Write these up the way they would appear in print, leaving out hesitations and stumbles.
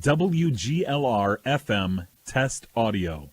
WGLR FM test audio.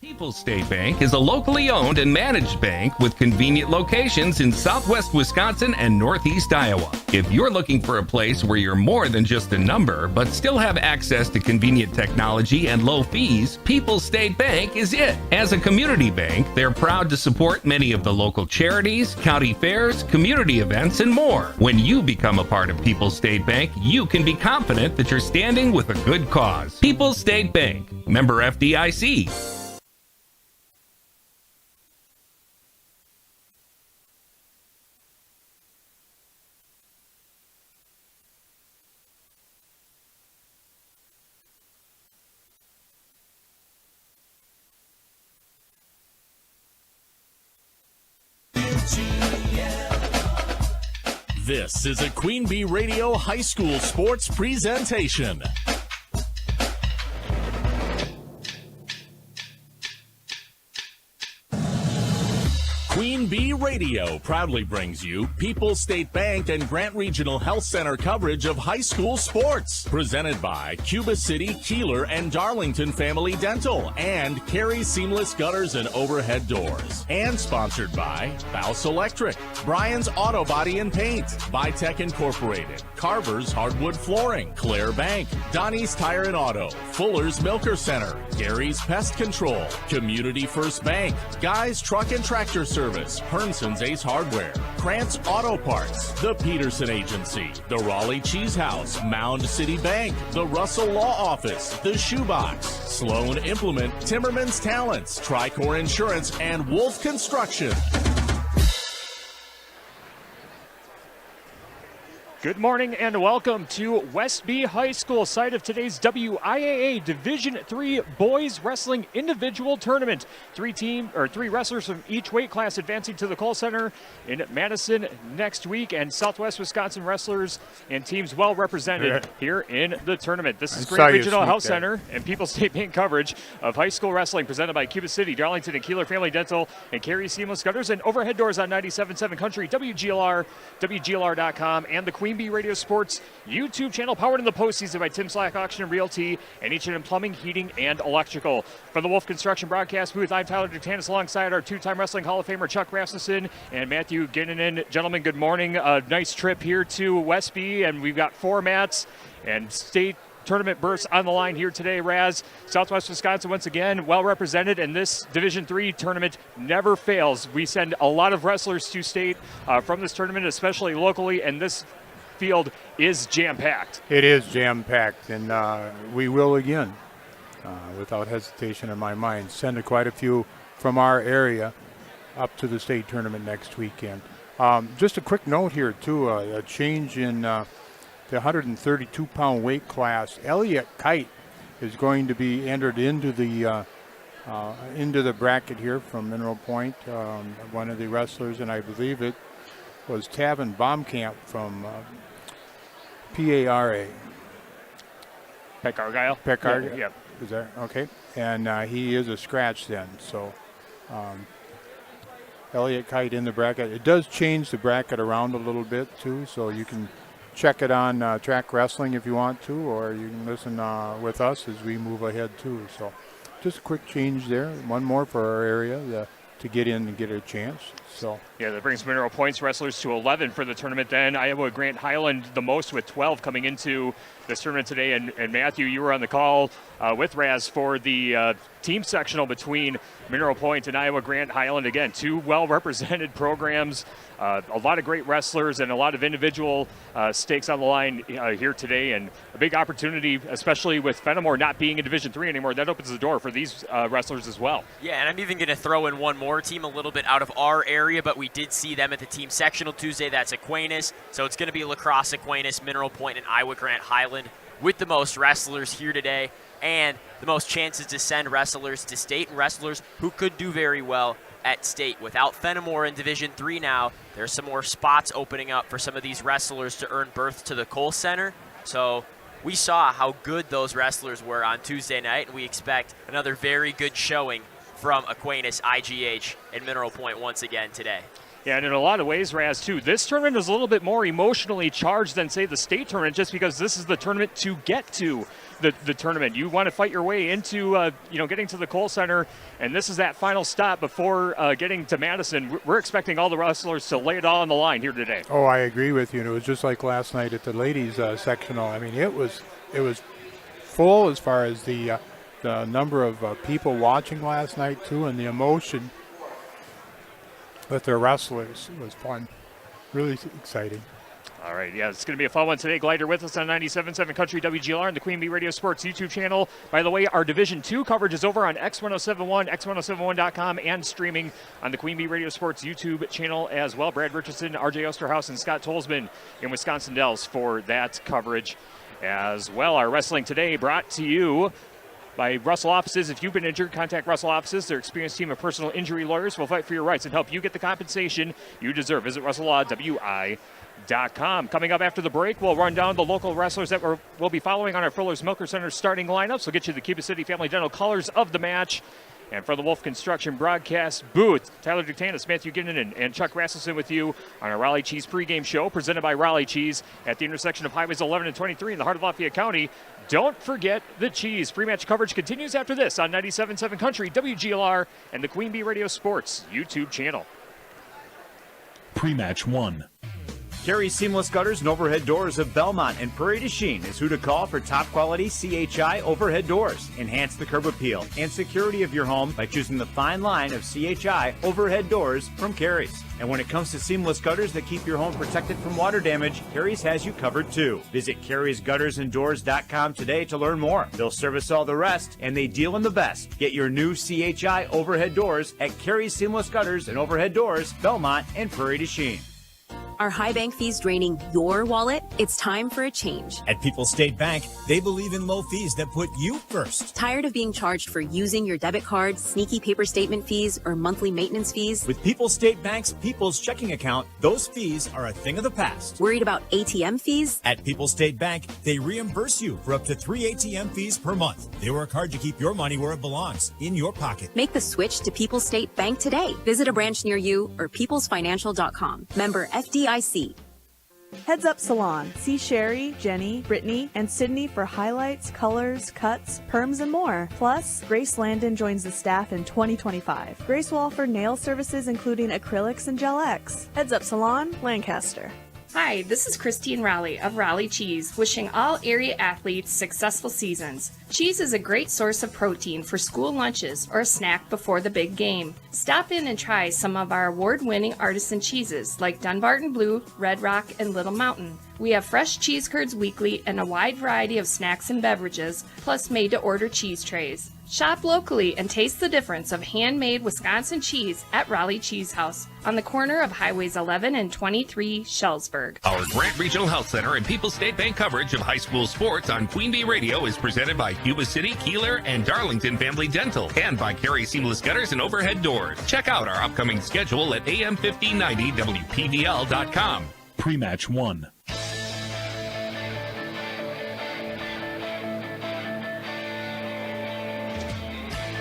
People's State Bank is a locally owned and managed bank with convenient locations in southwest Wisconsin and northeast Iowa. If you're looking for a place where you're more than just a number, but still have access to convenient technology and low fees, People's State Bank is it. As a community bank, they're proud to support many of the local charities, county fairs, community events, and more. When you become a part of People's State Bank, you can be confident that you're standing with a good cause. People's State Bank, member FDIC. This is a Queen Bee Radio High School Sports presentation. Queen Bee Radio proudly brings you People's State Bank and Grant Regional Health Center coverage of high school sports. Presented by Cuba City, Kieler, and Darlington Family Dental and Carey Seamless Gutters and Overhead Doors. And sponsored by Bouse Electric, Brian's Auto Body and Paint, Vitech Incorporated, Carver's Hardwood Flooring, Claire Bank, Donnie's Tire and Auto, Fuller's Milker Center, Gary's Pest Control, Community First Bank, Guy's Truck and Tractor Service, Hernson's Ace Hardware, Krantz Auto Parts, the Peterson Agency, the Raleigh Cheese House, Mound City Bank, the Russell Law Office, the Shoebox, Sloan Implement, Timmerman's Talents, Tricor Insurance, and Wolf Construction. Good morning and welcome to Westby High School, site of today's WIAA Division III Boys Wrestling Individual Tournament. Three wrestlers from each weight class advancing to the Kohl Center in Madison next week, and Southwest Wisconsin wrestlers and teams well represented here in the tournament. This is Grant Regional Health Center and People's State Bank coverage of high school wrestling presented by Cuba City, Darlington, and Kieler Family Dental, and Carey Seamless Gutters and Overhead Doors on 97.7 Country, WGLR, WGLR.com, and the Queen Bee Radio Sports YouTube channel, powered in the postseason by Tim Slack Auction and Realty and H&M Plumbing, Heating, and Electrical. From the Wolf Construction broadcast booth, I'm Tyler Dutanis alongside our two-time Wrestling Hall of Famer Chuck Rasmussen and Matthew Ginnanen. Gentlemen, good morning. A nice trip here to Westby, and we've got four mats and state tournament berths on the line here today. Raz, Southwest Wisconsin once again well represented, and this Division III tournament never fails. We send a lot of wrestlers to state from this tournament, especially locally, and this field is jam-packed. It is jam-packed, and we will again, without hesitation in my mind, send quite a few from our area up to the state tournament next weekend. Just a quick note here, too, a change in the 132-pound weight class. Elliot Kite is going to be entered into the bracket here from Mineral Point, one of the wrestlers, and I believe it was Tavin Baumkamp from PARA. Peck Argyle? Peck Argyle. Yep. Is that okay? And he is a scratch then. So Elliot Kite in the bracket. It does change the bracket around a little bit too, so you can check it on Track Wrestling if you want to, or you can listen with us as we move ahead too. So just a quick change there. One more for our area to get in and get a chance. So yeah, that brings Mineral Point's wrestlers to 11 for the tournament. Then Iowa Grant Highland the most with 12 coming into this tournament today. And Matthew, you were on the call with Raz for the team sectional between Mineral Point and Iowa Grant Highland. Again, two well-represented programs, a lot of great wrestlers and a lot of individual stakes on the line here today. And a big opportunity, especially with Fenimore not being in Division III anymore. That opens the door for these wrestlers as well. Yeah, and I'm even going to throw in one more team a little bit out of our area, but we did see them at the team sectional Tuesday. That's Aquinas. So it's going to be La Crosse, Aquinas, Mineral Point, and Iowa Grant Highland with the most wrestlers here today and the most chances to send wrestlers to state and wrestlers who could do very well at state. Without Fenimore in Division III now, there's some more spots opening up for some of these wrestlers to earn berth to the Cole Center. So we saw how good those wrestlers were on Tuesday night, and we expect another very good showing from Aquinas, IGH, and Mineral Point once again today. Yeah, and in a lot of ways, Raz, too, this tournament is a little bit more emotionally charged than, say, the state tournament, just because this is the tournament to get to the tournament. You want to fight your way into, getting to the Cole Center, and this is that final stop before getting to Madison. We're expecting all the wrestlers to lay it all on the line here today. Oh, I agree with you. And it was just like last night at the ladies sectional. I mean, it was full as far as the number of people watching last night, too, and the emotion with their wrestlers. It was fun. Really exciting. All right, yeah, it's going to be a fun one today. Glider with us on 97.7 Country WGLR and the Queen Bee Radio Sports YouTube channel. By the way, our Division II coverage is over on X1071, X1071.com, and streaming on the Queen Bee Radio Sports YouTube channel as well. Brad Richardson, RJ Osterhaus, and Scott Tolsman in Wisconsin Dells for that coverage as well. Our Wrestling Today brought to you by Russell Offices. If you've been injured, contact Russell Offices. Their experienced team of personal injury lawyers will fight for your rights and help you get the compensation you deserve. Visit RussellLaw.wi.com. Coming up after the break, we'll run down the local wrestlers that we'll be following on our Fuller's Milker Center starting lineups. We'll get you the Cuba City Family Dental colors of the match. And for the Wolf Construction broadcast booth, Tyler Dictanis, Matthew Ginnan, and Chuck Rasmussen with you on our Raleigh Cheese pregame show presented by Raleigh Cheese at the intersection of Highways 11 and 23 in the heart of Lafayette County. Don't forget the cheese. Pre-match coverage continues after this on 97.7 Country, WGLR, and the Queen Bee Radio Sports YouTube channel. Pre-match 1. Carey Seamless Gutters and Overhead Doors of Belmont and Prairie du Chien is who to call for top quality CHI overhead doors. Enhance the curb appeal and security of your home by choosing the fine line of CHI overhead doors from Carey's. And when it comes to seamless gutters that keep your home protected from water damage, Carey's has you covered too. Visit Carey'sGuttersandDoors.com today to learn more. They'll service all the rest, and they deal in the best. Get your new CHI overhead doors at Carey's Seamless Gutters and Overhead Doors, Belmont and Prairie du Chien. Are high bank fees draining your wallet? It's time for a change. At People's State Bank, they believe in low fees that put you first. Tired of being charged for using your debit card, sneaky paper statement fees, or monthly maintenance fees? With People's State Bank's People's Checking Account, those fees are a thing of the past. Worried about ATM fees? At People's State Bank, they reimburse you for up to 3 ATM fees per month. They work hard to keep your money where it belongs, in your pocket. Make the switch to People's State Bank today. Visit a branch near you or peoplesfinancial.com. Member FDIC. Heads Up Salon. See Sherry, Jenny, Brittany, and Sydney for highlights, colors, cuts, perms, and more. Plus, Grace Landon joins the staff in 2025. Grace will offer nail services including acrylics and Gel X. Heads Up Salon, Lancaster. Hi, this is Christine Raleigh of Raleigh Cheese, wishing all area athletes successful seasons. Cheese is a great source of protein for school lunches or a snack before the big game. Stop in and try some of our award-winning artisan cheeses like Dunbarton Blue, Red Rock, and Little Mountain. We have fresh cheese curds weekly and a wide variety of snacks and beverages, plus made-to-order cheese trays. Shop locally and taste the difference of handmade Wisconsin cheese at Raleigh Cheese House on the corner of Highways 11 and 23, Shellsburg. Our Grant Regional Health Center and People's State Bank coverage of high school sports on Queen Bee Radio is presented by Cuba City, Kieler, and Darlington Family Dental, and by Carey Seamless Gutters and Overhead Doors. Check out our upcoming schedule at am1590wpdl.com. Pre-match 1.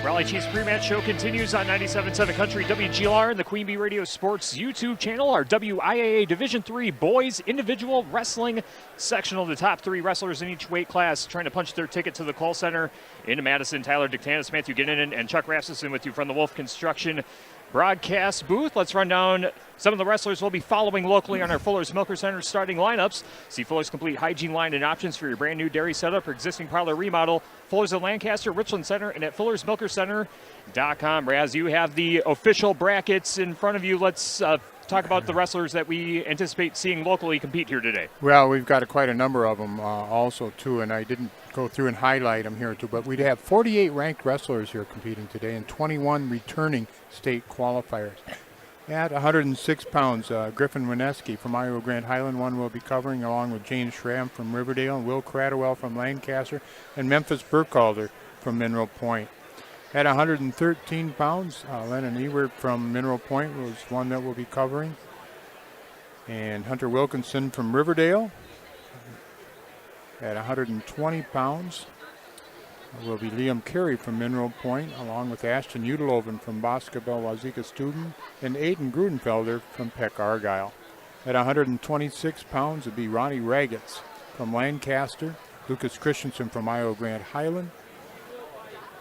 Raleigh Chiefs pre-match show continues on 97.7 Country WGLR and the Queen Bee Radio Sports YouTube channel. Our WIAA Division III Boys Individual Wrestling Sectional. The top 3 wrestlers in each weight class trying to punch their ticket to the Call Center into Madison. Tyler Dictanis, Matthew Ginnan, and Chuck Rasmussen with you from the Wolf Construction broadcast booth. Let's run down some of the wrestlers we'll be following locally on our Fuller's Milker Center starting lineups. See Fuller's complete hygiene line and options for your brand new dairy setup or existing parlor remodel. Fuller's of Lancaster, Richland Center, and at Fuller'sMilkerCenter.com. Raz, you have the official brackets in front of you. Let's talk about the wrestlers that we anticipate seeing locally compete here today. Well, we've got quite a number of them also, too, and I didn't go through and highlight them here, too, but we'd have 48 ranked wrestlers here competing today and 21 returning state qualifiers. At 106 pounds, Griffin Wineski from Iowa Grand Highland, one will be covering, along with Jane Schramm from Riverdale, Will Cradwell from Lancaster, and Memphis Burkhalter from Mineral Point. At 113 pounds, Lennon Ewert from Mineral Point was one that will be covering. And Hunter Wilkinson from Riverdale. At 120 pounds will be Liam Carey from Mineral Point, along with Ashton Udeloven from Boscobel Wazeeka Student, and Aiden Grudenfelder from Peck Argyle. At 126 pounds will be Ronnie Ragetz from Lancaster, Lucas Christensen from Iowa Grand Highland,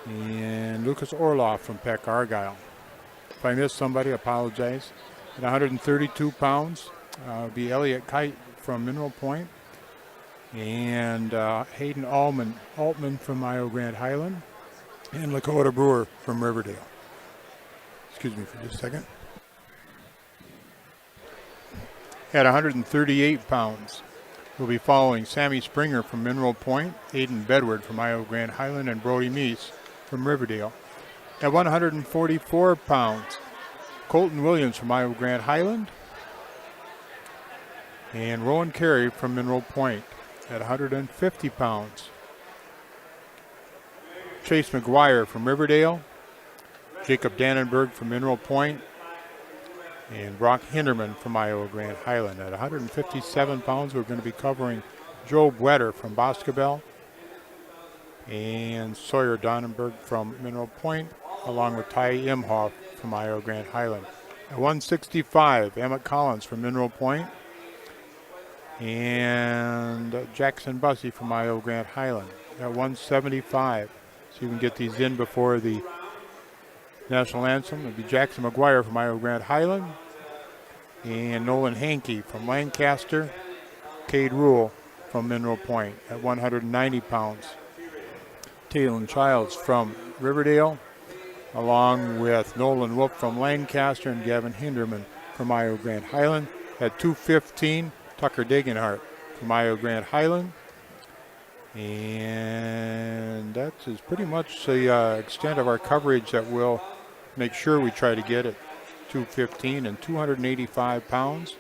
and Lucas Orloff from Peck Argyle. If I missed somebody, I apologize. At 132 pounds will be Elliot Kite from Mineral Point, and Hayden Altman from Iowa Grand Highland, and Lakota Brewer from Riverdale. Excuse me for just a second. At 138 pounds, we'll be following Sammy Springer from Mineral Point, Aiden Bedward from Iowa Grand Highland, and Brody Meese from Riverdale. At 144 pounds, Colton Williams from Iowa Grand Highland, and Rowan Carey from Mineral Point. At 150 pounds, Chase McGuire from Riverdale, Jacob Dannenberg from Mineral Point, and Brock Hinderman from Iowa Grand Highland. At 157 pounds, we're going to be covering Joe Wetter from Boscobel and Sawyer Dannenberg from Mineral Point, along with Ty Imhoff from Iowa Grand Highland. At 165, Emmett Collins from Mineral Point, and Jackson Bussey from Iowa Grand Highland. At 175, so you can get these in before the national anthem. It'll be Jackson McGuire from Iowa Grand Highland, and Nolan Hankey from Lancaster, Cade Rule from Mineral Point. At 190 pounds, Taylor Childs from Riverdale, along with Nolan Wolf from Lancaster and Gavin Hinderman from Iowa Grand Highland. At 215, Tucker Dagenhart from Iowa Grand Highland. And that is pretty much the extent of our coverage that we'll make sure we try to get at 215. And 285 pounds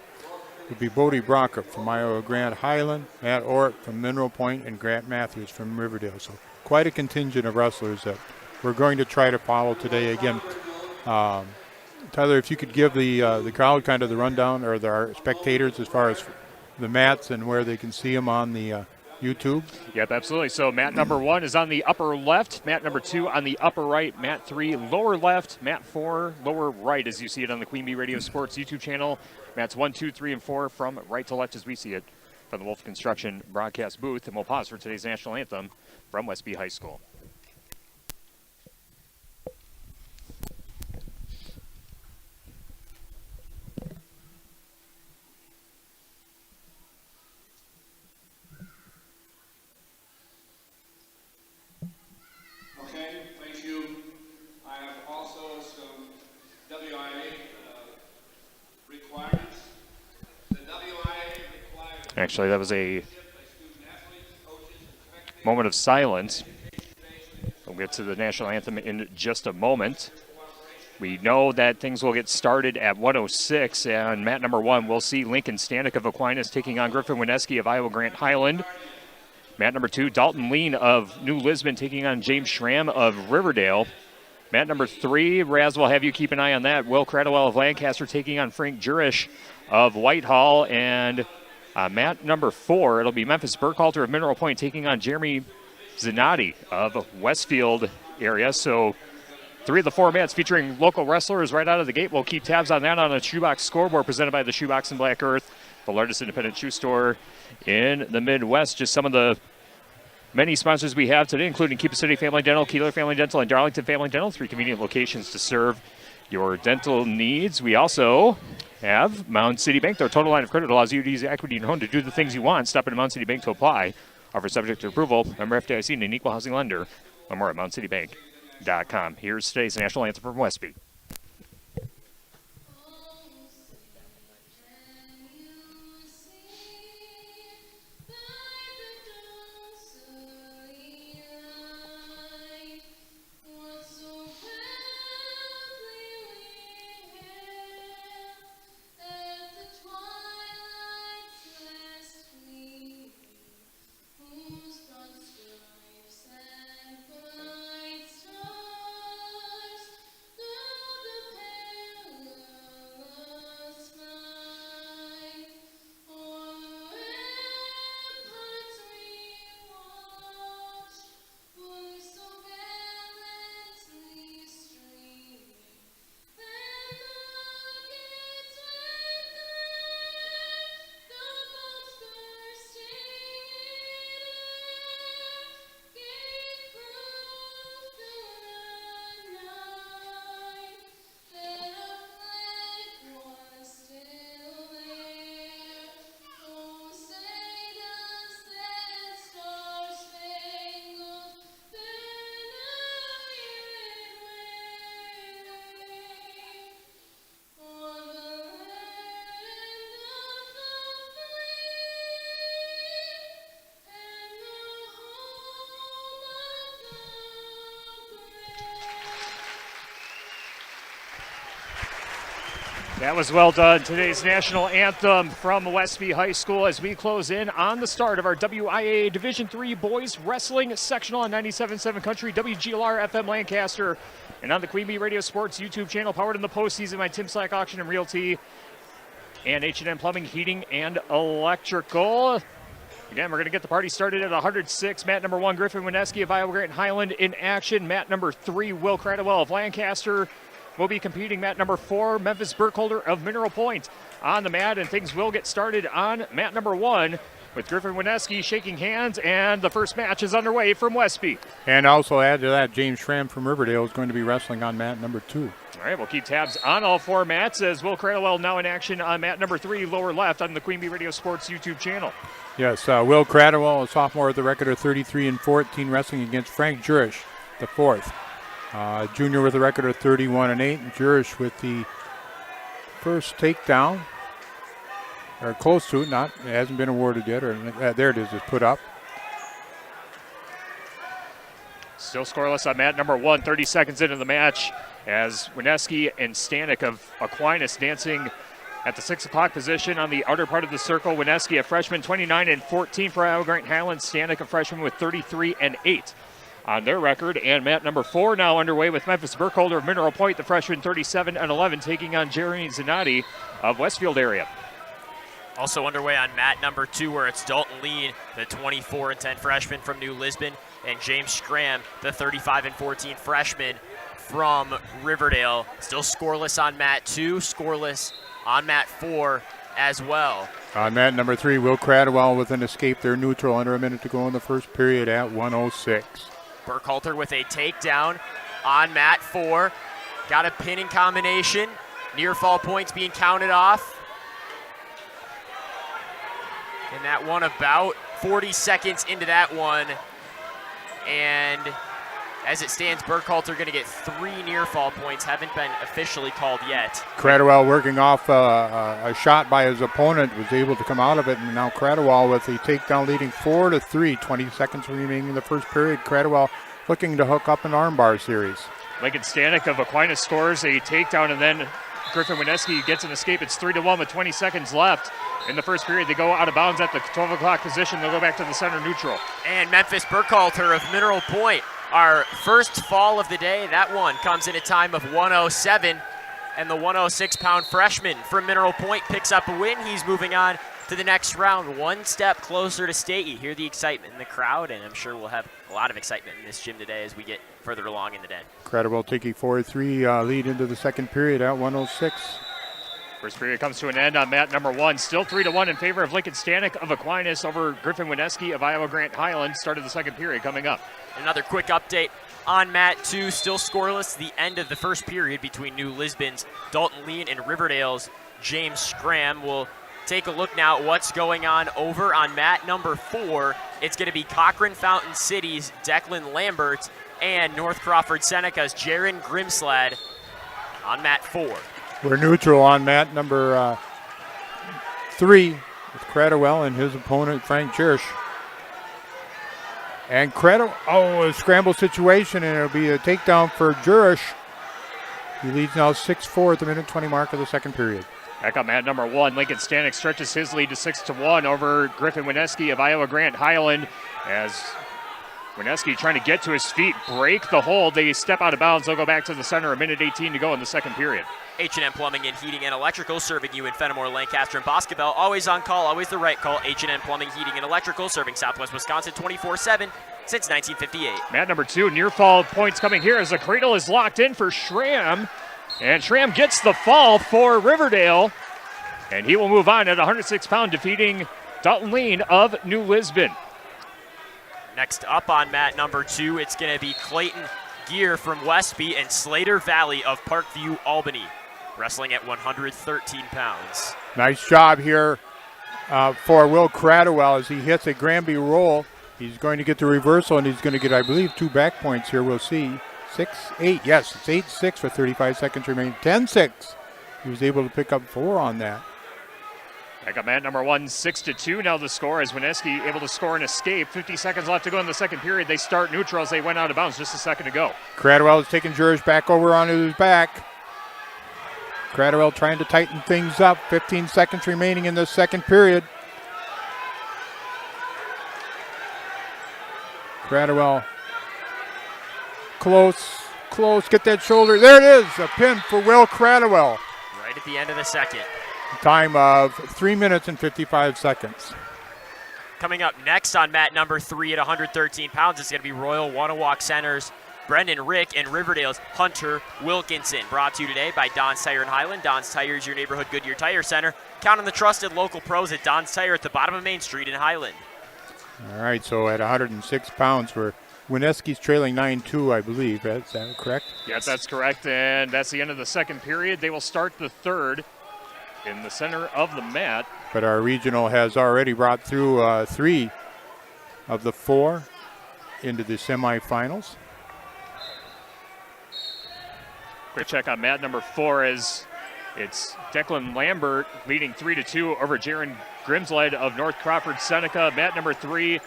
would be Bodie Brockup from Iowa Grand Highland, Matt Orrick from Mineral Point, and Grant Matthews from Riverdale. So quite a contingent of wrestlers that we're going to try to follow today. Again, Tyler, if you could give the crowd kind of the rundown, or our spectators, as far as the mats and where they can see them on the YouTube. Yep, absolutely. So mat number 1 is on the upper left, mat number 2 on the upper right, mat 3 lower left, mat 4 lower right as you see it on the Queen Bee Radio Sports YouTube channel. Mats 1, 2, 3, and 4 from right to left as we see it from the Wolf Construction broadcast booth. And we'll pause for today's national anthem from Westby High School. Actually, that was a moment of silence. We'll get to the national anthem in just a moment. We know that things will get started at 1:06, and mat number 1, we'll see Lincoln Stanek of Aquinas taking on Griffin Wineski of Iowa Grand Highland. Mat number 2, Dalton Lean of New Lisbon taking on James Schramm of Riverdale. Mat number 3, Raz will have you keep an eye on that. Will Cradwell of Lancaster taking on Frank Jurish of Whitehall. And mat number 4, it'll be Memphis Burkhalter of Mineral Point taking on Jeremy Zanotti of Westfield area. So 3 of the 4 mats featuring local wrestlers right out of the gate. We'll keep tabs on that on a Shoebox scoreboard presented by the Shoebox in Black Earth, the largest independent shoe store in the Midwest. Just some of the many sponsors we have today, including Cuba City Family Dental, Kieler Family Dental, and Darlington Family Dental, 3 convenient locations to serve your dental needs. We also have Mound City Bank. Their total line of credit allows you to use equity in your home to do the things you want. Stop at Mound City Bank to apply. Offer subject to approval. Member FDIC and an equal housing lender. Learn more at MoundCityBank.com. Here's today's national anthem from Westby. That was well done. Today's national anthem from Westby High School as we close in on the start of our WIAA Division III Boys Wrestling Sectional on 97.7 Country, WGLR FM Lancaster, and on the Queen Bee Radio Sports YouTube channel, powered in the postseason by Tim Slack Auction and Realty, and H&M Plumbing, Heating, and Electrical. Again, we're going to get the party started at 106. Mat number 1, Griffin Wineski of Iowa Grant Highland in action. Mat number 3, Will Cradwell of Lancaster will be competing. Mat number 4, Memphis Burkholder of Mineral Point on the mat, and things will get started on mat number 1 with Griffin Wineski shaking hands, and the first match is underway from Westby. And also add to that, James Schramm from Riverdale is going to be wrestling on mat number 2. All right, we'll keep tabs on all 4 mats as Will Cradwell now in action on mat number 3, lower left on the Queen Bee Radio Sports YouTube channel. Yes, Will Cradwell, a sophomore with a record of 33-14, wrestling against Frank Jurish, the 4th. Junior with a record of 31-8, and Jurish with the first takedown, or close to it. It hasn't been awarded yet. Or there it is. It's put up. Still scoreless on mat number 1. 30 seconds into the match, as Wineski and Stanek of Aquinas dancing at the 6 o'clock position on the outer part of the circle. Wineski, a freshman, 29-14 for Iowa Grant Highland. Stanek, a freshman, with 33-8. on their record. And mat number 4 now underway with Memphis Burkholder of Mineral Point, the freshman, 37-11, taking on Jeremy Zanotti of Westfield area. Also underway on mat number 2, where it's Dalton Lean, the 24-10 freshman from New Lisbon, and James Schramm, the 35-14 freshman from Riverdale. Still scoreless on mat 2, scoreless on mat 4 as well. On mat number 3, Will Cradwell with an escape. They're neutral, under a minute to go in the first period at 1:06. Burkhalter with a takedown on mat 4. Got a pinning combination. Near fall points being counted off. And that one about 40 seconds into that one. And as it stands, Burkhalter going to get 3 near fall points. Haven't been officially called yet. Cradwell working off a shot by his opponent, was able to come out of it, and now Cradwell with a takedown leading 4-3. 20 seconds remaining in the first period. Cradwell looking to hook up an armbar series. Lincoln Stanek of Aquinas scores a takedown, and then Griffin Wineski gets an escape. It's 3-1 with 20 seconds left in the first period. They go out of bounds at the 12 o'clock position. They'll go back to the center neutral. And Memphis Burkhalter of Mineral Point, our first fall of the day. That one comes in a time of 1:07, and the 106-pound freshman from Mineral Point picks up a win. He's moving on to the next round, one step closer to state. You hear the excitement in the crowd, and I'm sure we'll have A lot of excitement in this gym today as we get further along in the day. Credible take a 4-3 lead into the second period at 106. First period comes to an end on mat number 1. Still 3-1 in favor of Lincoln Stanek of Aquinas over Griffin Wineski of Iowa Grant Highland. Start of the second period coming up. Another quick update on mat 2. Still scoreless. The end of the first period between New Lisbon's Dalton Lean and Riverdale's James Scram. We'll take a look now at what's going on over on mat number 4. It's going to be Cochrane Fountain City's Declan Lambert and North Crawford Seneca's Jaron Grimsled on mat 4. We're neutral on mat number 3 with Cradwell and his opponent Frank Cherish. And a scramble situation, and it'll be a takedown for Jurish. He leads now 6-4 at the minute 20 mark of the second period. Back on mat number 1, Lincoln Stanek stretches his lead to 6-1 over Griffin Wineski of Iowa Grant Highland as Wineski trying to get to his feet, break the hold. They step out of bounds. They'll go back to the center. A minute 18 to go in the second period. H&M Plumbing and Heating and Electrical, serving you in Fenimore, Lancaster, and Boscobel. Always on call, always the right call. H&M Plumbing, Heating, and Electrical, serving Southwest Wisconsin 24/7 since 1958. Mat number 2, near fall points coming here as the cradle is locked in for Schramm. And Schramm gets the fall for Riverdale. And he will move on at 106 pound, defeating Dalton Lean of New Lisbon. Next up on mat number 2, it's going to be Clayton Gear from Westby and Slater Valley of Parkview, Albany, wrestling at 113 pounds. Nice job here for Will Cradwell as he hits a Granby roll. He's going to get the reversal, and he's going to get, I believe, 2 back points here. We'll see. 6-8. Yes, it's 8-6 with 35 seconds remaining. 10-6. He was able to pick up 4 on that. Back up mat number 1, 6-2 now the score as Wineski able to score an escape. 50 seconds left to go in the second period. They start neutral as they went out of bounds just a second ago. Cradwell is taking Jurish back over onto his back. Cradwell trying to tighten things up. 15 seconds remaining in the second period. Cradwell close, get that shoulder. There it is, a pin for Will Cradwell. Right at the end of the second. Time of 3 minutes and 55 seconds. Coming up next on mat number 3 at 113 pounds, it's going to be Royal Wanawalk Center's Brendan Rick and Riverdale's Hunter Wilkinson. Brought to you today by Don's Tire in Highland. Don's Tire is your neighborhood Goodyear Tire Center. Count on the trusted local pros at Don's Tire at the bottom of Main Street in Highland. All right, so at 106 pounds, Wineski's trailing 9-2, I believe. Is that correct? Yes, that's correct, and that's the end of the second period. They will start the third in the center of the mat. But our regional has already brought through 3 of the 4 into the semifinals. Quick check on mat number 4 as it's Declan Lambert leading 3-2 over Jaron Grimsled of North Crawford Seneca. Mat number 3,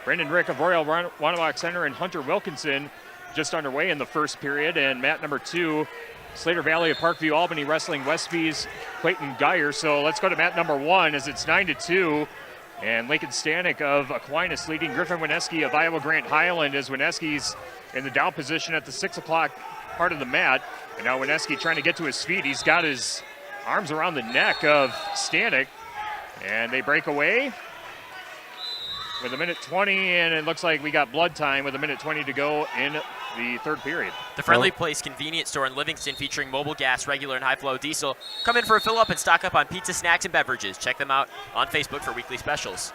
Brendan Rick of Royal Wanawak Center and Hunter Wilkinson just underway in the first period. And mat number 2, Slater Valley of Parkview, Albany wrestling Westby's Clayton Geyer. So let's go to mat number 1 as it's 9-2. And Lincoln Stanek of Aquinas leading Griffin Wineski of Iowa Grant Highland as Wineski's in the down position at the 6 o'clock part of the mat. And now Wineski trying to get to his feet. He's got his arms around the neck of Stanek. And they break away with a minute 20, and it looks like we got blood time with a minute 20 to go in the third period. The Friendly Place convenience store in Livingston featuring mobile gas, regular and high-flow diesel. Come in for a fill-up and stock up on pizza, snacks, and beverages. Check them out on Facebook for weekly specials.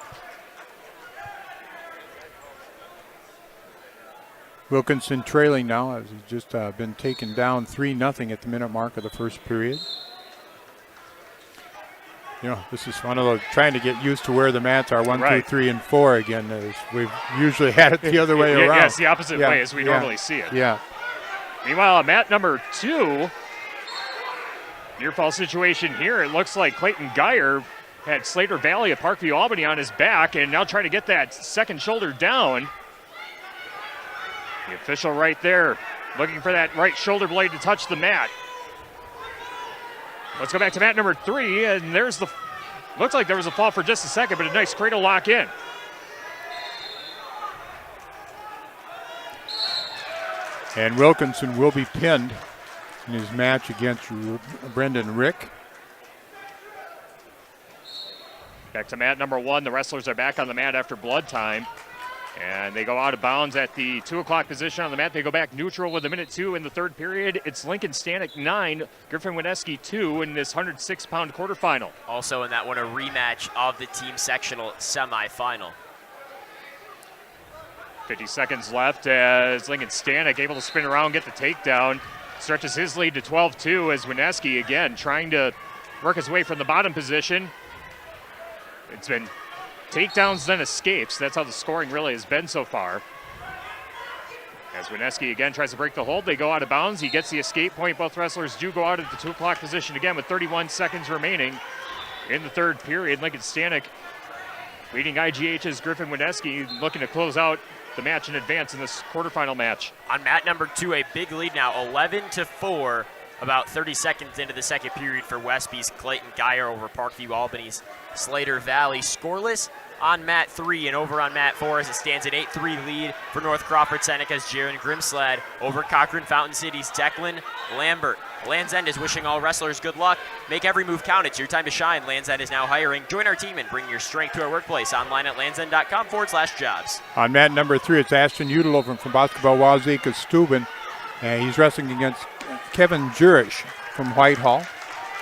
Wilkinson trailing now as he's just been taken down 3-0 at the minute mark of the first period. You know, this is one of those trying to get used to where the mats are 1, 2, 3, and 4 again. As we've usually had it the other way around. Yeah, it's the opposite way as we normally see it. Yeah. Meanwhile, at mat number 2, near fall situation here. It looks like Clayton Geyer had Slater Valley of Parkview, Albany on his back, and now trying to get that second shoulder down. The official right there looking for that right shoulder blade to touch the mat. Let's go back to mat number 3, and there's the, looks like there was a fall for just a second, but a nice cradle lock in. And Wilkinson will be pinned in his match against Brendan Rick. Back to mat number 1. The wrestlers are back on the mat after blood time. And they go out of bounds at the 2 o'clock position on the mat. They go back neutral with 1:02 in the third period. It's Lincoln Stanek 9, Griffin Wineski 2 in this 106-pound quarterfinal. Also in that one, a rematch of the team sectional semifinal. 50 seconds left as Lincoln Stanek able to spin around, get the takedown. Stretches his lead to 12-2 as Wineski again trying to work his way from the bottom position. It's been takedowns, then escapes. That's how the scoring really has been so far. As Wineski again tries to break the hold, they go out of bounds. He gets the escape point. Both wrestlers do go out at the 2 o'clock position again with 31 seconds remaining in the third period. Lincoln Stanek leading IGH's Griffin Wineski, looking to close out the match in advance in this quarterfinal match. On mat number 2, a big lead now, 11-4. About 30 seconds into the second period for Westby's Clayton Geyer over Parkview Albany's Slater Valley. Scoreless on mat 3 and over on mat 4 as it stands an 8-3 lead for North Crawford Seneca's Jaron Grimslad over Cochrane Fountain City's Declan Lambert. Land's End is wishing all wrestlers good luck. Make every move count. It's your time to shine. Land's End is now hiring. Join our team and bring your strength to our workplace. Online at landsend.com/jobs. On mat number 3, it's Ashton Udeloven from Basketball Wazika Steuben, and he's wrestling against Kevin Jurish from Whitehall.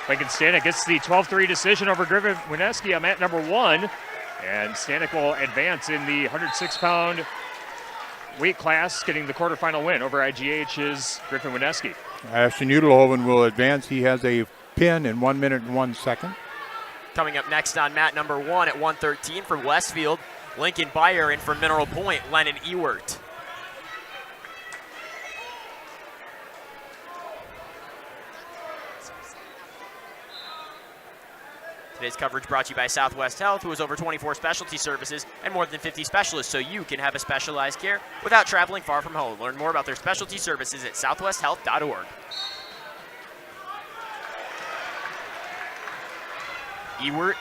Lincoln Stanek gets the 12-3 decision over Griffin Wineski on mat number 1. And Stanek will advance in the 106-pound weight class, getting the quarterfinal win over IGH's Griffin Wineski. Ashton Udeloven will advance. He has a pin in 1 minute and 1 second. Coming up next on mat number 1 at 113 from Westfield, Lincoln Byer, and from Mineral Point, Lennon Ewert. Today's coverage brought to you by Southwest Health, who has over 24 specialty services and more than 50 specialists, so you can have a specialized care without traveling far from home. Learn more about their specialty services at southwesthealth.org. Ewert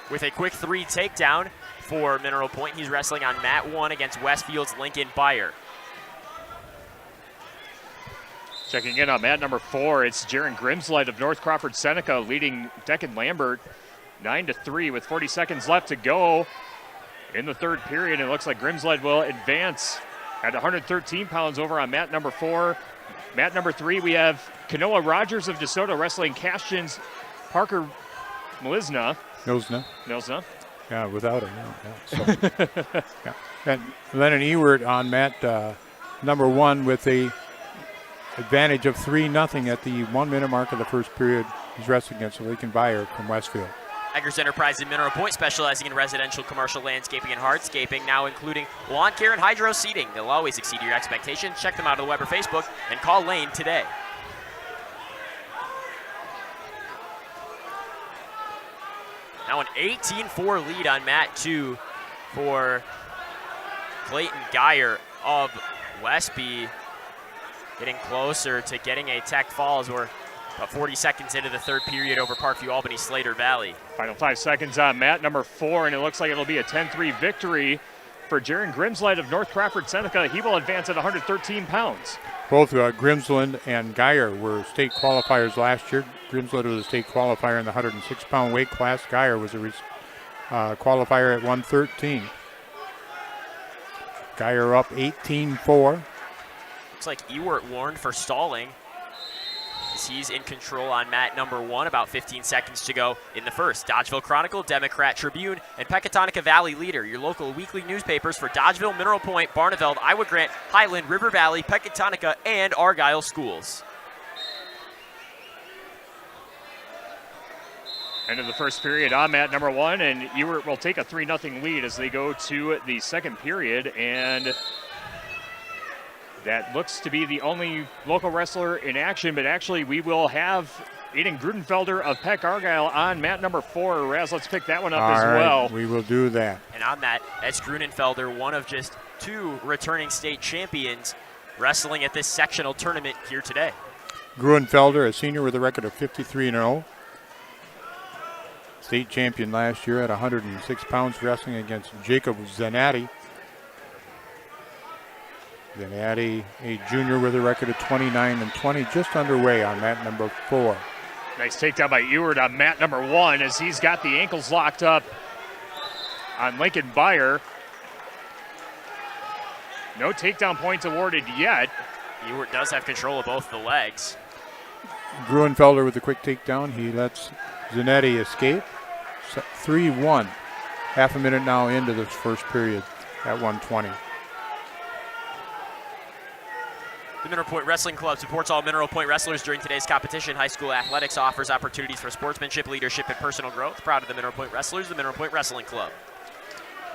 with a quick 3 takedown for Mineral Point. He's wrestling on mat 1 against Westfield's Lincoln Byer. Checking in on mat number 4, it's Jaron Grimslide of North Crawford Seneca leading Declan Lambert 9-3 with 40 seconds left to go in the third period. It looks like Grimslide will advance at 113 pounds over on mat number 4. Mat number 3, we have Kanoa Rogers of DeSoto wrestling Cashton's Parker Milizna. Milzna. Yeah, without it. Yeah. So, yeah. And Lennon Ewert on mat number 1 with a advantage of 3-0 at the 1 minute mark of the first period. He's wrestling against Lincoln Byer from Westfield. Eggers Enterprise in Mineral Point, specializing in residential, commercial landscaping, and hardscaping, now including lawn care and hydro seeding. They'll always exceed your expectations. Check them out on the web or Facebook and call Lane today. Now an 18-4 lead on mat 2 for Clayton Geyer of Westby. Getting closer to getting a tech fall as we're about 40 seconds into the third period over Parkview Albany Slater Valley. Final 5 seconds on mat number 4, and it looks like it'll be a 10-3 victory for Jaron Grimslide of North Crawford Seneca. He will advance at 113 pounds. Both Grimsland and Geyer were state qualifiers last year. Grimsland was a state qualifier in the 106-pound weight class. Geyer was a qualifier at 113. Geyer up 18-4. Looks like Ewert warned for stalling as he's in control on mat number 1. About 15 seconds to go in the first. Dodgeville Chronicle, Democrat Tribune, and Pecatonica Valley Leader, your local weekly newspapers for Dodgeville, Mineral Point, Barneveld, Iowa Grant, Highland, River Valley, Pecatonica, and Argyle schools. End of the first period on mat number 1, and Ewert will take a 3-0 lead as they go to the second period, and that looks to be the only local wrestler in action, but actually we will have Aiden Grudenfelder of Peck Argyle on mat number 4. Raz, let's pick that one up as well. We will do that. And on that, that's Grudenfelder, one of just 2 returning state champions wrestling at this sectional tournament here today. Grudenfelder, a senior with a record of 53-0. State champion last year at 106 pounds, wrestling against Jacob Zanatti. Zanatti, a junior with a record of 29-20, just underway on mat number 4. Nice takedown by Ewert on mat number 1 as he's got the ankles locked up on Lincoln Byer. No takedown points awarded yet. Ewert does have control of both the legs. Gruenfelder with a quick takedown. He lets Zanetti escape. 3-1. Half a minute now into this first period at 120. The Mineral Point Wrestling Club supports all Mineral Point wrestlers during today's competition. High school athletics offers opportunities for sportsmanship, leadership, and personal growth. Proud of the Mineral Point wrestlers, the Mineral Point Wrestling Club.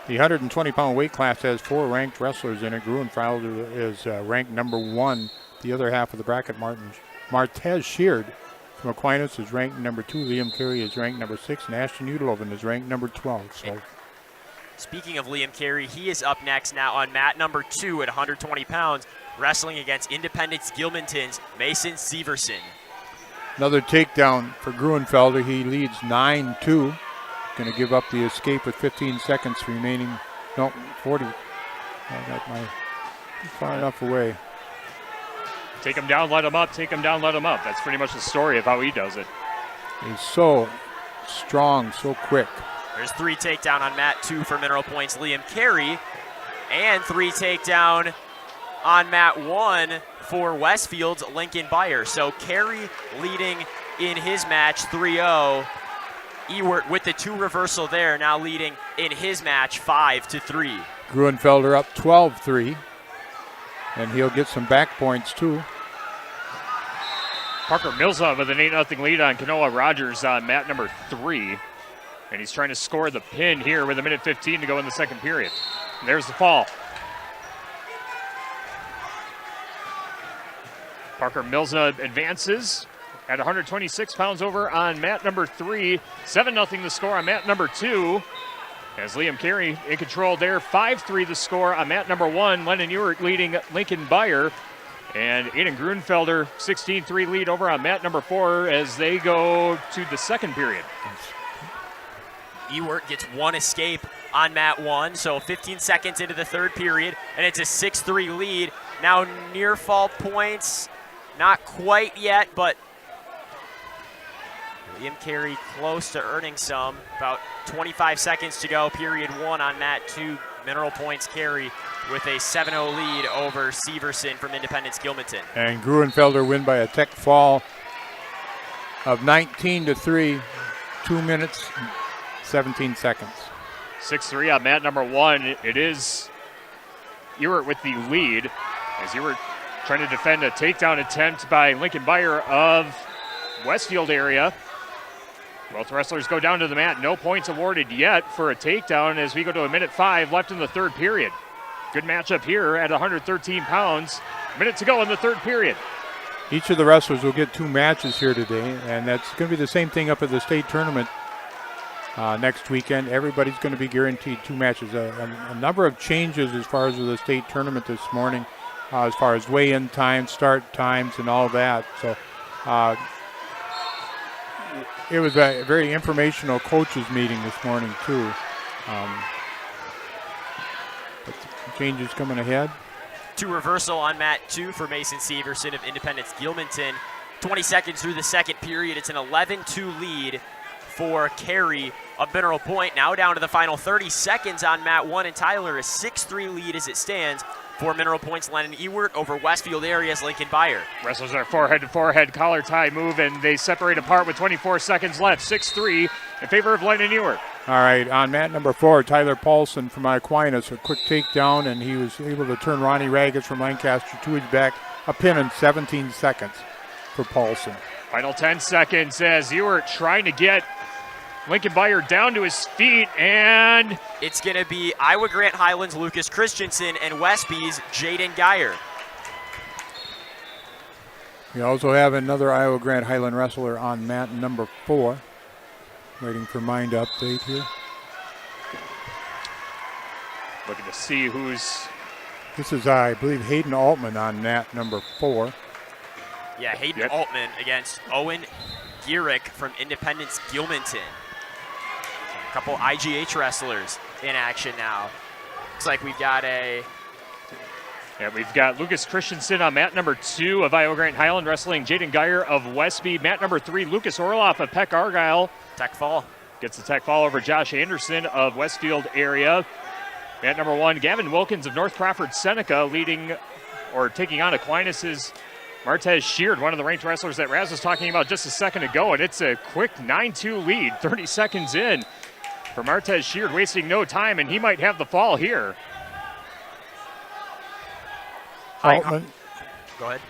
The 120-pound weight class has 4 ranked wrestlers in it. Gruenfelder is ranked number 1. The other half of the bracket, Martez Sheard from Aquinas is ranked number 2. Liam Carey is ranked number 6. And Ashton Udeloven is ranked number 12. So, speaking of Liam Carey, he is up next now on mat number 2 at 120 pounds, wrestling against Independence Gilmanton's Mason Severson. Another takedown for Gruenfelder. He leads 9-2. Going to give up the escape with 15 seconds remaining. No, 40. I got my far enough away. Take him down, let him up. Take him down, let him up. That's pretty much the story of how he does it. He's so strong, so quick. There's 3 takedown on mat 2 for Mineral Point's Liam Carey, and 3 takedown on mat 1 for Westfield's Lincoln Byer. So Carey leading in his match 3-0. Ewert with the 2 reversal there, now leading in his match 5-3. Gruenfelder up 12-3, and he'll get some back points too. Parker Milza with an 8-0 lead on Kanoa Rogers on mat number 3. And he's trying to score the pin here with 1:15 to go in the second period. And there's the fall. Parker Milza advances at 126 pounds over on mat number 3. 7-0 the score on mat number 2. As Liam Carey in control there. 5-3 the score on mat number 1. Lennon Ewert leading Lincoln Byer. And Aiden Gruenfelder 16-3 lead over on mat number 4 as they go to the second period. Ewert gets 1 escape on mat 1, so 15 seconds into the third period, and it's a 6-3 lead. Now near fall points, not quite yet, but Liam Carey close to earning some. About 25 seconds to go, period 1 on mat 2. Mineral Points Carey with a 7-0 lead over Severson from Independence Gilmanton. And Gruenfelder win by a tech fall of 19-3, 2 minutes, 17 seconds. 6-3 on mat number 1. It is Ewert with the lead as Ewert trying to defend a takedown attempt by Lincoln Byer of Westfield area. Both wrestlers go down to the mat. No points awarded yet for a takedown as we go to 1:05 left in the third period. Good matchup here at 113 pounds. Minute to go in the third period. Each of the wrestlers will get 2 matches here today, and that's going to be the same thing up at the state tournament next weekend. Everybody's going to be guaranteed 2 matches. A number of changes as far as the state tournament this morning, as far as weigh-in times, start times, and all that. So it was a very informational coaches meeting this morning too. But changes coming ahead. 2 reversal on mat 2 for Mason Severson of Independence Gilmanton. 20 seconds through the second period. It's an 11-2 lead for Carey of Mineral Point. Now down to the final 30 seconds on mat 1, and Tyler a 6-3 lead as it stands for Mineral Point's Lennon Ewert over Westfield area's Lincoln Byer. Wrestlers are forehead-to-forehead collar tie move, and they separate apart with 24 seconds left. 6-3 in favor of Lennon Ewert. All right, on mat number 4, Tyler Paulson from Aquinas, a quick takedown, and he was able to turn Ronnie Raggett from Lancaster to his back. A pin in 17 seconds for Paulson. Final 10 seconds as Ewert trying to get Lincoln Byer down to his feet, and it's going to be Iowa Grant Highlands' Lucas Christensen and Westby's Jaden Geyer. We also have another Iowa Grant Highland wrestler on mat number 4. Waiting for mind update here. Looking to see who's... This is, I believe, Hayden Altman on mat number 4. Yeah, Hayden Altman against Owen Gierick from Independence Gilmanton. A couple IGH wrestlers in action now. Looks like we've got we've got Lucas Christensen on mat number 2 of Iowa Grant Highland wrestling Jaden Geyer of Westby. Mat number 3, Lucas Orloff of Peck Argyle. Tech fall. Gets the tech fall over Josh Anderson of Westfield area. Mat number 1, Gavin Wilkins of North Crawford Seneca leading or taking on Aquinas' Martez Sheard, one of the ranked wrestlers that Raz was talking about just a second ago, and it's a quick 9-2 lead, 30 seconds in for Martez Sheard, wasting no time, and he might have the fall here. Altman. Go ahead.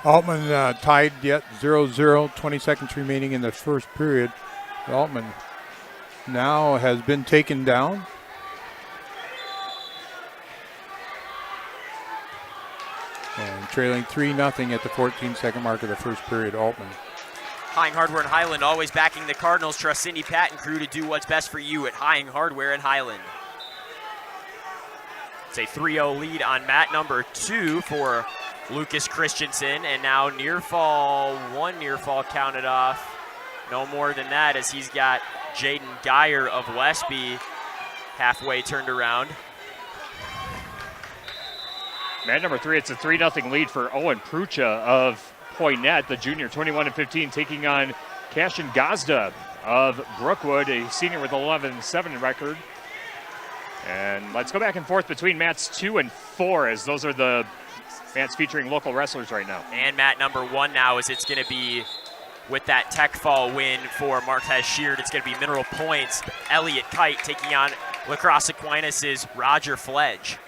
Altman tied yet 0-0, 20 seconds remaining in the first period. Altman now has been taken down. And trailing 3-0 at the 14-second mark of the first period, Altman. Hying Hardware in Highland, always backing the Cardinals. Trust Cindy Patton crew to do what's best for you at Hying Hardware in Highland. It's a 3-0 lead on mat number 2 for Lucas Christensen, and now one near fall counted off. No more than that, as he's got Jaden Geyer of Westby halfway turned around. Mat number 3, it's a 3-0 lead for Owen Prucha of Poynette, the junior, 21-15, taking on Cashin Gazda of Brookwood, a senior with 11-7 record. And let's go back and forth between mats 2 and 4, as those are the mats featuring local wrestlers right now. And mat number 1 now, as it's going to be with that tech fall win for Martez Sheard. It's going to be Mineral Points. Elliot Kite taking on La Crosse Aquinas' Roger Fledge.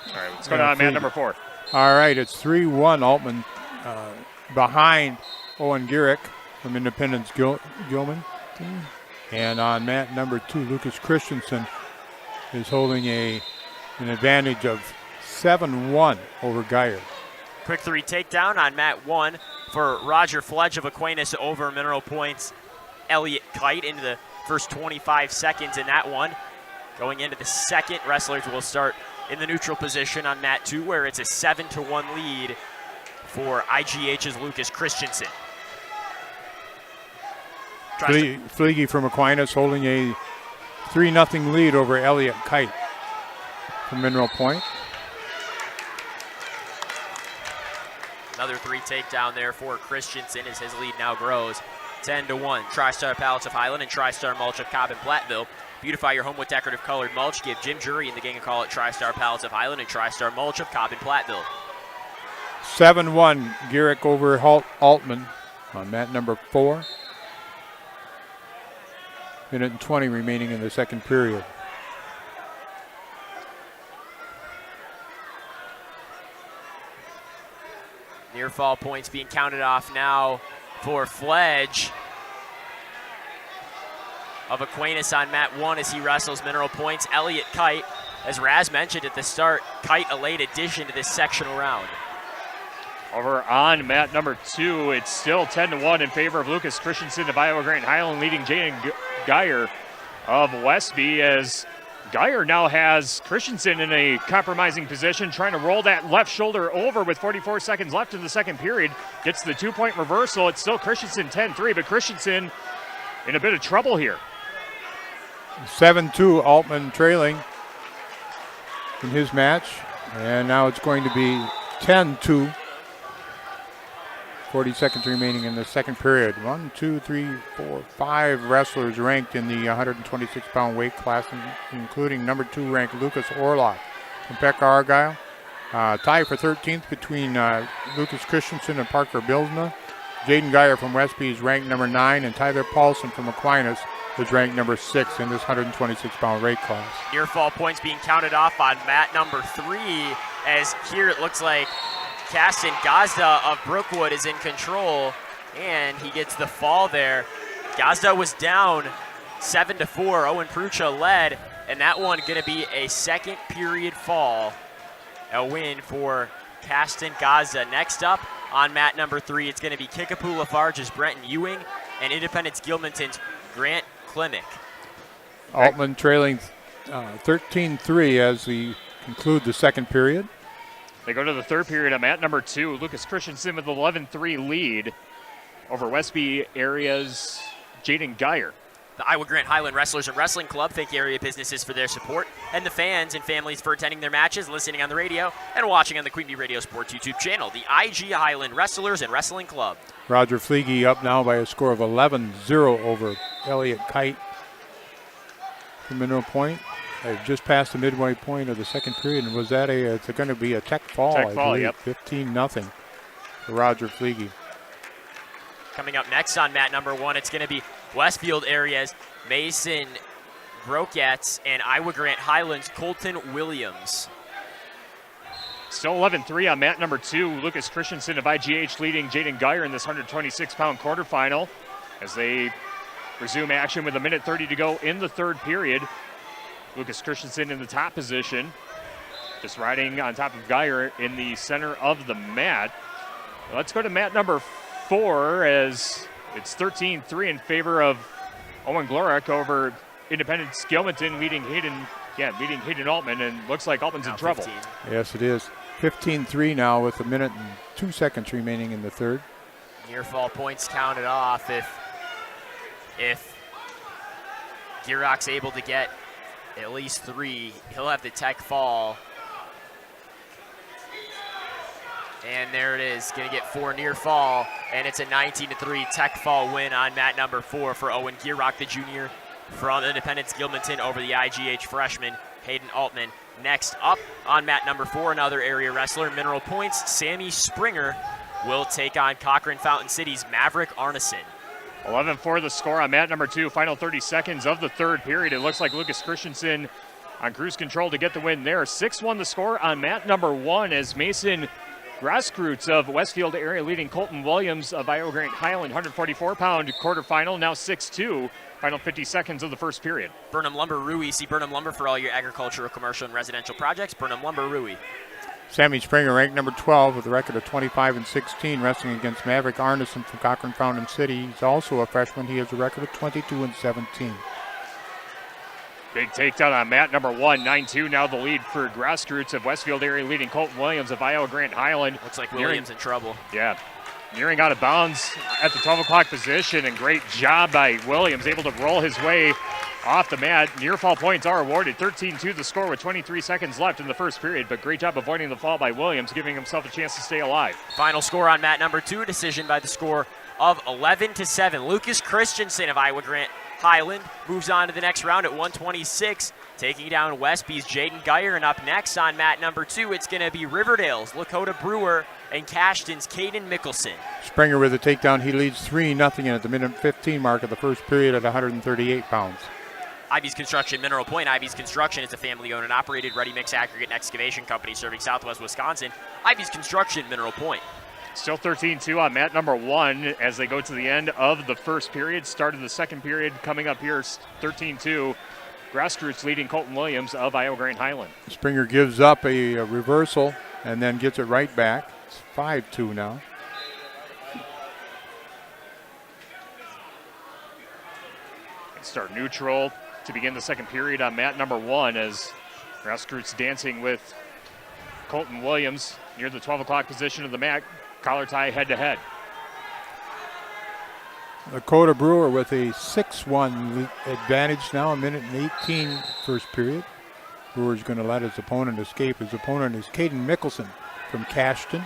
All right, let's go down to mat number 4. All right, it's 3-1. Altman behind Owen Garrick from Independence Gilman. And on mat number 2, Lucas Christensen is holding an advantage of 7-1 over Geyer. Quick 3 takedown on mat 1 for Roger Fledge of Aquinas over Mineral Points. Elliot Kite into the first 25 seconds in that one. Going into the second, wrestlers will start in the neutral position on mat 2, where it's a 7-1 lead for IGH's Lucas Christensen. Fleege from Aquinas holding a 3-0 lead over Elliot Kite from Mineral Point. Another 3 takedown there for Christensen as his lead now grows 10-1. TriStar Pallets of Highland and TriStar Mulch of Cobb and Platteville. Beautify your home with decorative colored mulch. Give Jim Jury and the gang a call at TriStar Pallets of Highland and TriStar Mulch of Cobb and Platteville. 7-1 Garrick over Altman on mat number 4. Minute and 20 remaining in the second period. Near fall points being counted off now for Fledge of Aquinas on mat 1 as he wrestles Mineral Points. Elliot Kite, as Raz mentioned at the start, Kite a late addition to this sectional round. Over on mat number 2, it's still 10-1 in favor of Lucas Christensen of Iowa Grant Highland, leading Jaden Geyer of Westby, as Geyer now has Christensen in a compromising position, trying to roll that left shoulder over with 44 seconds left in the second period. Gets the 2-point reversal. It's still Christensen 10-3, but Christensen in a bit of trouble here. 7-2, Altman trailing in his match. And now it's going to be 10-2. 40 seconds remaining in the second period. 5 wrestlers ranked in the 126-pound weight class, including number 2 ranked Lucas Orloff from Pekka Argyle. Tie for 13th between Lucas Christensen and Parker Bilsma. Jaden Geyer from Westby is ranked number 9, and Tyler Paulson from Aquinas is ranked number 6 in this 126-pound weight class. Near fall points being counted off on mat number 3, as here it looks like Caston Gazda of Brookwood is in control, and he gets the fall there. Gazda was down 7-4. Owen Prucha led, and that one going to be a second period fall. A win for Caston Gazda. Next up on mat number 3, it's going to be Kickapoo Lafarge's Brenton Ewing and Independence Gilmanton's Grant Klimick. Altman trailing 13-3 as we conclude the second period. They go to the third period. I'm at number 2. Lucas Christensen with 11-3 lead over Westby area's Jaden Geyer. The Iowa Grant Highland Wrestlers and Wrestling Club thank area businesses for their support, and the fans and families for attending their matches, listening on the radio, and watching on the Queen Bee Radio Sports YouTube channel. The IG Highland Wrestlers and Wrestling Club. Roger Fleege up now by a score of 11-0 over Elliot Kite from Mineral Point. just past the midway point of the second period. And was that it's going to be a tech fall, Tech I fall, believe. yep. 15-0 for Roger Fleege. Coming up next on mat number 1, it's going to be Westfield areas, Mason Brokets and Iowa Grant Highlands, Colton Williams. Still 11-3 on mat number 2. Lucas Christensen of IGH leading Jaden Geyer in this 126-pound quarterfinal as they resume action with 1:30 to go in the third period. Lucas Christensen in the top position, just riding on top of Geyer in the center of the mat. Let's go to mat number 4 as it's 13-3 in favor of Owen Glorek over Independence Gilmanton, leading Hayden Altman, and looks like Altman's in trouble. 15. Yes, it is. 15-3 now with 1 minute and 2 seconds remaining in the third. Near fall points counted off if Gierach's able to get at least 3, he'll have the tech fall. And there it is, gonna get 4 near fall, and it's a 19-3 tech fall win on mat number 4 for Owen Gierach, the junior from Independence Gilmanton over the IGH freshman, Hayden Altman. Next up on mat number 4, another area wrestler, Mineral Points, Sammy Springer will take on Cochrane Fountain City's Maverick Arneson. 11-4 the score on mat number 2, final 30 seconds of the third period. It looks like Lucas Christensen on cruise control to get the win there. 6-1 the score on mat number 1 as Mason Grassroots of Westfield area leading Colton Williams of Iowa Grant Highland, 144-pound quarterfinal, now 6-2. Final 50 seconds of the first period. Burnham Lumber Rui. See Burnham Lumber for all your agricultural, commercial, and residential projects. Burnham Lumber Rui. Sammy Springer ranked number 12 with a record of 25-16, wrestling against Maverick Arneson from Cochrane Fountain City. He's also a freshman. He has a record of 22-17. Big takedown on mat number 1, 9-2 now the lead for Grassroots of Westfield area leading Colton Williams of Iowa Grant Highland. Looks like Williams in trouble. Yeah, nearing out of bounds at the 12 o'clock position, and great job by Williams, able to roll his way off the mat. Near fall points are awarded. 13-2 the score with 23 seconds left in the first period, but great job avoiding the fall by Williams, giving himself a chance to stay alive. Final score on mat number 2, decision by the score of 11-7. Lucas Christensen of Iowa Grant Highland moves on to the next round at 126, taking down Westby's Jaden Geyer. And up next on mat number 2, it's going to be Riverdale's Lakota Brewer and Cashton's Caden Mickelson. Springer with a takedown. He leads 3-0 at the minute 15 mark of the first period at 138 pounds. Ivy's Construction, Mineral Point. Ivy's Construction is a family-owned and operated ready-mix aggregate and excavation company serving southwest Wisconsin. Ivy's Construction, Mineral Point. Still 13-2 on mat number 1 as they go to the end of the first period. Start of the second period coming up here, 13-2. Grassroots leading Colton Williams of Iowa Grant Highland. Springer gives up a reversal and then gets it right back. It's 5-2 now. Start neutral to begin the second period on mat number 1 as Grassroots dancing with Colton Williams near the 12 o'clock position of the mat. Collar tie head-to-head. Lakota Brewer with a 6-1 advantage now, a minute and 18 first period. Brewer's going to let his opponent escape. His opponent is Caden Mickelson from Cashton.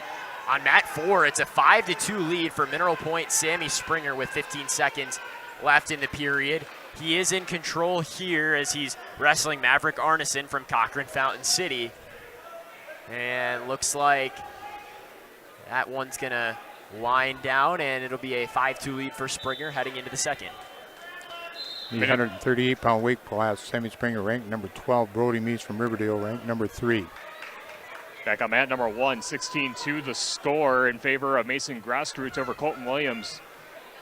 On mat 4, it's a 5-2 lead for Mineral Point. Sammy Springer with 15 seconds left in the period. He is in control here as he's wrestling Maverick Arneson from Cochrane Fountain City. And looks like that one's going to wind down, and it'll be a 5-2 lead for Springer heading into the second. The 138-pound weight class, Sammy Springer ranked number 12. Brody Meese from Riverdale ranked number 3. Back on mat number 1, 16-2 the score in favor of Mason Grassroots over Colton Williams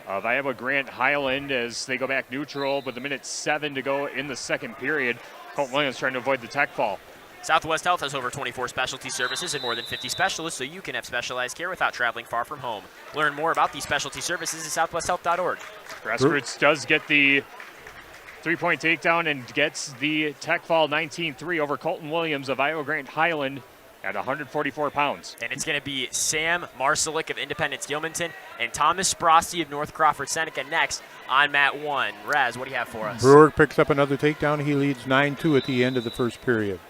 of Iowa Grant Highland as they go back neutral with 1:07 to go in the second period. Colton Williams trying to avoid the tech fall. Southwest Health has over 24 specialty services and more than 50 specialists, so you can have specialized care without traveling far from home. Learn more about these specialty services at southwesthealth.org. Grassroots does get the three-point takedown and gets the tech fall 19-3 over Colton Williams of Iowa Grant Highland at 144 pounds. And it's going to be Sam Marcelik of Independence Gilmanton and Thomas Sprosty of North Crawford Seneca next on mat 1. Raz, what do you have for us? Brewer picks up another takedown. He leads 9-2 at the end of the first period.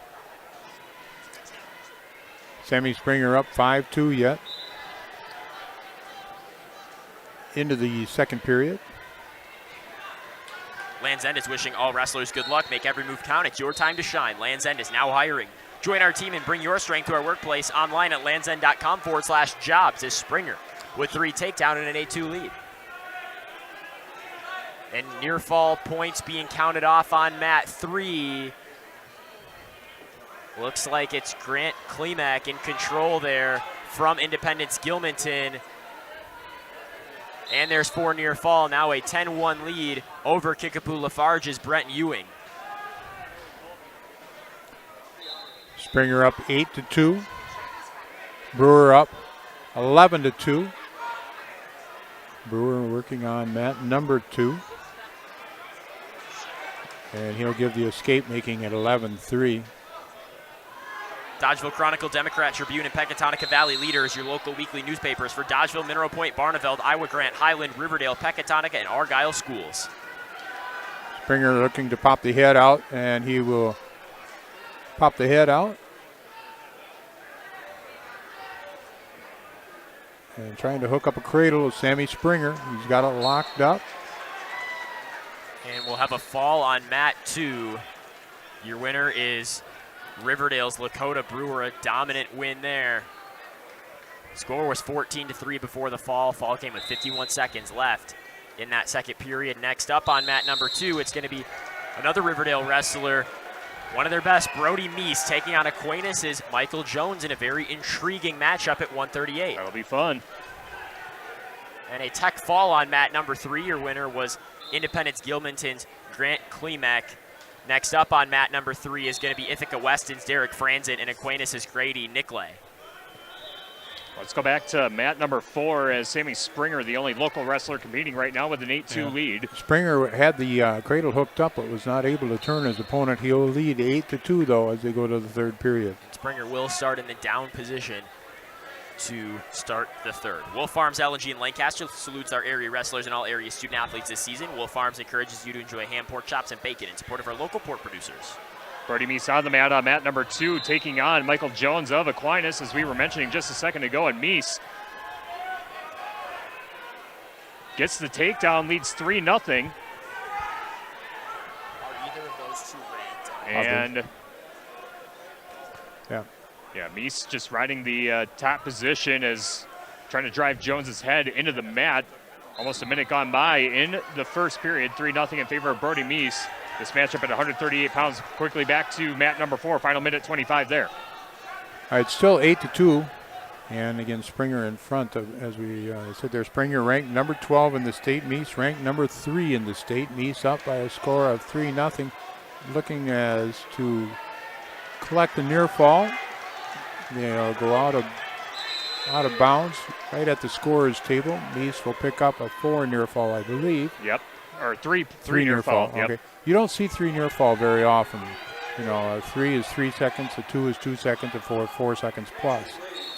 Sammy Springer up 5-2 yet. Into the second period. Land's End is wishing all wrestlers good luck. Make every move count. It's your time to shine. Land's End is now hiring. Join our team and bring your strength to our workplace online at landsend.com/jobs is Springer with 3 takedown and an 8-2 lead. And near fall points being counted off on mat 3. Looks like it's Grant Klimek in control there from Independence Gilmanton. And there's 4 near fall, now a 10-1 lead over Kickapoo Lafarge's Brent Ewing. Springer up 8-2. Brewer up 11-2. Brewer working on mat number 2. And he'll give the escape, making it 11-3. Dodgeville Chronicle, Democrat, Tribune, and Pecatonica Valley leaders, your local weekly newspapers for Dodgeville, Mineral Point, Barneveld, Iowa Grant, Highland, Riverdale, Pecatonica, and Argyle schools. Springer looking to pop the head out, and he will pop the head out. And trying to hook up a cradle of Sammy Springer. He's got it locked up. And we'll have a fall on mat 2. Your winner is Riverdale's Lakota Brewer, a dominant win there. Score was 14-3 before the fall. Fall came with 51 seconds left in that second period. Next up on mat number 2, it's going to be another Riverdale wrestler, one of their best, Brody Meese, taking on Aquinas' Michael Jones in a very intriguing matchup at 138. That'll be fun. And a tech fall on mat number 3. Your winner was Independence Gilmanton's Grant Klimek. Next up on mat number 3 is going to be Ithaca Weston's Derek Franzen and Aquinas' Grady Nicklay. Let's go back to mat number 4 as Sammy Springer, the only local wrestler competing right now with an 8-2 lead. Springer had the cradle hooked up but was not able to turn his opponent. He'll lead 8-2 though as they go to the third period. Springer will start in the down position to start the third. Wolf Farms LNG in Lancaster salutes our area wrestlers and all area student athletes this season. Wolf Farms encourages you to enjoy ham, pork chops, and bacon in support of our local pork producers. Brody Meese on the mat on mat number 2, taking on Michael Jones of Aquinas, as we were mentioning just a second ago. And Meese gets the takedown, leads 3-0. Are either of those 2 ranked? And yeah, Meese just riding the top position as trying to drive Jones's head into the mat. Almost a minute gone by in the first period, 3-0 in favor of Brody Meese. This matchup at 138 pounds. Quickly back to mat number 4, final minute 25 there. All right, still 8-2. And again, Springer in front of, as we said there, Springer ranked number 12 in the state. Meese ranked number 3 in the state. Meese up by a score of 3-0. Looking as to collect the near fall. They'll go out of bounds right at the scorer's table. Meese will pick up a 4 near fall, I believe. Yep, or three near fall. Yep. Okay. You don't see 3 near fall very often. You know, a 3 is 3 seconds, a 2 is 2 seconds, a 4 is 4 seconds plus.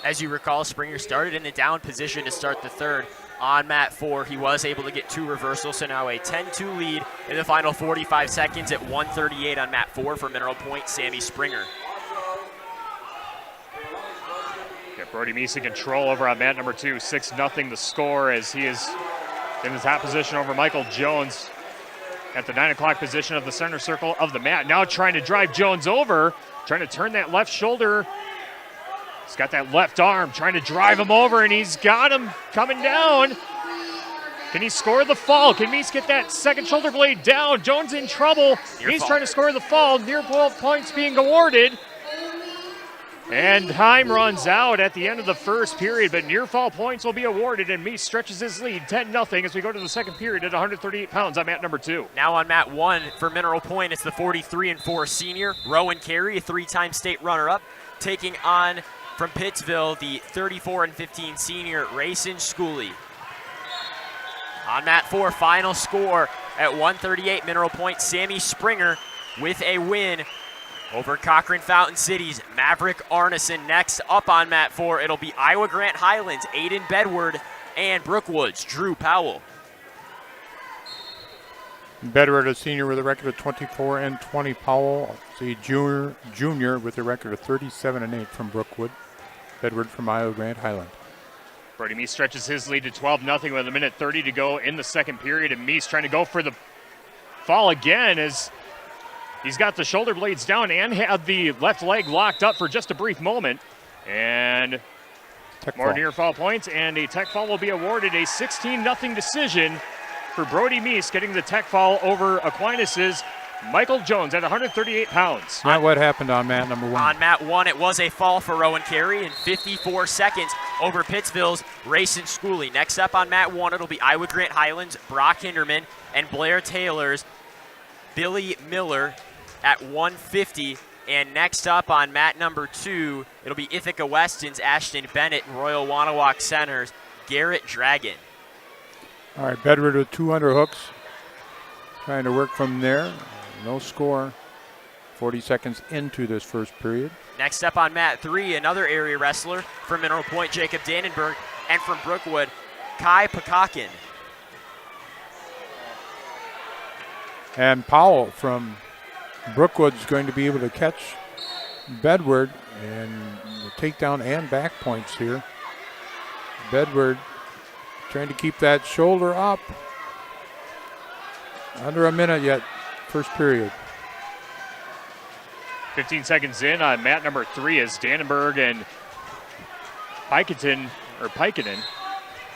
As you recall, Springer started in the down position to start the third. On mat 4, he was able to get 2 reversals, so now a 10-2 lead in the final 45 seconds at 138 on mat 4 for Mineral Point, Sammy Springer. Brody Meese in control over on mat number 2, 6-0 the score as he is in the top position over Michael Jones at the 9 o'clock position of the center circle of the mat. Now trying to drive Jones over, trying to turn that left shoulder. He's got that left arm, trying to drive him over, and he's got him coming down. Can he score the fall? Can Meese get that second shoulder blade down? Jones in trouble. Meese trying to score the fall. Near ball points being awarded. And time runs out at the end of the first period, but near fall points will be awarded, and Meese stretches his lead 10-0 as we go to the second period at 138 pounds on mat number 2. Now on mat 1 for Mineral Point, it's the 43-4 senior, Rowan Carey, a 3-time state runner-up, taking on from Pittsville, the 34-15 senior, Rayson Schooley. On mat 4, final score at 138, Mineral Point, Sammy Springer with a win over Cochrane Fountain City's Maverick Arneson. Next up on mat 4, it'll be Iowa Grant Highlands, Aiden Bedward, and Brookwood's Drew Powell. Bedward, a senior with a record of 24-20. Powell, the junior with a record of 37-8 from Brookwood. Bedward from Iowa Grant Highland. Brody Meese stretches his lead to 12-0 with a minute 30 to go in the second period, and Meese trying to go for the fall again as he's got the shoulder blades down and had the left leg locked up for just a brief moment. And more near fall points, and a tech fall will be awarded. A 16-0 decision for Brody Meese, getting the tech fall over Aquinas' Michael Jones at 138 pounds. Not what happened on mat number 1. On mat 1, it was a fall for Rowan Carey in 54 seconds over Pittsville's Rayson Schooley. Next up on mat 1, it'll be Iowa Grant Highlands, Brock Hinderman, and Blair Taylor's Billy Miller at 150. And next up on mat number 2, it'll be Ithaca Weston's Ashton Bennett and Royal Wanawak Center's Garrett Dragon. All right, Bedford with 200 hooks. Trying to work from there. No score. 40 seconds into this first period. Next up on mat 3, another area wrestler from Mineral Point, Jacob Dannenberg, and from Brookwood, Kai Pakakin. And Powell from Brookwood's going to be able to catch Bedward and the takedown and back points here. Bedward trying to keep that shoulder up. Under a minute yet, first period. 15 seconds in on mat number 3 as Dannenberg and Pikinen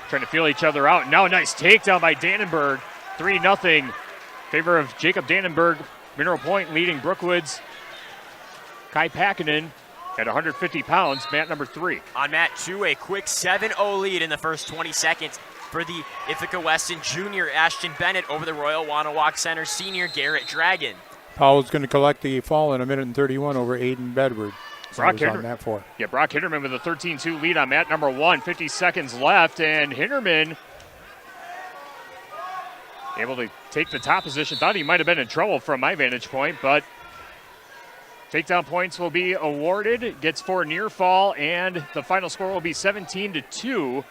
trying to feel each other out. Now a nice takedown by Dannenberg. 3-0 favor of Jacob Dannenberg. Mineral Point leading Brookwood's Kai Pakinen at 150 pounds, mat number 3. On mat 2, a quick 7-0 lead in the first 20 seconds for the Ithaca Weston junior Ashton Bennett over the Royal Wanawak Center senior Garrett Dragon. Powell's going to collect the fall in 1:31 over Aiden Bedward. Brock on mat 4. Yeah, Brock Hinderman with a 13-2 lead on mat number 1. 50 seconds left, and Hinderman able to take the top position. Thought he might have been in trouble from my vantage point, but takedown points will be awarded. Gets 4 near fall, and the final score will be 17-2.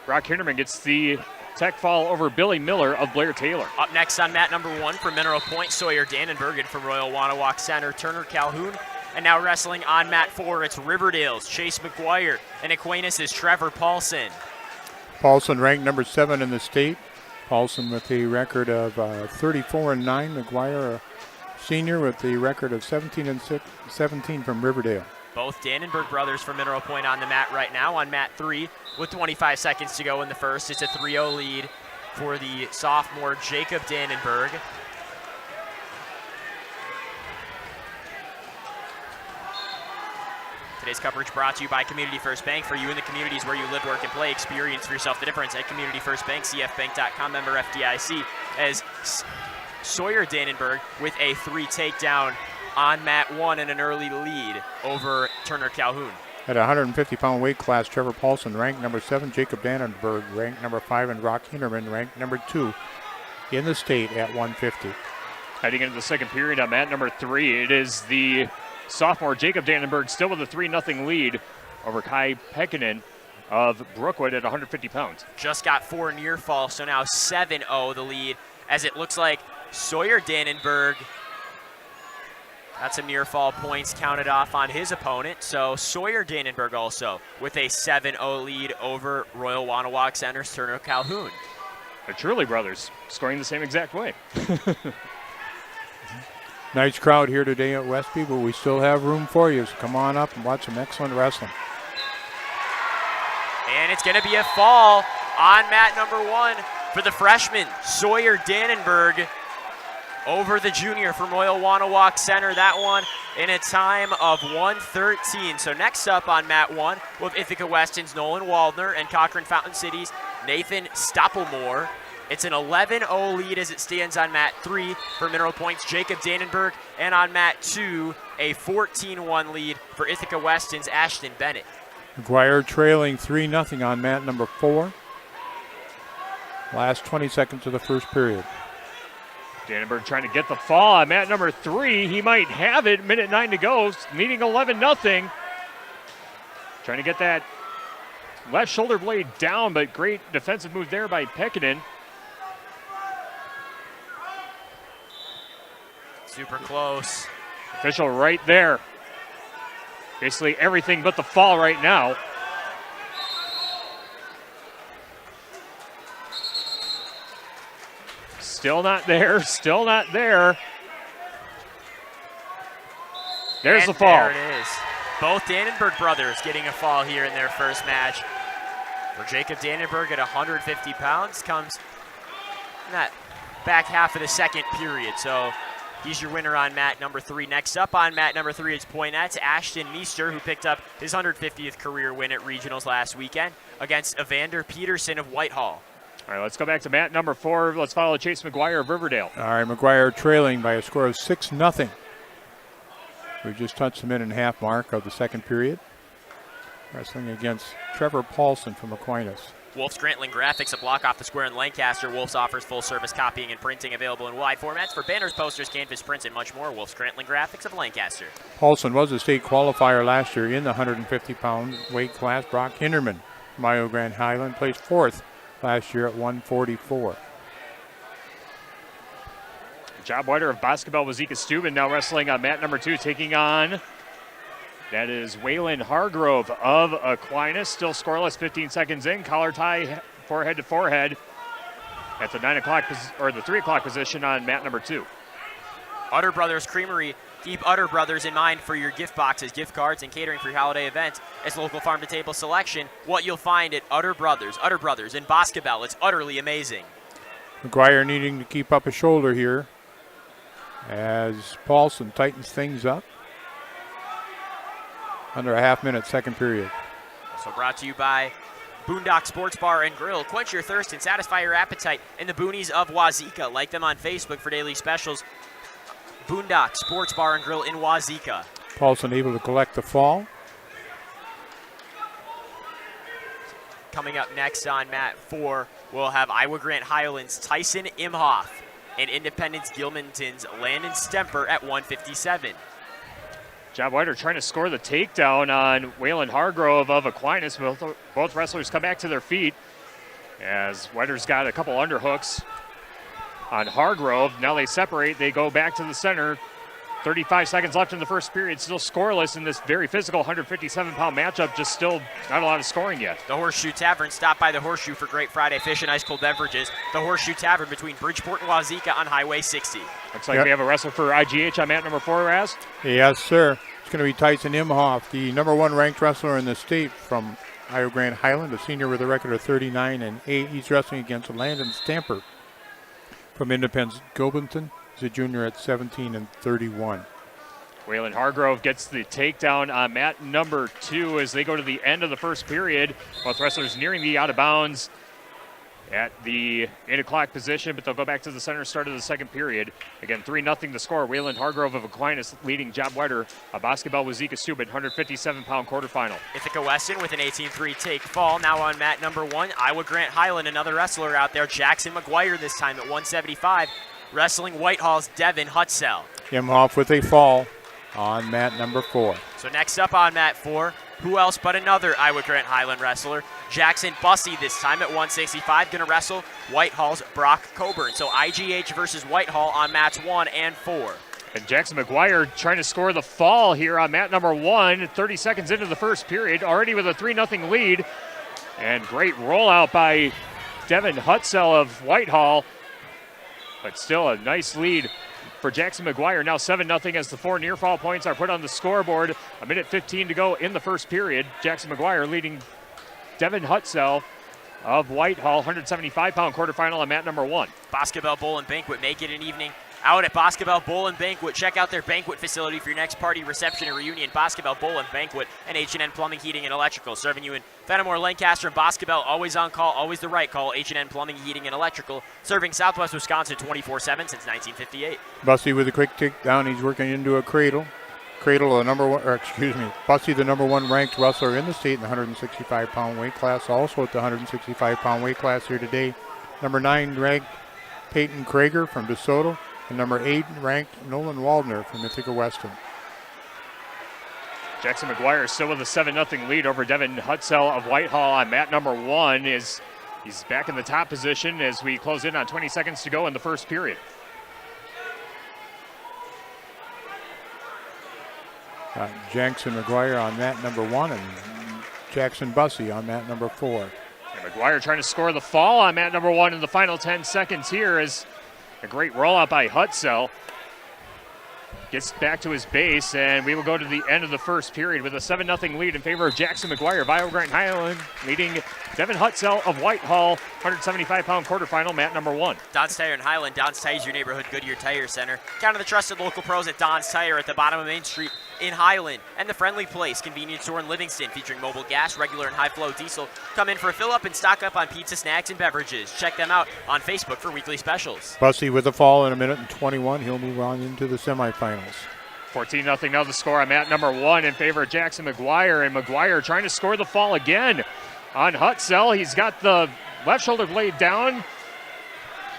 Brock Hinderman gets the tech fall over Billy Miller of Blair Taylor. Up next on mat number 1 from Mineral Point, Sawyer Dannenberg, and from Royal Wanawak Center, Turner Calhoun. And now wrestling on mat 4, it's Riverdale's Chase McGuire, and Aquinas' Trevor Paulson. Paulson ranked number 7 in the state. Paulson with a record of 34-9. McGuire, a senior, with the record of 17 from Riverdale. Both Dannenberg brothers from Mineral Point on the mat right now on mat 3 with 25 seconds to go in the first. It's a 3-0 lead for the sophomore Jacob Dannenberg. Today's coverage brought to you by Community First Bank. For you in the communities where you live, work, and play, experience for yourself the difference at Community First Bank, cfbank.com, member FDIC, as Sawyer Dannenberg with a 3 takedown on mat 1 and an early lead over Turner Calhoun. At 150-pound weight class, Trevor Paulson ranked number 7, Jacob Dannenberg ranked number 5, and Brock Hinderman ranked number 2 in the state at 150. Heading into the second period on mat number 3, it is the sophomore Jacob Dannenberg still with a 3-0 lead over Kai Pekinen of Brookwood at 150 pounds. Just got 4 near fall, so now 7-0 the lead, as it looks like Sawyer Dannenberg, that's some near fall points counted off on his opponent. So Sawyer Dannenberg also with a 7-0 lead over Royal Wanawak Center's Turner Calhoun. The Truly brothers scoring the same exact way. Nice crowd here today at Westby, but we still have room for you, so come on up and watch some excellent wrestling. And it's going to be a fall on mat number 1 for the freshman Sawyer Dannenberg over the junior from Royal Wanawak Center. That one in a time of 1:13. So next up on mat 1, we'll have Ithaca Weston's Nolan Waldner and Cochrane Fountain City's Nathan Stoppelmore. It's an 11-0 lead as it stands on mat 3 for Mineral Point's Jacob Dannenberg, and on mat 2, a 14-1 lead for Ithaca Weston's Ashton Bennett. McGuire trailing 3-0 on mat number 4. Last 20 seconds of the first period. Dannenberg trying to get the fall on mat number 3. He might have it. Minute 9 to go. Leading 11-0. Trying to get that left shoulder blade down, but great defensive move there by Pekinen. Super close. Official right there. Basically everything but the fall right now. Still not there. Still not there. There's the fall. There it is. Both Dannenberg brothers getting a fall here in their first match. For Jacob Dannenberg at 150 pounds, comes in that back half of the second period. So he's your winner on mat number 3. Next up on mat number 3 is Poinette's Ashton Meester, who picked up his 150th career win at regionals last weekend against Evander Peterson of Whitehall. All right, let's go back to mat number 4. Let's follow Chase McGuire of Riverdale. All right, McGuire trailing by a score of 6-0. We just touched the minute-and-a-half mark of the second period. Wrestling against Trevor Paulson from Aquinas. Wolf's Grantland Graphics, a block off the square in Lancaster. Wolf's offers full-service copying and printing available in wide formats for banners, posters, canvas prints, and much more. Wolf's Grantland Graphics of Lancaster. Paulson was a state qualifier last year in the 150-pound weight class. Brock Hinderman, Mayo Grand Highland, placed 4th last year at 144. Job Whiter of Basketball Wazeeka Steuben now wrestling on mat number 2, taking on, that is Waylon Hargrove of Aquinas. Still scoreless, 15 seconds in. Collar tie, forehead to forehead at the 3 o'clock position on mat number 2. Utter Brothers Creamery. Keep Utter Brothers in mind for your gift boxes, gift cards, and catering for your holiday events. As local farm-to-table selection, what you'll find at Utter Brothers in Boscobel. It's utterly amazing. McGuire needing to keep up a shoulder here as Paulson tightens things up. Under a half minute, second period. Also brought to you by Boondock Sports Bar and Grill. Quench your thirst and satisfy your appetite in the boonies of Wazeeka. Like them on Facebook for daily specials. Boondock Sports Bar and Grill in Wazeeka. Paulson able to collect the fall. Coming up next on mat 4, we'll have Iowa Grant Highlands' Tyson Imhoff and Independence Gilmanton's Landon Stemper at 157. Job Whiter trying to score the takedown on Waylon Hargrove of Aquinas. Both wrestlers come back to their feet as Whiter's got a couple underhooks on Hargrove. Now they separate. They go back to the center. 35 seconds left in the first period. Still scoreless in this very physical 157-pound matchup. Just still not a lot of scoring yet. The Horseshoe Tavern. Stop by the Horseshoe for great Friday fish and ice-cold beverages. The Horseshoe Tavern between Bridgeport and Wazeeka on Highway 60. Looks like we have a wrestler for IGH on mat number 4, Raz. Yes, sir. It's going to be Tyson Imhoff, the number 1 ranked wrestler in the state from Iowa Grand Highland, a senior with a record of 39-8. He's wrestling against Landon Stamper from Independence Gilmanton. He's a junior at 17-31. Waylon Hargrove gets the takedown on mat number 2 as they go to the end of the first period. Both wrestlers nearing the out of bounds at the 8 o'clock position, but they'll go back to the center start of the second period. Again, 3-0 to score. Waylon Hargrove of Aquinas leading Job Whiter of Basketball Wazeeka Steuben, 157-pound quarterfinal. Ithaca Weston with an 18-3 take fall. Now on mat number 1, Iowa Grant Highland, another wrestler out there, Jackson McGuire this time at 175, wrestling Whitehall's Devin Hutzell. Imhoff with a fall on mat number 4. So next up on mat 4, who else but another Iowa Grant Highland wrestler, Jackson Bussey this time at 165, going to wrestle Whitehall's Brock Coburn. So IGH versus Whitehall on mats 1 and 4. And Jackson McGuire trying to score the fall here on mat number 1, 30 seconds into the first period, already with a 3-0 lead. And great rollout by Devin Hutzell of Whitehall, but still a nice lead for Jackson McGuire. Now 7-0 as the 4 near fall points are put on the scoreboard. A minute 15 to go in the first period. Jackson McGuire leading Devin Hutzell of Whitehall, 175-pound quarterfinal on mat number 1. Boscobel Bowl and Banquet. Make it an evening out at Boscobel Bowl and Banquet. Check out their banquet facility for your next party, reception, or reunion. Boscobel Bowl and Banquet and H&N Plumbing, Heating, and Electrical. Serving you in Fenimore, Lancaster, and Boscobel. Always on call, always the right call. H&N Plumbing, Heating, and Electrical. Serving Southwest Wisconsin 24/7 since 1958. Bussey with a quick takedown. He's working into a cradle. Bussey, the number 1 ranked wrestler in the state in the 165-pound weight class. Also at the 165-pound weight class here today. Number 9 ranked Peyton Krager from DeSoto. And number 8 ranked Nolan Waldner from Ithaca Weston. Jackson McGuire still with a 7-0 lead over Devin Hutzell of Whitehall on mat number 1. He's back in the top position as we close in on 20 seconds to go in the first period. Jackson McGuire on mat number 1 and Jackson Bussey on mat number 4. And McGuire trying to score the fall on mat number 1 in the final 10 seconds here as A great rollout by Hutzel. Gets back to his base, and we will go to the end of the first period with a 7-0 lead in favor of Jackson McGuire. Vio Grant Highland leading Devin Hutzel of Whitehall, 175-pound quarterfinal, mat number 1. Don's Tire and Highland. Don's Tire is your neighborhood Goodyear Tire Center. Count on the trusted local pros at Don's Tire at the bottom of Main Street in Highland. And the Friendly Place, convenience store in Livingston, featuring mobile gas, regular and high-flow diesel. Come in for a fill-up and stock up on pizza, snacks, and beverages. Check them out on Facebook for weekly specials. Bussey with a fall in 1:21. He'll move on into the semifinals. 14-0 now the score on mat number 1 in favor of Jackson McGuire, and McGuire trying to score the fall again on Hutzel. He's got the left shoulder blade down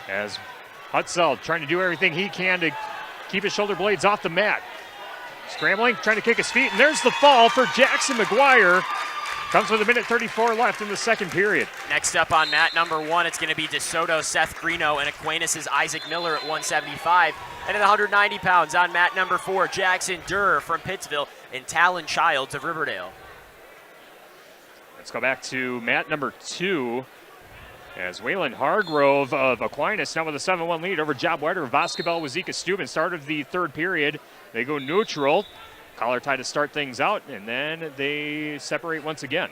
as Hutzel trying to do everything he can to keep his shoulder blades off the mat. Scrambling, trying to kick his feet, and there's the fall for Jackson McGuire. Comes with 1:34 left in the second period. Next up on mat number 1, it's going to be DeSoto, Seth Greeno, and Aquinas' Isaac Miller at 175. And at 190 pounds on mat number 4, Jackson Durr from Pittsville and Talon Childs of Riverdale. Let's go back to mat number 2 as Waylon Hargrove of Aquinas now with a 7-1 lead over Job Wetter of Basketball Wazika Steuben. Start of the third period. They go neutral. Collar tie to start things out, and then they separate once again.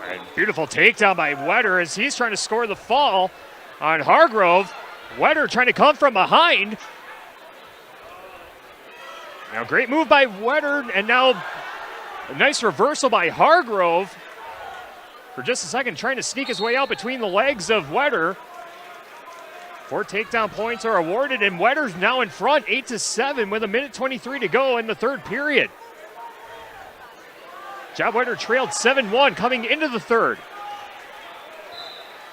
And beautiful takedown by Wetter as he's trying to score the fall on Hargrove. Wetter trying to come from behind. Now great move by Wetter, and now a nice reversal by Hargrove. For just a second, trying to sneak his way out between the legs of Wetter. 4 takedown points are awarded, and Wetter's now in front, 8-7, with 1:23 to go in the third period. Job Wetter trailed 7-1 coming into the third.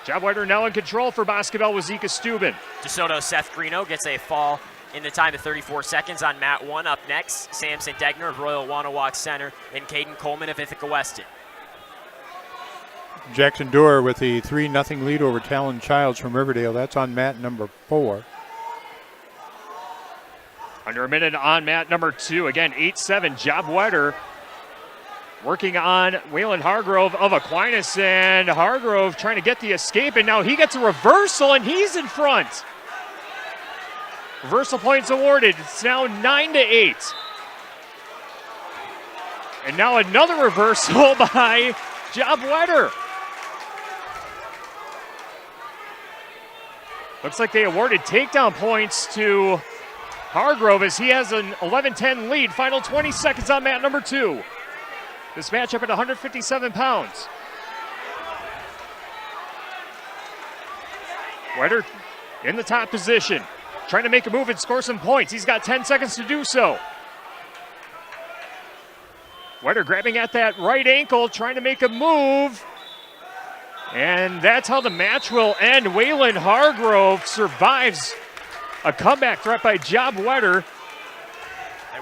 Job Wetter now in control for Basketball Wazika Steuben. DeSoto, Seth Greeno gets a fall in the time of 34 seconds on mat 1. Up next, Samson Degner of Royal Wanawak Center and Caden Coleman of Ithaca Weston. Jackson Durr with a 3-0 lead over Talon Childs from Riverdale. That's on mat number 4. Under a minute on mat number 2. Again, 8-7. Job Wetter working on Waylon Hargrove of Aquinas, and Hargrove trying to get the escape, and now he gets a reversal, and he's in front. Reversal points awarded. It's now 9-8. And now another reversal by Job Wetter. Looks like they awarded takedown points to Hargrove as he has an 11-10 lead. Final 20 seconds on mat number 2. This matchup at 157 pounds. Wetter in the top position, trying to make a move and score some points. He's got 10 seconds to do so. Wetter grabbing at that right ankle, trying to make a move. And that's how the match will end. Waylon Hargrove survives a comeback threat by Job Wetter.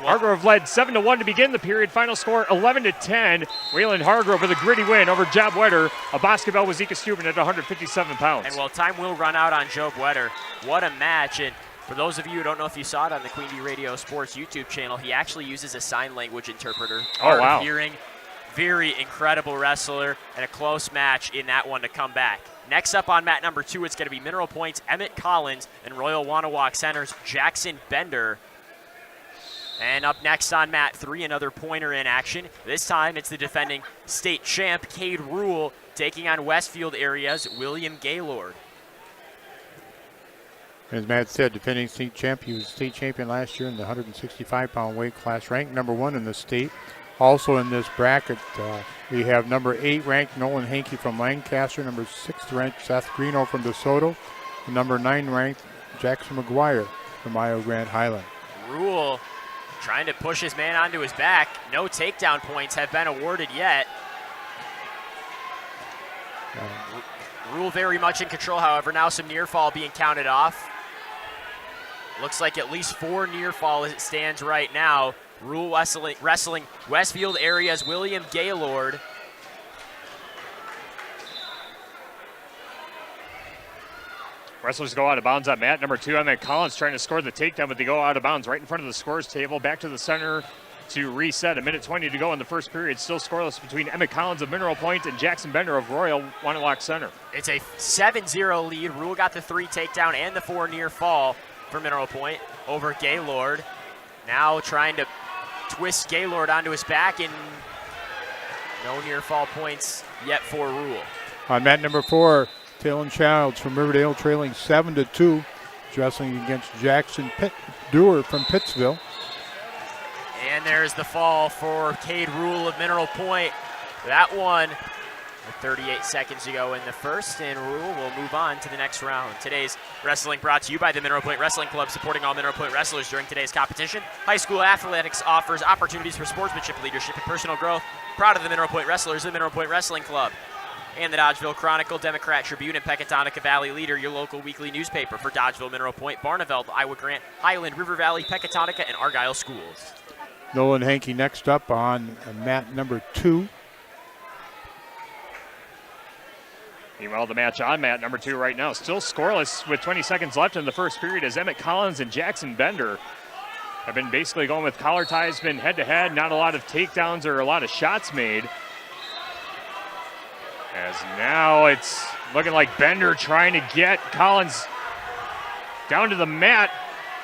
Hargrove led 7-1 to begin the period. Final score 11-10. Waylon Hargrove with a gritty win over Job Wetter of Basketball Wazika Steuben at 157 pounds. And while time will run out on Job Wetter, what a match. And for those of you who don't know if you saw it on the Queen Bee Radio Sports YouTube channel, he actually uses a sign language interpreter. Oh, wow. Hearing. Very incredible wrestler, and a close match in that one to come back. Next up on mat number 2, it's going to be Mineral Point's Emmett Collins and Royal Wanawak Center's Jackson Bender. And up next on mat 3, another pointer in action. This time it's the defending state champ, Cade Rule, taking on Westfield area's William Gaylord. As Matt said, defending state champ, he was state champion last year in the 165-pound weight class, ranked number 1 in the state. Also in this bracket, we have number 8 ranked Nolan Hankey from Lancaster, number 6 ranked Seth Greeno from DeSoto, and number 9 ranked Jackson McGuire from Io Grande Highland. Rule trying to push his man onto his back. No takedown points have been awarded yet. Rule very much in control, however. Now some near fall being counted off. Looks like at least 4 near fall as it stands right now. Rule wrestling Westfield area's William Gaylord. Wrestlers go out of bounds on mat number 2. Emmett Collins trying to score the takedown, but they go out of bounds right in front of the scores table. Back to the center to reset. 1:20 to go in the first period. Still scoreless between Emmett Collins of Mineral Point and Jackson Bender of Royal Wanawak Center. It's a 7-0 lead. Rule got the 3 takedown and the 4 near fall for Mineral Point over Gaylord. Now trying to twist Gaylord onto his back, and no near fall points yet for Rule. On mat number 4, Talon Childs from Riverdale trailing 7-2. Wrestling against Jackson Dewar from Pittsville. And there's the fall for Cade Rule of Mineral Point. That one with 38 seconds to go in the first, and Rule will move on to the next round. Today's wrestling brought to you by the Mineral Point Wrestling Club, supporting all Mineral Point wrestlers during today's competition. High school athletics offers opportunities for sportsmanship, leadership, and personal growth. Proud of the Mineral Point wrestlers, the Mineral Point Wrestling Club. And the Dodgeville Chronicle, Democrat Tribune, and Pecatonica Valley Leader, your local weekly newspaper for Dodgeville, Mineral Point, Barneveld, Iowa Grant, Highland, River Valley, Pecatonica, and Argyle schools. Nolan Hankey next up on mat number 2. Meanwhile, the match on mat number 2 right now, still scoreless with 20 seconds left in the first period, as Emmett Collins and Jackson Bender have been basically going with collar ties, been head-to-head, not a lot of takedowns or a lot of shots made. As now it's looking like Bender trying to get Collins down to the mat.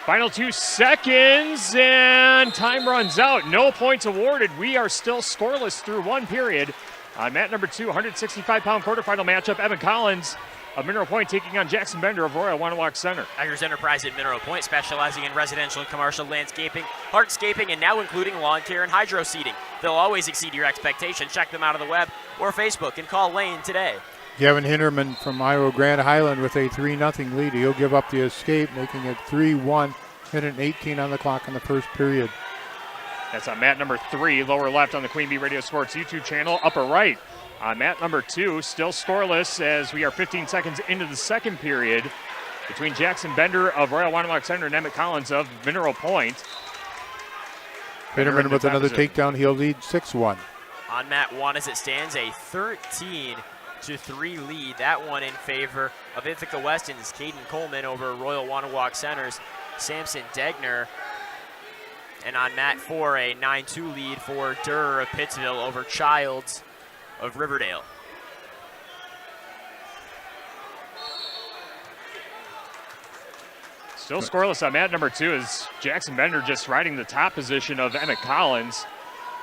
Final 2 seconds, and time runs out. No points awarded. We are still scoreless through 1 period. On mat number 2, 165-pound quarterfinal matchup, Evan Collins of Mineral Point taking on Jackson Bender of Royal Wanawak Center. Eggers Enterprise at Mineral Point, specializing in residential and commercial landscaping, hardscaping, and now including lawn care and hydro seeding. They'll always exceed your expectations. Check them out on the web or Facebook and call Lane today. Gavin Hinderman from Iowa Grand Highland with a 3-0 lead. He'll give up the escape, making it 3-1. Minute 18 on the clock in the first period. That's on mat number 3, lower left on the Queen Bee Radio Sports YouTube channel, upper right. On mat number 2, still scoreless as we are 15 seconds into the second period between Jackson Bender of Royal Wanawak Center and Emmett Collins of Mineral Point. Hinderman with another takedown. He'll lead 6-1. On mat 1 as it stands, a 13-3 lead. That one in favor of Ithaca Weston's Caden Coleman over Royal Wanawak Center's Samson Degner. And on mat 4, a 9-2 lead for Durr of Pittsville over Childs of Riverdale. Still scoreless on mat number 2 is Jackson Bender just riding the top position of Emmett Collins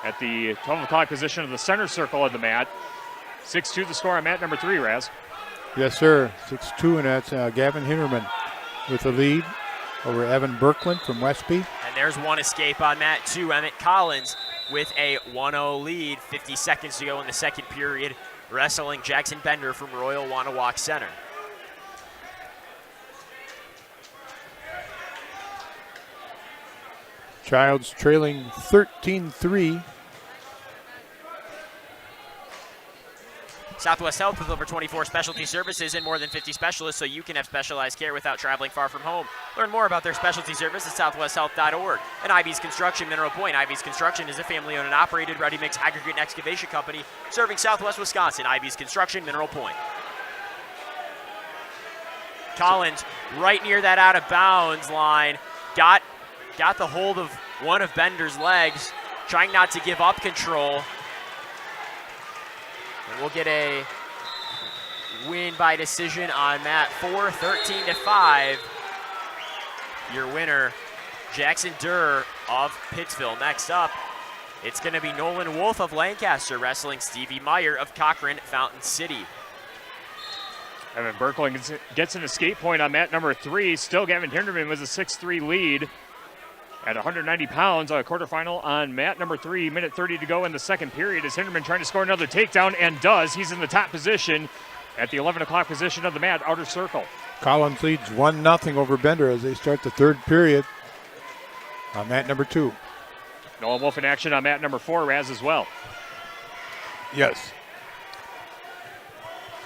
at the 12 o'clock position of the center circle of the mat. 6-2 the score on mat number 3, Raz. Yes, sir. 6-2, and that's Gavin Hinderman with the lead over Evan Birkland from Westby. And there's one escape on mat 2. Emmett Collins with a 1-0 lead. 50 seconds to go in the second period. Wrestling Jackson Bender from Royal Wanawak Center. Childs trailing 13-3. Southwest Health with over 24 specialty services and more than 50 specialists, so you can have specialized care without traveling far from home. Learn more about their specialty service at southwesthealth.org. And Ivy's Construction, Mineral Point. Ivy's Construction is a family-owned and operated ready-mix aggregate and excavation company serving Southwest Wisconsin. Ivy's Construction, Mineral Point. Collins right near that out-of-bounds line. Got the hold of one of Bender's legs, trying not to give up control. And we'll get a win by decision on mat 4, 13-5. Your winner, Jackson Durr of Pittsville. Next up, it's going to be Nolan Wolf of Lancaster wrestling Stevie Meyer of Cochran Fountain City. Evan Birkland gets an escape point on mat number 3. Still Gavin Hinderman with a 6-3 lead at 190 pounds on a quarterfinal on mat number 3. Minute 30 to go in the second period as Hinderman trying to score another takedown, and does. He's in the top position at the 11 o'clock position of the mat, outer circle. Collins leads 1-0 over Bender as they start the third period on mat number 2. Nolan Wolf in action on mat number 4, Raz, as well. Yes.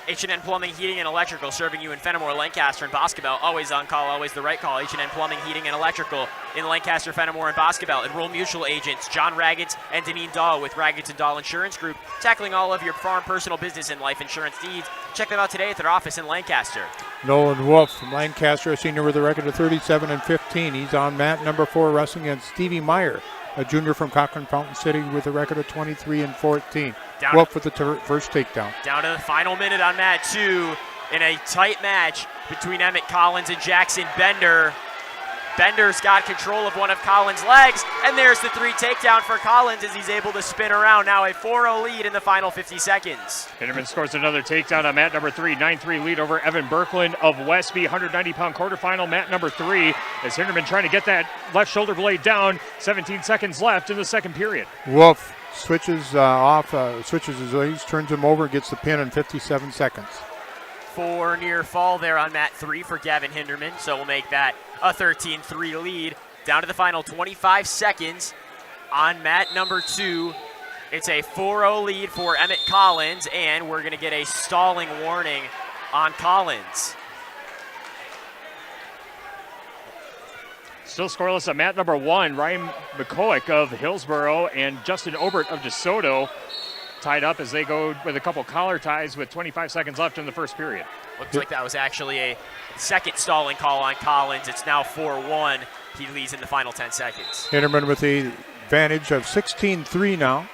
H&N Plumbing, Heating, and Electrical, serving you in Fenimore, Lancaster, and Boscobel. Always on call, always the right call. H&N Plumbing, Heating, and Electrical in Lancaster, Fenimore, and Boscobel. And Rural Mutual agents John Raggett and Deneen Dahl with Raggett & Dahl Insurance Group, tackling all of your farm, personal, business, and life insurance needs. Check them out today at their office in Lancaster. Nolan Wolf from Lancaster, a senior with a record of 37-15. He's on mat number 4, wrestling against Stevie Meyer a junior from Cochran Fountain City with a record of 23-14. Down Wolf with the first takedown. Down to the final minute on mat 2 in a tight match between Emmett Collins and Jackson Bender. Bender's got control of one of Collins' legs, and there's the 3 takedown for Collins as he's able to spin around. Now a 4-0 lead in the final 50 seconds. Hinderman scores another takedown on mat number 3. 9-3 lead over Evan Berkland of Westby. 190-pound quarterfinal, mat number 3. As Hinderman trying to get that left shoulder blade down. 17 seconds left in the second period. Wolf switches switches his legs, turns him over, gets the pin in 57 seconds. 4 near fall there on mat 3 for Gavin Hinderman, so we'll make that a 13-3 lead. Down to the final 25 seconds on mat number 2. It's a 4-0 lead for Emmett Collins, and we're going to get a stalling warning on Collins. Still scoreless at mat number 1. Ryan McCoick of Hillsboro and Justin Obert of DeSoto tied up as they go with a couple collar ties with 25 seconds left in the first period. Looks like that was actually a second stalling call on Collins. It's now 4-1. He leads in the final 10 seconds. Hinderman with the advantage of 16-3 now.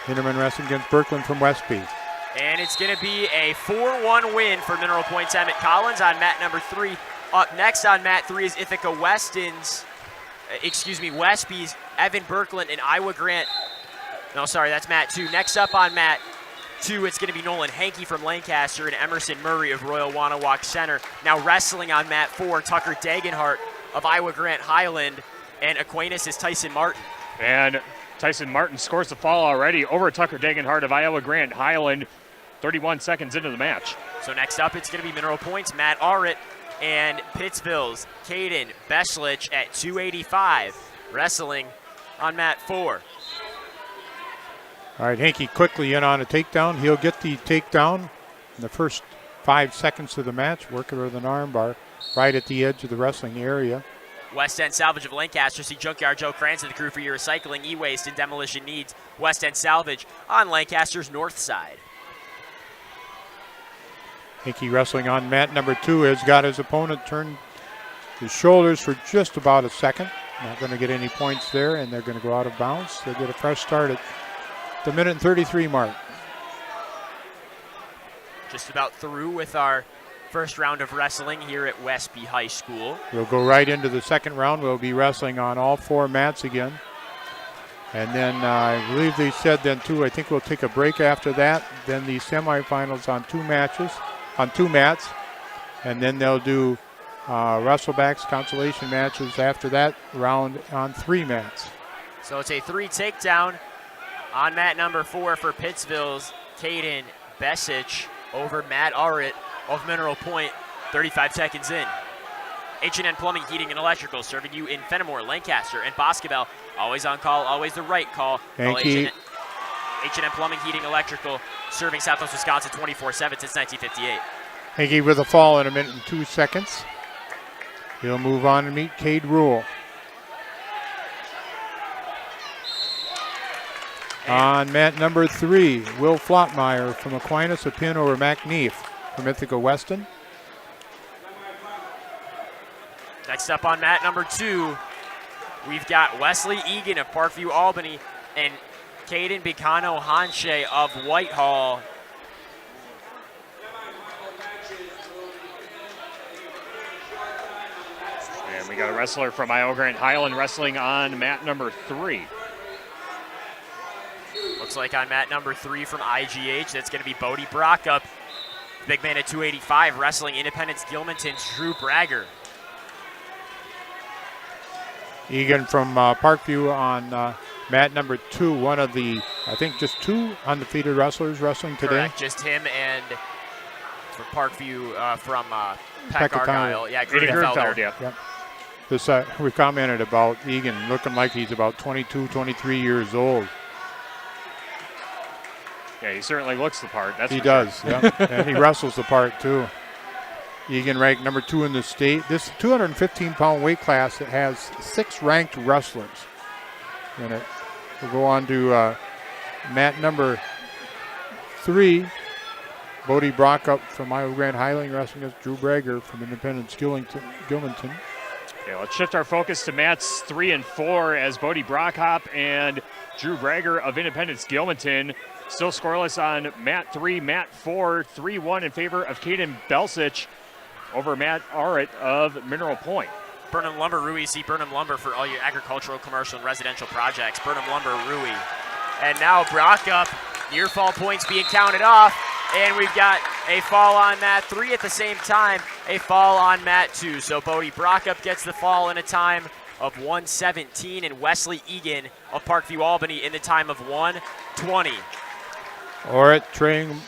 Hinderman wrestling against Berkland from Westby. And it's going to be a 4-1 win for Mineral Point's Emmett Collins on mat number 3. Up next on mat 3 is Westby's Evan Berkland and Iowa Grant. No, sorry, that's mat 2. Next up on mat 2, it's going to be Nolan Hankey from Lancaster and Emerson Murray of Royal Wanawak Center. Now wrestling on mat 4, Tucker Dagenhart of Iowa Grant Highland, and Aquinas is Tyson Martin. And Tyson Martin scores the fall already over Tucker Dagenhart of Iowa Grant Highland, 31 seconds into the match. So next up, it's going to be Mineral Point's Matt Arrett and Pittsville's Caden Beschlich at 285, wrestling on mat 4. All right, Hankey quickly in on a takedown. He'll get the takedown in the first 5 seconds of the match, working with an armbar right at the edge of the wrestling area. West End Salvage of Lancaster. See Junkyard Joe Cranston, the crew for your recycling, e-waste, and demolition needs. West End Salvage on Lancaster's north side. Hankey wrestling on mat number 2 has got his opponent turn his shoulders for just about a second. Not going to get any points there, and they're going to go out of bounds. They'll get a fresh start at the minute and 33 mark. Just about through with our first round of wrestling here at Westby High School. We'll go right into the second round. We'll be wrestling on all 4 mats again. And then I believe they said then too, I think we'll take a break after that. Then the semifinals on 2 mats. And then they'll do Wrestlebacks consolation matches after that round on 3 mats. So it's a 3 takedown on mat number 4 for Pittsville's Caden Beschlich over Matt Arrett of Mineral Point, 35 seconds in. H&N Plumbing, Heating, and Electrical, serving you in Fenimore, Lancaster, and Boscobel. Always on call, always the right call. Thank you. H&N Plumbing, Heating, Electrical, serving Southwest Wisconsin 24/7 since 1958. Hankey with a fall in a minute and 2 seconds. He'll move on to meet Cade Rule. On mat number 3, Will Flotmeyer from Aquinas, a pin over McNeef from Ithaca Weston. Next up on mat number 2, we've got Wesley Egan of Parkview, Albany, and Caden Bicano Hanche of Whitehall. And we got a wrestler from Iowa Grant Highland wrestling on mat number 3. Looks like on mat number 3 from IGH, that's going to be Bodie Brockup. Big man at 285, wrestling Independence Gilmanton's Drew Bragger. Egan from Parkview on mat number 2, one of the, I think just 2 undefeated wrestlers wrestling today. Correct, just him and from Parkview from Pat Argyle. Yeah, Greenfelder. Yeah. Yep. This, we commented about Egan looking like he's about 22, 23 years old. Yeah, he certainly looks the part. That's he for does, sure. yeah. And he wrestles the part, too. Egan ranked number 2 in the state. This 215-pound weight class that has 6 ranked wrestlers in it. We'll go on to mat number 3. Bodie Brockup from Iowa Grant Highland wrestling against Drew Brager from Independence Gilmanton. Okay, let's shift our focus to mats 3 and 4 as Bodie Brockhop and Drew Brager of Independence Gilmanton still scoreless on mat 3, mat 4, 3-1 in favor of Caden Belsich over Matt Arrett of Mineral Point. Burnham Lumber, Rui. See Burnham Lumber for all your agricultural, commercial, and residential projects. Burnham Lumber, Rui. And now Brockup, near fall points being counted off. And we've got a fall on mat 3 at the same time, a fall on mat 2. So Bodie Brockup gets the fall in a time of 1:17, and Wesley Egan of Parkview Albany in the time of 1:20. Orrit trailing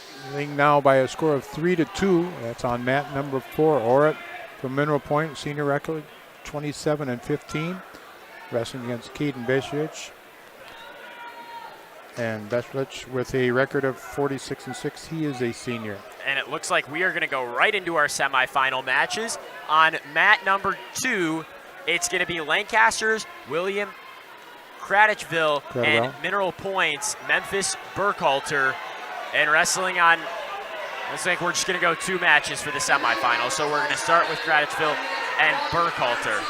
now by a score of 3-2. That's on mat number 4. Orrit from Mineral Point, senior record 27-15, wrestling against Caden Beshich. And Beshich with a record of 46-6. He is a senior. And it looks like we are going to go right into our semifinal matches. On mat number 2, it's going to be Lancaster's William Craddochville and Mineral Point's Memphis Burkhalter. And wrestling on, looks like we're just going to go 2 matches for the semifinal. So we're going to start with Craddochville and Burkhalter.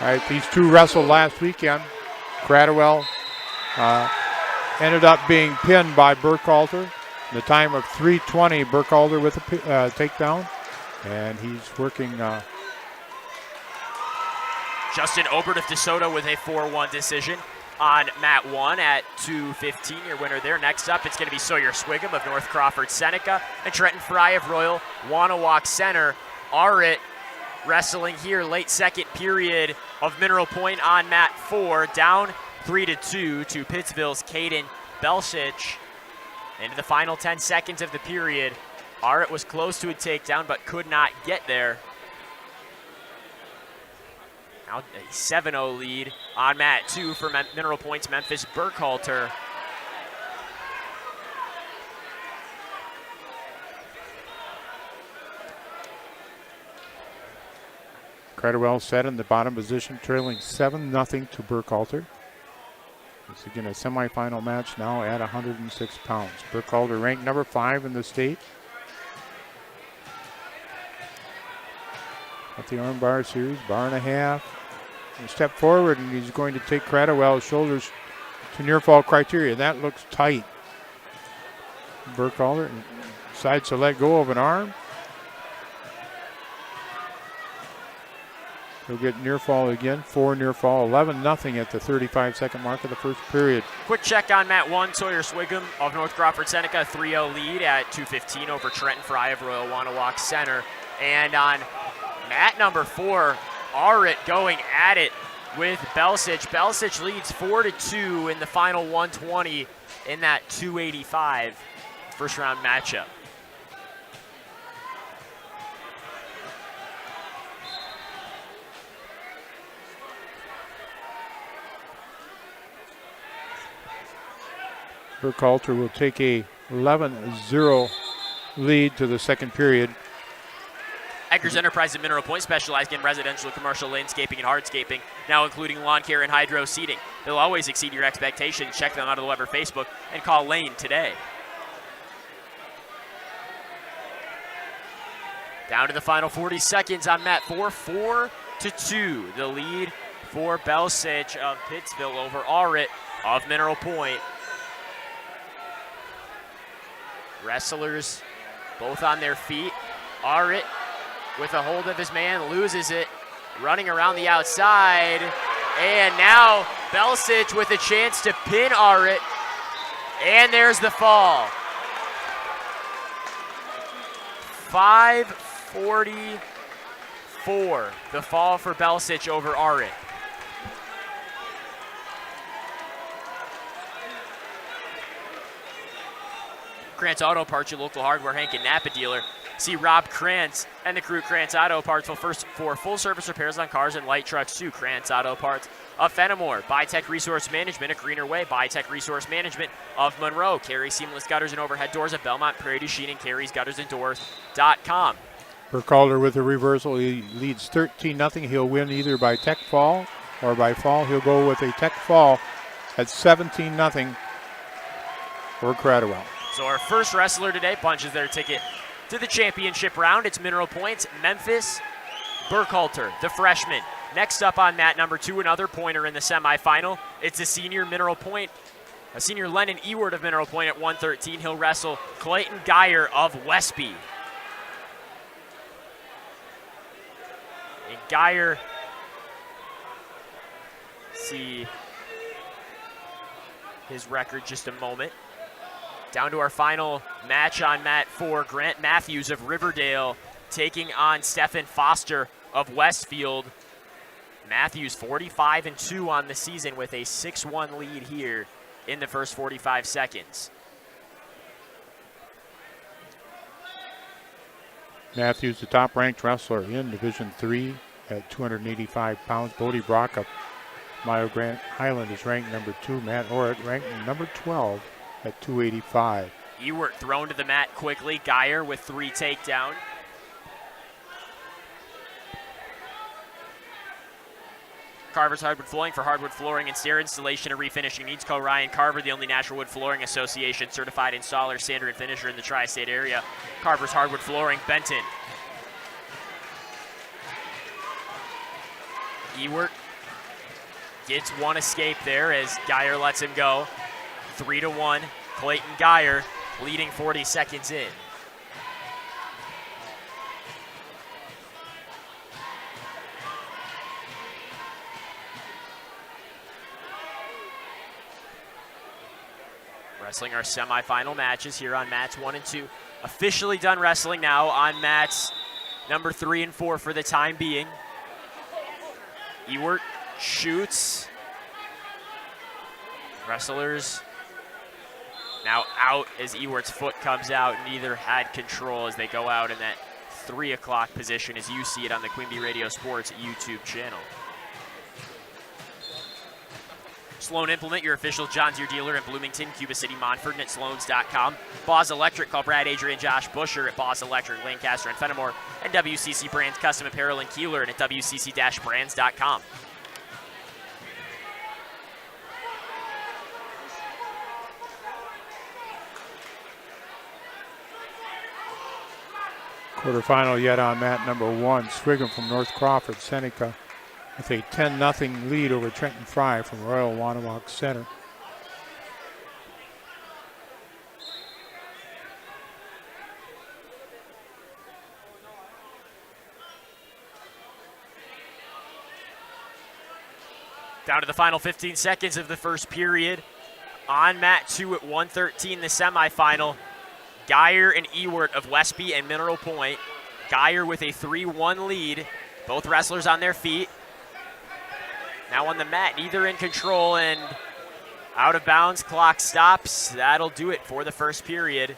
All right, these two wrestled last weekend. Cradwell ended up being pinned by Burkhalter. The time of 3:20, Burkhalter with a takedown. And he's working. Justin Obert of DeSoto with a 4-1 decision on mat 1 at 2:15. Your winner there. Next up, it's going to be Sawyer Swigum of North Crawford Seneca and Trenton Fry of Royal Wanawak Center. Arrett wrestling here late second period of Mineral Point on mat 4, down 3-2 to Pittsville's Caden Belsich. Into the final 10 seconds of the period, Arrett was close to a takedown but could not get there. Now a 7-0 lead on mat 2 for Mineral Point's Memphis Burkhalter. Cradwell set in the bottom position, trailing 7-0 to Burkhalter. It's again a semifinal match now at 106 pounds. Burkhalter ranked number 5 in the state. At the armbar series, bar and a half. And step forward, and he's going to take Cradwell's shoulders to near fall criteria. That looks tight. Burkhalter decides to let go of an arm. He'll get near fall again, 4 near fall, 11-0 at the 35-second mark of the first period. Quick check on mat 1, Sawyer Swigum of North Crawford Seneca, 3-0 lead at 2:15 over Trenton Fry of Royal Wanawak Center. And on mat number 4, Arrett going at it with Belsich. Belsich leads 4-2 in the final 120 in that 285 first round matchup. Burkhalter will take a 11-0 lead to the second period. Eggers Enterprise at Mineral Point, specializing in residential, commercial, landscaping, and hardscaping, now including lawn care and hydro seeding. They'll always exceed your expectations. Check them out on the Weber Facebook and call Lane today. Down to the final 40 seconds on mat 4, 4-2. The lead for Belsich of Pittsville over Arrett of Mineral Point. Wrestlers both on their feet. Arrett with a hold of his man, loses it, running around the outside. And now Belsich with a chance to pin Arrett. And there's the fall. 5:44, the fall for Belsich over Arrett. Krantz Auto Parts, your local hardware, Hank and Napa dealer. See Rob Krantz and the crew at Krantz Auto Parts for full service repairs on cars and light trucks too. Krantz Auto Parts of Fenimore. Bytech Resource Management, a greener way. Bytech Resource Management of Monroe. Carey Seamless Gutters and Overhead Doors of Belmont, Prairie du Chien, and Carey's Gutters and Doors.com. Burkhalter with a reversal. He leads 13-0. He'll win either by tech fall or by fall. He'll go with a tech fall at 17-0 for Cradwell. So our first wrestler today punches their ticket to the championship round. It's Mineral Point's Memphis Burkhalter, the freshman. Next up on mat number 2, another pointer in the semifinal. It's a senior Mineral Point, a senior Lennon Ewart of Mineral Point at 113. He'll wrestle Clayton Geyer of Westby. And Geyer, see his record just a moment. Down to our final match on mat 4, Grant Matthews of Riverdale taking on Stephen Foster of Westfield. Matthews 45-2 on the season with a 6-1 lead here in the first 45 seconds. Matthews, the top-ranked wrestler in Division III at 285 pounds. Bodie Brock of Mile Grant Highland is ranked number 2. Matt Orritt ranked number 12 at 285. Ewart thrown to the mat quickly. Geyer with 3 takedown. Carver's Hardwood Flooring for hardwood flooring and stair installation and refinishing needs. Call Ryan Carver, the only Natural Wood Flooring Association certified installer, sander, and finisher in the tri-state area. Carver's Hardwood Flooring, Benton. Ewart gets 1 escape there as Geyer lets him go. 3-1, Clayton Geyer leading 40 seconds in. Wrestling our semifinal matches here on mats 1 and 2. Officially done wrestling now on mats number 3 and 4 for the time being. Ewart shoots. Wrestlers now out as Ewart's foot comes out. Neither had control as they go out in that 3 o'clock position as you see it on the Queen Bee Radio Sports YouTube channel. Sloan Implement, your official John Deere dealer in Bloomington, Cuba City, Montford, and at sloans.com. Boz Electric, call Brad, Adrian, Josh Busher at Boz Electric, Lancaster, and Fenimore. And WCC Brands Custom Apparel in Kieler and at WCC-brands.com. Quarterfinal yet on mat number 1. Swigum from North Crawford, Seneca, with a 10-0 lead over Trenton Fry from Royal Wanawak Center. Down to the final 15 seconds of the first period. On mat 2 at 113, the semifinal. Geyer and Ewart of Westby and Mineral Point. Geyer with a 3-1 lead. Both wrestlers on their feet. Now on the mat, neither in control, and out of bounds, clock stops. That'll do it for the first period.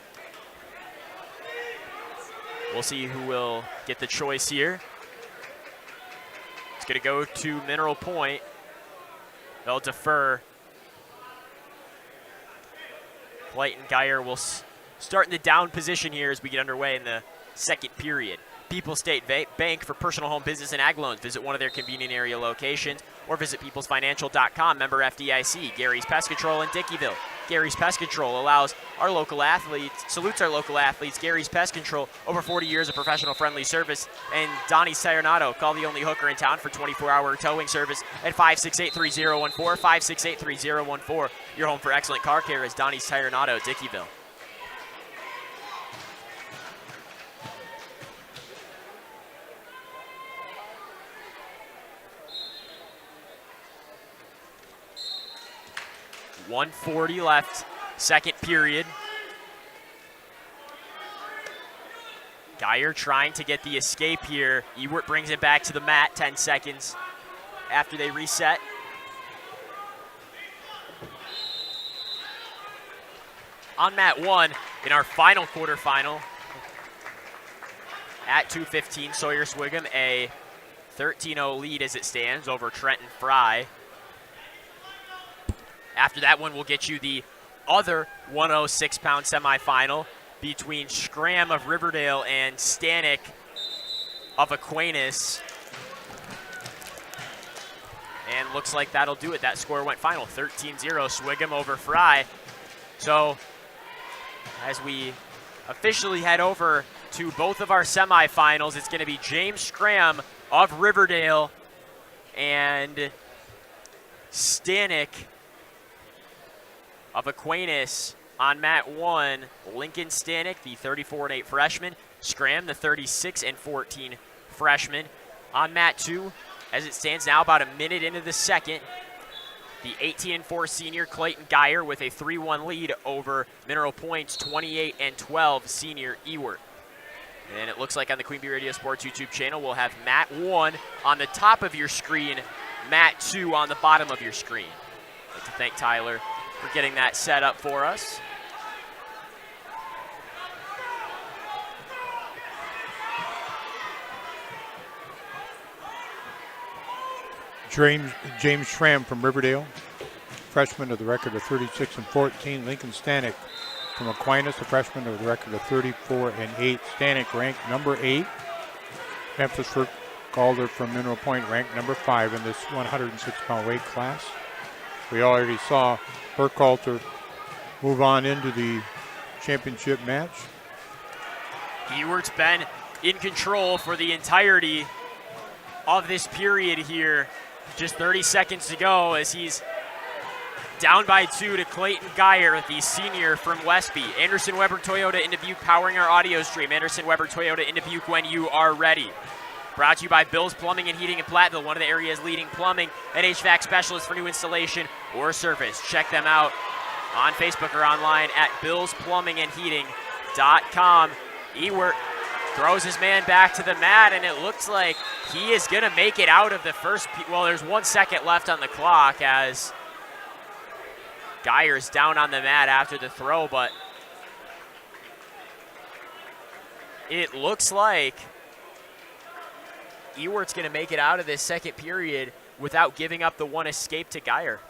We'll see who will get the choice here. It's gonna go to Mineral Point. They'll defer. Clayton Geyer will start in the down position here as we get underway in the second period. People's State Bank for personal home business and ag loans. Visit one of their convenient area locations or visit peoplesfinancial.com. Member FDIC. Gary's Pest Control in Dickeyville. Gary's Pest Control salutes our local athletes. Gary's Pest Control, over 40 years of professional friendly service. And Donnie's Tire. Call the only hooker in town for 24-hour towing service at 568-3014, 568-3014. Your home for excellent car care is Donnie's Tire, Dickeyville. .140 left, second period. Geyer trying to get the escape here. Ewart brings it back to the mat, 10 seconds after they reset. On mat 1 in our final quarterfinal at 2:15, Sawyer Swigum a 13-0 lead as it stands over Trenton Fry. After that one, we'll get you the other 106-pound semifinal between Scram of Riverdale and Stanek of Aquinas. And looks like that'll do it. That score went final, 13-0, Swigum over Fry. So as we officially head over to both of our semifinals. It's going to be James Schramm of Riverdale and Stanek of Aquinas. On mat 1, Lincoln Stanek, the 34-8 freshman. Schramm, the 36-14 freshman. On mat 2, as it stands now, about a minute into the second, the 18-4 senior Clayton Geyer with a 3-1 lead over Mineral Point's 28-12 senior Ewert. And it looks like on the Queen Bee Radio Sports YouTube channel, we'll have mat 1 on the top of your screen, mat 2 on the bottom of your screen. I'd like to thank Tyler for getting that set up for us. James Schramm from Riverdale, freshman with a record of 36-14. Lincoln Stanek from Aquinas, a freshman with a record of 34-8. Stanek ranked number 8. Memphis Calder from Mineral Point ranked number 5 in this 106-pound weight class. We already saw Burkhalter move on into the championship match. Ewert's been in control for the entirety of this period here. Just 30 seconds to go as he's down by 2 to Clayton Geyer, the senior from Westby. Anderson Weber Toyota in Dubuque powering our audio stream. Anderson Weber Toyota in Dubuque when you are ready. Brought to you by Bill's Plumbing and Heating in Platteville, one of the area's leading plumbing and HVAC specialists for new installation or service. Check them out on Facebook or online at billsplumbingandheating.com. Ewert throws his man back to the mat, and it looks like he is going to make it out of the first. Well, there's 1 second left on the clock as Geyer's down on the mat after the throw, but it looks like Ewert's going to make it out of this second period without giving up the one escape to Geyer.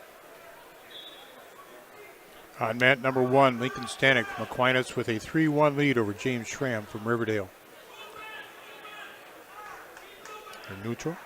On mat number 1, Lincoln Stanek from Aquinas with a 3-1 lead over James Schramm from Riverdale. And neutral.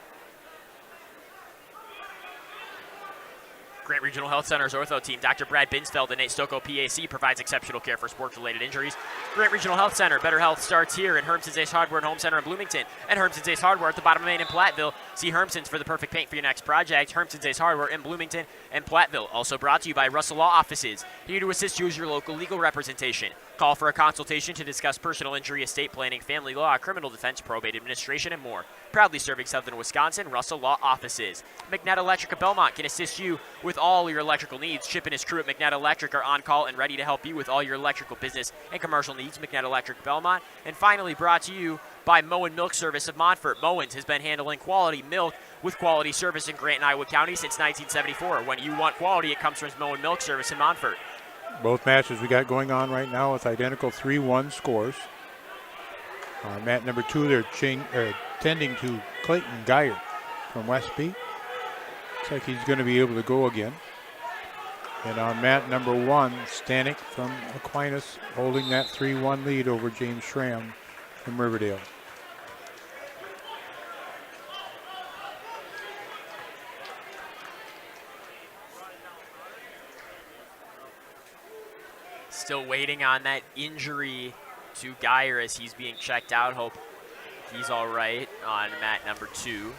Grant Regional Health Center's ortho team, Dr. Brad Binsfeld and Nate Stocco PAC, provides exceptional care for sports-related injuries. Grant Regional Health Center, better health starts here in Hermson's Ace Hardware and Home Center in Bloomington, and Hermson's Ace Hardware at the bottom of Main in Platteville. See Hermson's for the perfect paint for your next project. Hermson's Ace Hardware in Bloomington and Platteville. Also brought to you by Russell Law Offices, here to assist you as your local legal representation. Call for a consultation to discuss personal injury, estate planning, family law, criminal defense, probate administration, and more. Proudly serving Southern Wisconsin, Russell Law Offices. McNett Electric of Belmont can assist you with all your electrical needs. Chip and his crew at McNett Electric are on call and ready to help you with all your electrical business and commercial needs. McNett Electric Belmont. And finally brought to you by Moen Milk Service of Montfort. Moen's has been handling quality milk with quality service in Grant and Iowa County since 1974. When you want quality, it comes from Moen Milk Service in Montfort. Both matches we got going on right now with identical 3-1 scores. On mat number 2, they're tending to Clayton Geyer from Westby. Looks like he's going to be able to go again. And on mat number 1, Stanek from Aquinas holding that 3-1 lead over James Schramm from Riverdale. Still waiting on that injury to Geyer as he's being checked out. Hope he's all right on mat number 2.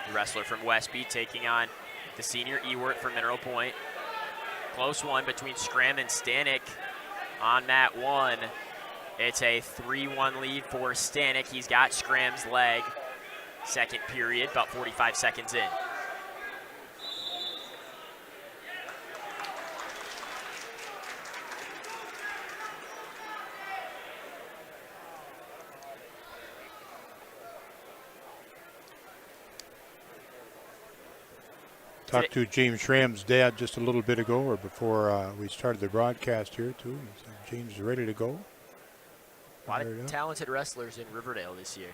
The wrestler from Westby taking on the senior Ewert from Mineral Point. Close one between Schramm and Stanek on mat 1. It's a 3-1 lead for Stanek. He's got Schramm's leg. Second period, about 45 seconds in. Talked to James Schramm's dad just a little bit ago, or before we started the broadcast here, too. He said James is ready to go. A lot of talented wrestlers in Riverdale this year.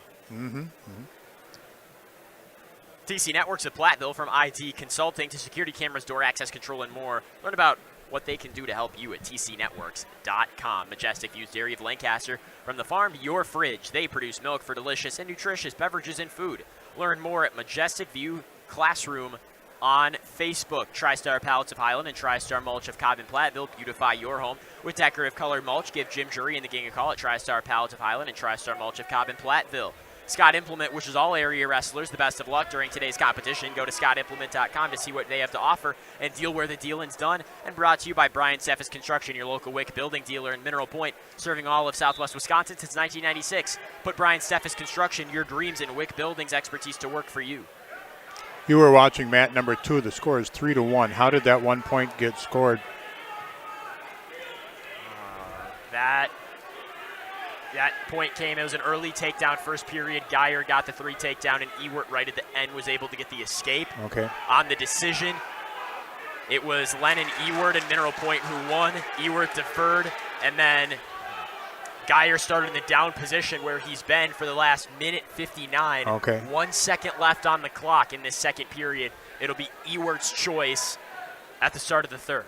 TC Networks of Platteville, from IT consulting to security cameras, door access control, and more. Learn about what they can do to help you at tcnetworks.com. Majestic Views Dairy of Lancaster. From the farm to your fridge, they produce milk for delicious and nutritious beverages and food. Learn more at Majestic View Classroom on Facebook. TriStar Pallets of Highland and TriStar Mulch of Cobb and Platteville. Beautify your home with decorative colored mulch. Give Jim Jury and the gang a call at TriStar Pallets of Highland and TriStar Mulch of Cobb and Platteville. Scott Implement wishes all area wrestlers the best of luck during today's competition. Go to scottimplement.com to see what they have to offer and deal where the dealing's done. And brought to you by Brian Cephas Construction, your local WIC building dealer in Mineral Point, serving all of Southwest Wisconsin since 1996. Put Brian Cephas Construction, your dreams in WIC buildings expertise to work for you. You were watching mat number 2. The score is 3-1. How did that 1 point get scored? That point came, it was an early takedown first period. Geyer got the 3 takedown, and Ewert right at the end was able to get the escape. Okay. On the decision, it was Lennon Ewert and Mineral Point who won. Ewert deferred, and then Geyer started in the down position where he's been for the last minute 59. Okay. 1 second left on the clock in this second period. It'll be Ewert's choice at the start of the third.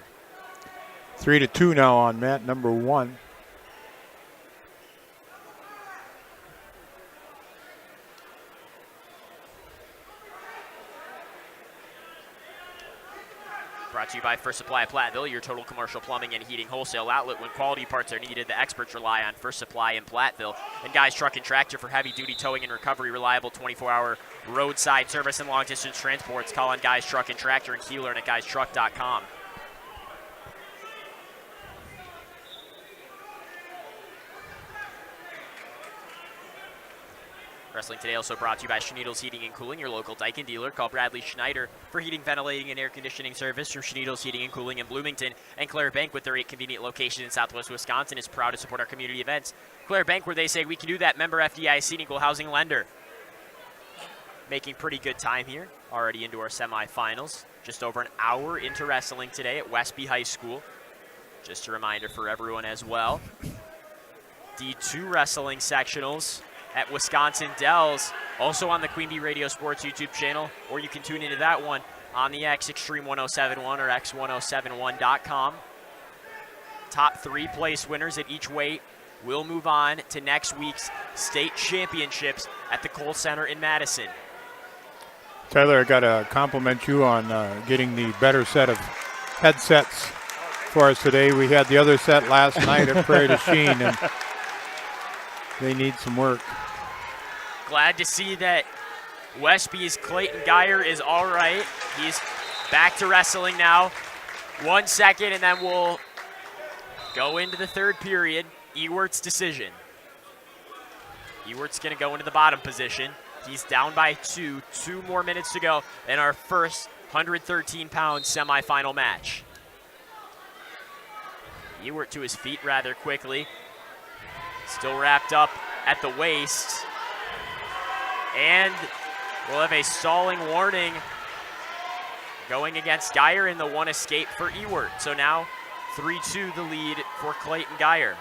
3-2 now on mat number 1. Brought to you by First Supply of Platteville, your total commercial plumbing and heating wholesale outlet. When quality parts are needed, the experts rely on First Supply in Platteville. And Guys Truck and Tractor for heavy-duty towing and recovery, reliable 24-hour roadside service and long-distance transports. Call on Guys Truck and Tractor in Kieler and at guystruck.com. Wrestling Today also brought to you by Schneidels Heating and Cooling, your local Daikin dealer. Call Bradley Schneider for heating, ventilating, and air conditioning service from Schneidels Heating and Cooling in Bloomington. And Claire Bank, with their 8 convenient locations in Southwest Wisconsin, is proud to support our community events. Claire Bank, where they say we can do that. Member FDIC, equal housing lender. Making pretty good time here, already into our semifinals. Just over an hour into wrestling today at Westby High School. Just a reminder for everyone as well. D2 wrestling sectionals at Wisconsin Dells, also on the Queen Bee Radio Sports YouTube channel, or you can tune into that one on the X Extreme 1071 or X1071.com. Top 3 place winners at each weight will move on to next week's state championships at the Kohl Center in Madison. Tyler, I got to compliment you on getting the better set of headsets for us today. We had the other set last night at Prairie du Chien, and they need some work. Glad to see that Westby's Clayton Geyer is all right. He's back to wrestling now. 1 second, and then we'll go into the third period. Ewert's decision. Ewert's going to go into the bottom position. He's down by 2. 2 more minutes to go in our first 113-pound semifinal match. Ewert to his feet rather quickly. Still wrapped up at the waist. And we'll have a stalling warning going against Geyer in the 1 escape for Ewert. So now 3-2 the lead for Clayton Geyer.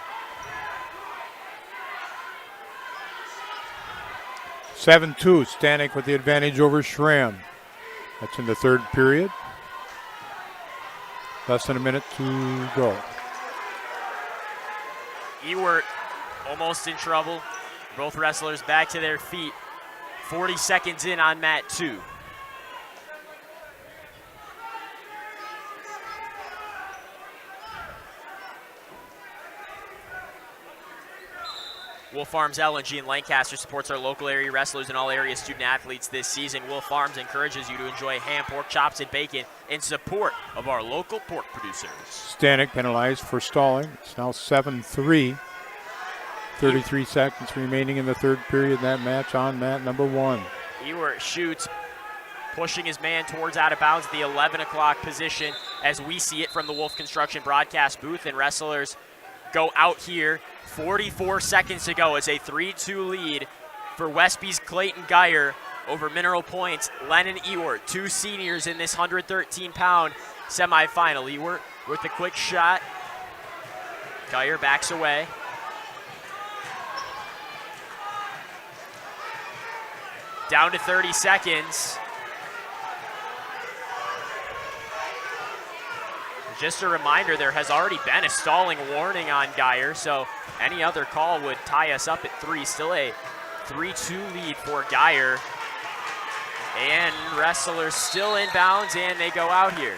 7-2, Stanek with the advantage over Schramm. That's in the third period. Less than a minute to go. Ewert almost in trouble. Both wrestlers back to their feet. 40 seconds in on mat 2. Wolf Farms LNG in Lancaster supports our local area wrestlers and all area student athletes this season. Wolf Farms encourages you to enjoy ham, pork chops, and bacon in support of our local pork producers. Stanek penalized for stalling. It's now 7-3. 33 seconds remaining in the third period in that match on mat number 1. Ewert shoots, pushing his man towards out of bounds, the 11 o'clock position as we see it from the Wolf Construction broadcast booth, and wrestlers go out here. 44 seconds to go. It's a 3-2 lead for Westby's Clayton Geyer over Mineral Point's Lennon Ewert. 2 seniors in this 113-pound semifinal. Ewert with the quick shot. Geyer backs away. Down to 30 seconds. Just a reminder, there has already been a stalling warning on Geyer, so any other call would tie us up at 3. Still a 3-2 lead for Geyer. And wrestlers still inbounds, and they go out here.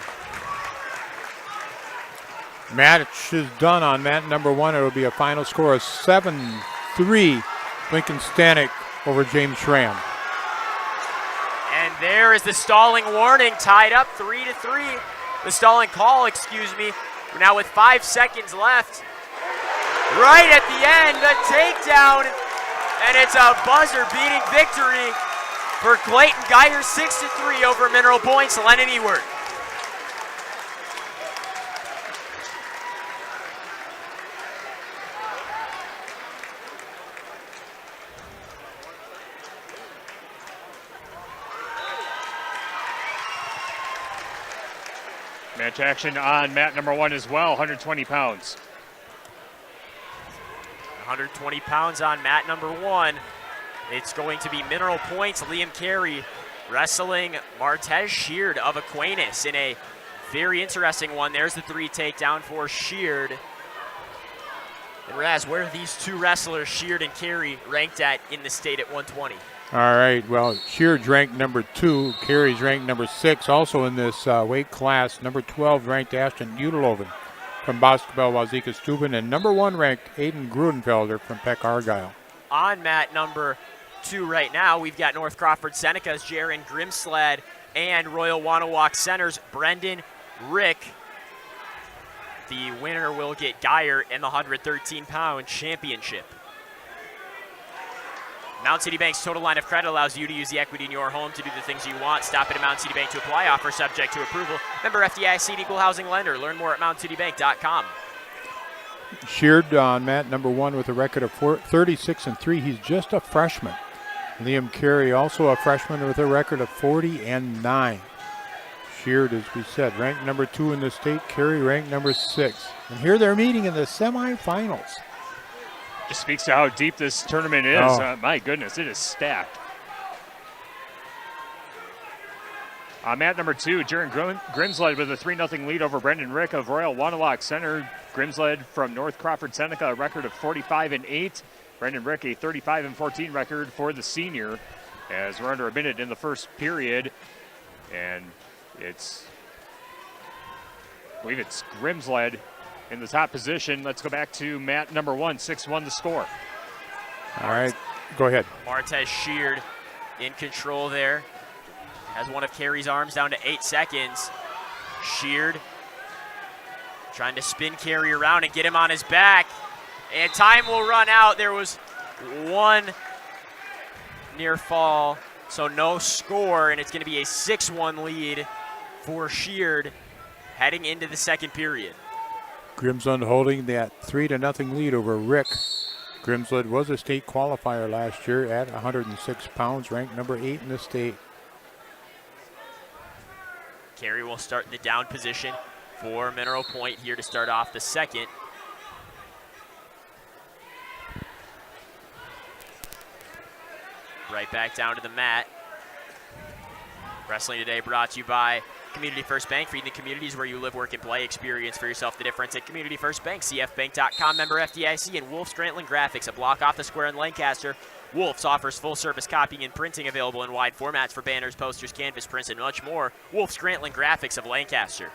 Match is done on mat number 1. It will be a final score of 7-3. Lincoln Stanek over James Schramm. And there is the stalling warning, tied up 3-3. The stalling call, excuse me. Now with 5 seconds left. Right at the end, the takedown. And it's a buzzer-beating victory for Clayton Geyer, 6-3 over Mineral Point's Lennon Ewert. Match action on mat number 1 as well, 120 pounds. 120 pounds on mat number 1. It's going to be Mineral Point's Liam Carey wrestling Martez Sheard of Aquinas in a very interesting one. There's the 3 takedown for Sheard. And Raz, where are these 2 wrestlers, Sheard and Carey, ranked at in the state at 120? All right, well, Sheard's ranked number 2. Carey's ranked number 6. Also in this weight class, number 12 ranked Ashton Udeloven from Basketball Wazeeka Steuben, and number 1 ranked Aiden Grudenfelder from Peck Argyle. On mat number 2 right now, we've got North Crawford Seneca's Jaron Grimsled and Royal Wanawak Center's Brendan Rick. The winner will get Geyer in the 113-pound championship. Mount City Bank's total line of credit allows you to use the equity in your home to do the things you want. Stop in at Mount City Bank to apply. Offer subject to approval. Member FDIC, equal housing lender. Learn more at mountcitybank.com. Sheard on mat number 1 with a record of 36-3. He's just a freshman. Liam Carey also a freshman with a record of 40-9. Sheard, as we said, ranked number 2 in the state. Carey ranked number 6. And here they're meeting in the semifinals. Just speaks to how deep this tournament is. Oh. My goodness, it is stacked. On mat number 2, Jaron Grimsled with a 3-0 lead over Brendan Rick of Royal Wanawak Center. Grimsled from North Crawford Seneca, a record of 45-8. Brendan Rick, a 35-14 record for the senior, as we're under a minute in the first period. And I believe it's Grimsled in the top position. Let's go back to mat number 1, 6-1 the score. All right, go ahead. Martez Sheard in control there. Has one of Carey's arms down to 8 seconds. Sheard trying to spin Carey around and get him on his back. And time will run out. There was 1 near fall, so no score, and it's going to be a 6-1 lead for Sheard heading into the second period. Grimsled holding that 3-0 lead over Rick. Grimsled was a state qualifier last year at 106 pounds, ranked number 8 in the state. Carey will start in the down position for Mineral Point here to start off the second. Right back down to the mat. Wrestling Today brought to you by Community First Bank, feeding the communities where you live, work, and play. Experience for yourself the difference at Community First Bank, cfbank.com, member FDIC, and Wolf's Grantland Graphics, a block off the square in Lancaster. Wolf's offers full-service copying and printing available in wide formats for banners, posters, canvas prints, and much more. Wolf's Grantland Graphics of Lancaster.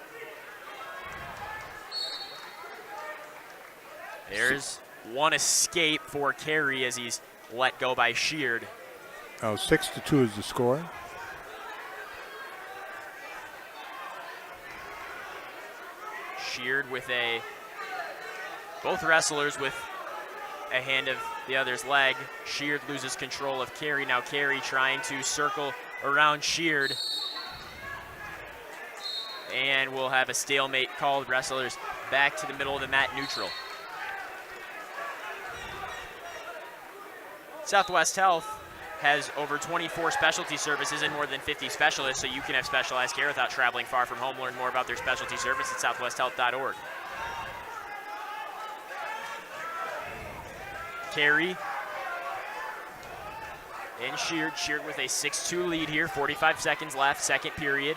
There's one escape for Carey as he's let go by Sheard. Oh, 6-2 is the score. Sheard with both wrestlers with a hand of the other's leg. Sheard loses control of Carey. Now Carey trying to circle around Sheard. And we'll have a stalemate called. Wrestlers back to the middle of the mat, neutral. Southwest Health has over 24 specialty services and more than 50 specialists, so you can have specialized care without traveling far from home. Learn more about their specialty service at southwesthealth.org. Carey and Sheard. Sheard with a 6-2 lead here, 45 seconds left, second period.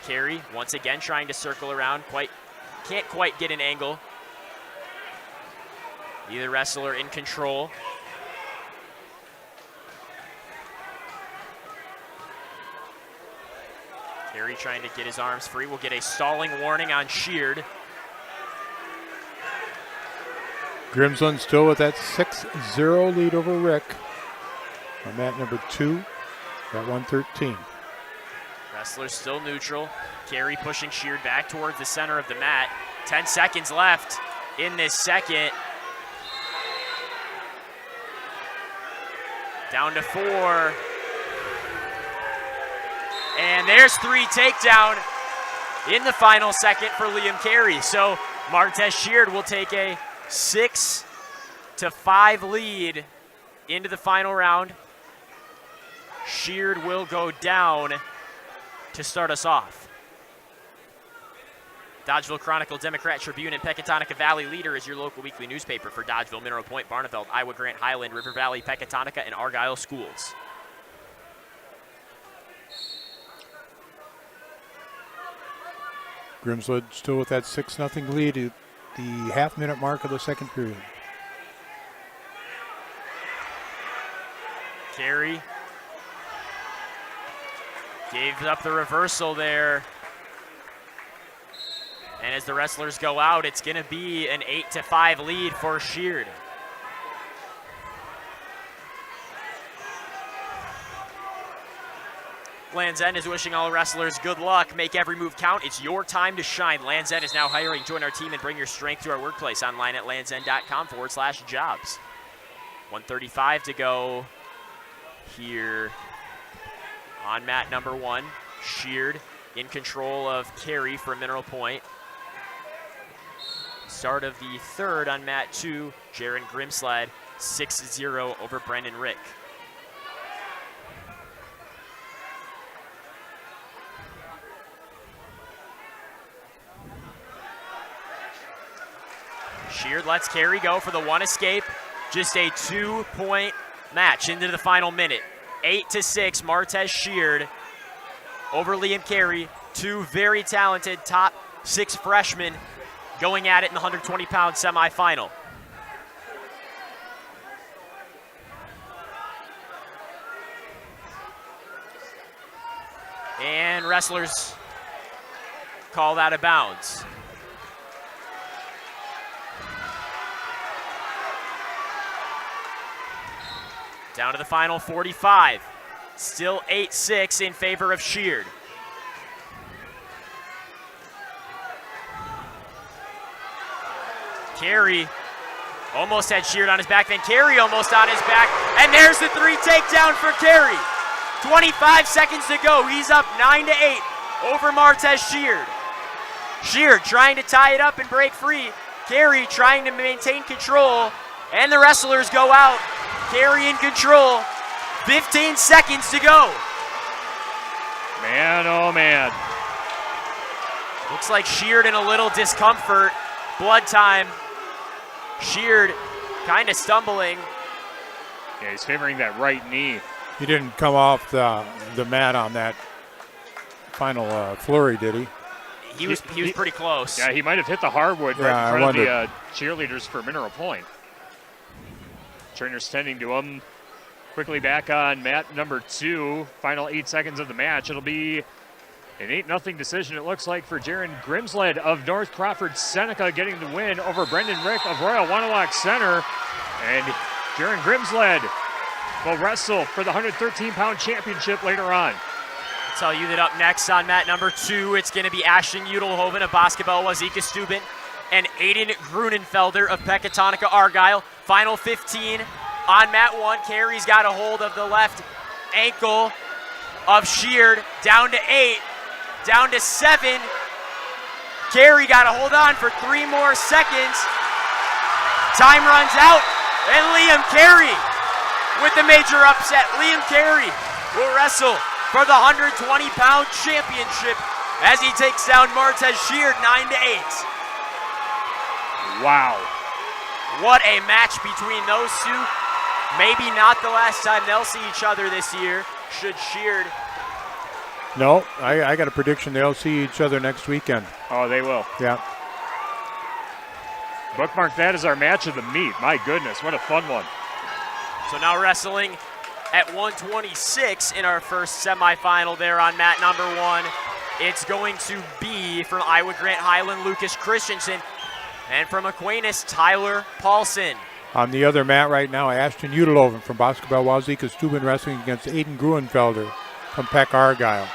Carey once again trying to circle around, can't quite get an angle. Either wrestler in control. Carey trying to get his arms free. We'll get a stalling warning on Sheard. Grimsland still with that 6-0 lead over Rick on mat number 2 at 113. Wrestlers still neutral. Carey pushing Sheard back towards the center of the mat. 10 seconds left in this second. Down to 4. And there's 3 takedown in the final second for Liam Carey. So Martez Sheard will take a 6-5 lead into the final round. Sheard will go down to start us off. Dodgeville Chronicle, Democrat Tribune, and Pecatonica Valley Leader is your local weekly newspaper for Dodgeville, Mineral Point, Barneveld, Iowa Grant, Highland, River Valley, Pecatonica, and Argyle schools. Grimsland still with that 6-0 lead at the half-minute mark of the second period. Carey gave up the reversal there. And as the wrestlers go out, it's going to be an 8-5 lead for Sheard. Land's End is wishing all wrestlers good luck. Make every move count. It's your time to shine. Land's End is now hiring. Join our team and bring your strength to our workplace online at landsend.com/jobs. 1:35 to go here on mat number 1. Sheard in control of Carey for Mineral Point. Start of the third on mat 2. Jaron Grimsled 6-0 over Brendan Rick. Sheard lets Carey go for the 1 escape. Just a 2-point match into the final minute. 8-6, Martez Sheard over Liam Carey. 2 very talented top 6 freshmen going at it in the 120-pound semifinal. And wrestlers call that out of bounds. Down to the final 45. Still 8-6 in favor of Sheard. Carey almost had Sheard on his back, then Carey almost on his back, and there's the 3 takedown for Carey. 25 seconds to go. He's up 9-8 over Martez Sheard. Sheard trying to tie it up and break free. Carey trying to maintain control, and the wrestlers go out. Carey in control. 15 seconds to go. Man, oh man. Looks like Sheard in a little discomfort. Blood time. Sheard kind of stumbling. Yeah, he's favoring that right knee. He didn't come off the mat on that final flurry, did he? He was pretty close. Yeah, he might have hit the hardwood right in front of the cheerleaders for Mineral Point. Trainers tending to him. Quickly back on mat number 2. Final 8 seconds of the match. It'll be an 8-0 decision, it looks like, for Jaron Grimsled of North Crawford Seneca getting the win over Brendan Rick of Royal Wanawak Center. And Jaron Grimsled will wrestle for the 113-pound championship later on. I'll tell you that up next on mat number 2, it's going to be Ashton Udelhoven of Basketball Wazika Steuben and Aiden Grunenfelder of Pecatonica Argyle. Final 15 on mat 1. Carey's got a hold of the left ankle of Sheard. Down to 8, down to 7. Carey got to hold on for 3 more seconds. Time runs out, and Liam Carey with the major upset. Liam Carey will wrestle for the 120-pound championship as he takes down Martez Sheard 9-8. Wow. What a match between those two. Maybe not the last time they'll see each other this year, should Sheard. No, I got a prediction they'll see each other next weekend. Oh, they will. Yeah. Bookmark that as our match of the meet. My goodness, what a fun one. So now wrestling at 126 in our first semifinal there on mat number 1. it's going to be from Iowa Grant Highland, Lucas Christensen, and from Aquinas, Tyler Paulson. On the other mat right now, Ashton Udeloven from Basketball Wazika Steuben wrestling against Aiden Gruenfelder from Peck Argyle.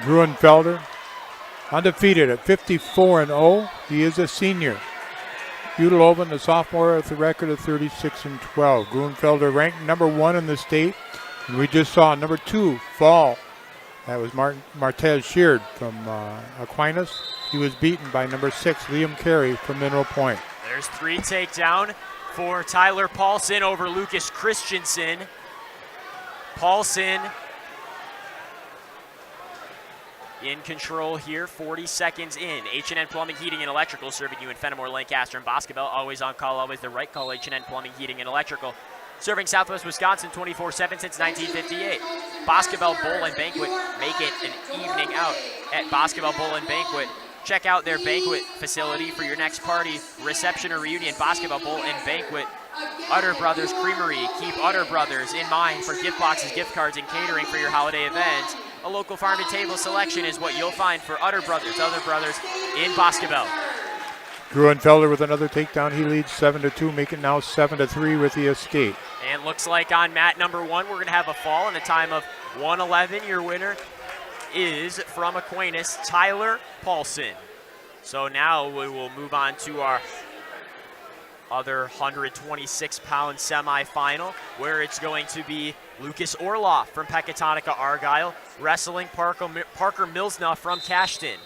Gruenfelder undefeated at 54-0. He is a senior. Udeloven, the sophomore, with a record of 36-12. Gruenfelder ranked number 1 in the state, and we just saw number 2 fall. That was Martez Sheard from Aquinas. He was beaten by number 6, Liam Carey from Mineral Point. There's 3 takedown for Tyler Paulson over Lucas Christensen. Paulson in control here, 40 seconds in. H&N Plumbing, Heating, and Electrical serving you in Fenimore, Lancaster, and Boscobel. Always on call, always the right call. H&N Plumbing, Heating, and Electrical. Serving Southwest Wisconsin 24/7 since 1958. Boscobel Bowl and Banquet. Make it an evening out at Boscobel Bowl and Banquet. Check out their banquet facility for your next party, reception, or reunion. Boscobel Bowl and Banquet. Utter Brothers Creamery. Keep Utter Brothers in mind for gift boxes, gift cards, and catering for your holiday events. A local farm to table selection is what you'll find for Utter Brothers in Boscobel. Gruenfelder with another takedown. He leads 7-2, making now 7-3 with the escape. And looks like on mat number 1, we're going to have a fall in a time of 1:11. Your winner is from Aquinas, Tyler Paulson. So now we will move on to our other 126-pound semifinal, where it's going to be Lucas Orloff from Pecatonica Argyle wrestling Parker Milsna from Cashton.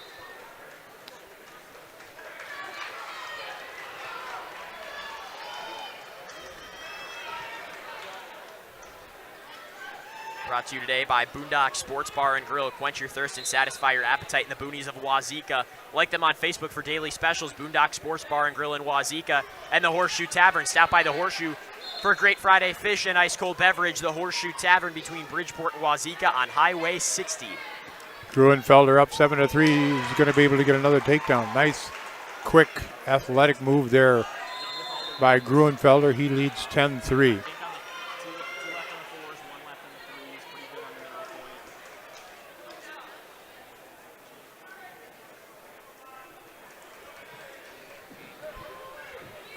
Brought to you today by Boondock Sports Bar and Grill. Quench your thirst and satisfy your appetite in the boonies of Wazika. Like them on Facebook for daily specials. Boondock Sports Bar and Grill in Wazika. And the Horseshoe Tavern. Stop by the Horseshoe for a great Friday fish and ice cold beverage. The Horseshoe Tavern between Bridgeport and Wazika on Highway 60. Gruenfelder up 7-3. He's going to be able to get another takedown. Nice, quick, athletic move there by Gruenfelder. He leads 10-3.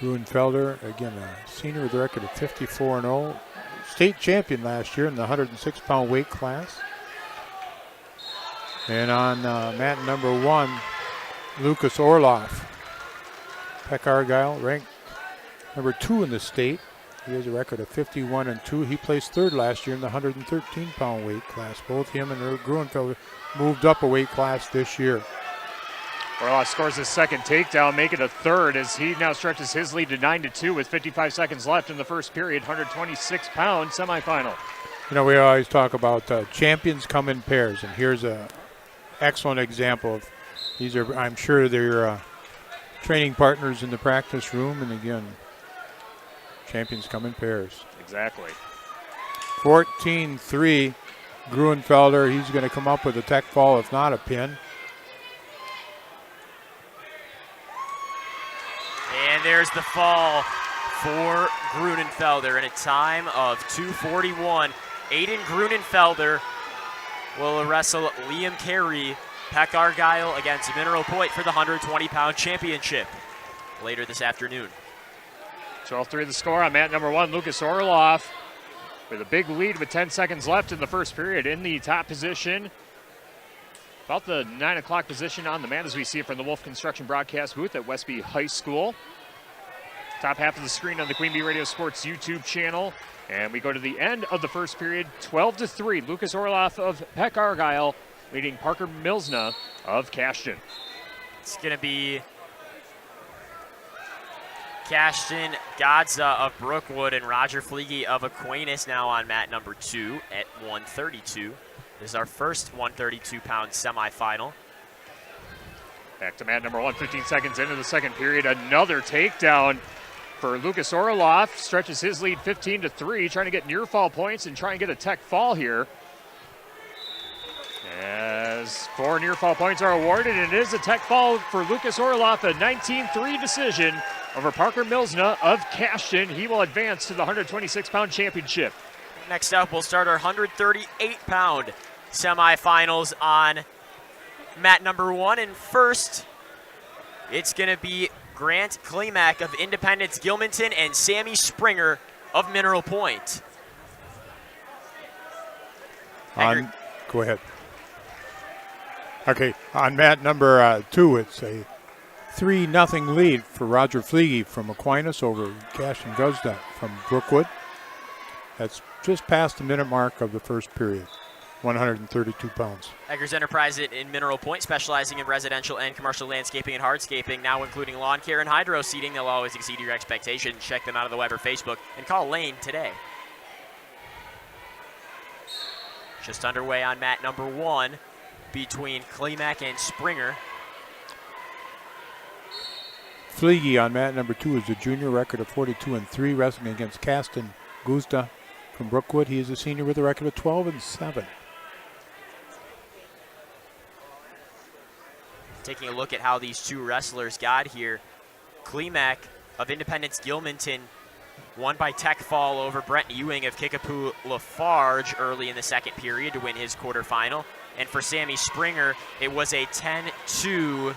Gruenfelder, again, a senior with a record of 54-0. State champion last year in the 106-pound weight class. And on mat number 1, Lucas Orloff. Peck Argyle, ranked number 2 in the state. He has a record of 51-2. He placed 3rd last year in the 113-pound weight class. Both him and Gruenfelder moved up a weight class this year. Orloff scores his second takedown, make it a 3rd as he now stretches his lead to 9-2 with 55 seconds left in the first period. 126-pound semifinal. You know, we always talk about champions come in pairs, and here's a excellent example of these are, I'm sure, they're training partners in the practice room, and again, champions come in pairs. Exactly. 14-3, Gruenfelder. He's going to come up with a tech fall, if not a pin. And there's the fall for Grunenfelder in a time of 2:41. Aiden Grunenfelder will wrestle Liam Carey, Peck Argyle against Mineral Point for the 120-pound championship later this afternoon. 12-3 the score on mat number 1. Lucas Orloff with a big lead with 10 seconds left in the first period in the top position. About the 9 o'clock position on the mat as we see it from the Wolf Construction broadcast booth at Westby High School. Top half of the screen on the Queen Bee Radio Sports YouTube channel. And we go to the end of the first period, 12-3. Lucas Orloff of Peck Argyle leading Parker Milsna of Cashton. It's going to be Cashton, Godza of Brookwood, and Roger Fleege of Aquinas now on mat number 2 at 132. This is our first 132-pound semifinal. Back to mat number 1, 15 seconds into the second period. Another takedown for Lucas Orloff. Stretches his lead 15-3, trying to get near fall points and try and get a tech fall here. As 4 near fall points are awarded, and it is a tech fall for Lucas Orloff, a 19-3 decision over Parker Milsna of Cashton. He will advance to the 126-pound championship. Next up, we'll start our 138-pound semifinals on mat number 1. And first, it's going to be Grant Klimak of Independence Gilmanton and Sammy Springer of Mineral Point. Go ahead. Okay, on mat number 2, it's a 3-0 lead for Roger Fleege from Aquinas over Cashin Guzda from Brookwood. That's just past the minute mark of the first period, 132 pounds. Eggers Enterprise in Mineral Point, specializing in residential and commercial landscaping and hardscaping, now including lawn care and hydro seeding. They'll always exceed your expectations. Check them out on the web or Facebook and call Lane today. Just underway on mat number 1 between Klimak and Springer. Fleege on mat number 2 is a junior record of 42-3, wrestling against Caston Guzda from Brookwood. He is a senior with a record of 12-7. Taking a look at how these two wrestlers got here. Klimak of Independence Gilmanton won by tech fall over Brent Ewing of Kickapoo Lafarge early in the second period to win his quarterfinal. And for Sammy Springer, it was a 10-2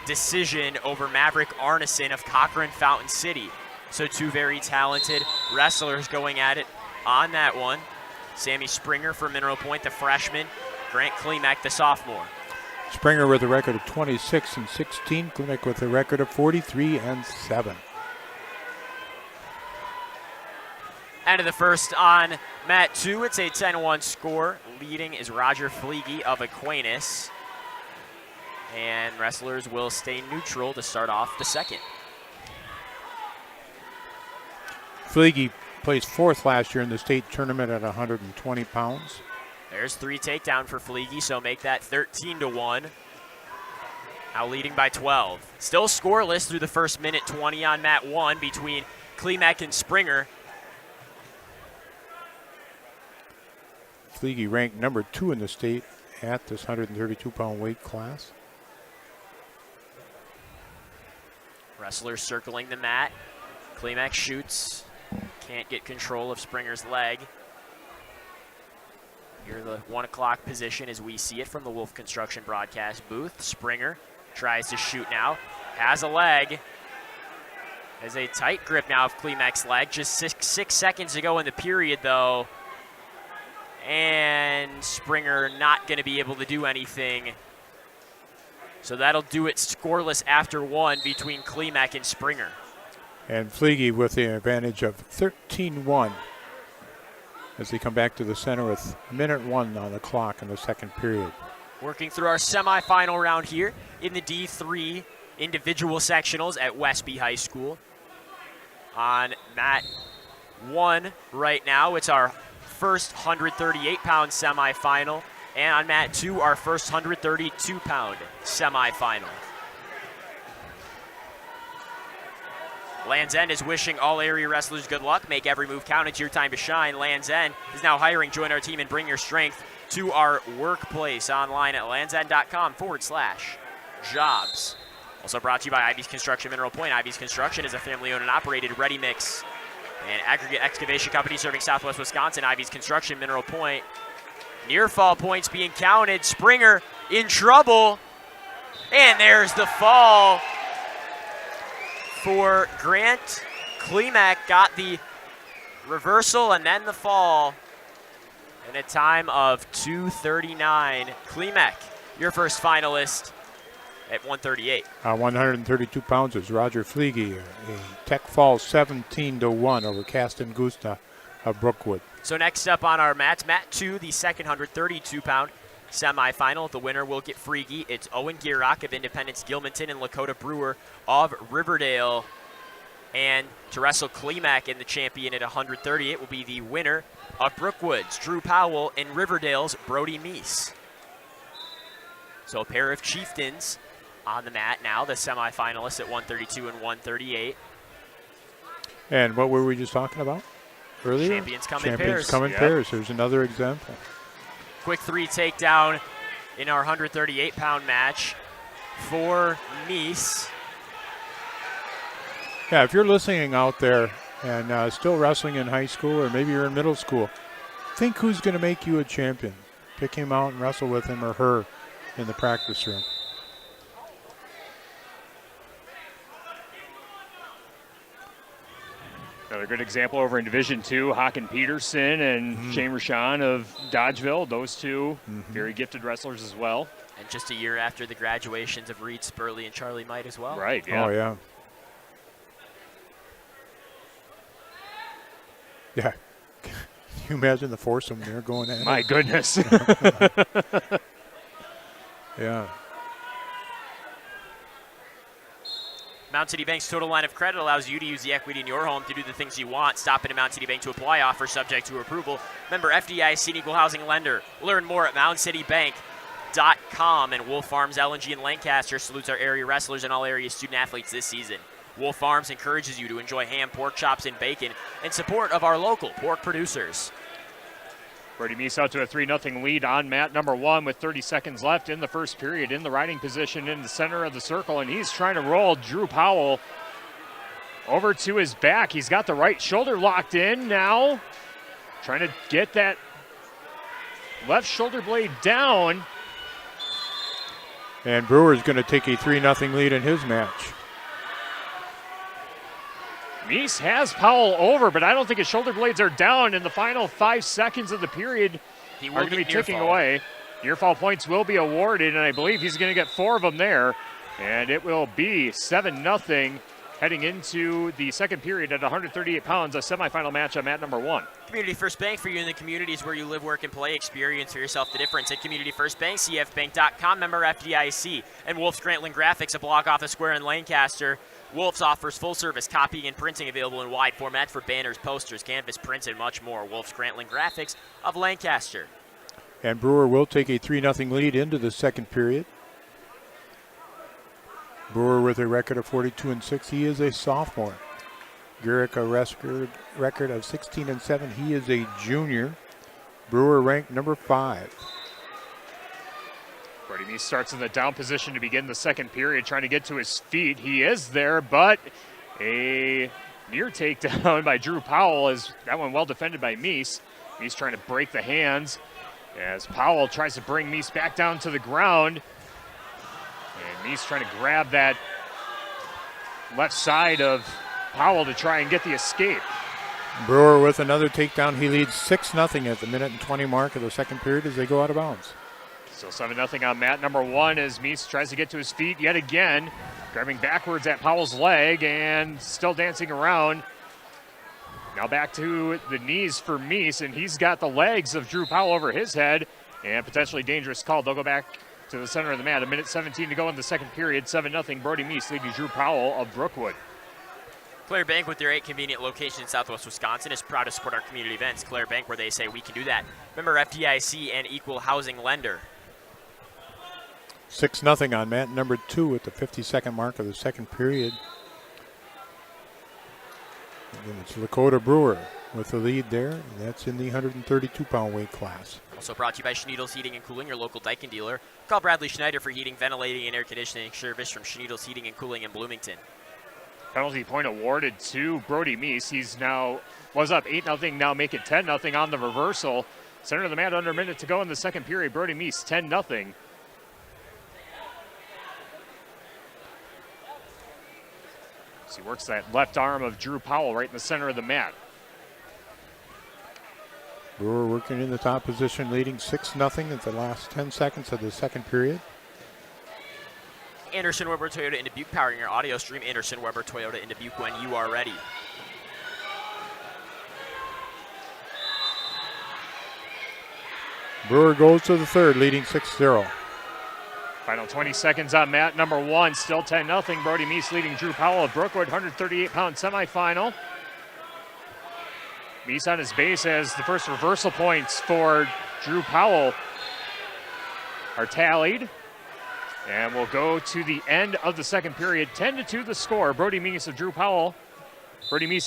decision over Maverick Arneson of Cochrane Fountain City. So two very talented wrestlers going at it on that one. Sammy Springer for Mineral Point, the freshman. Grant Klimak, the sophomore. Springer with a record of 26-16. Klimak with a record of 43-7. End of the first on mat 2. It's a 10-1 score. Leading is Roger Fleege of Aquinas. And wrestlers will stay neutral to start off the second. Fleege placed 4th last year in the state tournament at 120 pounds. There's 3 takedown for Fleege, so make that 13-1. Now leading by 12. Still scoreless through the first minute 20 on mat 1 between Klimak and Springer. Fleege ranked number 2 in the state at this 132-pound weight class. Wrestlers circling the mat. Klimak shoots. Can't get control of Springer's leg. Here the 1 o'clock position as we see it from the Wolf Construction broadcast booth. Springer tries to shoot now. Has a leg. Has a tight grip now of Klimak's leg. Just six seconds to go in the period though. And Springer not going to be able to do anything. So that'll do it scoreless after 1 between Klimak and Springer. And Fleege with the advantage of 13-1 as they come back to the center with minute 1 on the clock in the second period. Working through our semifinal round here in the D3 individual sectionals at Westby High School. On mat 1 right now, it's our first 138-pound semifinal. And on mat 2, our first 132-pound semifinal. Land's End is wishing all area wrestlers good luck. Make every move count. It's your time to shine. Land's End is now hiring. Join our team and bring your strength to our workplace online at landsend.com/jobs. Also brought to you by Ivy's Construction Mineral Point. Ivy's Construction is a family-owned and operated ready-mix and aggregate excavation company serving Southwest Wisconsin. Ivy's Construction Mineral Point. Near fall points being counted. Springer in trouble. And there's the fall for Grant. Klimak got the reversal and then the fall in a time of 2:39. Klimak, your first finalist at 138. 132 pounds is Roger Fleege. A tech fall 17-1 over Caston Guzda of Brookwood. So next up on our mats, mat 2, the second 132-pound semifinal. The winner will get Fleege. It's Owen Gierach of Independence Gilmanton and Lakota Brewer of Riverdale. And to wrestle Klimak in the champion at 138 will be the winner of Brookwood's Drew Powell and Riverdale's Brody Meese. So a pair of chieftains on the mat now, the semifinalists at 132 and 138. And what were we just talking about earlier? Champions come in pairs. Champions come in pairs. There's another example. Quick 3 takedown in our 138-pound match for Meese. Yeah, if you're listening out there and still wrestling in high school or maybe you're in middle school, think who's going to make you a champion. Pick him out and wrestle with him or her. in the practice room. Another good example over in Division II, Haken Peterson and Shane Rashawn of Dodgeville. Those two very gifted wrestlers as well. And just a year after the graduations of Reed Spurley and Charlie Might as well. Right, yeah. Oh, yeah. Yeah. Can you imagine the foursome there going at it? My goodness. Yeah. Mount City Bank's total line of credit allows you to use the equity in your home to do the things you want. Stop into Mount City Bank to apply. Offer subject to approval. Member FDIC and equal housing lender. Learn more at mountcitybank.com. And Wolf Farms LNG in Lancaster salutes our area wrestlers and all area student athletes this season. Wolf Farms encourages you to enjoy ham, pork chops, and bacon in support of our local pork producers. Brody Meese out to a 3-0 lead on mat number 1 with 30 seconds left in the first period, in the riding position in the center of the circle, and he's trying to roll Drew Powell over to his back. He's got the right shoulder locked in now, trying to get that left shoulder blade down. And Brewer's going to take a 3-0 lead in his match. Meese has Powell over, but I don't think his shoulder blades are down in the final 5 seconds of the period. He are will going to be get near ticking fall. away. Near fall points will be awarded, and I believe he's going to get 4 of them there. And it will be 7-0 heading into the second period at 138 pounds, a semifinal match on mat number 1. Community First Bank for you in the communities where you live, work, and play. Experience for yourself the difference at Community First Bank, cfbank.com, member FDIC. And Wolf's Grantland Graphics, a block off the square in Lancaster. Wolf's offers full-service copying and printing available in wide formats for banners, posters, canvas, prints, and much more. Wolf's Grantland Graphics of Lancaster. And Brewer will take a 3-0 lead into the second period. Brewer with a record of 42-6. He is a sophomore. Garrick a record of 16-7. He is a junior. Brewer ranked number 5. Brody Meese starts in the down position to begin the second period, trying to get to his feet. He is there, but a near takedown by Drew Powell, is that one well defended by Meese. Meese trying to break the hands as Powell tries to bring Meese back down to the ground. And Meese trying to grab that left side of Powell to try and get the escape. Brewer with another takedown. He leads 6-0 at the minute and 20 mark of the second period as they go out of bounds. Still 7-0 on mat number 1 as Meese tries to get to his feet yet again. Grabbing backwards at Powell's leg and still dancing around. Now back to the knees for Meese, and he's got the legs of Drew Powell over his head. And potentially dangerous call. They'll go back to the center of the mat. 1:17 to go in the second period. 7-0 Brody Meese leading Drew Powell of Brookwood. Claire Bank, with their 8 convenient locations in southwest Wisconsin, is proud to support our community events. Claire Bank, where they say we can do that. Member FDIC and equal housing lender. 6-0 on mat number 2 at the 52nd mark of the second period. And then it's Lakota Brewer with the lead there, and that's in the 132-pound weight class. Also brought to you by Schneidels Heating and Cooling, your local Daikin dealer. Call Bradley Schneider for heating, ventilating, and air conditioning service from Schneidels Heating and Cooling in Bloomington. Penalty point awarded to Brody Meese. He's now was up 8-0, now make it 10-0 on the reversal. Center of the mat, under a minute to go in the second period. Brody Meese 10-0. So he works that left arm of Drew Powell right in the center of the mat. Brewer working in the top position, leading 6-0 at the last 10 seconds of the second period. Anderson Weber Toyota in Dubuque, powering your audio stream. Anderson Weber Toyota in Dubuque when you are ready. Brewer goes to the third, leading 6-0. Final 20 seconds on mat number 1, still 10-0. Brody Meese leading Drew Powell of Brookwood, 138-pound semifinal. Meese on his base as the first reversal points for Drew Powell are tallied. And we'll go to the end of the second period. 10-2 the score. Brody Meese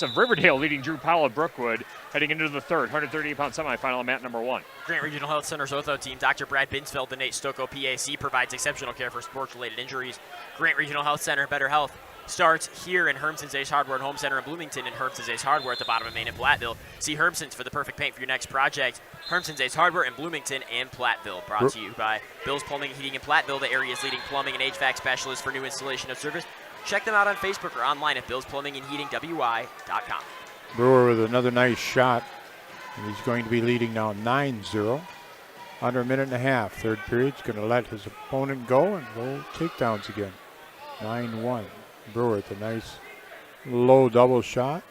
of Riverdale leading Drew Powell of Brookwood, heading into the third 138-pound semifinal on mat number 1. Grant Regional Health Center's Ortho team, Dr. Brad Binsfeld and Nate Stocco, PAC, provides exceptional care for sports-related injuries. Grant Regional Health Center, better health, starts here in Hermson's Ace Hardware and Home Center in Bloomington and Hermson's Ace Hardware at the bottom of Main and Platteville. See Hermson's for the perfect paint for your next project. Hermson's Ace Hardware in Bloomington and Platteville. Brought to you by Bill's Plumbing and Heating in Platteville, the area's leading plumbing and HVAC specialist for new installation of service. Check them out on Facebook or online at billsplumbingandheatingwi.com. Brewer with another nice shot, and he's going to be leading now 9-0. Under a minute and a half. Third period's going to let his opponent go and go takedowns again. 9-1. Brewer with a nice low double shot.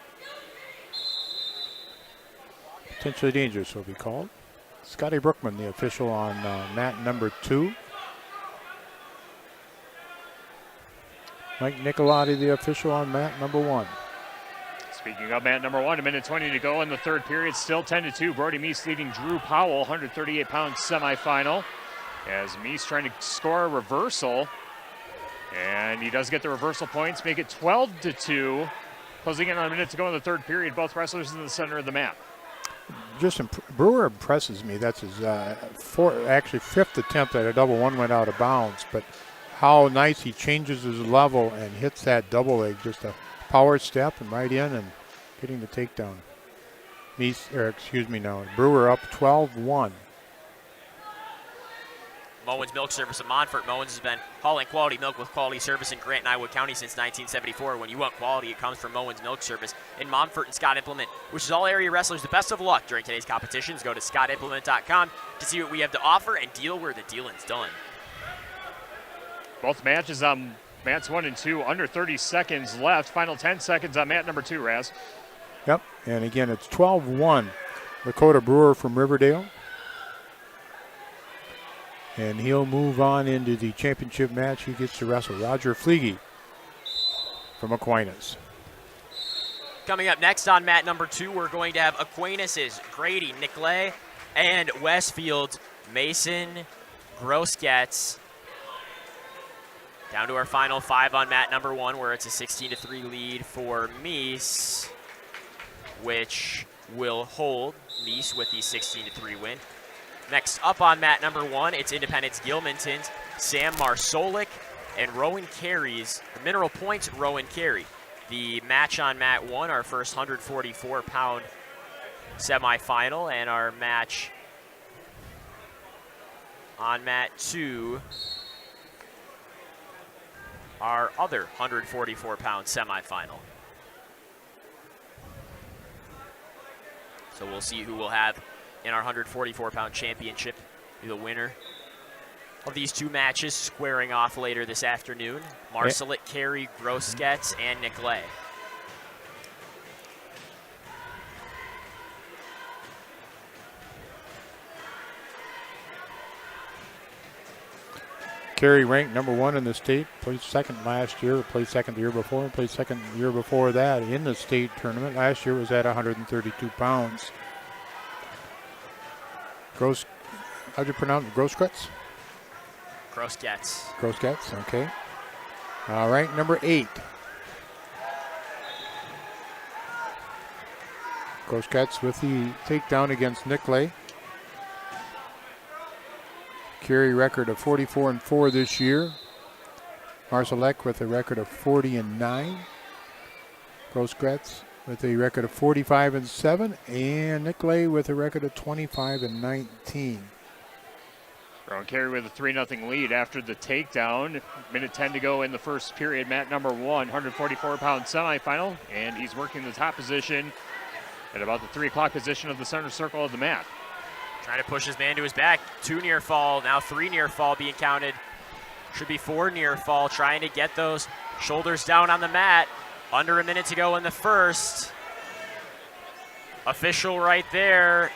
Potentially dangerous will be called. Scotty Brookman, the official on mat number 2. Mike Nicolotti, the official on mat number 1. Speaking of mat number 1, a minute 20 to go in the third period. Still 10-2. Brody Meese leading Drew Powell, 138-pound semifinal. As Meese trying to score a reversal. And he does get the reversal points, make it 12-2. Closing in on a minute to go in the third period. Both wrestlers in the center of the mat. Brewer impresses me. That's his fifth attempt at a double. One went out of bounds, but how nice he changes his level and hits that double leg. Just a power step and right in and getting the takedown. Brewer up 12-1. Moen's Milk Service of Montfort. Moen's has been hauling quality milk with quality service in Grant and Iowa County since 1974. When you want quality, it comes from Moen's Milk Service in Montfort and Scott Implement, which is all area wrestlers the best of luck during today's competitions. Go to scottimplement.com to see what we have to offer and deal where the dealing's done. Both matches on mats 1 and 2, under 30 seconds left. Final 10 seconds on mat number 2, Raz. Yep, and again, it's 12-1. Lakota Brewer from Riverdale. And he'll move on into the championship match. He gets to wrestle Roger Fleege from Aquinas. Coming up next on mat number 2, we're going to have Aquinas' Grady Nicklay and Westfield's Mason Grossketz. Down to our final 5 on mat number 1, where it's a 16-3 lead for Meese, which will hold Meese with the 16-3 win. Next up on mat number 1, it's Independence Gilmanton's Sam Marsolik and Rowan Carey's Mineral Point's Rowan Carey. The match on mat 1, our first 144-pound semifinal, and our match on mat 2, our other 144-pound semifinal. So we'll see who we'll have in our 144-pound championship, the winner of these 2 matches squaring off later this afternoon. Marcelik, Carey, Grossketz, and Nicklay. Carey ranked number 1 in the state, placed second last year, placed second the year before, and placed second the year before that in the state tournament. Last year was at 132 pounds. How'd you pronounce it? Grossketz? Grossketz, okay. Ranked number 8. Grossketz with the takedown against Nicklay. Carey record of 44-4 this year. Marcelek with a record of 40-9. Grossketz with a record of 45-7, and Nicklay with a record of 25-19. Rowan Carey with a 3-0 lead after the takedown. Minute 10 to go in the first period. Mat number 1, 144-pound semifinal, and he's working the top position at about the 3 o'clock position of the center circle of the mat. Trying to push his man to his back. 2 near fall, now 3 near fall being counted. Should be 4 near fall, trying to get those shoulders down on the mat. Under a minute to go in the first. Official right there.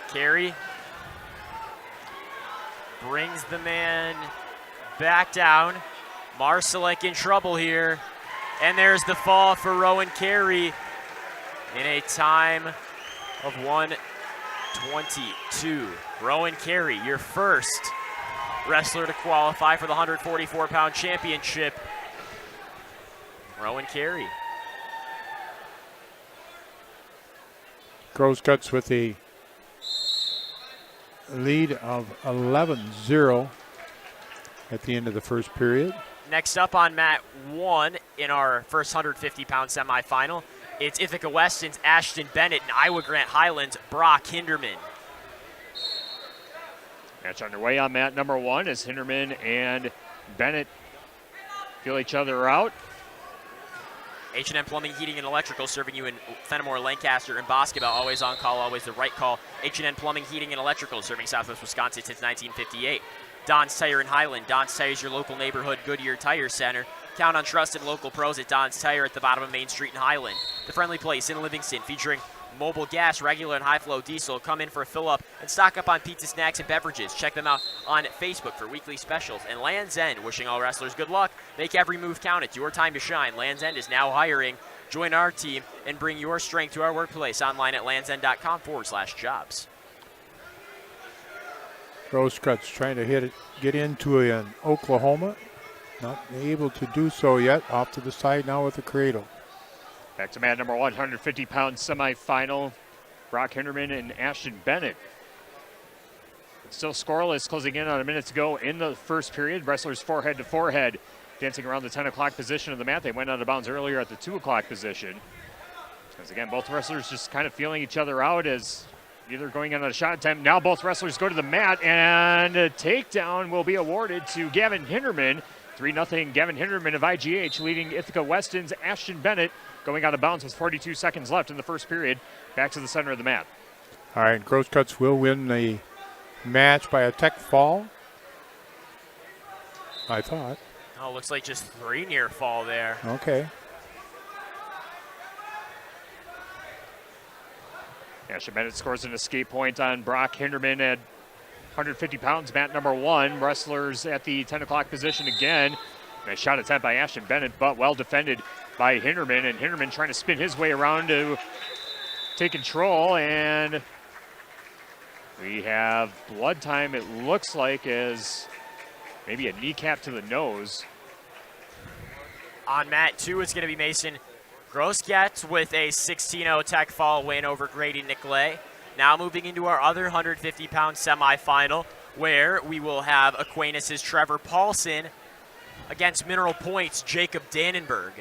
Carey brings the man back down. Marcelik in trouble here. And there's the fall for Rowan Carey in a time of 1:22. Rowan Carey, your first wrestler to qualify for the 144-pound championship. Rowan Carey. Grossketz with a lead of 11-0 at the end of the first period. Next up on mat 1 in our first 150-pound semifinal, it's Ithaca Weston's Ashton Bennett and Iowa Grant Highlands' Brock Hinderman. Match underway on mat number 1 as Hinderman and Bennett feel each other out. H&M Plumbing, Heating, and Electrical serving you in Fenimore, Lancaster, and Boscobel. Always on call, always the right call. H&M Plumbing, Heating, and Electrical serving Southwest Wisconsin since 1958. Don's Tire in Highland. Don's Tire is your local neighborhood Goodyear Tire Center. Count on trusted local pros at Don's Tire at the bottom of Main Street in Highland. The Friendly Place in Livingston, featuring mobile gas, regular and high-flow diesel. Come in for a fill-up and stock up on pizza, snacks, and beverages. Check them out on Facebook for weekly specials. And Land's End, wishing all wrestlers good luck. Make every move count. It's your time to shine. Land's End is now hiring. Join our team and bring your strength to our workplace. Online at landsend.com/jobs. Grosskreutz trying to get into an Oklahoma. Not able to do so yet. Off to the side now with the cradle. Back to mat number 1, 150-pound semifinal. Brock Hinderman and Ashton Bennett. Still scoreless, closing in on a minute to go in the first period. Wrestlers forehead to forehead, dancing around the 10 o'clock position of the mat. They went out of bounds earlier at the 2 o'clock position. As again, both wrestlers just kind of feeling each other out as either going on a shot attempt. Now both wrestlers go to the mat, and a takedown will be awarded to Gavin Hinderman. 3-0 Gavin Hinderman of IGH leading Ithaca Weston's Ashton Bennett, going out of bounds with 42 seconds left in the first period. Back to the center of the mat. All right, Grosskreutz will win the match by a tech fall, I thought. Oh, looks like just 3 near fall there. Okay. Ashton Bennett scores an escape point on Brock Hinderman at 150 pounds, mat number 1. Wrestlers at the 10 o'clock position again. Nice shot attempt by Ashton Bennett, but well defended by Hinderman. And Hinderman trying to spin his way around to take control. And we have blood time, it looks like, as maybe a kneecap to the nose. On mat 2, it's going to be Mason Grosskreutz with a 16-0 tech fall win over Grady Nicolay. Now moving into our other 150-pound semifinal, where we will have Aquinas' Trevor Paulson against Mineral Point's Jacob Dannenberg.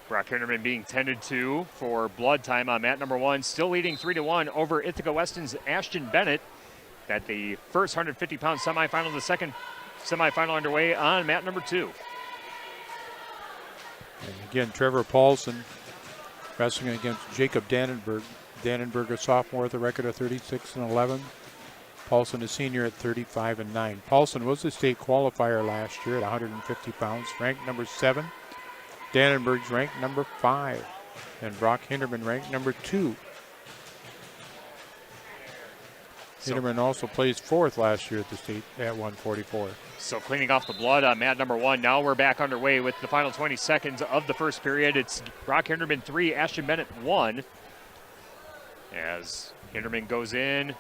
Brock Hinderman being tended to for blood time on mat number 1, still leading 3-1 over Ithaca Weston's Ashton Bennett. At the first 150-pound semifinal, the second semifinal underway on mat number 2. And again, Trevor Paulson wrestling against Jacob Dannenberg. Dannenberg, a sophomore with a record of 36-11. Paulson, a senior, at 35-9. Paulson was the state qualifier last year at 150 pounds, ranked number 7. Dannenberg's ranked number 5. And Brock Hinderman ranked number 2. Hinderman also placed 4th last year at the state at 144. So cleaning off the blood on mat number 1. Now we're back underway with the final 20 seconds of the first period. It's Brock Hinderman 3, Ashton Bennett 1. As Hinderman goes in,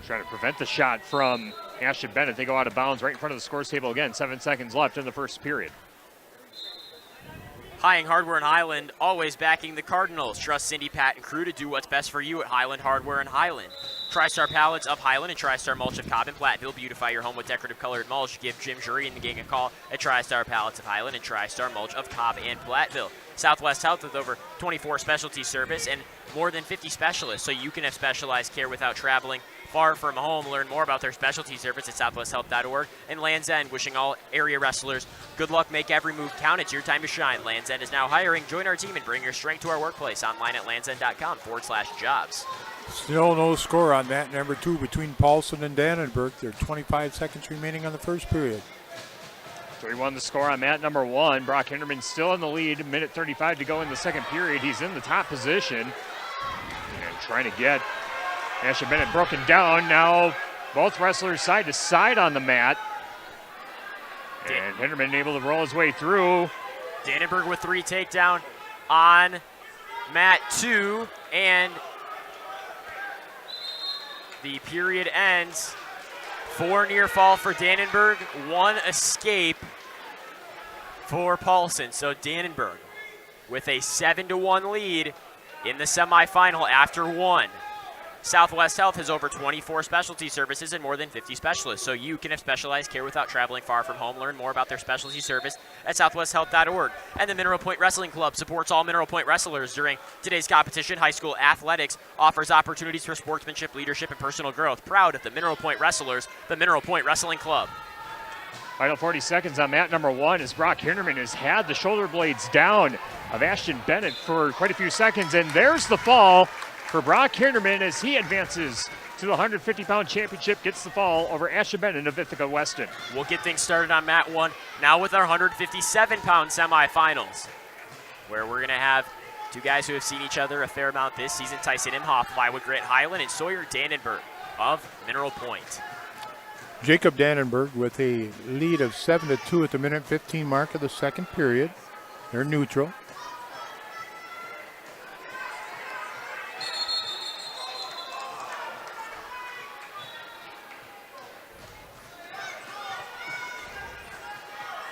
trying to prevent the shot from Ashton Bennett. They go out of bounds right in front of the scores table again. 7 seconds left in the first period. Hying Hardware in Highland, always backing the Cardinals. Trust Cindy, Pat, and crew to do what's best for you at Highland Hardware in Highland. TriStar Pallets of Highland and TriStar Mulch of Cobb and Platteville. Beautify your home with decorative colored mulch. Give Jim Jury and the gang a call at TriStar Pallets of Highland and TriStar Mulch of Cobb and Platteville. Southwest Health with over 24 specialty service and more than 50 specialists, so you can have specialized care without traveling far from home. Learn more about their specialty service at southwesthealth.org. And Land's End, wishing all area wrestlers good luck. Make every move count. It's your time to shine. Land's End is now hiring. Join our team and bring your strength to our workplace. Online at landsend.com/jobs. Still no score on mat number 2 between Paulson and Dannenberg. There are 25 seconds remaining on the first period. 3-1 the score on mat number 1. Brock Hinderman still in the lead. Minute 35 to go in the second period. He's in the top position and trying to get Ashton Bennett broken down. Now both wrestlers side to side on the mat. And Hinderman able to roll his way through. Dannenberg with 3 takedown on mat 2. And the period ends. 4 near fall for Dannenberg. 1 escape for Paulson. So Dannenberg with a 7-1 lead in the semifinal after 1. Southwest Health has over 24 specialty services and more than 50 specialists, so you can have specialized care without traveling far from home. Learn more about their specialty service at southwesthealth.org. And the Mineral Point Wrestling Club supports all Mineral Point wrestlers during today's competition. High school athletics offers opportunities for sportsmanship, leadership, and personal growth. Proud of the Mineral Point wrestlers, the Mineral Point Wrestling Club. Final 40 seconds on mat number 1 as Brock Hinderman has had the shoulder blades down of Ashton Bennett for quite a few seconds. And there's the fall for Brock Hinderman as he advances to the 150-pound championship, gets the fall over Ashton Bennett of Ithaca Weston. We'll get things started on mat 1 now with our 157-pound semifinals, where we're going to have two guys who have seen each other a fair amount this season, Tyson Imhoff of Iowa Grant Highland and Sawyer Dannenberg of Mineral Point. Jacob Dannenberg with a lead of 7-2 at the minute 15 mark of the second period. They're neutral.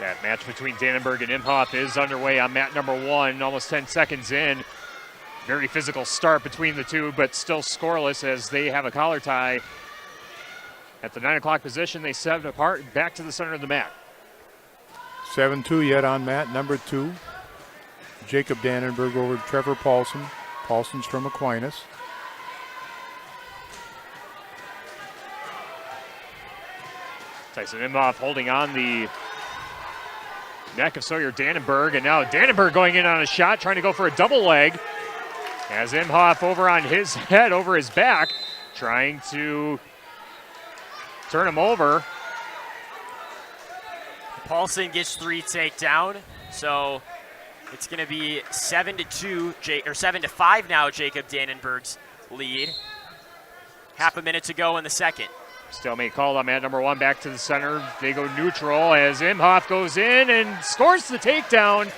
That match between Dannenberg and Imhoff is underway on mat number 1, almost 10 seconds in. Very physical start between the two, but still scoreless as they have a collar tie. At the 9 o'clock position, they set it apart back to the center of the mat. 7-2 yet on mat number 2. Jacob Dannenberg over Trevor Paulson. Paulson's from Aquinas. Tyson Imhoff holding on the neck of Sawyer Dannenberg, and now Dannenberg going in on a shot, trying to go for a double leg. As Imhoff over on his head, over his back, trying to turn him over. Paulson gets 3 takedown, so it's going to be 7-2 or 7-5 now. Jacob Dannenberg's lead. Half a minute to go in the second. Stalemate called on mat number 1, back to the center. They go neutral as Imhoff goes in and scores the takedown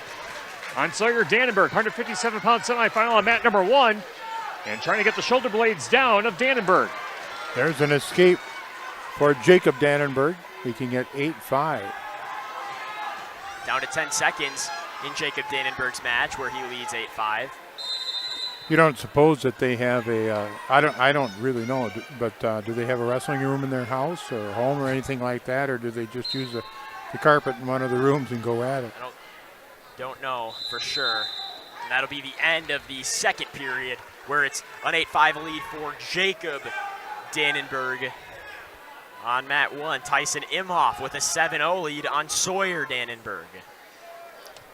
on Sawyer Dannenberg. 157-pound semifinal on mat number 1, and trying to get the shoulder blades down of Dannenberg. There's an escape for Jacob Dannenberg. He can get 8-5. Down to 10 seconds in Jacob Dannenberg's match, where he leads 8-5. You don't suppose that they have a, I don't really know, but do they have a wrestling room in their house or home or anything like that, or do they just use the carpet in one of the rooms and go at it? I don't know for sure. And that'll be the end of the second period, where it's an 8-5 lead for Jacob Dannenberg. On mat 1, Tyson Imhoff with a 7-0 lead on Sawyer Dannenberg.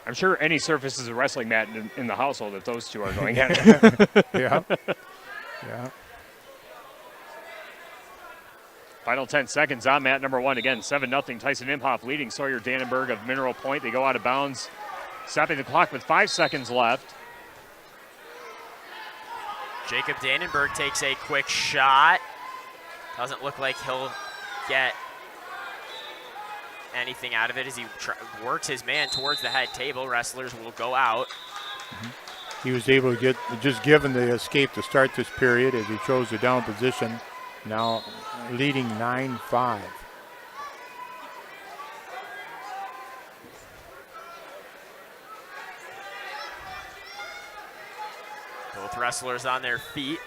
I'm sure any surface is a wrestling mat in the household if those two are going at it. Yeah. Final 10 seconds on mat number 1. Again, 7-0. Tyson Imhoff leading Sawyer Dannenberg of Mineral Point. They go out of bounds, stopping the clock with 5 seconds left. Jacob Dannenberg takes a quick shot. Doesn't look like he'll get anything out of it as he works his man towards the head table. Wrestlers will go out. He was able to get, just given the escape to start this period as he chose the down position, now leading 9-5. Both wrestlers on their feet.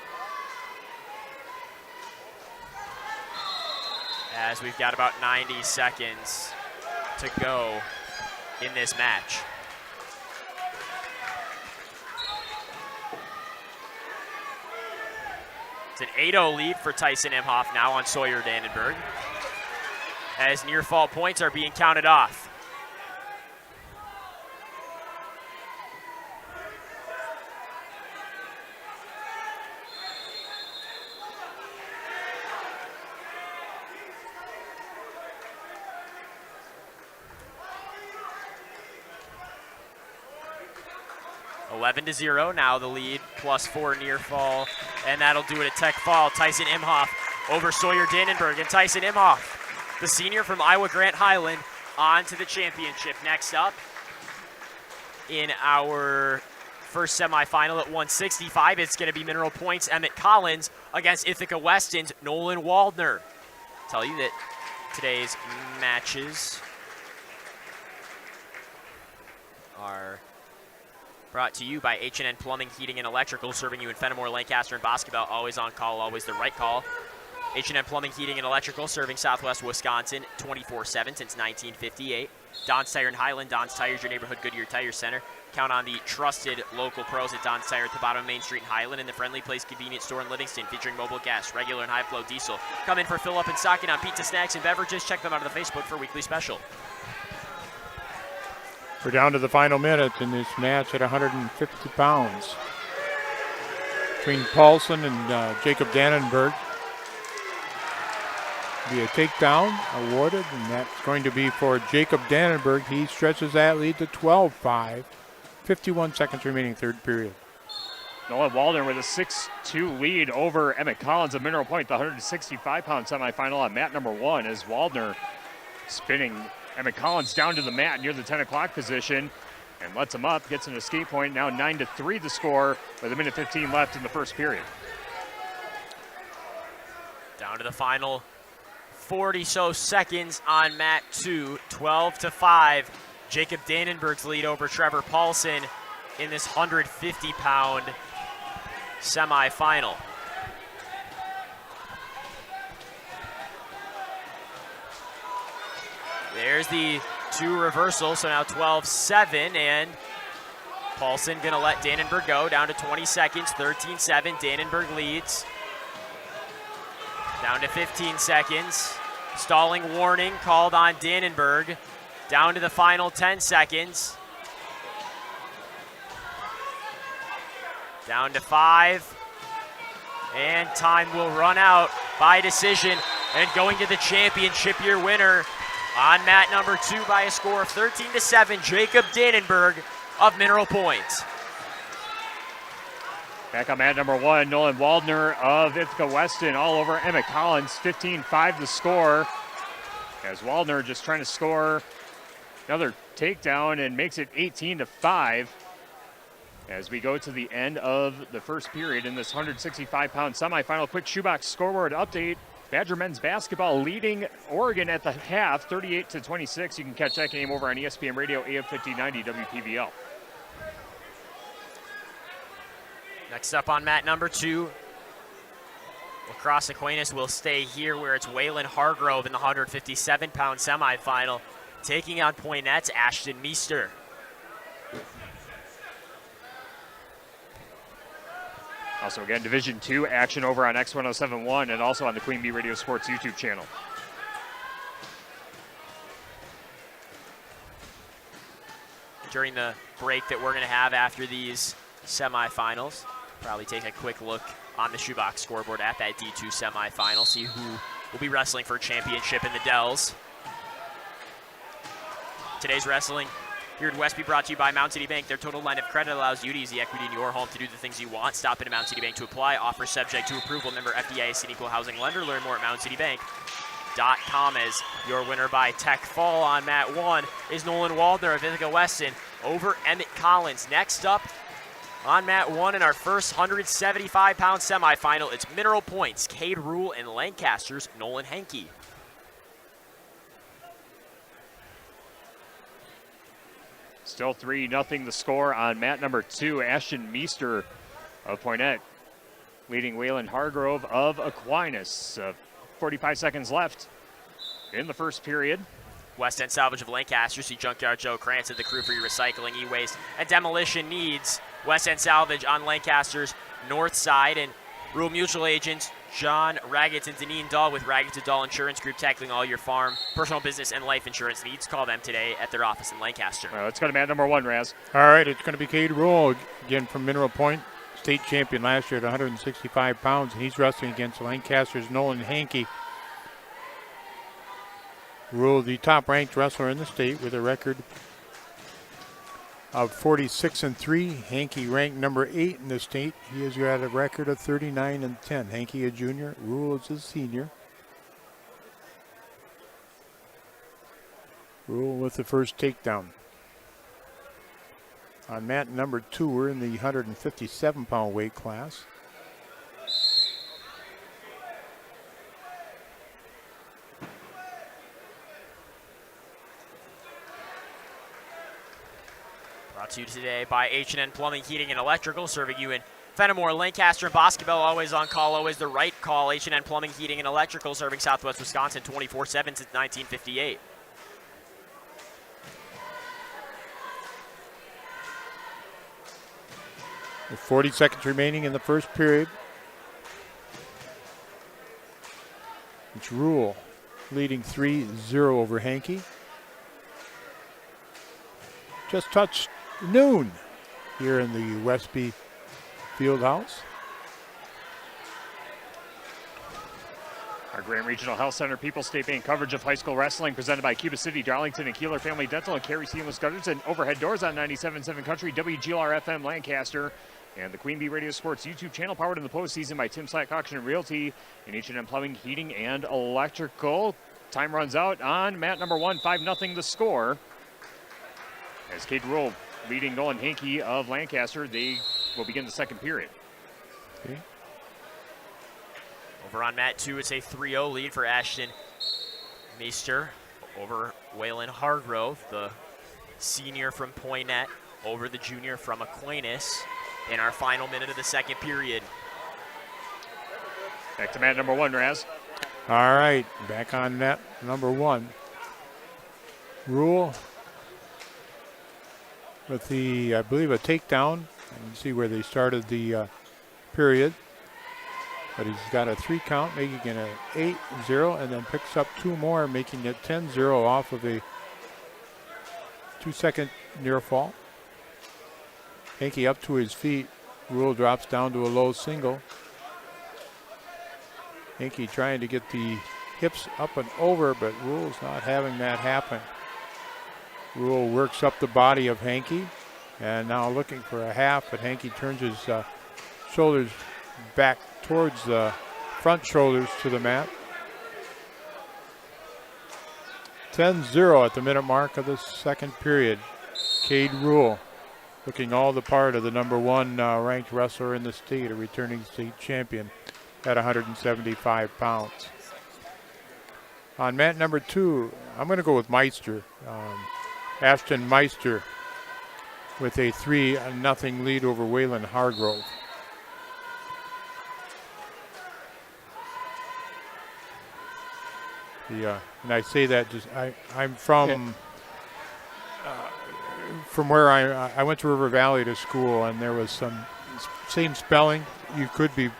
As we've got about 90 seconds to go in this match. It's an 8-0 lead for Tyson Imhoff now on Sawyer Dannenberg, as near fall points are being counted off. Eleven to 0 now the lead, +4 near fall, and that'll do it at tech fall. Tyson Imhoff over Sawyer Dannenberg, and Tyson Imhoff, the senior from Iowa Grant Highland, on to the championship. Next up in our first semifinal at 165, it's going to be Mineral Point's Emmett Collins against Ithaca Weston's Nolan Waldner. Tell you that today's matches are Brought to you by H&N Plumbing, Heating, and Electrical, serving you in Fenimore, Lancaster, and Boscobel. Always on call, always the right call. H&N Plumbing, Heating, and Electrical, serving Southwest Wisconsin 24/7 since 1958. Don's Tire in Highland. Don's Tire is your neighborhood Goodyear Tire Center. Count on the trusted local pros at Don's Tire at the bottom of Main Street in Highland, and the Friendly Place convenience store in Livingston, featuring mobile gas, regular and high-flow diesel. Come in for fill-up and stocking on pizza, snacks, and beverages. Check them out on the Facebook for weekly special. We're down to the final minute in this match at 150 pounds. Between Paulson and Jacob Dannenberg. Be a takedown awarded, and that's going to be for Jacob Dannenberg. He stretches that lead to 12-5. 51 seconds remaining, third period. Nolan Waldner with a 6-2 lead over Emmett Collins of Mineral Point, the 165-pound semifinal on mat number 1, as Waldner spinning Emmett Collins down to the mat near the 10 o'clock position and lets him up, gets an escape point. Now 9-3 the score with 1:15 left in the first period. Down to the final 40 seconds on mat 2, 12-5. Jacob Dannenberg's lead over Trevor Paulson in this 150-pound semifinal. There's the 2 reversal, so now 12-7, and Paulson gonna let Dannenberg go, down to 20 seconds, 13-7, Dannenberg leads. Down to 15 seconds, stalling warning called on Dannenberg, down to the final 10 seconds. Down to 5, and time will run out by decision, and going to the championship year winner on mat number 2 by a score of 13-7, Jacob Dannenberg of Mineral Point. Back on mat number 1, Nolan Waldner of Ithaca Weston all over Emmett Collins, 15-5 the score, as Waldner just trying to score another takedown and makes it 18-5 as we go to the end of the first period in this 165-pound semifinal. Quick shoebox scoreboard update. Badger men's basketball leading Oregon at the half, 38-26. You can catch that game over on ESPN Radio, AM 1590 WPVL. Next up on mat number 2, Lacrosse Aquinas will stay here where it's Waylon Hargrove in the 157-pound semifinal, taking on Poinette's Ashton Meester. Also, again, Division II action over on X1071 and also on the Queen Bee Radio Sports YouTube channel. During the break that we're going to have after these semifinals, probably take a quick look on the shoebox scoreboard at that D2 semifinal, see who will be wrestling for a championship in the Dells. Today's wrestling here at Westby brought to you by Mountain City Bank. Their total line of credit allows you to use the equity in your home to do the things you want. Stop in at Mountain City Bank to apply. Offer subject to approval. Member FDIC and equal housing lender. Learn more at MountainCityBank.com. As your winner by Tech Fall on mat 1 is Nolan Waldner of Ithaca Weston over Emmett Collins. Next up on mat 1 in our first 175-pound semifinal, it's Mineral Point's Cade Rule and Lancaster's Nolan Hankey. Still 3-0 the score on mat number 2. Ashton Meester of Poinette leading Waylon Hargrove of Aquinas. 45 seconds left in the first period. West End Salvage of Lancaster, see Junkyard Joe Krantz at the crew for your recycling, e-waste, and demolition needs. West End Salvage on Lancaster's north side, and Rural Mutual agents John Raggett and Deneen Dahl with Raggett Dahl Insurance Group, tackling all your farm, personal, business, and life insurance needs. Call them today at their office in Lancaster. Let's go to mat number 1, Raz. All right, it's going to be Cade Rule again from Mineral Point, state champion last year at 165 pounds, and he's wrestling against Lancaster's Nolan Hankey. Rule, the top-ranked wrestler in the state with a record of 46-3. Hankey ranked number 8 in the state. He has got a record of 39-10. Hankey a junior, Rule is a senior. Rule with the first takedown. On mat number 2, we're in the 157-pound weight class. Brought to you today by H&N Plumbing, Heating, and Electrical, serving you in Fenimore, Lancaster, and Boscobel. Always on call, always the right call. H&N Plumbing, Heating, and Electrical, serving Southwest Wisconsin 24/7 since 1958. With 40 seconds remaining in the first period. It's Rule leading 3-0 over Hankey. Just touched noon here in the Westby Fieldhouse. Our Grant Regional Health Center People's State Bank coverage of high school wrestling presented by Cuba City, Darlington, and Kieler Family Dental, and Carey Seamless Gutters and Overhead Doors on 97.7 Country, WGLR FM Lancaster, and the Queen Bee Radio Sports YouTube channel, powered in the postseason by Tim Slack Auction and Realty, and H&M Plumbing, Heating, and Electrical. Time runs out on mat number 1, 5-0 the score. As Cade Rule leading Nolan Hankey of Lancaster, they will begin the second period. Okay. Over on mat 2, it's a 3-0 lead for Ashton Meester over Waylon Hargrove, the senior from Poynette, over the junior from Aquinas in our final minute of the second period. Back to mat number 1, Raz. All right, back on net number 1. Rule with the, I believe, a takedown. You can see where they started the period. But he's got a 3 count, making it an 8-0, and then picks up 2 more, making it 10-0 off of a 2-second near fall. Hankey up to his feet. Rule drops down to a low single. Hankey trying to get the hips up and over, but Rule's not having that happen. Rule works up the body of Hankey, and now looking for a half, but Hankey turns his shoulders back towards the front shoulders to the mat. 10-0 at the minute mark of the second period. Cade Rule looking all the part of the number 1 ranked wrestler in the state, a returning state champion at 175 pounds. On mat number 2, I'm going to go with Meister. Ashton Meister with a 3-0 lead over Waylon Hargrove. And I say that just I'm from where I went to River Valley to school, and there was some same spelling.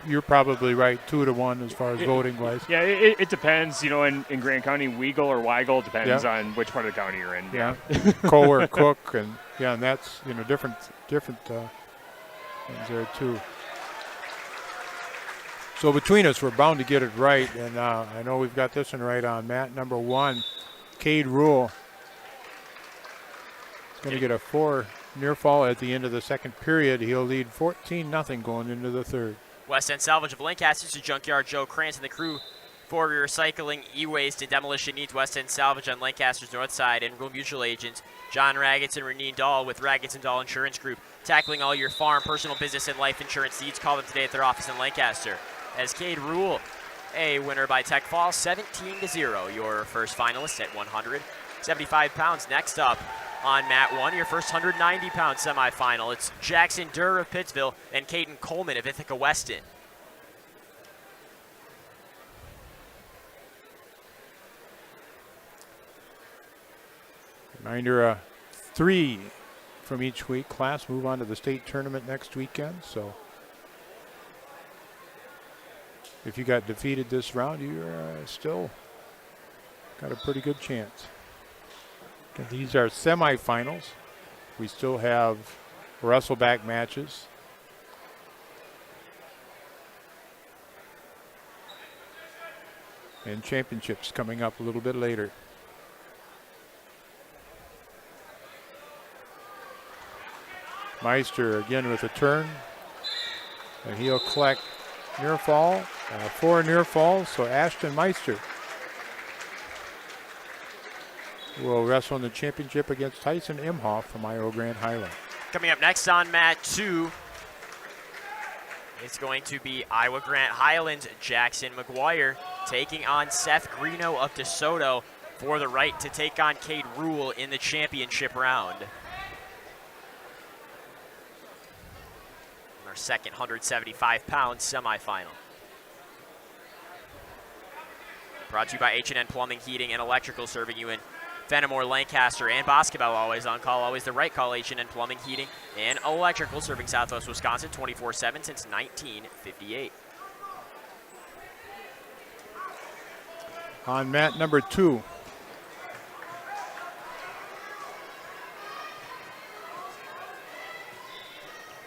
You're probably right, 2-1 as far as voting wise. Yeah, it depends. You know, in Grant County, Weagle or Weigel depends on which part of the county you're in. Yeah, Cole or Cook, and that's different things there too. So between us, we're bound to get it right, and I know we've got this one right on mat number 1. Cade Rule is going to get a 4 near fall at the end of the second period. He'll lead 14-0 going into the third. West End Salvage of Lancaster to Junkyard Joe Krantz and the crew for recycling, e-waste, and demolition needs. West End Salvage on Lancaster's north side, and Rural Mutual agents John Raggets and Renee Dahl with Raggets and Dahl Insurance Group, tackling all your farm, personal, business, and life insurance needs. Call them today at their office in Lancaster. As Cade Rule, a winner by Tech Fall, 17-0. Your first finalist at 175 pounds. Next up on mat 1, your first 190-pound semifinal. It's Jackson Durr of Pittsville and Caden Coleman of Ithaca Weston. Reminder, 3 from each week class move on to the state tournament next weekend. So if you got defeated this round, you're still got a pretty good chance. And these are semifinals. We still have Wrestleback matches. And championships coming up a little bit later. Meister again with a turn. And he'll collect near fall, 4 near falls, so Ashton Meister will wrestle in the championship against Tyson Imhoff from Iowa Grand Highland. Coming up next on mat 2, it's going to be Iowa Grant Highland's Jackson McGuire taking on Seth Greeno of DeSoto for the right to take on Cade Rule in the championship round. second 175-pound semifinal. Brought to you by H&N Plumbing, Heating, and Electrical, serving you in Fenimore, Lancaster, and Boscobel. Always on call, always the right call. H&N Plumbing, Heating, and Electrical, serving Southwest Wisconsin 24/7 since 1958. On mat number 2.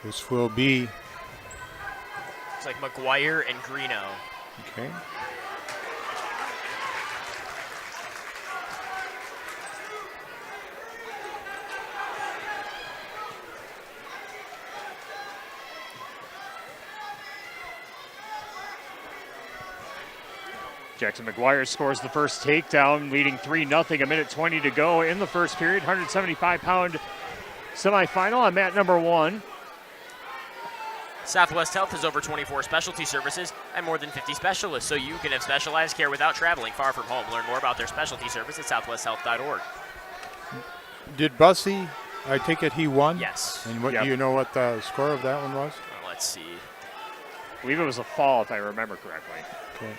This will be... It's like McGuire and Greeno. Okay. Jackson McGuire scores the first takedown, leading 3-0, a minute 20 to go in the first period. 175-pound semifinal on mat number 1. Southwest Health has over 24 specialty services and more than 50 specialists, so you can have specialized care without traveling far from home. Learn more about their specialty service at southwesthealth.org. Did Bussey, I take it he won? Yes. And what do you know what the score of that one was? Let's see. I believe it was a fall, if I remember correctly. Okay.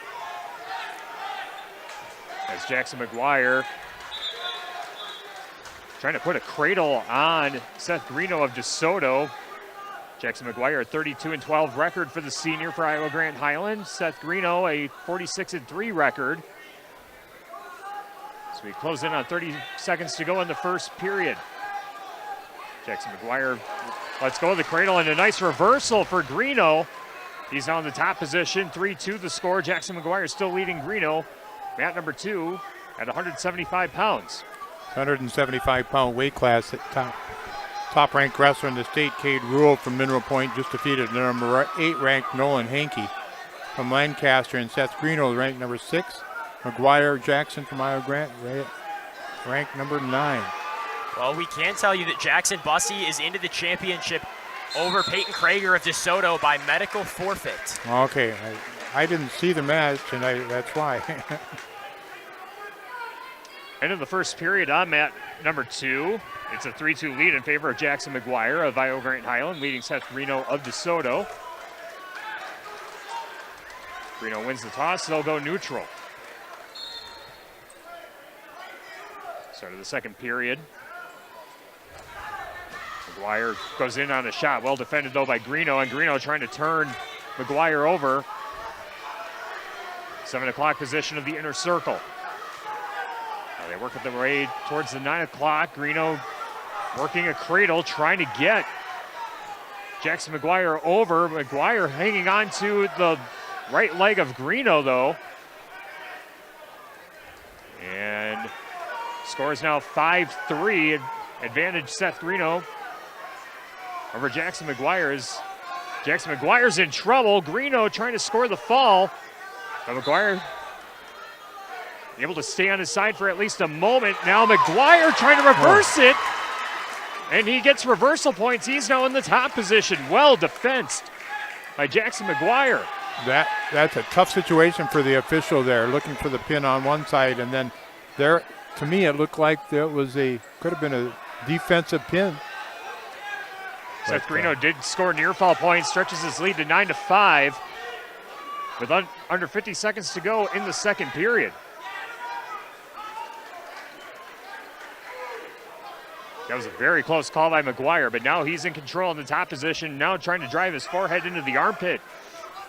As Jackson McGuire trying to put a cradle on Seth Greeno of DeSoto. Jackson McGuire, a 32-12 record for the senior for Iowa Grant Highland. Seth Greeno, a 46-3 record. So we close in on 30 seconds to go in the first period. Jackson McGuire lets go of the cradle, and a nice reversal for Greeno. He's now in the top position, 3-2 the score. Jackson McGuire still leading Greeno. Mat number 2 at 175 pounds. 175-pound weight class at top-ranked wrestler in the state, Cade Rule from Mineral Point, just defeated number 8 ranked Nolan Hankey from Lancaster, and Seth Greeno ranked number 6. McGuire Jackson from Iowa Grant ranked number 9. Well, we can tell you that Jackson Bussey is into the championship over Peyton Krager of DeSoto by medical forfeit. Okay, I didn't see the match, and that's why. End of the first period on mat number 2. It's a 3-2 lead in favor of Jackson McGuire of Iowa Grant Highland, leading Seth Greeno of DeSoto. Greeno wins the toss, they'll go neutral. Start of the second period. McGuire goes in on a shot, well defended though by Greeno, and Greeno trying to turn McGuire over. 7 o'clock position of the inner circle. Now they work their way towards the 9 o'clock. Greeno working a cradle, trying to get Jackson McGuire over. McGuire hanging on to the right leg of Greeno, though. And score is now 5-3. Advantage Seth Greeno over Jackson McGuire. Jackson McGuire's in trouble. Greeno trying to score the fall. But McGuire able to stay on his side for at least a moment. Now McGuire trying to reverse it. And he gets reversal points. He's now in the top position. Well defensed by Jackson McGuire. That's a tough situation for the official there, looking for the pin on one side, and then there, to me, it looked like there was could have been a defensive pin. Seth Greeno did score near fall points, stretches his lead to 9-5 with under 50 seconds to go in the second period. That was a very close call by McGuire, but now he's in control in the top position, now trying to drive his forehead into the armpit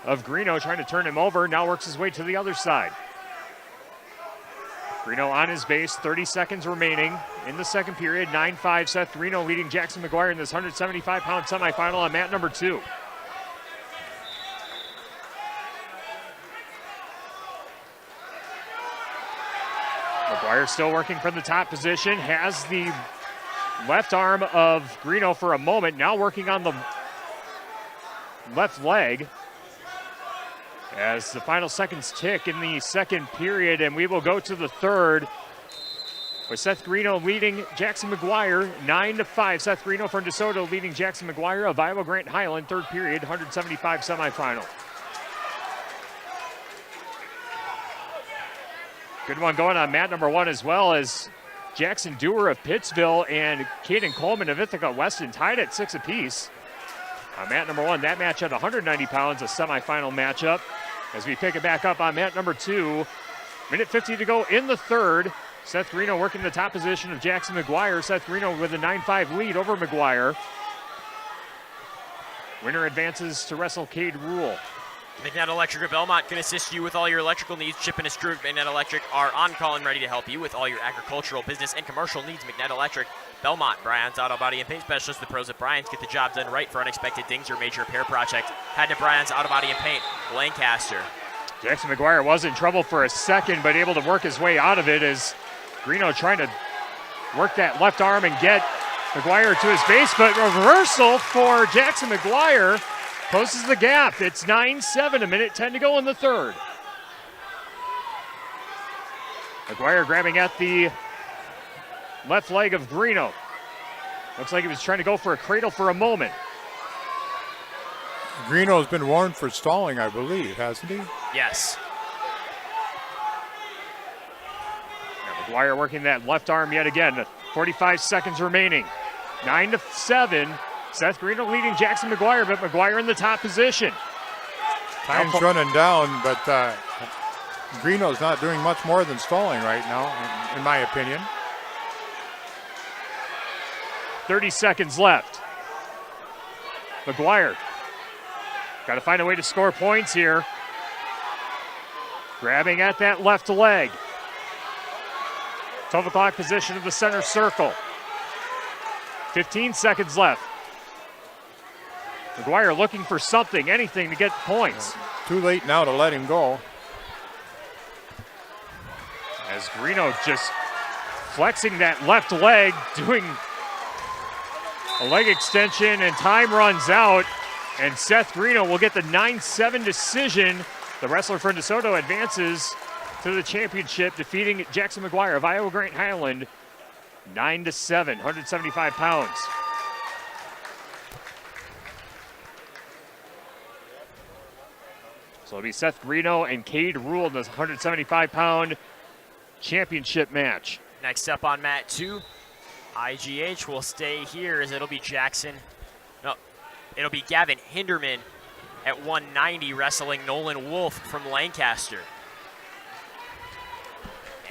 of Greeno, trying to turn him over, now works his way to the other side. Greeno on his base, 30 seconds remaining in the second period. 9-5, Seth Greeno leading Jackson McGuire in this 175-pound semifinal on mat number 2. McGuire still working from the top position, has the left arm of Greeno for a moment, now working on the left leg as the final seconds tick in the second period, and we will go to the third with Seth Greeno leading Jackson McGuire 9-5. Seth Greeno from DeSoto leading Jackson McGuire of Iowa Grant Highland, third period, 175 semifinal. Good one going on mat number 1 as well, as Jackson Dewar of Pittsville and Caden Coleman of Ithaca Weston tied at 6 apiece. On mat number 1, that match at 190 pounds, a semifinal matchup. As we pick it back up on mat number 2, minute 50 to go in the third. Seth Greeno working the top position of Jackson McGuire. Seth Greeno with a 9-5 lead over McGuire. Winner advances to wrestle Cade Rule. McNett Electric of Belmont can assist you with all your electrical needs. Chip and his crew at McNett Electric are on call and ready to help you with all your agricultural, business, and commercial needs. McNett Electric, Belmont, Bryant's Auto Body and Paint Specialist. The pros at Bryant's get the job done right for unexpected dings or major repair project. Head to Bryant's Auto Body and Paint, Lancaster. Jackson McGuire was in trouble for a second, but able to work his way out of it as Greeno trying to work that left arm and get McGuire to his base, but reversal for Jackson McGuire closes the gap. It's 9-7, a minute 10 to go in the third. McGuire grabbing at the left leg of Greeno. Looks like he was trying to go for a cradle for a moment. Greeno's been warned for stalling, I believe, hasn't he? Yes. McGuire working that left arm yet again. 45 seconds remaining. 9-7. Seth Greeno leading Jackson McGuire, but McGuire in the top position. Time's running down, but Greeno's not doing much more than stalling right now, in my opinion. 30 seconds left. McGuire got to find a way to score points here. Grabbing at that left leg. 12 o'clock position of the center circle. 15 seconds left. McGuire looking for something, anything to get points. Too late now to let him go. As Greeno just flexing that left leg, doing a leg extension, and time runs out. And Seth Greeno will get the 9-7 decision. The wrestler from DeSoto advances to the championship, defeating Jackson McGuire of Iowa Grant Highland 9-7, 175 pounds. So it'll be Seth Greeno and Cade Rule in this 175-pound championship match. Next up on mat 2, IGH will stay here as it'll be it'll be Gavin Hinderman at 190 wrestling Nolan Wolf from Lancaster.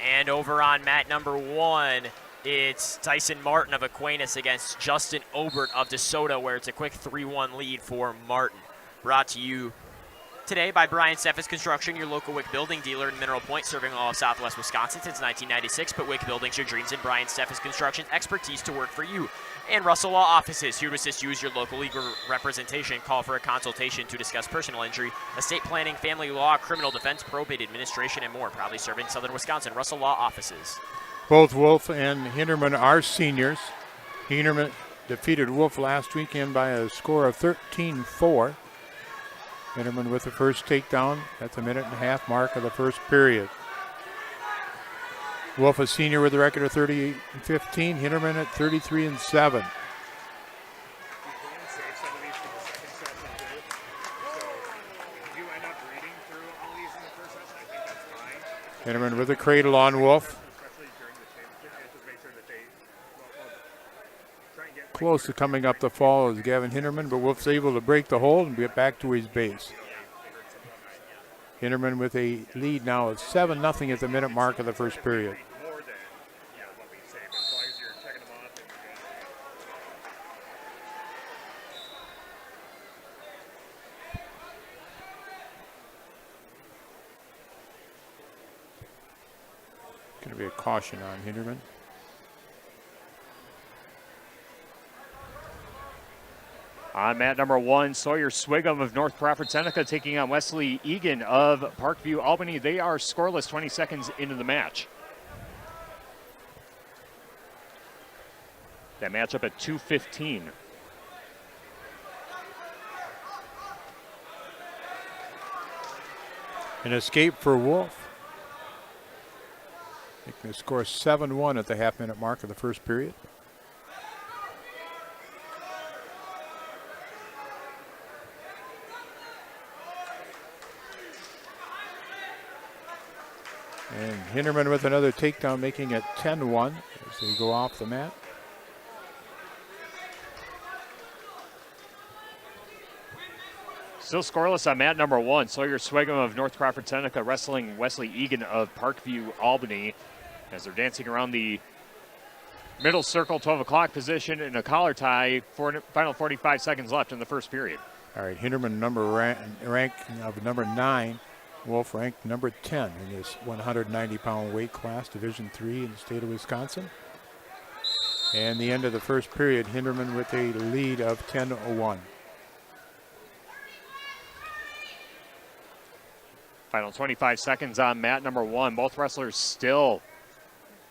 And over on mat number 1, it's Tyson Martin of Aquinas against Justin Obert of DeSoto, where it's a quick 3-1 lead for Martin. Brought to you today by Brian Steffes Construction, your local WIC building dealer in Mineral Point, serving all of Southwest Wisconsin since 1996. Put WIC Buildings, your dreams, and Brian Steffes Construction's expertise to work for you. And Russell Law Offices, here to assist you as your local legal representation. Call for a consultation to discuss personal injury, estate planning, family law, criminal defense, probate administration, and more. Proudly serving Southern Wisconsin. Russell Law Offices. Both Wolf and Hinderman are seniors. Hinderman defeated Wolf last weekend by a score of 13-4. Hinderman with the first takedown at the minute and a half mark of the first period. Wolf, a senior with a record of 38-15. Hinderman at 33-7. Hinderman with a cradle on Wolf. Close to coming up the fall is Gavin Hinderman, but Wolf's able to break the hold and get back to his base. Hinderman with a lead now of 7-0 at the minute mark of the first period. Going to be a caution on Hinderman. On mat number 1, Sawyer Swigum of North Crawford Seneca taking on Wesley Egan of Parkview Albany. They are scoreless 20 seconds into the match. That matchup at 2:15. An escape for Wolf. Making the score 7-1 at the half-minute mark of the first period. And Hinderman with another takedown, making it 10-1 as they go off the mat. Still scoreless on mat number 1. Sawyer Swigum of North Crawford Seneca wrestling Wesley Egan of Parkview, Albany, as they're dancing around the middle circle, 12 o'clock position in a collar tie. Final 45 seconds left in the first period. All right, Hinderman rank of number 9. Wolf ranked number 10 in this 190-pound weight class, Division III in the state of Wisconsin. And the end of the first period, Hinderman with a lead of 10-1. Final 25 seconds on mat number 1. Both wrestlers still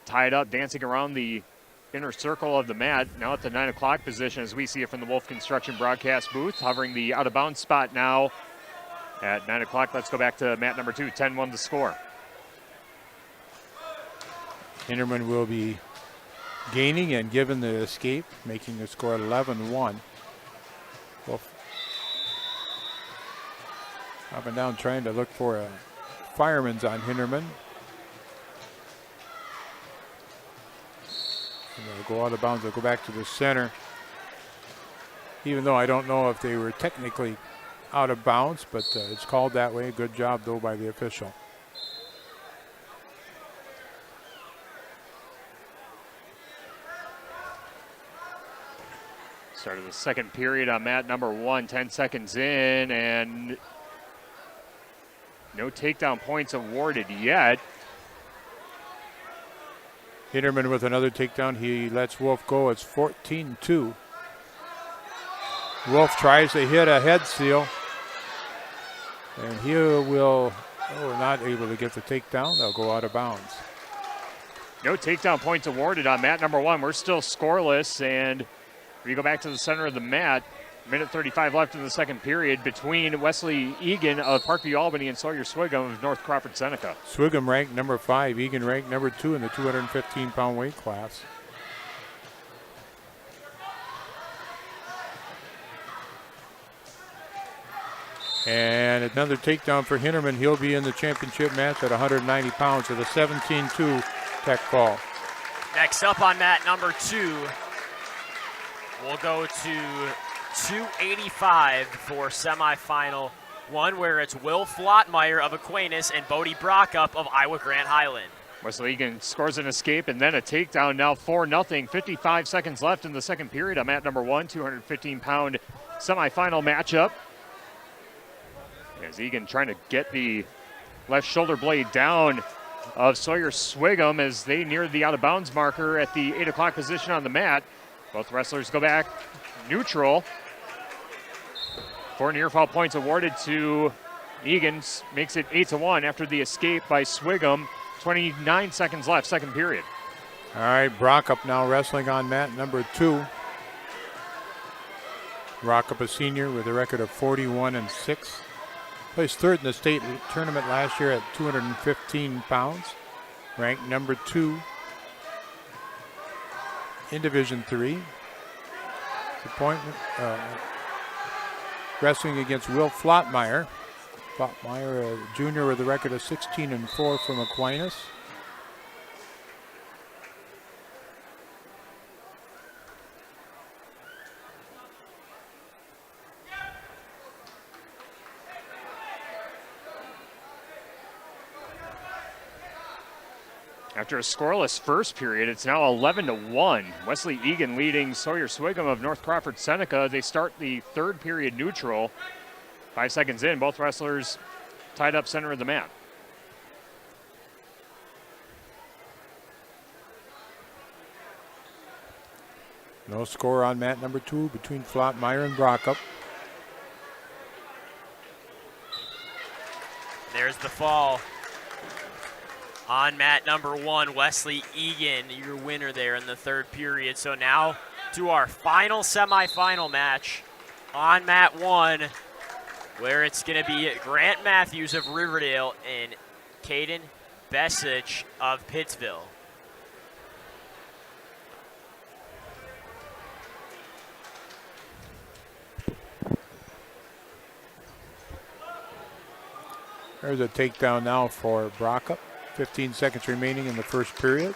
tied up, dancing around the inner circle of the mat. Now at the 9 o'clock position as we see it from the Wolf Construction broadcast booth, hovering the out-of-bounds spot now at 9 o'clock. Let's go back to mat number 2, 10-1 the score. Hinderman will be gaining and given the escape, making the score 11-1. Wolf up and down trying to look for a fireman's on Hinderman. And they'll go out of bounds. They'll go back to the center. Even though I don't know if they were technically out of bounds, but it's called that way. Good job, though, by the official. Start of the second period on mat number 1, 10 seconds in, and no takedown points awarded yet. Hinderman with another takedown. He lets Wolf go. It's 14-2. Wolf tries to hit a head seal. And he will, not able to get the takedown. They'll go out of bounds. No takedown points awarded on mat number 1. We're still scoreless, and we go back to the center of the mat. Minute 35 left in the second period between Wesley Egan of Parkview, Albany and Sawyer Swigum of North Crawford Seneca. Swigum ranked number 5. Egan ranked number 2 in the 215-pound weight class. And another takedown for Hinderman. He'll be in the championship match at 190 pounds with a 17-2 tech fall. Next up on mat number 2, we'll go to 285 for semifinal 1, where it's Will Flottmeyer of Aquinas and Bodie Brockup of Iowa Grant Highland. Wesley Egan scores an escape and then a takedown, now 4-0. 55 seconds left in the second period on mat number 1, 215-pound semifinal matchup. As Egan trying to get the left shoulder blade down of Sawyer Swigum as they near the out-of-bounds marker at the 8 o'clock position on the mat. Both wrestlers go back neutral. 4 near fall points awarded to Egan, makes it 8-1 after the escape by Swigum. 29 seconds left, second period. All right, Brockup now wrestling on mat number 2. Brockup, a senior with a record of 41-6. Placed third in the state tournament last year at 215 pounds. Ranked number 2 in Division III. Appointment wrestling against Will Flottmeyer. Flottmeyer, a junior with a record of 16-4 from Aquinas. After a scoreless first period, it's now 11-1. Wesley Egan leading Sawyer Swigum of North Crawford Seneca. They start the third period neutral. 5 seconds in, both wrestlers tied up center of the mat. No score on mat number 2 between Flottmeyer and Brockup. There's the fall. On mat number 1, Wesley Egan, your winner there in the third period. So now to our final semifinal match on mat 1, where it's going to be Grant Matthews of Riverdale and Caden Bessich of Pittsville. There's a takedown now for Brockup. 15 seconds remaining in the first period.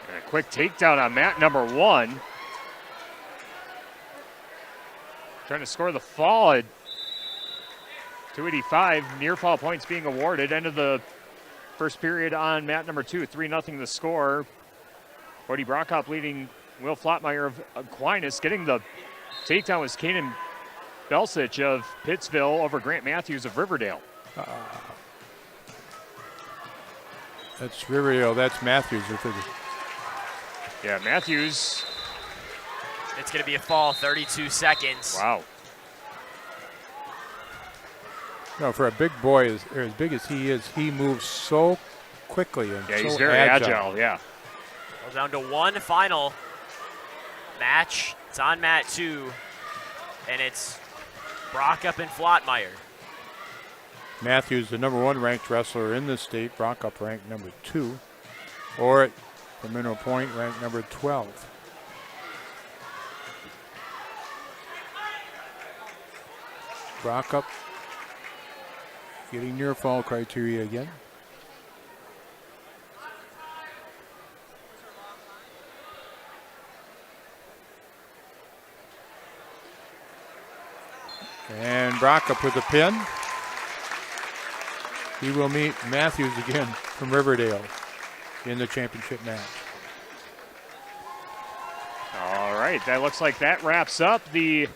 And a quick takedown on mat number 1. trying to score the fall at 285. Near fall points being awarded. End of the first period on mat number 2. 3-0 the score. Cody Brockhoff leading Will Flottmeyer of Aquinas. Getting the takedown was Kanan Belsich of Pittsville over Grant Matthews of Riverdale. That's Riverdale. That's Matthews. Yeah, Matthews. It's going to be a fall, 32 seconds. Wow. No, for a big boy as big as he is, he moves so quickly and yeah, so he's very agile. Yeah. We're down to one final match. It's on mat 2, and it's Brockup and Flottmeyer. Matthews, the number 1 ranked wrestler in the state. Brockup ranked number 2. Or from Mineral Point, ranked number 12. Brockup getting near fall criteria again. And Brockup with a pin. He will meet Matthews again from Riverdale in the championship match. All right, that looks like that wraps up the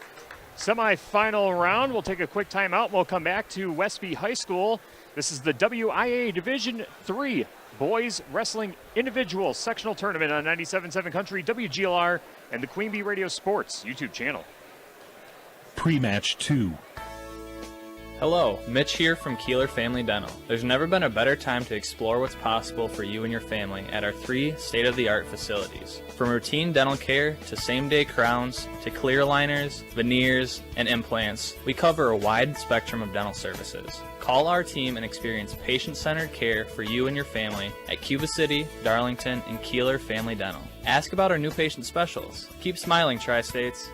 semifinal round. We'll take a quick timeout. We'll come back to Westby High School. This is the WIAA Division III Boys Wrestling Individual Sectional Tournament on 97.7 Country, WGLR, and the Queen Bee Radio Sports YouTube channel. Pre-match 2. Hello, Mitch here from Kieler Family Dental. There's never been a better time to explore what's possible for you and your family at our 3 state-of-the-art facilities. From routine dental care to same-day crowns to clear aligners, veneers, and implants, we cover a wide spectrum of dental services. Call our team and experience patient-centered care for you and your family at Cuba City, Darlington, and Kieler Family Dental. Ask about our new patient specials. Keep smiling, Tri-States.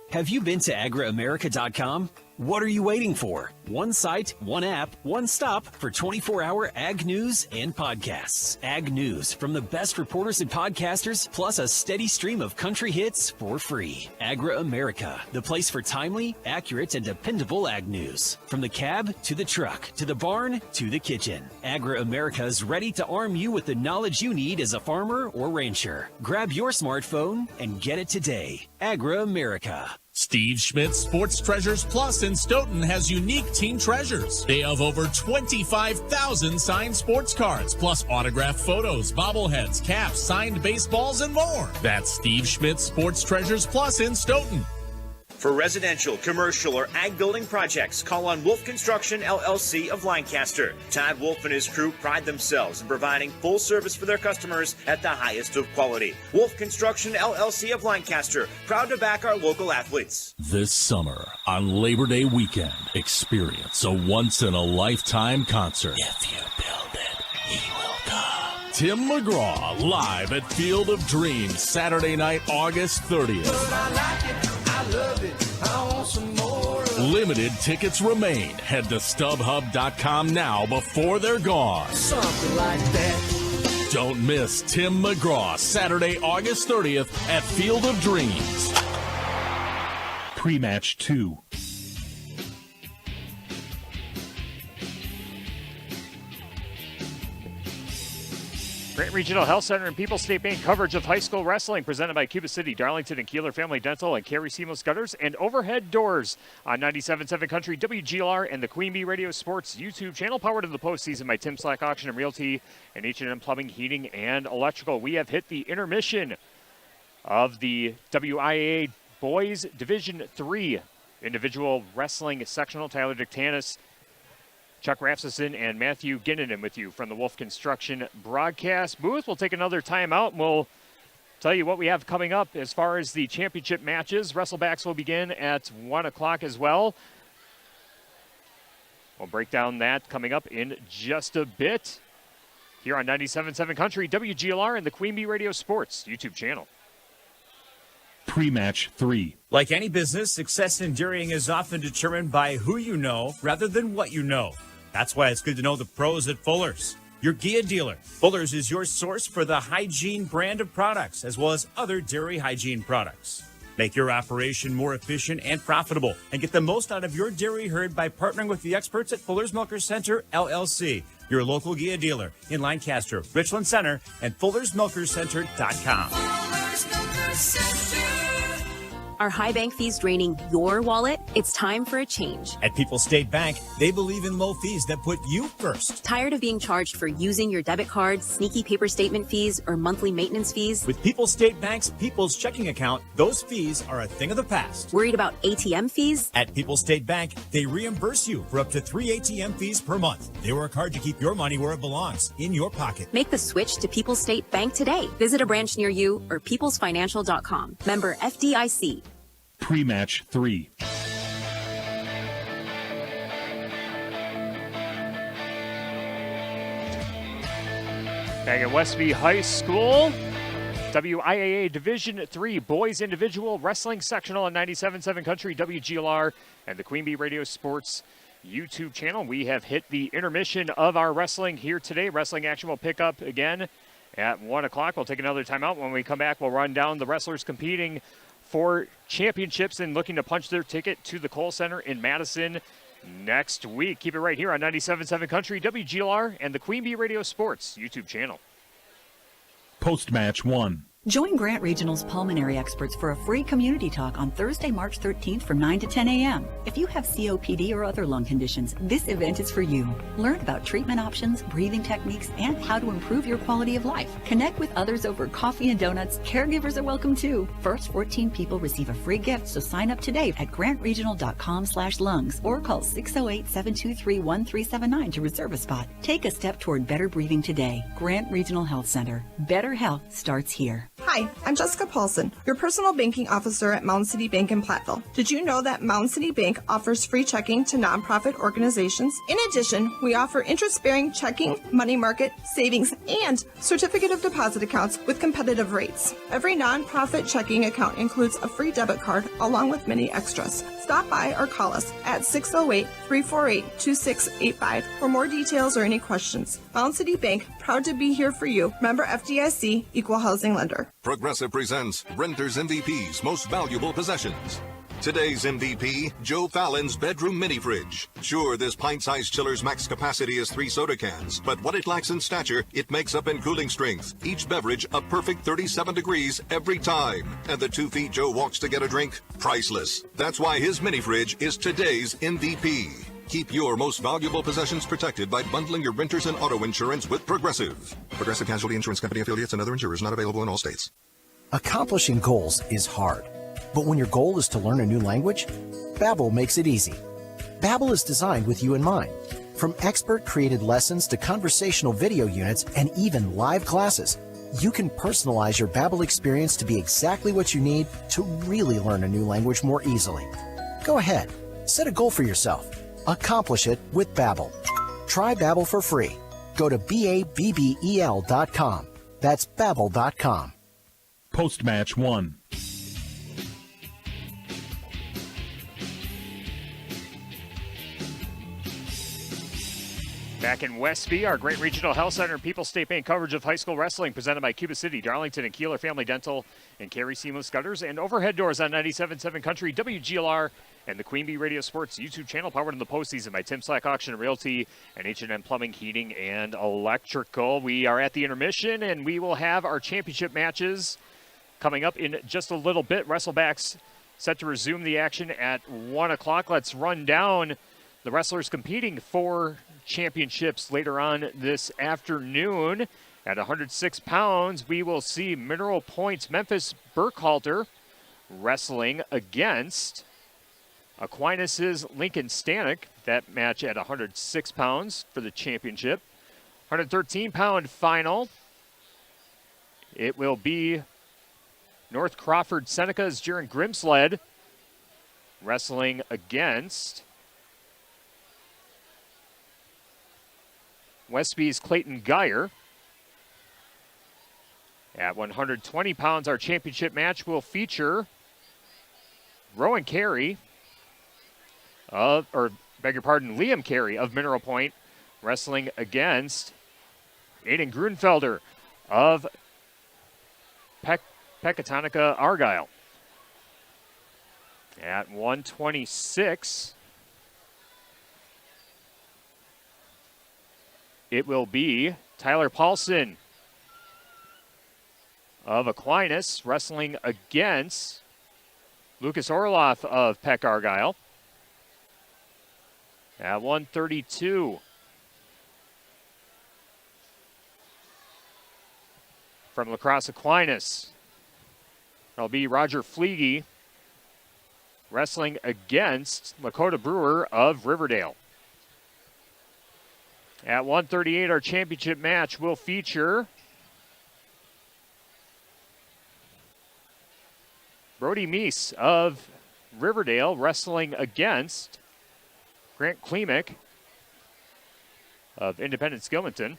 Have you been to agraamerica.com? What are you waiting for? One site, one app, one stop for 24-hour ag news and podcasts. Ag news from the best reporters and podcasters, plus a steady stream of country hits for free. Agra America, the place for timely, accurate, and dependable ag news. From the cab to the truck, to the barn to the kitchen. Agra America is ready to arm you with the knowledge you need as a farmer or rancher. Grab your smartphone and get it today. Agra America. Steve Schmidt's Sports Treasures Plus in Stoughton has unique team treasures. They have over 25,000 signed sports cards, plus autographed photos, bobbleheads, caps, signed baseballs, and more. That's Steve Schmidt's Sports Treasures Plus in Stoughton. For residential, commercial, or ag building projects, call on Wolf Construction LLC of Lancaster. Todd Wolf and his crew pride themselves in providing full service for their customers at the highest of quality. Wolf Construction LLC of Lancaster, proud to back our local athletes. This summer, on Labor Day weekend, experience a once-in-a-lifetime concert. If you build it, he will come. Tim McGraw, live at Field of Dreams, Saturday night, August 30th. Limited tickets remain. Head to StubHub.com now before they're gone. Something like that. Don't miss Tim McGraw, Saturday, August 30th at Field of Dreams. Pre-match 2. Grant Regional Health Center and People's State Bank coverage of high school wrestling presented by Cuba City, Darlington, and Kieler Family Dental, and Carey Seamless Gutters and Overhead Doors on 97.7 Country, WGLR, and the Queen Bee Radio Sports YouTube channel, powered in the postseason by Tim Slack Auction and Realty and H&M Plumbing, Heating, and Electrical. We have hit the intermission of the WIAA Boys Division III Individual Wrestling Sectional. Tyler Dictanis, Chuck Rapsison, and Matthew Ginninan with you from the Wolf Construction broadcast booth. We'll take another timeout, and we'll tell you what we have coming up as far as the championship matches. Wrestlebacks will begin at 1 o'clock as well. We'll break down that coming up in just a bit here on 97.7 Country, WGLR, and the Queen Bee Radio Sports YouTube channel. Pre-match 3. Like any business, success in dairying is often determined by who you know rather than what you know. That's why it's good to know the pros at Fuller's, your Gia dealer. Fuller's is your source for the hygiene brand of products, as well as other dairy hygiene products. Make your operation more efficient and profitable and get the most out of your dairy herd by partnering with the experts at Fuller's Milker Center, LLC, your local Gia dealer in Lancaster, Richland Center, and Fuller'sMilkerCenter.com. Are high bank fees draining your wallet? It's time for a change. At People's State Bank, they believe in low fees that put you first. Tired of being charged for using your debit card, sneaky paper statement fees, or monthly maintenance fees? With People's State Bank's People's Checking Account, those fees are a thing of the past. Worried about ATM fees? At People's State Bank, they reimburse you for up to 3 ATM fees per month. They work hard to keep your money where it belongs, in your pocket. Make the switch to People's State Bank today. Visit a branch near you or peoplesfinancial.com. Member FDIC. Pre-match 3. Back at Westby High School, WIAA Division III Boys Individual Wrestling Sectional on 97.7 Country, WGLR, and the Queen Bee Radio Sports YouTube channel. We have hit the intermission of our wrestling here today. Wrestling action will pick up again at 1 o'clock. We'll take another timeout. When we come back, we'll run down the wrestlers competing for championships and looking to punch their ticket to the Kohl Center in Madison next week. Keep it right here on 97.7 Country, WGLR, and the Queen Bee Radio Sports YouTube channel. Post-match 1. Join Grant Regional's pulmonary experts for a free community talk on Thursday, March 13th from 9 to 10 a.m. If you have COPD or other lung conditions, this event is for you. Learn about treatment options, breathing techniques, and how to improve your quality of life. Connect with others over coffee and donuts. Caregivers are welcome too. First 14 people receive a free gift, so sign up today at grantregional.com/lungs or call 608-723-1379 to reserve a spot. Take a step toward better breathing today. Grant Regional Health Center. Better health starts here. Hi, I'm Jessica Paulson, your personal banking officer at Mound City Bank in Platteville. Did you know that Mound City Bank offers free checking to nonprofit organizations? In addition, we offer interest-bearing checking, money market, savings, and certificate of deposit accounts with competitive rates. Every nonprofit checking account includes a free debit card along with many extras. Stop by or call us at 608-348-2685 for more details or any questions. Mound City Bank, proud to be here for you. Member FDIC, Equal Housing Lender. Progressive presents Renters MVP's Most Valuable Possessions. Today's MVP, Joe Fallon's bedroom mini fridge. Sure, this pint-sized chiller's max capacity is 3 soda cans, but what it lacks in stature, it makes up in cooling strength. Each beverage a perfect 37 degrees every time. And the 2 feet Joe walks to get a drink, priceless. That's why his mini fridge is today's MVP. Keep your most valuable possessions protected by bundling your renters and auto insurance with Progressive. Progressive Casualty Insurance Company affiliates and other insurers not available in all states. Accomplishing goals is hard, but when your goal is to learn a new language, Babbel makes it easy. Babbel is designed with you in mind. From expert-created lessons to conversational video units and even live classes, you can personalize your Babbel experience to be exactly what you need to really learn a new language more easily. Go ahead, set a goal for yourself. Accomplish it with Babbel. Try Babbel for free. Go to BABBEL.com. That's Babbel.com. Post-match 1. Back in Westby, our great regional health center and People's State Bank coverage of high school wrestling presented by Cuba City, Darlington, and Kieler Family Dental, and Carey Seamless Gutters, and overhead doors on 97.7 Country, WGLR, and the Queen Bee Radio Sports YouTube channel, powered in the postseason by Tim Slack Auction and Realty and H&M Plumbing, Heating, and Electrical. We are at the intermission, and we will have our championship matches coming up in just a little bit. Wrestlebacks set to resume the action at 1 o'clock. Let's run down the wrestlers competing for championships later on this afternoon. At 106 pounds, we will see Mineral Point's Memphis Burkhalter wrestling against Aquinas' Lincoln Stanek. That match at 106 pounds for the championship. 113-pound final. It will be North Crawford Seneca's Jaron Grimsled wrestling against Westby's Clayton Geyer. At 120 pounds, our championship match will feature Rowan Carey Liam Carey of Mineral Point wrestling against Aiden Grunfelder of Pecatonica Argyle. At 126, it will be Tyler Paulson of Aquinas wrestling against Lucas Orloff of Peck Argyle. At 132, from La Crosse Aquinas, it'll be Roger Fleege wrestling against Lakota Brewer of Riverdale. At 138, our championship match will feature Brody Meese of Riverdale wrestling against Grant Klemick of Independence Gilmanton.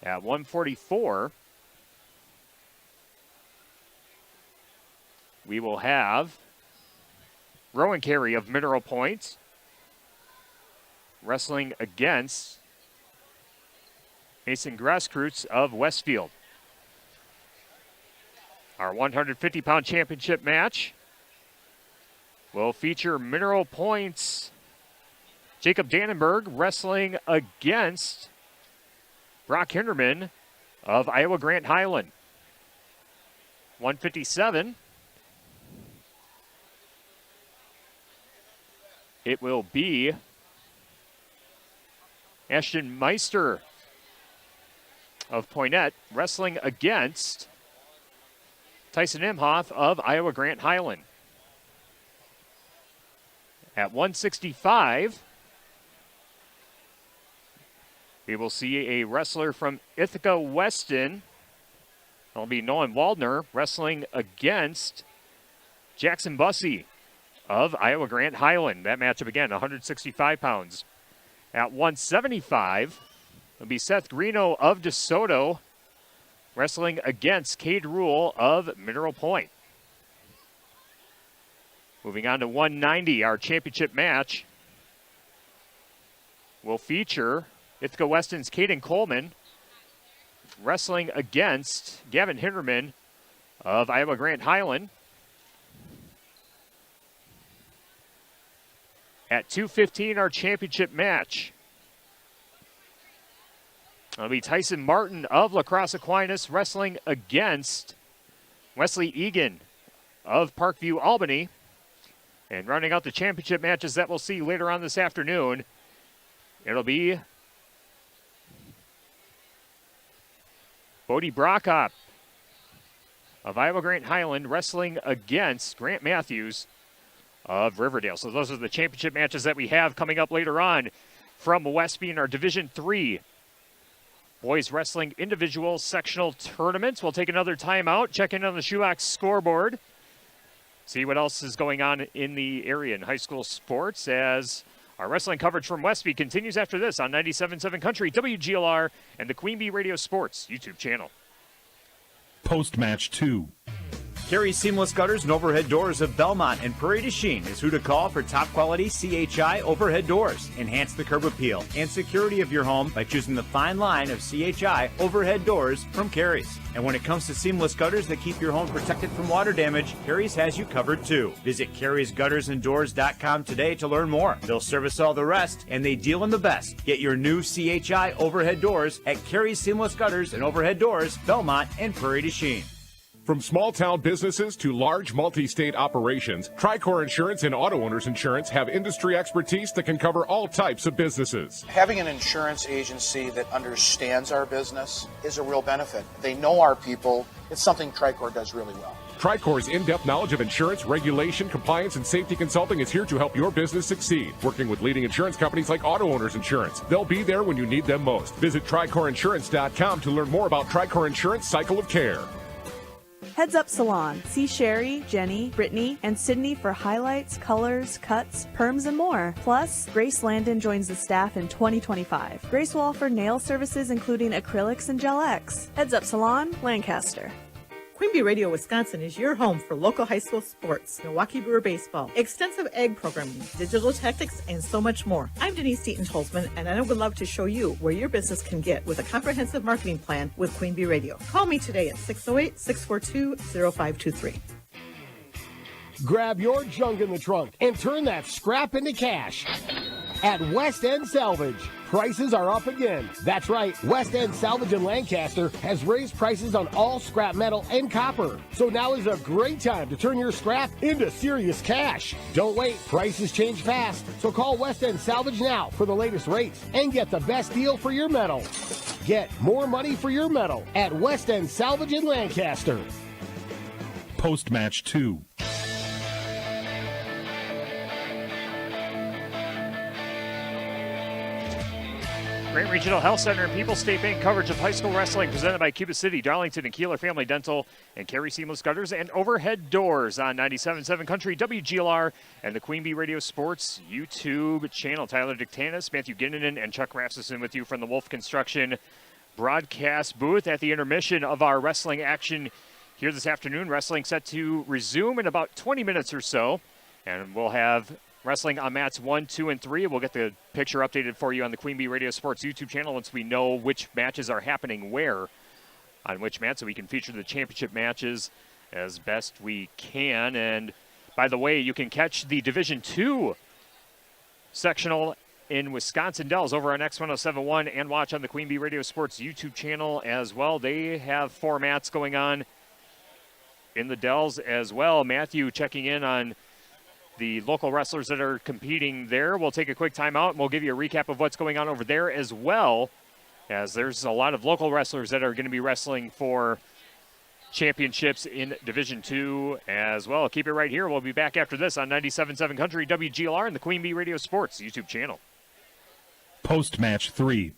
At 144, we will have Rowan Carey of Mineral Point wrestling against Mason Grasskreutz of Westfield. Our 150-pound championship match will feature Mineral Point's Jacob Dannenberg wrestling against Brock Hinderman of Iowa Grant Highland. 157, it will be Ashton Meister of Poinette wrestling against Tyson Imhoff of Iowa Grant Highland. At 165, we will see a wrestler from Ithaca Weston. It'll be Nolan Waldner wrestling against Jackson Bussey of Iowa Grant Highland. That matchup again, 165 pounds. At 175, it'll be Seth Greeno of DeSoto wrestling against Cade Rule of Mineral Point. Moving on to 190, our championship match will feature Ithaca Weston's Caden Coleman wrestling against Gavin Hinderman of Iowa Grant Highland. At 215, our championship match, it'll be Tyson Martin of La Crosse Aquinas wrestling against Wesley Egan of Parkview, Albany. And rounding out the championship matches that we'll see later on this afternoon, it'll be Bodie Brockop of Iowa Grant Highland wrestling against Grant Matthews of Riverdale. So those are the championship matches that we have coming up later on from Westby in our Division III boys wrestling individual sectional tournaments. We'll take another timeout, check in on the Shoebox scoreboard, see what else is going on in the area in high school sports as our wrestling coverage from Westby continues after this on 97.7 Country, WGLR, and the Queen Bee Radio Sports YouTube channel. Post-match 2. Carey Seamless Gutters and Overhead Doors of Belmont and Prairie du Chien is who to call for top quality CHI overhead doors. Enhance the curb appeal and security of your home by choosing the fine line of CHI overhead doors from Carey's. And when it comes to seamless gutters that keep your home protected from water damage, Carey's has you covered too. Visit Carey'sGuttersandDoors.com today to learn more. They'll service all the rest, and they deal in the best. Get your new CHI overhead doors at Carey's Seamless Gutters and Overhead Doors, Belmont and Prairie du Chien. From small-town businesses to large multi-state operations, Tricor Insurance and Auto Owners Insurance have industry expertise that can cover all types of businesses. Having an insurance agency that understands our business is a real benefit. They know our people. It's something Tricor does really well. Tricor's in-depth knowledge of insurance, regulation, compliance, and safety consulting is here to help your business succeed. Working with leading insurance companies like Auto Owners Insurance. They'll be there when you need them most. Visit TricorInsurance.com to learn more about Tricor Insurance Cycle of Care. Heads Up Salon. See Sherry, Jenny, Brittany, and Sydney for highlights, colors, cuts, perms, and more. Plus, Grace Landon joins the staff in 2025. Grace will offer nail services including acrylics and Gel X. Heads Up Salon, Lancaster. Queen Bee Radio Wisconsin is your home for local high school sports, Milwaukee Brewer baseball, extensive ag programming, digital tactics, and so much more. I'm Denise Deaton-Tolzman, and I would love to show you where your business can get with a comprehensive marketing plan with Queen Bee Radio. Call me today at 608-642-0523. Grab your junk in the trunk and turn that scrap into cash at West End Salvage. Prices are up again. That's right, West End Salvage in Lancaster has raised prices on all scrap metal and copper. So now is a great time to turn your scrap into serious cash. Don't wait, prices change fast. So call West End Salvage now for the latest rates and get the best deal for your metal. Get more money for your metal at West End Salvage in Lancaster. Post-match 2. Grant Regional Health Center and People's State Bank coverage of high school wrestling presented by Cuba City, Darlington, and Kieler Family Dental, and Carey Seamless Gutters and Overhead Doors on 97.7 Country, WGLR, and the Queen Bee Radio Sports YouTube channel. Tyler Dictanis, Matthew Ginnanen, and Chuck Rasmussen with you from the Wolf Construction broadcast booth at the intermission of our wrestling action here this afternoon. Wrestling set to resume in about 20 minutes or so, and we'll have wrestling on mats 1, 2, and 3. We'll get the picture updated for you on the Queen Bee Radio Sports YouTube channel once we know which matches are happening where on which mat, so we can feature the championship matches as best we can. And by the way, you can catch the Division II sectional in Wisconsin Dells over on X1071 and watch on the Queen Bee Radio Sports YouTube channel as well. They have 4 mats going on in the Dells as well. Matthew checking in on the local wrestlers that are competing there. We'll take a quick timeout and we'll give you a recap of what's going on over there as well, as there's a lot of local wrestlers that are going to be wrestling for championships in Division II as well. Keep it right here. We'll be back after this on 97.7 Country, WGLR, and the Queen Bee Radio Sports YouTube channel. Post-match 3.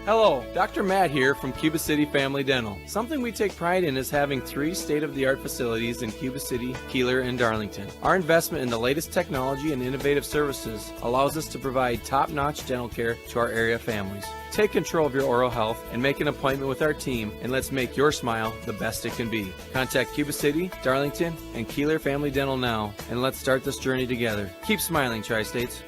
Hello, Dr. Matt here from Cuba City Family Dental. Something we take pride in is having 3 state-of-the-art facilities in Cuba City, Kieler, and Darlington. Our investment in the latest technology and innovative services allows us to provide top-notch dental care to our area families. Take control of your oral health and make an appointment with our team, and let's make your smile the best it can be. Contact Cuba City, Darlington, and Kieler Family Dental now, and let's start this journey together. Keep smiling, Tri-States.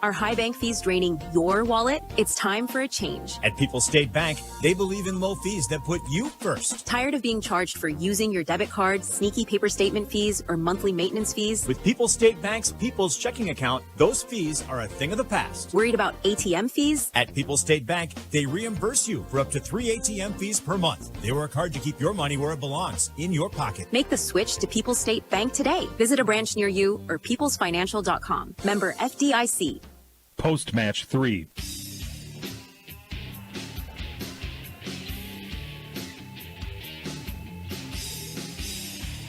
Are high bank fees draining your wallet? It's time for a change. At People's State Bank, they believe in low fees that put you first. Tired of being charged for using your debit card, sneaky paper statement fees, or monthly maintenance fees? With People's State Bank's People's Checking Account, those fees are a thing of the past. Worried about ATM fees? At People's State Bank, they reimburse you for up to 3 ATM fees per month. They work hard to keep your money where it belongs, in your pocket. Make the switch to People's State Bank today. Visit a branch near you or peoplesfinancial.com. Member FDIC. Post-match 3.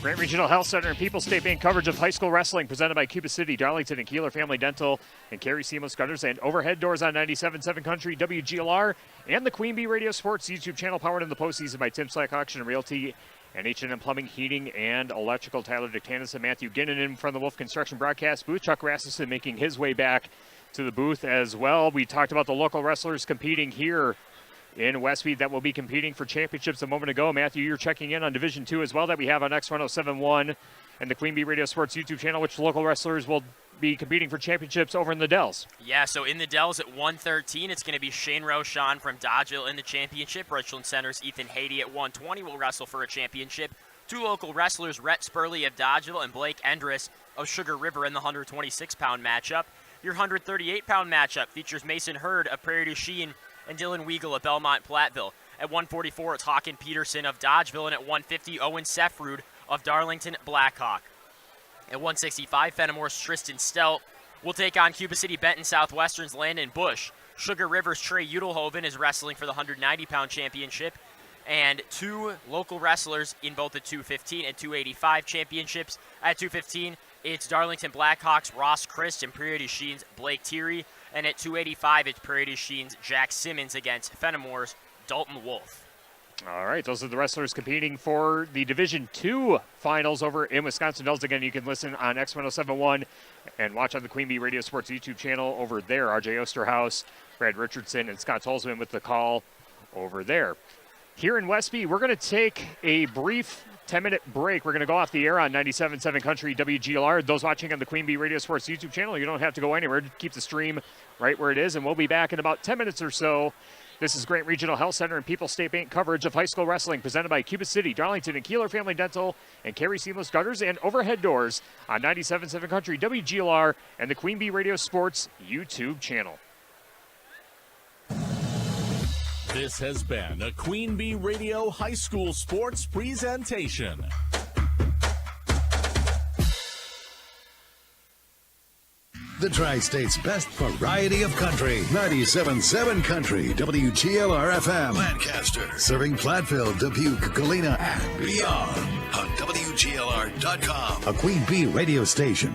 Grant Regional Health Center and People's State Bank coverage of high school wrestling presented by Cuba City, Darlington, and Kieler Family Dental, and Carey Seamless Gutters and Overhead Doors on 97.7 Country, WGLR, and the Queen Bee Radio Sports YouTube channel, powered in the postseason by Tim Slack Auction and Realty, and H&M Plumbing, Heating, and Electrical. Tyler Dictanis and Matthew Ginnanen from the Wolf Construction broadcast booth. Chuck Rasmussen making his way back to the booth as well. We talked about the local wrestlers competing here in Westby that will be competing for championships a moment ago. Matthew, you're checking in on Division II as well that we have on X1071 and the Queen Bee Radio Sports YouTube channel, which local wrestlers will be competing for championships over in the Dells. Yeah, so in the Dells at 113, it's going to be Shane Roshan from Dodgeville in the championship. Richland Center's Ethan Haiti at 120 will wrestle for a championship. 2 local wrestlers, Rhett Spurley of Dodgeville and Blake Endress of Sugar River in the 126-pound matchup. Your 138-pound matchup features Mason Hurd of Prairie du Chien and Dylan Weigel of Belmont Platteville. At 144, it's Hawken Peterson of Dodgeville, and at 150, Owen Sefrud of Darlington Blackhawk. At 165, Fenimore's Tristan Stout will take on Cuba City Benton Southwestern's Landon Bush. Sugar River's Trey Udelhoven is wrestling for the 190-pound championship, and 2 local wrestlers in both the 215 and 285 championships. At 215, it's Darlington Blackhawks' Ross Christ and Prairie du Chien's Blake Thierry. And at 285, it's Prairie du Chien's Jack Simmons against Fenimore's Dalton Wolf. All right, those are the wrestlers competing for the Division II finals over in Wisconsin Dells. Again, you can listen on X1071 and watch on the Queen Bee Radio Sports YouTube channel over there. RJ Osterhaus, Brad Richardson, and Scott Tolzman with the call over there. Here in Westby, we're going to take a brief 10-minute break. We're going to go off the air on 97.7 Country WGLR. Those watching on the Queen Bee Radio Sports YouTube channel, you don't have to go anywhere. Keep the stream right where it is, and we'll be back in about 10 minutes or so This is Grant Regional Health Center and People's State Bank coverage of high school wrestling presented by Cuba City, Darlington, and Kieler Family Dental, and Carey Seamless Gutters and Overhead Doors on 97.7 Country, WGLR, and the Queen Bee Radio Sports YouTube channel. This has been a Queen Bee Radio High School Sports presentation. The Tri-State's best variety of country. 97.7 Country, WGLR FM. Lancaster, serving Platteville, Dubuque, Galena, and beyond. On WGLR.com, a Queen Bee radio station.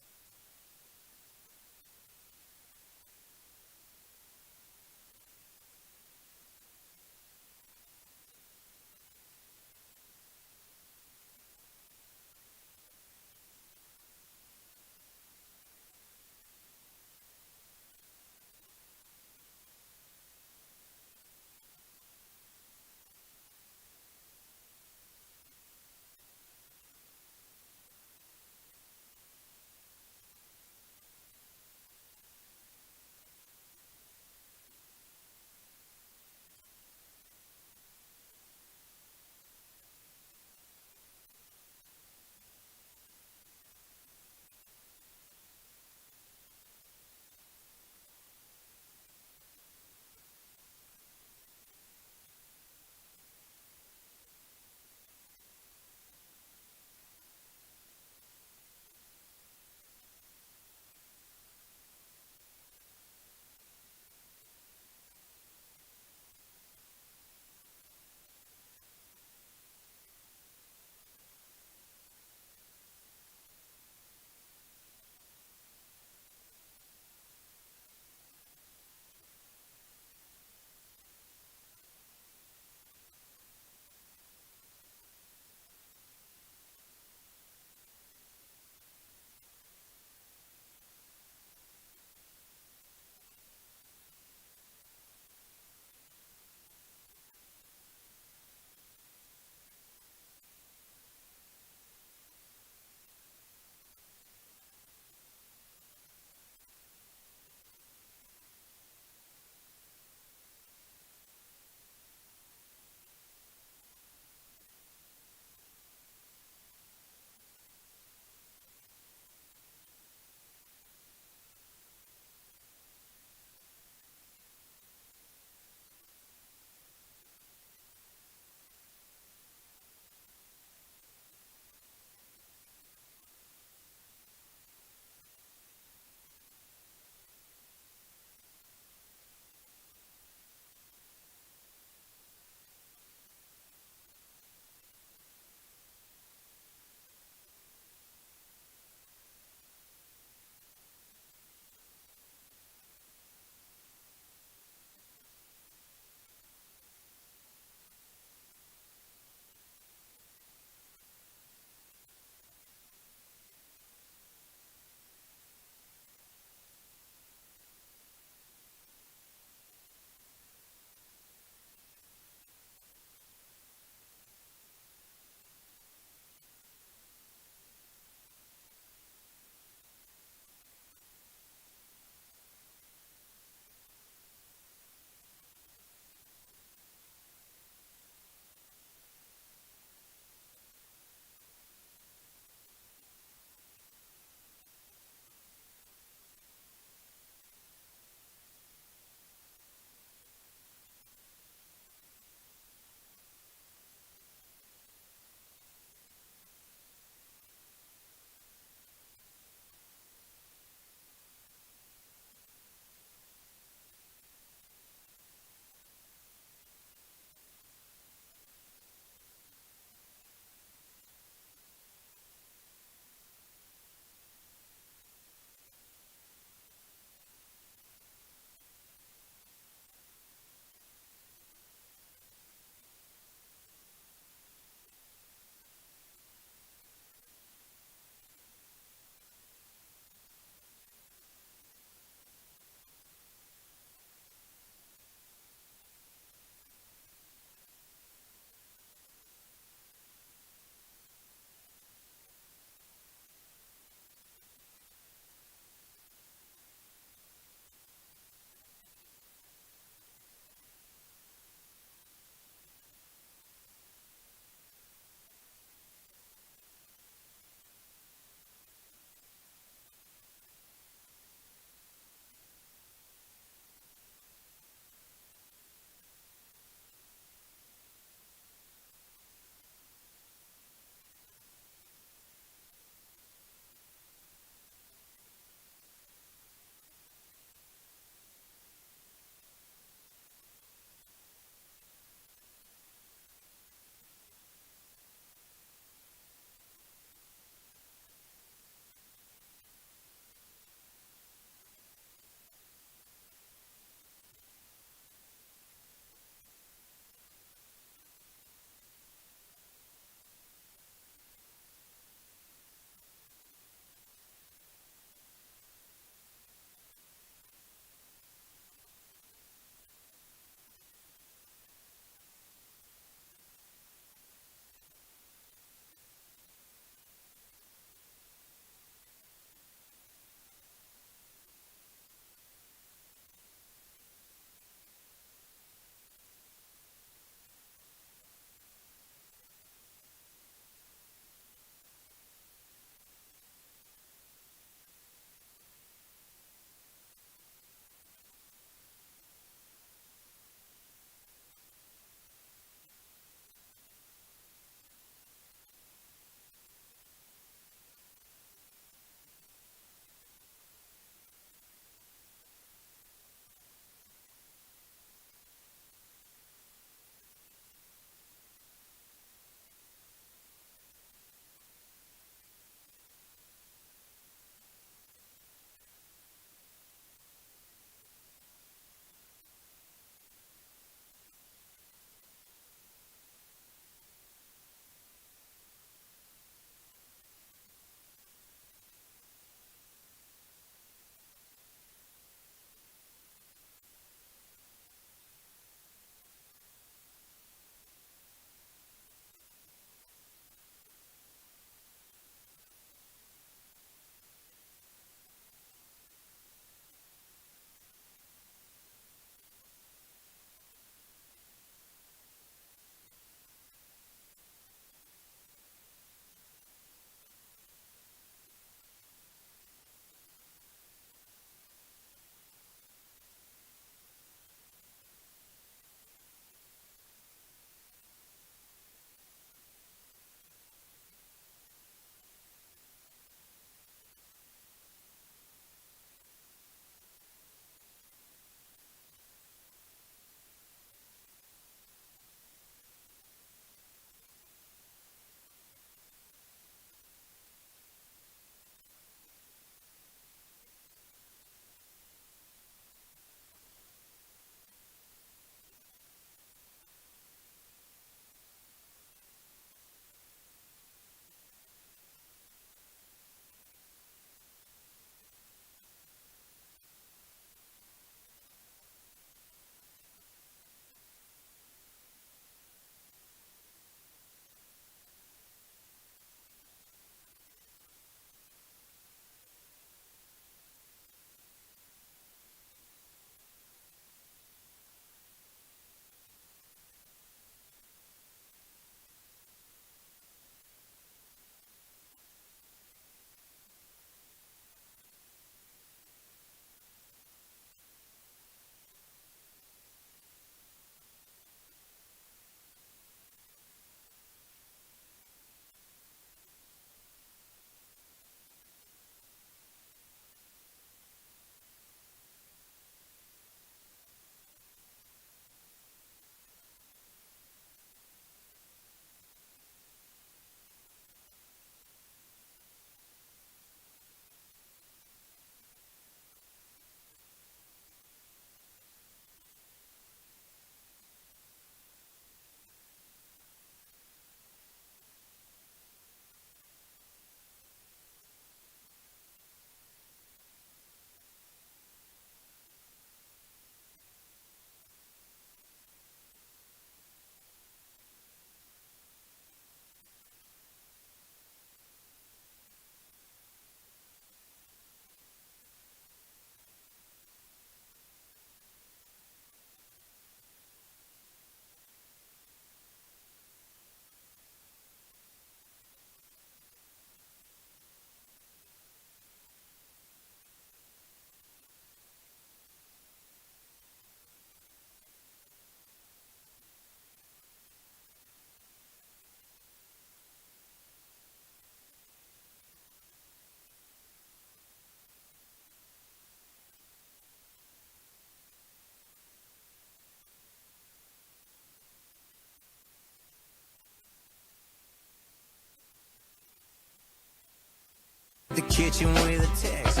the kitchen with a text.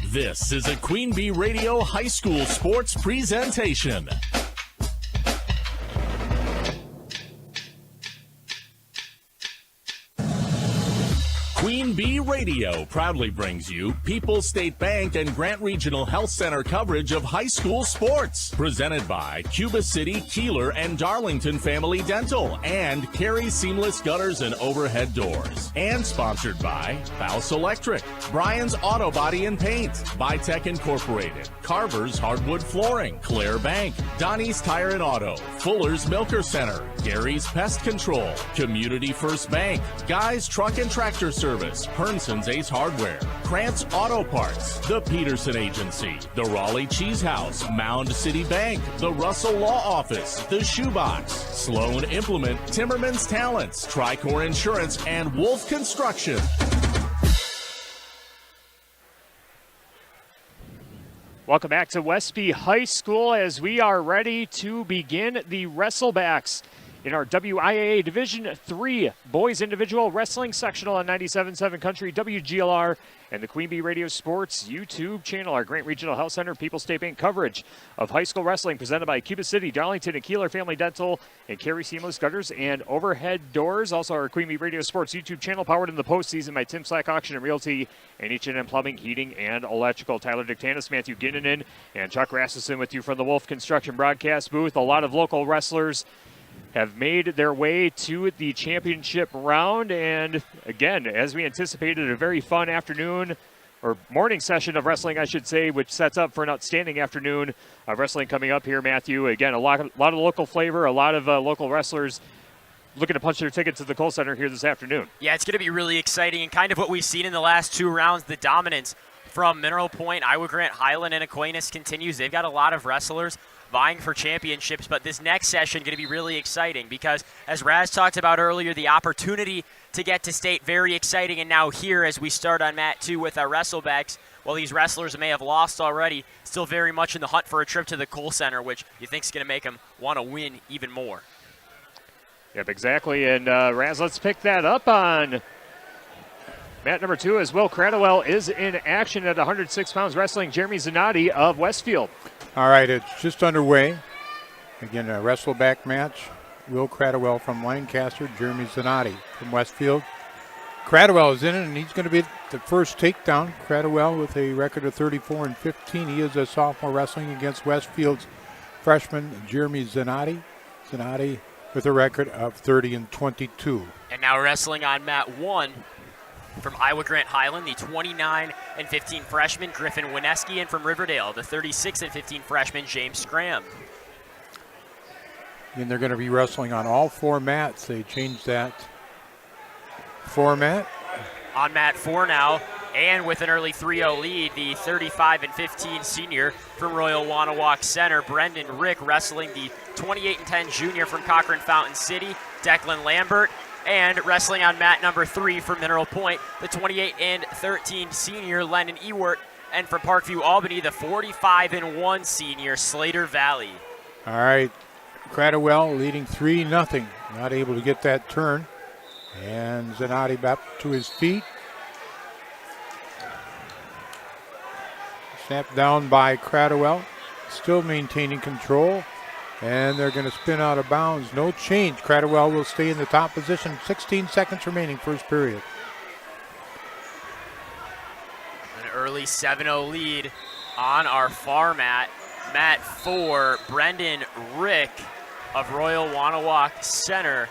This is a Queen Bee Radio High School Sports presentation. Queen Bee Radio proudly brings you People's State Bank and Grant Regional Health Center coverage of high school sports. Presented by Cuba City, Kieler, and Darlington Family Dental and Carey Seamless Gutters and Overhead Doors. And sponsored by Faust Electric, Brian's Auto Body and Paint, Vitech Incorporated, Carver's Hardwood Flooring, Claire Bank, Donnie's Tire and Auto, Fuller's Milker Center, Gary's Pest Control, Community First Bank, Guy's Truck and Tractor Service, Hernson's Ace Hardware, Krantz Auto Parts, the Peterson Agency, the Raleigh Cheese House, Mound City Bank, the Russell Law Office, the Shoebox, Sloan Implement, Timmerman's Talents, Tricor Insurance, and Wolf Construction. Welcome back to Westby High School as we are ready to begin the Wrestlebacks in our WIAA Division III Boys Individual Wrestling Sectional on 97.7 Country, WGLR, and the Queen Bee Radio Sports YouTube channel. Our Grant Regional Health Center, People's State Bank coverage of high school wrestling presented by Cuba City, Darlington, and Kieler Family Dental, and Carey Seamless Gutters and Overhead Doors. Also, our Queen Bee Radio Sports YouTube channel powered in the postseason by Tim Slack Auction and Realty, and H&M Plumbing, Heating, and Electrical. Tyler Dictanis, Matthew Ginnanen, and Chuck Rasmussen with you from the Wolf Construction broadcast booth. A lot of local wrestlers have made their way to the championship round, and again, as we anticipated, a very fun afternoon or morning session of wrestling, I should say, which sets up for an outstanding afternoon of wrestling coming up here, Matthew. Again, a lot of local flavor, a lot of local wrestlers looking to punch their ticket to the Kohl Center here this afternoon. Yeah, it's going to be really exciting, and kind of what we've seen in the last two rounds, the dominance from Mineral Point, Iowa Grant, Highland, and Aquinas continues. They've got a lot of wrestlers vying for championships, but this next session going to be really exciting because, as Raz talked about earlier, the opportunity to get to state, very exciting. And now here, as we start on mat 2 with our Wrestlebacks, while these wrestlers may have lost already, still very much in the hunt for a trip to the Kohl Center, which you think is going to make them want to win even more. Yep, exactly. And Raz, let's pick that up on mat number 2 as Will Cradwell is in action at 106 pounds, wrestling Jeremy Zanotti of Westfield. All right, it's just underway. Again, a Wrestleback match. Will Cradwell from Lancaster, Jeremy Zanotti from Westfield. Cradwell is in it, and he's going to be the first takedown. Cradwell with a record of 34-15. He is a sophomore wrestling against Westfield's freshman, Jeremy Zanotti. Zanotti with a record of 30-22. And now wrestling on mat 1 from Iowa Grant Highland, the 29-15 freshman, Griffin Wineski, and from Riverdale, the 36-15 freshman, James Scram. And they're going to be wrestling on all 4 mats. They changed that format. On mat 4 now, and with an early 3-0 lead, the 35-15 senior from Royal Wanawak Center, Brendan Rick, wrestling the 28-10 junior from Cochrane Fountain City, Declan Lambert. And wrestling on mat number 3 from Mineral Point, the 28-13 senior, Lennon Ewert. And from Parkview, Albany, the 45-1 senior, Slater Valley. All right, Cradwell leading 3-0. Not able to get that turn. And Zanotti back to his feet. Snapped down by Cradwell. Still maintaining control. And they're going to spin out of bounds. No change. Cradwell will stay in the top position. 16 seconds remaining, first period. An early 7-0 lead on our far mat. Mat 4, Brendan Rick of Royal Wanawak Center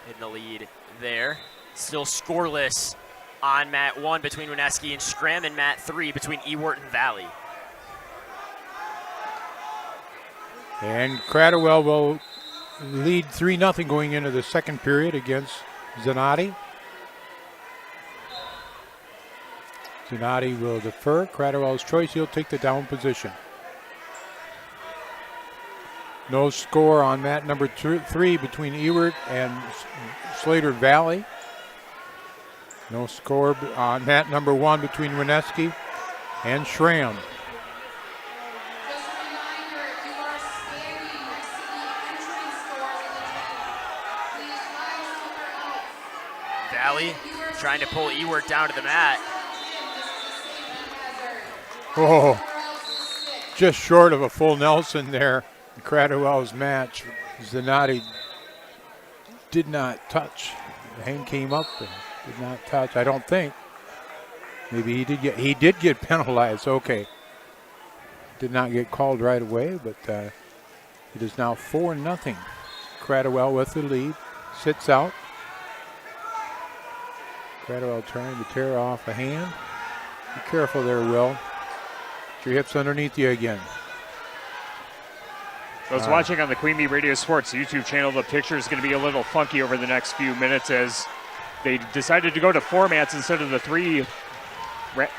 in the lead there. Still scoreless on mat 1 between Wineski and Scram, and mat 3 between Ewert and Valley. And Cradwell will lead 3-0 going into the second period against Zanotti. Zanotti will defer. Cradwell's choice, he'll take the down position. No score on mat number 3 between Ewert and Slater Valley. No score on mat number 1 between Wineski and Schramm. Valley trying to pull Ewert down to the mat. Oh, just short of a full Nelson there. Cradwell's match. Zanotti did not touch. The hand came up and did not touch. I don't think. Maybe he did get penalized. Okay. Did not get called right away, but it is now 4-0. Cradwell with the lead. Sits out. Cradwell trying to tear off a hand. Be careful there, Will. Get your hips underneath you again. Those watching on the Queen Bee Radio Sports YouTube channel, the picture is going to be a little funky over the next few minutes as they decided to go to 4 mats instead of the 3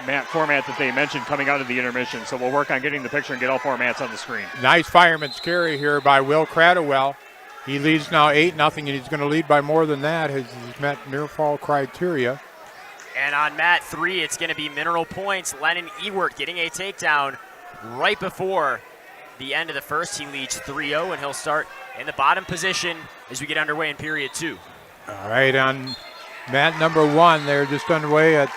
mat format that they mentioned coming out of the intermission. So we'll work on getting the picture and get all 4 mats on the screen. Nice fireman's carry here by Will Cradwell. He leads now 8-0, and he's going to lead by more than that. He's met near fall criteria. And on mat 3, it's going to be mineral points. Lennon Ewert getting a takedown right before the end of the first. He leads 3-0, and he'll start in the bottom position as we get underway in period 2. All right, on mat number 1, they're just underway at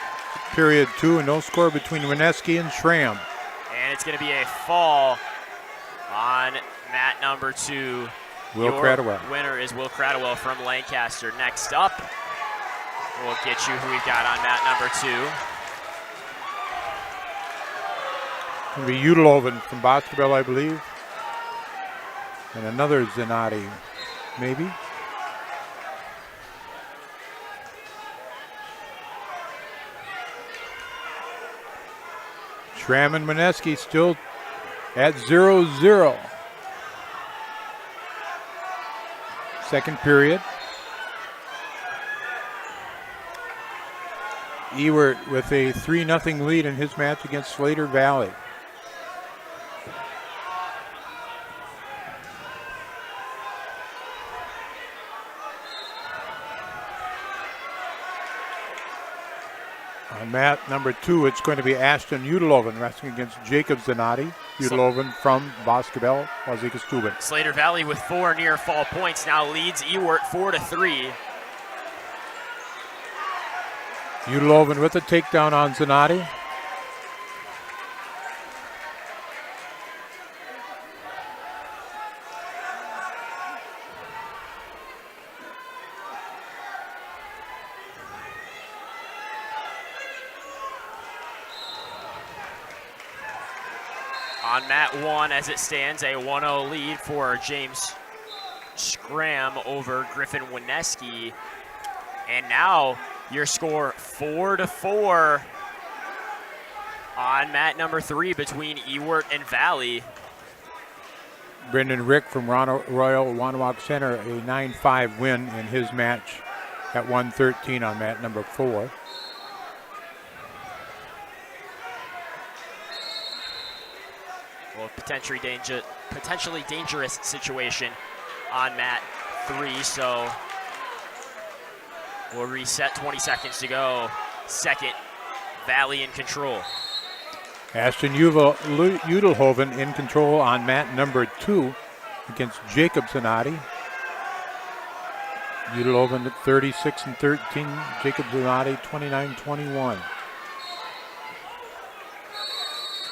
period 2, and no score between Wineski and Schramm. And it's going to be a fall on mat number 2. Will Cradwell. Winner is Will Cradwell from Lancaster. Next up, we'll get you who we've got on mat number 2. Going to be Udeloven from Boscobel, I believe. And another Zanotti, maybe. Schramm and Wineski still at 0-0. Second period. Ewert with a 3-0 lead in his match against Slater Valley. On mat number 2, it's going to be Ashton Udeloven wrestling against Jacob Zanotti. Udeloven from Boscobel, Wazeeka-Steuben. Slater Valley with 4 near fall points now leads Ewert 4-3. Udeloven with a takedown on Zanotti. On mat 1, as it stands, a 1-0 lead for James Schramm over Griffin Wineski. And now your score 4-4 on mat number 3 between Ewert and Valley. Brendan Rick from Royal Wanawak Center, a 9-5 win in his match at 113 on mat number 4. Well, potentially dangerous situation on mat 3, so we'll reset. 20 seconds to go. Second, Valley in control. Ashton Udeloven in control on mat number 2 against Jacob Zanotti. Udeloven at 36-13. Jacob Zanotti 29-21.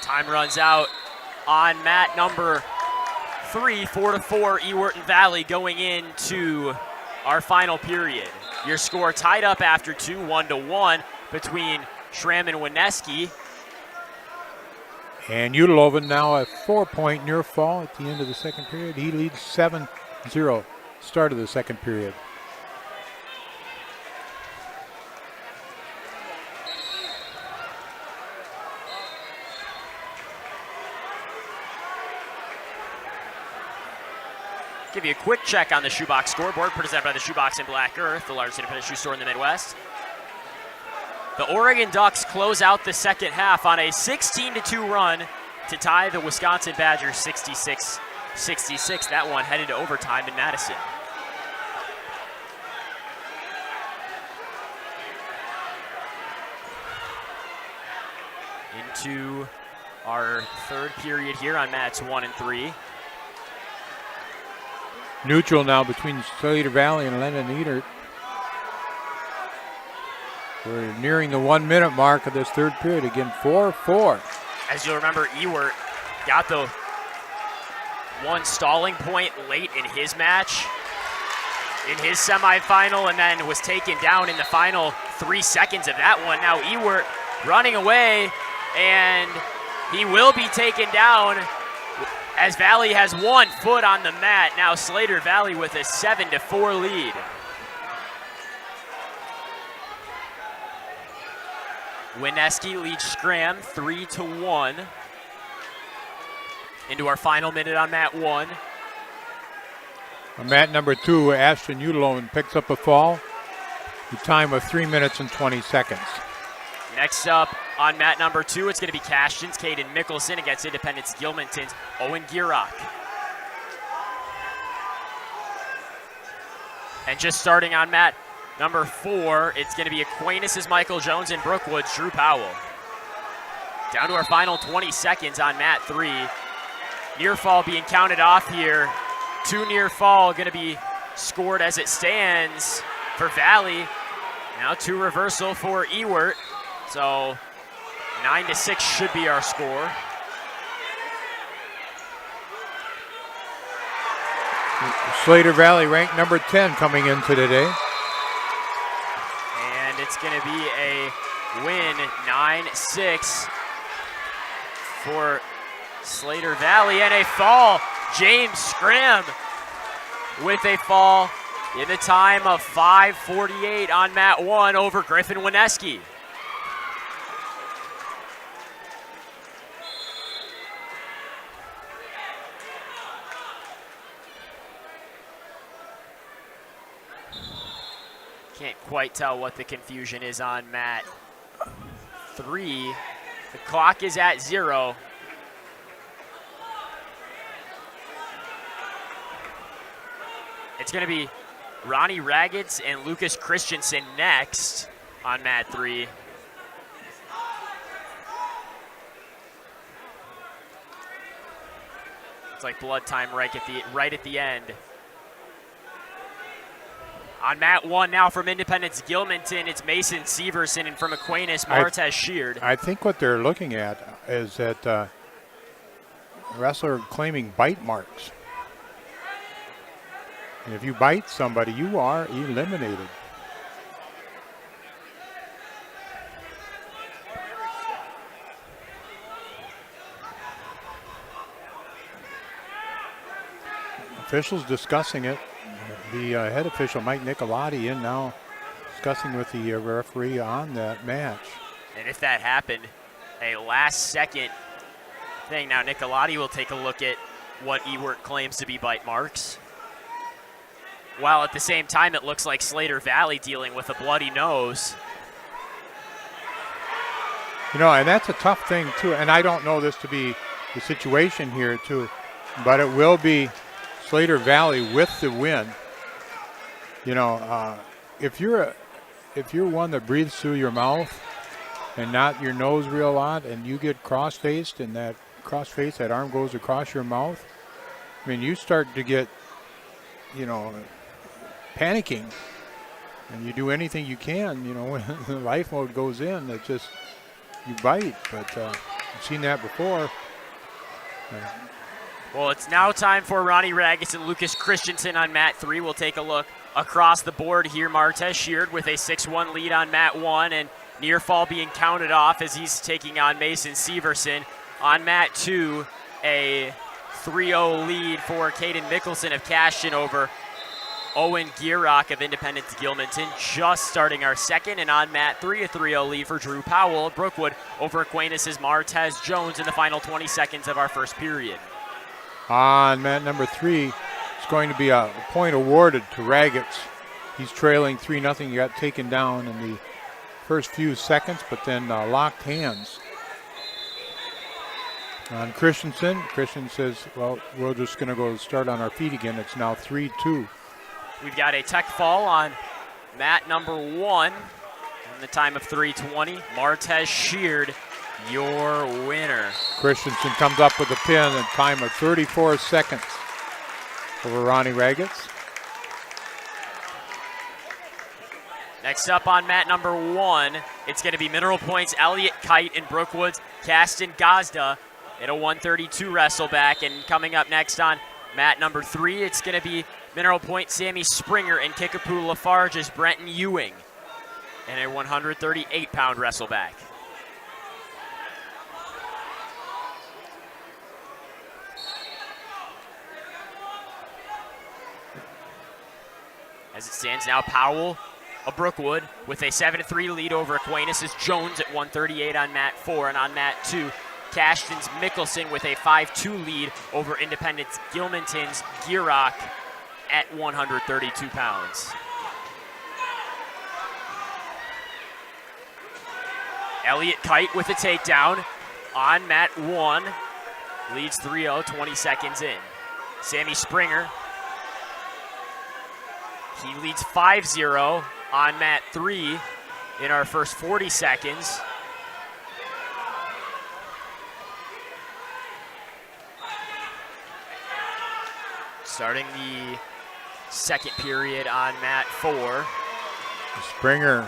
Time runs out on mat number 3, 4-4, Ewert and Valley going into our final period. Your score tied up after 2, 1-1 between Schramm and Wineski. And Udeloven now a 4-point near fall at the end of the second period. He leads 7-0 start of the second period. Give you a quick check on the Shoebox scoreboard presented by the Shoebox in Black Earth, the largest independent shoe store in the Midwest. The Oregon Ducks close out the second half on a 16-2 run to tie the Wisconsin Badgers 66-66. That one headed to overtime in Madison. Into our third period here on mats 1 and 3. Neutral now between Slater Valley and Lennon Ewert. We're nearing the 1 minute mark of this third period. Again, 4-4. As you'll remember, Ewert got the one stalling point late in his match, in his semifinal, and then was taken down in the final 3 seconds of that one. Now Ewert running away, and he will be taken down as Valley has 1 foot on the mat. Now Slater Valley with a 7-4 lead. Wineski leads Scram 3-1. Into our final minute on mat 1. On mat number 2, Ashton Udelone picks up a fall. The time of 3 minutes and 20 seconds. Next up on mat number 2, it's going to be Cashton's Caden Mickelson against Independence Gilmanton's Owen Gierock. And just starting on mat number 4, it's going to be Aquinas' Michael Jones and Brookwood's Drew Powell. Down to our final 20 seconds on mat 3. Near fall being counted off here. 2 near fall going to be scored as it stands for Valley. Now 2 reversal for Ewert. So 9-6 should be our score. Slater Valley ranked number 10 coming into today. And it's going to be a win, 9-6 for Slater Valley, and a fall. James Scram with a fall in the time of 5:48 on mat 1 over Griffin Wineski. Can't quite tell what the confusion is on mat 3. The clock is at 0. It's going to be Ronnie Raggets and Lucas Christensen next on mat 3. It's like blood time right at the end. On mat 1 now from Independence Gilmanton, it's Mason Severson, and from Aquinas, Martez Sheard. I think what they're looking at is that wrestler claiming bite marks. And if you bite somebody, you are eliminated. Officials discussing it. The head official, Mike Nicolotti, in now discussing with the referee on that match. And if that happened, a last-second thing. Now Nicolotti will take a look at what Ewert claims to be bite marks. While at the same time, it looks like Slater Valley dealing with a bloody nose. You know, and that's a tough thing, too. And I don't know this to be the situation here, too. But it will be Slater Valley with the win. You know, if you're one that breathes through your mouth and not your nose real lot, and you get cross-faced, and that cross-face, that arm goes across your mouth, I mean, you start to get, you know, panicking, and you do anything you can, you know, when the life mode goes in, it just, you bite. But I've seen that before. Well, it's now time for Ronnie Raggis and Lucas Christensen on mat 3. We'll take a look across the board here. Martez Sheard with a 6-1 lead on mat 1, and near fall being counted off as he's taking on Mason Severson. On mat 2, a 3-0 lead for Caden Mickelson of Cashton over Owen Gierock of Independence Gilmanton. Just starting our second, and on mat 3, a 3-0 lead for Drew Powell of Brookwood over Aquinas' Martez Jones in the final 20 seconds of our first period. On mat number 3, it's going to be a point awarded to Raggets. He's trailing 3-0. He got taken down in the first few seconds, but then locked hands. On Christensen, Christensen says, well, we're just going to go start on our feet again. It's now 3-2. We've got a tech fall on mat number 1 in the time of 3:20. Martez Sheard, your winner. Christensen comes up with a pin in time of 34 seconds over Ronnie Raggets. Next up on mat number 1, it's going to be Mineral Points, Elliott Kite and Brookwood's Caston Gazda in a 132 Wrestleback. And coming up next on mat number 3, it's going to be Mineral Point, Sammy Springer and Kickapoo Lafarge's Brenton Ewing in a 138-pound Wrestleback. As it stands now, Powell of Brookwood with a 7-3 lead over Aquinas is Jones at 138 on mat 4, and on mat 2, Cashton's Mickelson with a 5-2 lead over Independence Gilmanton's Gierock at 132 pounds. Elliott Kite with a takedown on mat 1, leads 3-0, 20 seconds in. Sammy Springer, he leads 5-0 on mat 3 in our first 40 seconds. Starting the second period on mat 4. Springer,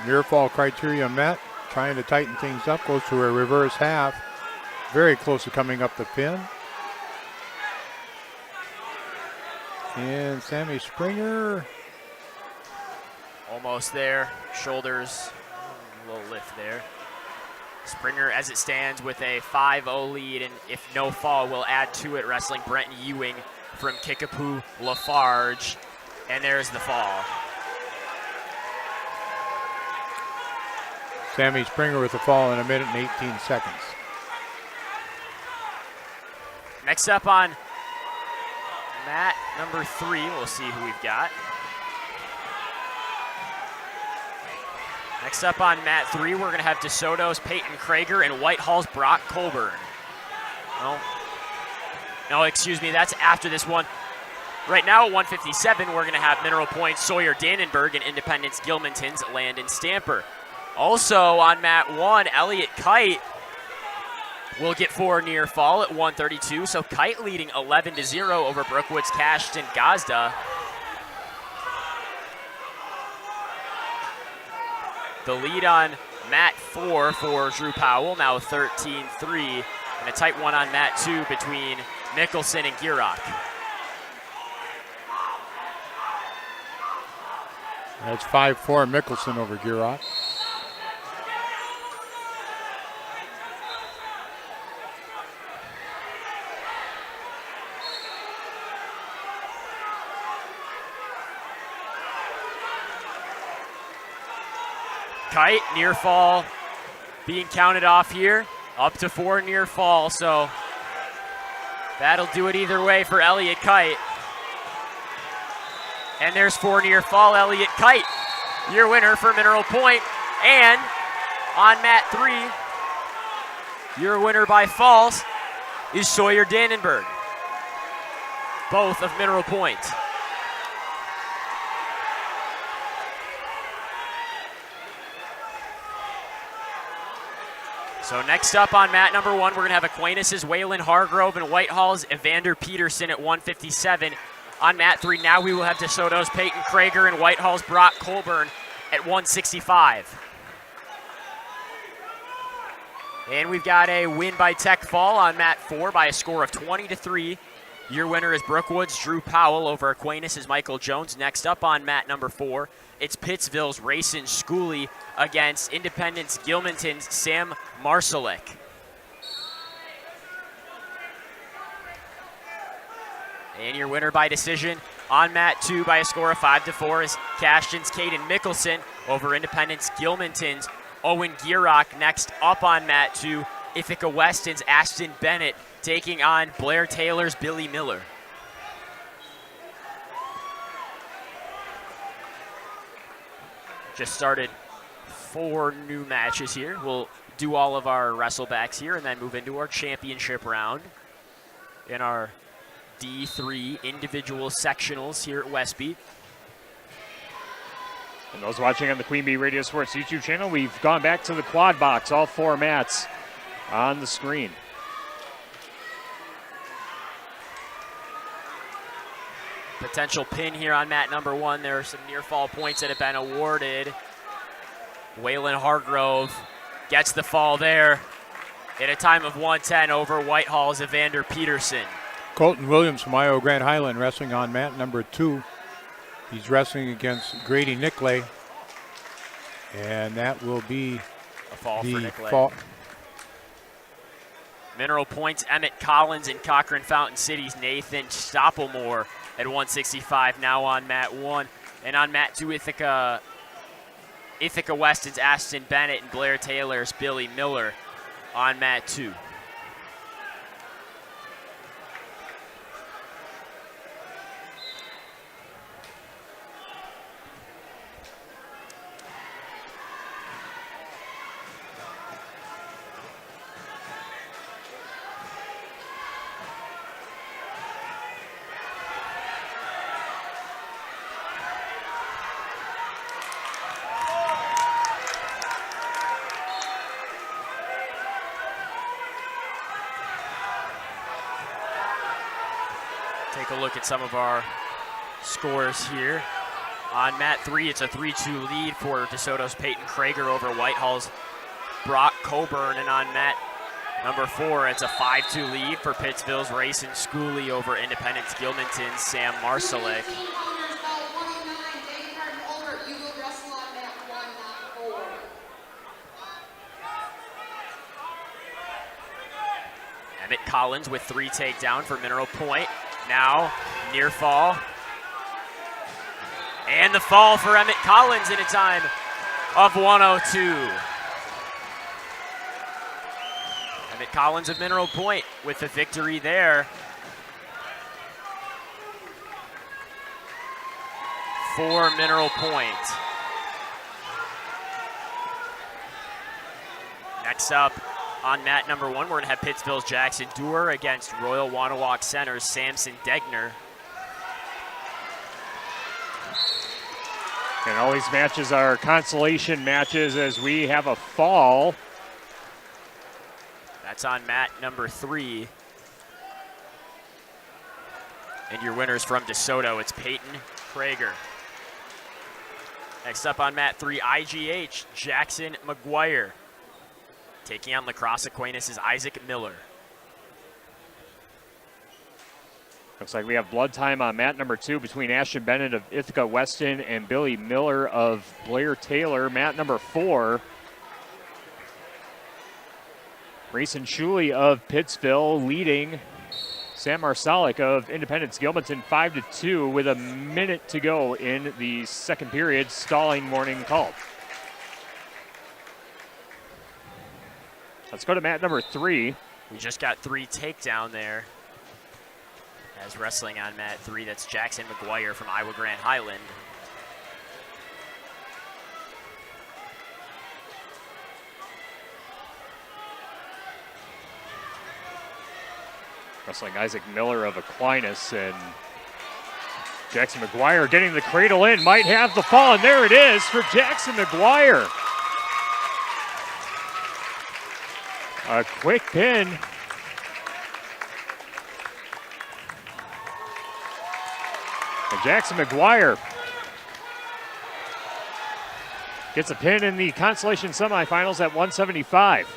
near fall criteria met, trying to tighten things up, goes to a reverse half. Very close to coming up the pin. And Sammy Springer. Almost there, shoulders, a little lift there. Springer, as it stands, with a 5-0 lead, and if no fall, will add to it, wrestling Brenton Ewing from Kickapoo Lafarge. And there's the fall. Sammy Springer with a fall in 1 minute and 18 seconds. Next up on mat number 3, we'll see who we've got. Next up on mat 3, we're going to have DeSoto's Peyton Krager and Whitehall's Brock Colburn. No, excuse me, that's after this one. Right now at 157, we're going to have Mineral Point, Sawyer Dannenberg, and Independence Gilmanton's Landon Stamper. Also on mat 1, Elliott Kite will get 4 near fall at 132. So Kite leading 11-0 over Brookwood's Cashton Gazda. The lead on mat 4 for Drew Powell, now 13-3. And a tight one on mat 2 between Mickelson and Gierock. That's 5-4 Mickelson over Gierock. Kite, near fall being counted off here. Up to 4 near fall, so that'll do it either way for Elliott Kite. And there's 4 near fall, Elliott Kite, your winner for Mineral Point. And on mat 3, your winner by falls is Sawyer Dannenberg, both of Mineral Point. So next up on mat number 1, we're going to have Aquinas' Waylon Hargrove and Whitehall's Evander Peterson at 157. On mat 3, now we will have DeSoto's Peyton Krager and Whitehall's Brock Colburn at 165. And we've got a win by tech fall on mat 4 by a score of 20-3. Your winner is Brookwood's Drew Powell over Aquinas' Michael Jones. Next up on mat number 4, it's Pittsville's Rayson Schooley against Independence Gilmanton's Sam Marsalek. And your winner by decision on mat 2 by a score of 5-4 is Cashton's Caden Mickelson over Independence Gilmanton's Owen Gierock. Next up on mat 2, Ithaca Weston's Ashton Bennett taking on Blair Taylor's Billy Miller. Just started 4 new matches here. We'll do all of our Wrestlebacks here and then move into our championship round in our D3 individual sectionals here at Westby. And those watching on the Queen Bee Radio Sports YouTube channel, we've gone back to the quad box, all 4 mats on the screen. Potential pin here on mat number 1. There are some near fall points that have been awarded. Waylon Hargrove gets the fall there in a time of 1:10 over Whitehall's Evander Peterson. Colton Williams from Iowa Grand Highland wrestling on mat number 2. He's wrestling against Grady Nicklay. And that will be a fall the for Nicklay. Fall. Mineral Points, Emmett Collins, and Cochrane Fountain City's Nathan Stoppelmore at 165 now on mat 1. And on mat 2, Ithaca Weston's Ashton Bennett and Blair Taylor's Billy Miller on mat 2. Take a look at some of our scores here. On mat 3, it's a 3-2 lead for DeSoto's Peyton Krager over Whitehall's Brock Coburn. And on mat number 4, it's a 5-2 lead for Pittsville's Rayson Schooley over Independence Gilmanton's Sam Marsalek. Emmett Collins with 3 takedown for Mineral Point. Now, near fall. And the fall for Emmett Collins in a time of 1:02. Emmett Collins of Mineral Point with the victory there. For Mineral Point. Next up, on mat number 1, we're going to have Pittsville's Jackson Dewar against Royal Wanawak Center's Samson Degner. And all these matches are consolation matches as we have a fall. That's on mat number 3. And your winners from DeSoto, it's Peyton Krager. Next up on mat 3, IGH, Jackson McGuire. Taking on Lacrosse Aquinas' Isaac Miller. Looks like we have blood time on mat number 2 between Ashton Bennett of Ithaca Weston and Billy Miller of Blair Taylor. Mat number 4, Rayson Schooley of Pittsville leading Sam Marsalek of Independence Gilmanton 5-2 with a minute to go in the second period. Stalling warning called. Let's go to mat number 3. We just got 3 takedown there. As wrestling on mat 3, that's Jackson McGuire from Iowa Grand Highland. Wrestling Isaac Miller of Aquinas, and Jackson McGuire getting the cradle in, might have the fall, and there it is for Jackson McGuire. A quick pin. And Jackson McGuire gets a pin in the consolation semifinals at 175.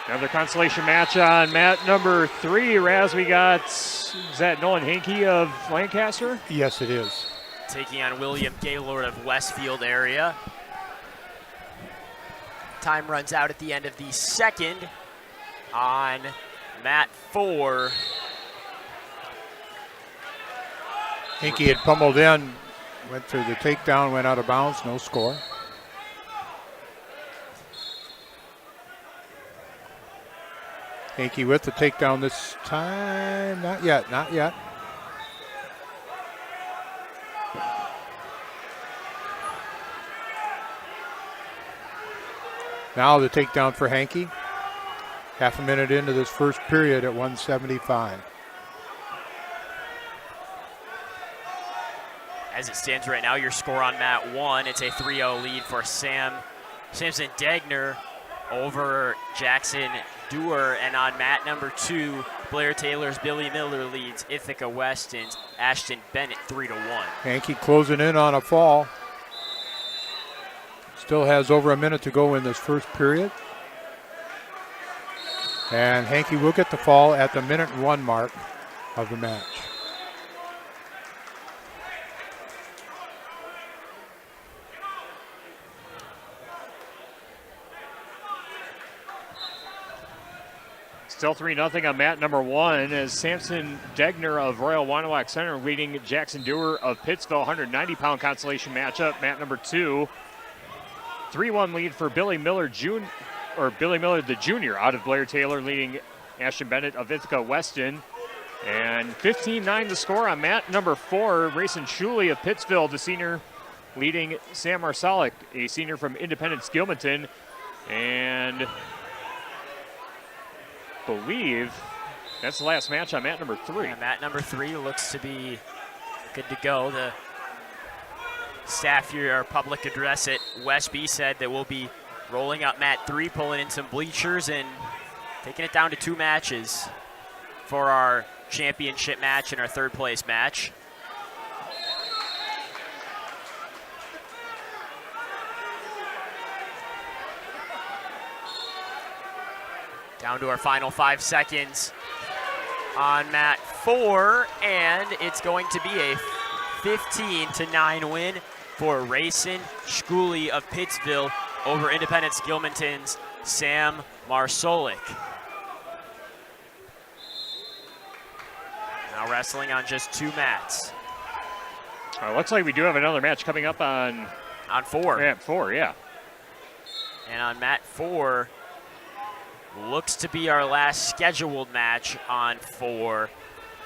Another consolation match on mat number 3. Raz, we got, is that Nolan Hankey of Lancaster? Yes, it is. Taking on William Gaylord of Westfield area. Time runs out at the end of the second on mat 4. Hankey had pummeled in, went through the takedown, went out of bounds, no score. Hankey with the takedown this time. Not yet, not yet. Now the takedown for Hankey. Half a minute into this first period at 175. As it stands right now, your score on mat 1, it's a 3-0 lead for Samson Degner over Jackson Dewar. And on mat number 2, Blair Taylor's Billy Miller leads Ithaca Weston's Ashton Bennett 3-1. Hankey closing in on a fall. Still has over a minute to go in this first period. And Hankey will get the fall at the 1:01 mark of the match. Still 3-0 on mat number 1 as Samson Degner of Royal Wanawak Center leading Jackson Dewar of Pittsville, 190-pound consolation matchup. Mat number 2, 3-1 lead for Billy Miller the Junior out of Blair Taylor leading Ashton Bennett of Ithaca Weston. And 15-9 the score on mat number 4, Rayson Shuley of Pittsville, the senior, leading Sam Marsalik, a senior from Independence Gilmanton. And believe that's the last match on mat number 3. Yeah, mat number 3 looks to be good to go. The staff here, our public address at Westby, said that we'll be rolling up mat 3, pulling in some bleachers and taking it down to 2 matches for our championship match and our 3rd place match. Down to our final 5 seconds on mat 4, and it's going to be a 15-9 win for Rayson Shuley of Pittsville over Independence Gilmanton's Sam Marsolik. Now wrestling on just 2 mats. Looks like we do have another match coming up on 4. Yeah, 4, yeah. And on mat 4, looks to be our last scheduled match on 4.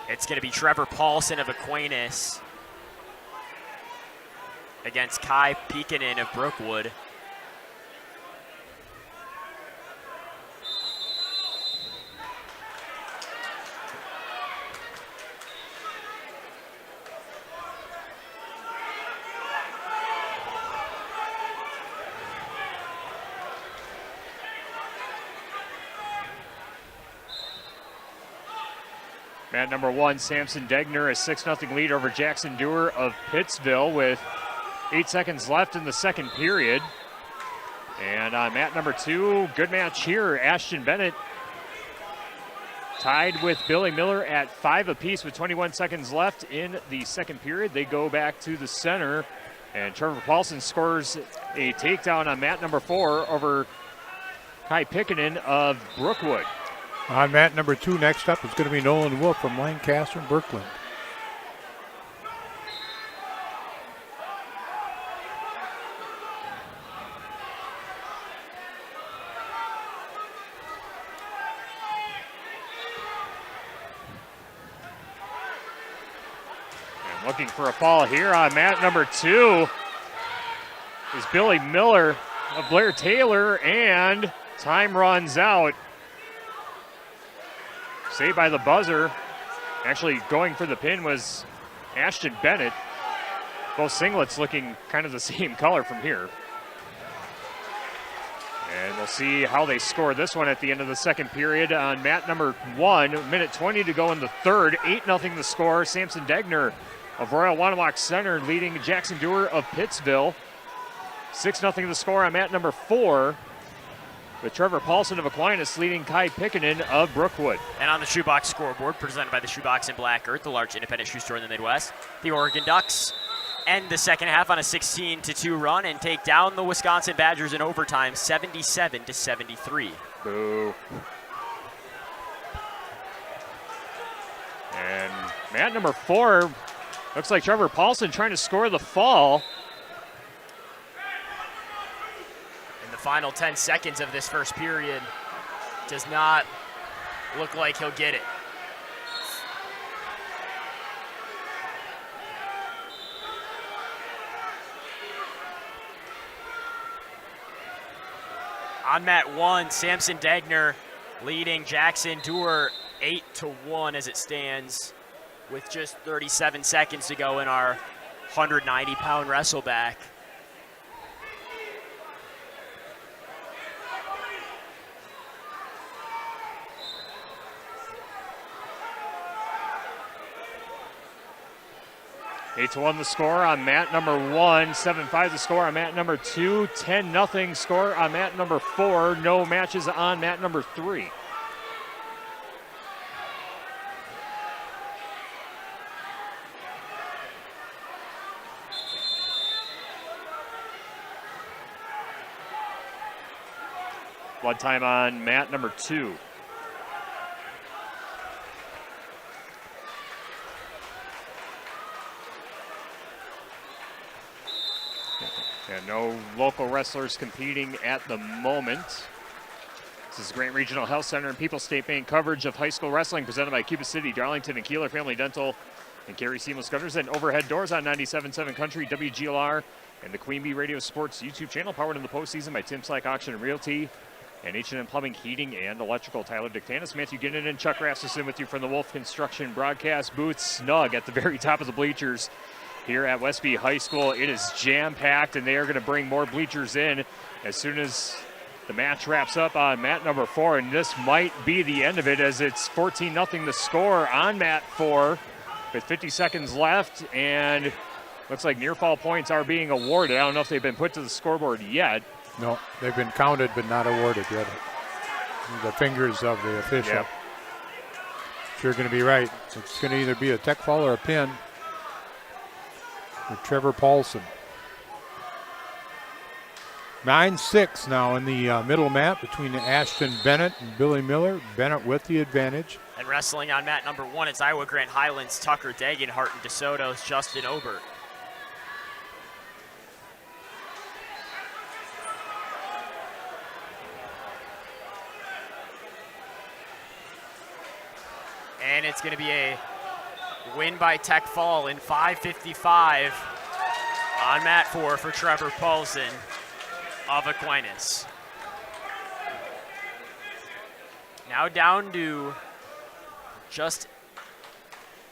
It's going to be Trevor Paulson of Aquinas against Kai Peekinen of Brookwood. Mat number 1, Samson Degner, a 6-0 lead over Jackson Dewar of Pittsville with 8 seconds left in the second period. And on mat number 2, good match here. Ashton Bennett tied with Billy Miller at 5 apiece with 21 seconds left in the second period. They go back to the center, and Trevor Paulson scores a takedown on mat number 4 over Kai Pickenen of Brookwood. On mat number 2, next up is going to be Nolan Wolf from Lancaster and Birkeland. And looking for a fall here on mat number 2 is Billy Miller of Blair Taylor, and time runs out. Saved by the buzzer. Actually going for the pin was Ashton Bennett. Both singlets looking kind of the same color from here. And we'll see how they score this one at the end of the second period on mat number 1. Minute 20 to go in the third. 8-0 the score. Samson Degner of Royal Wanawak Center leading Jackson Dewar of Pittsville. 6-0 the score on mat number 4. With Trevor Paulson of Aquinas leading Kai Pickenen of Brookwood. And on the Shoebox scoreboard, presented by the Shoebox in Black Earth, the large independent shoe store in the Midwest, the Oregon Ducks end the second half on a 16-2 run and take down the Wisconsin Badgers in overtime, 77-73. Boo. And mat number 4, looks like Trevor Paulson trying to score the fall. Final 10 seconds of this first period does not look like he'll get it. On mat 1, Samson Degner leading Jackson Dewar 8-1 as it stands with just 37 seconds to go in our 190-pound wrestleback. 8-1 the score on mat number 1, 7-5 the score on mat number 2, 10-0 score on mat number 4. No matches on mat number 3. Blood time on mat number 2. And no local wrestlers competing at the moment. This is Grant Regional Health Center and People's State Bank coverage of high school wrestling presented by Cuba City, Darlington, and Kieler Family Dental, and Carey Seamless Gutters, and Overhead Doors on 97.7 Country, WGLR, and the Queen Bee Radio Sports YouTube channel, powered in the postseason by Tim Slack Auction and Realty, and H&M Plumbing, Heating, and Electrical. Tyler Dictanis, Matthew Ginnan, and Chuck Rasmussen with you from the Wolf Construction broadcast booth, snug at the very top of the bleachers here at Westby High School. It is jam-packed, and they are going to bring more bleachers in as soon as the match wraps up on mat number 4, and this might be the end of it as it's 14-0 the score on mat 4 with 50 seconds left, and looks like near fall points are being awarded. I don't know if they've been put to the scoreboard yet. No, they've been counted but not awarded yet. The fingers of the official. Yep. Sure going to be right. It's going to either be a tech fall or a pin for Trevor Paulson. 9-6 now in the middle mat between Ashton Bennett and Billy Miller. Bennett with the advantage. And wrestling on mat number 1, it's Iowa Grant Highlands, Tucker Dagenhart, and DeSoto's Justin Obert. And it's going to be a win by tech fall in 5:55 on mat 4 for Trevor Paulson of Aquinas. Now down to just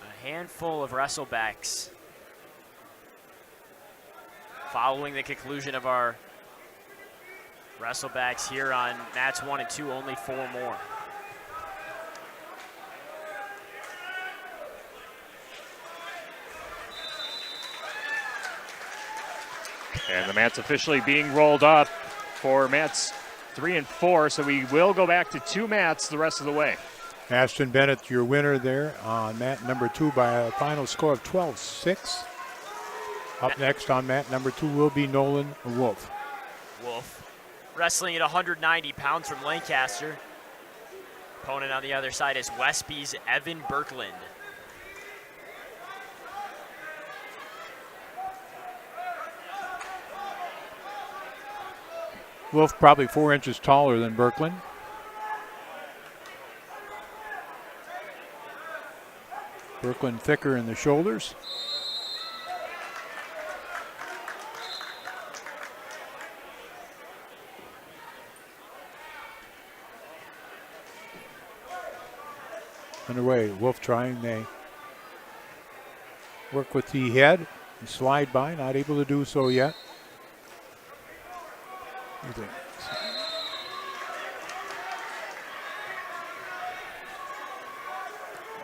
a handful of Wrestlebacks following the conclusion of our Wrestlebacks here on mats 1 and 2, only 4 more. And the mat's officially being rolled up for mats 3 and 4, so we will go back to 2 mats the rest of the way. Ashton Bennett, your winner there on mat number 2 by a final score of 12-6. Up next on mat number 2 will be Nolan Wolf. Wolf wrestling at 190 pounds from Lancaster. Opponent on the other side is Westby's Evan Birkland. Wolf probably 4 inches taller than Birkland. Birkland thicker in the shoulders. Underway, Wolf trying, they work with the head and slide by, not able to do so yet.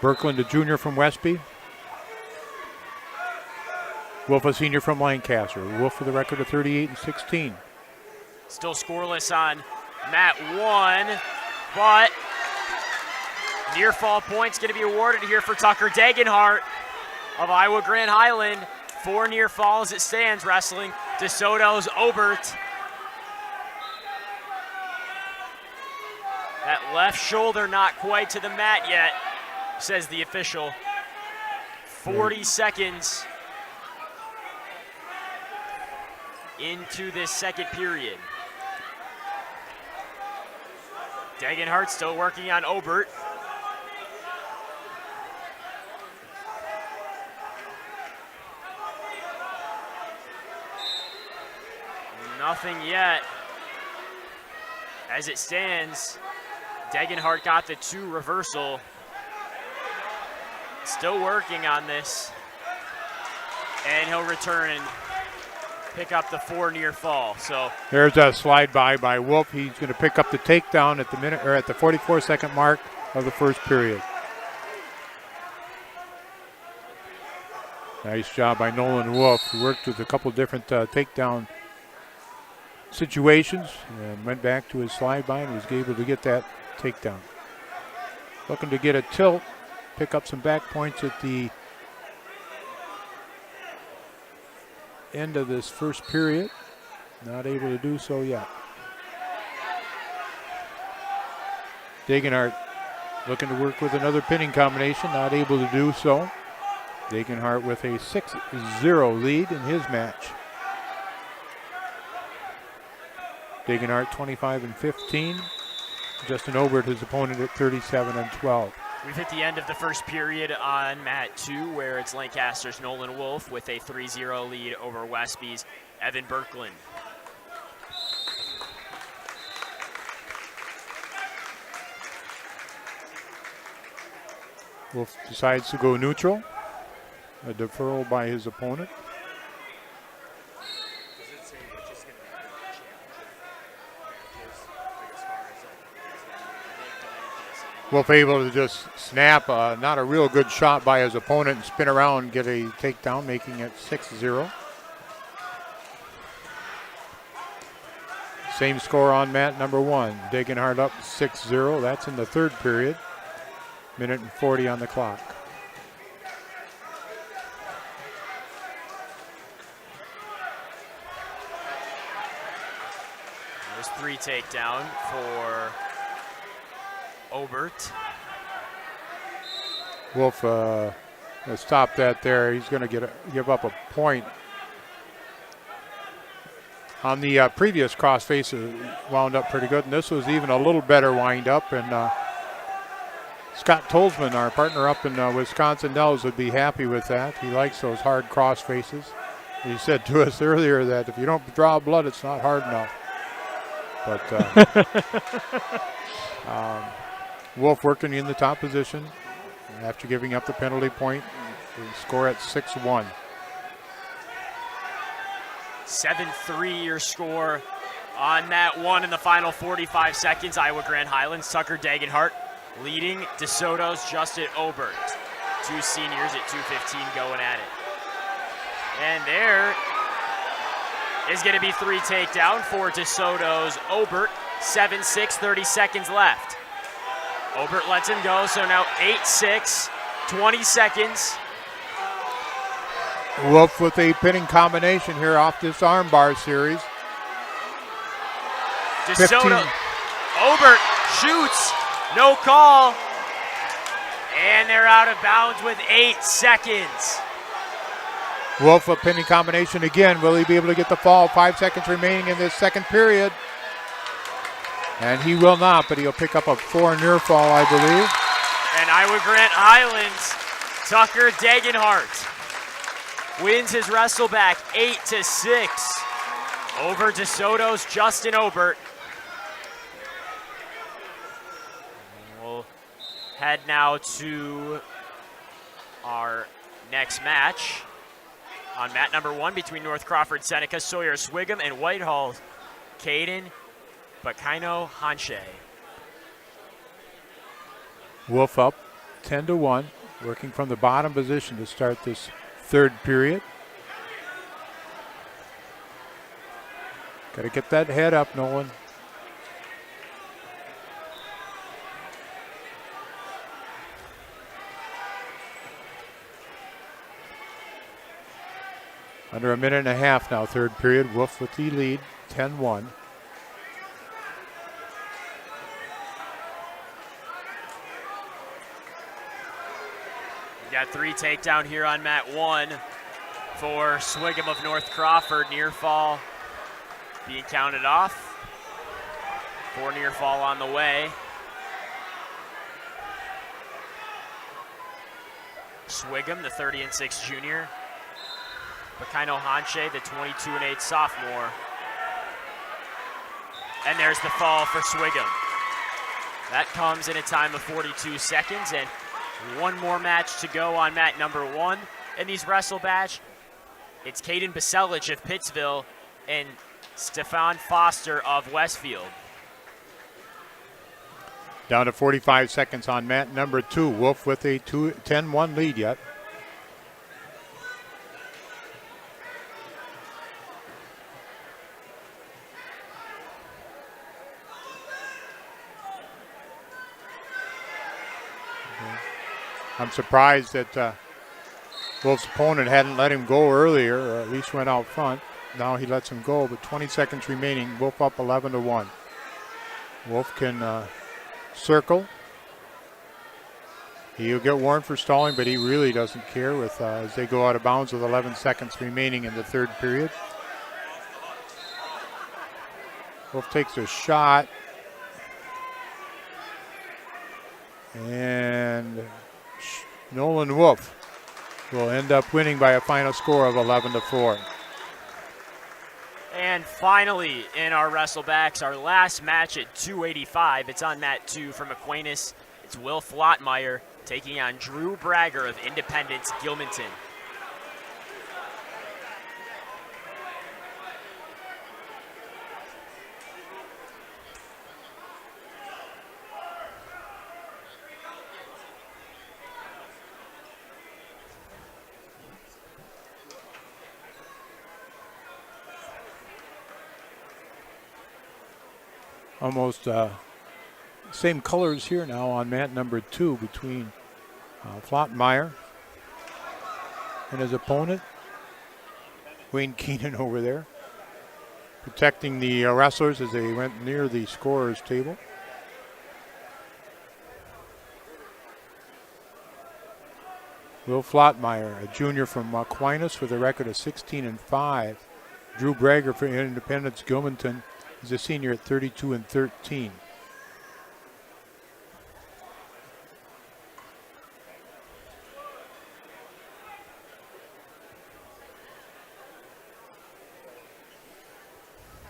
Birkland, a junior from Westby. Wolf, a senior from Lancaster. Wolf with a record of 38-16. Still scoreless on mat 1, but near fall points going to be awarded here for Tucker Dagenhart of Iowa Grand Highland. 4 near falls it stands, wrestling DeSoto's Obert. That left shoulder not quite to the mat yet, says the official. 40 seconds into this second period. Dagenhart still working on Obert. Nothing yet. As it stands, Dagenhart got the 2 reversal. Still working on this. And he'll return and pick up the 4 near fall. So there's a slide by Wolf. He's going to pick up the takedown at the minute or at the 44-second mark of the first period. Nice job by Nolan Wolf, who worked with a couple different takedown situations and went back to his slide by and was able to get that takedown. Looking to get a tilt, pick up some back points at the end of this first period. Not able to do so yet. Degenhardt looking to work with another pinning combination, not able to do so. Degenhardt with a 6-0 lead in his match. Degenhardt 25-15. Justin Obert, his opponent, at 37-12. We've hit the end of the first period on mat 2, where it's Lancaster's Nolan Wolf with a 3-0 lead over Westby's Evan Birkeland. Wolf decides to go neutral. A deferral by his opponent. Wolf able to just snap, not a real good shot by his opponent, and spin around and get a takedown, making it 6-0. Same score on mat number 1. Degenhardt up 6-0. That's in the third period. Minute and 40 on the clock. There's 3 takedown for Obert. Wolf stop that there. He's going to give up a point. On the previous crossface, it wound up pretty good, and this was even a little better wind up. And Scott Tolzman, our partner up in Wisconsin Dells, would be happy with that. He likes those hard crossfaces. He said to us earlier that if you don't draw blood, it's not hard enough. But Wolf working in the top position after giving up the penalty point. Score at 6-1. 7-3 your score on mat 1 in the final 45 seconds. Iowa Grand Highlands, Tucker Degenhardt leading DeSoto's Justin Obert. 2 seniors at 2:15 going at it. And there is going to be 3 takedown for DeSoto's Obert. 7-6, 30 seconds left. Obert lets him go, so now 8-6, 20 seconds. Wolf with a pinning combination here off this armbar series. DeSoto, Obert shoots, no call, and they're out of bounds with 8 seconds. Wolf a pinning combination again. Will he be able to get the fall? 5 seconds remaining in this second period. And he will not, but he'll pick up a 4 near fall, I believe. And Iowa Grant Highlands, Tucker Degenhardt wins his Wrestleback 8-6 over DeSoto's Justin Obert. We'll head now to our next match on mat number 1 between North Crawford Seneca, Sawyer Swigum, and Whitehall Caden Bakaino Hanche. Wolf up 10-1, working from the bottom position to start this third period. Got to get that head up, Nolan. Under a minute and a half now, third period. Wolf with the lead, 10-1. Got 3 takedown here on mat 1 for Swigum of North Crawford. Near fall being counted off. 4 near fall on the way. Swigum, the 30-6 junior. Bakaino Hanche, the 22-8 sophomore. And there's the fall for Swigum. That comes in a time of 42 seconds, and 1 more match to go on mat number 1 in these Wrestlebacks. It's Caden Baselich of Pittsville and Stefan Foster of Westfield. Down to 45 seconds on mat number 2. Wolf with a 10-1 lead yet. I'm surprised that Wolf's opponent hadn't let him go earlier, or at least went out front. Now he lets him go, but 20 seconds remaining. Wolf up 11-1. Wolf can circle. He'll get warned for stalling, but he really doesn't care with as they go out of bounds with 11 seconds remaining in the third period. Wolf takes a shot. And Nolan Wolf will end up winning by a final score of 11-4. And finally, in our Wrestlebacks, our last match at 285. It's on mat 2 from Aquinas. It's Will Flottmeyer taking on Drew Bragger of Independence Gilmanton. Almost same colors here now on mat number 2 between Flottmeyer and his opponent, Wayne Keenan over there, protecting the wrestlers as they went near the scorer's table. Will Flottmeyer, a junior from Aquinas with a record of 16-5. Drew Bragger for Independence Gilmanton is a senior at 32-13.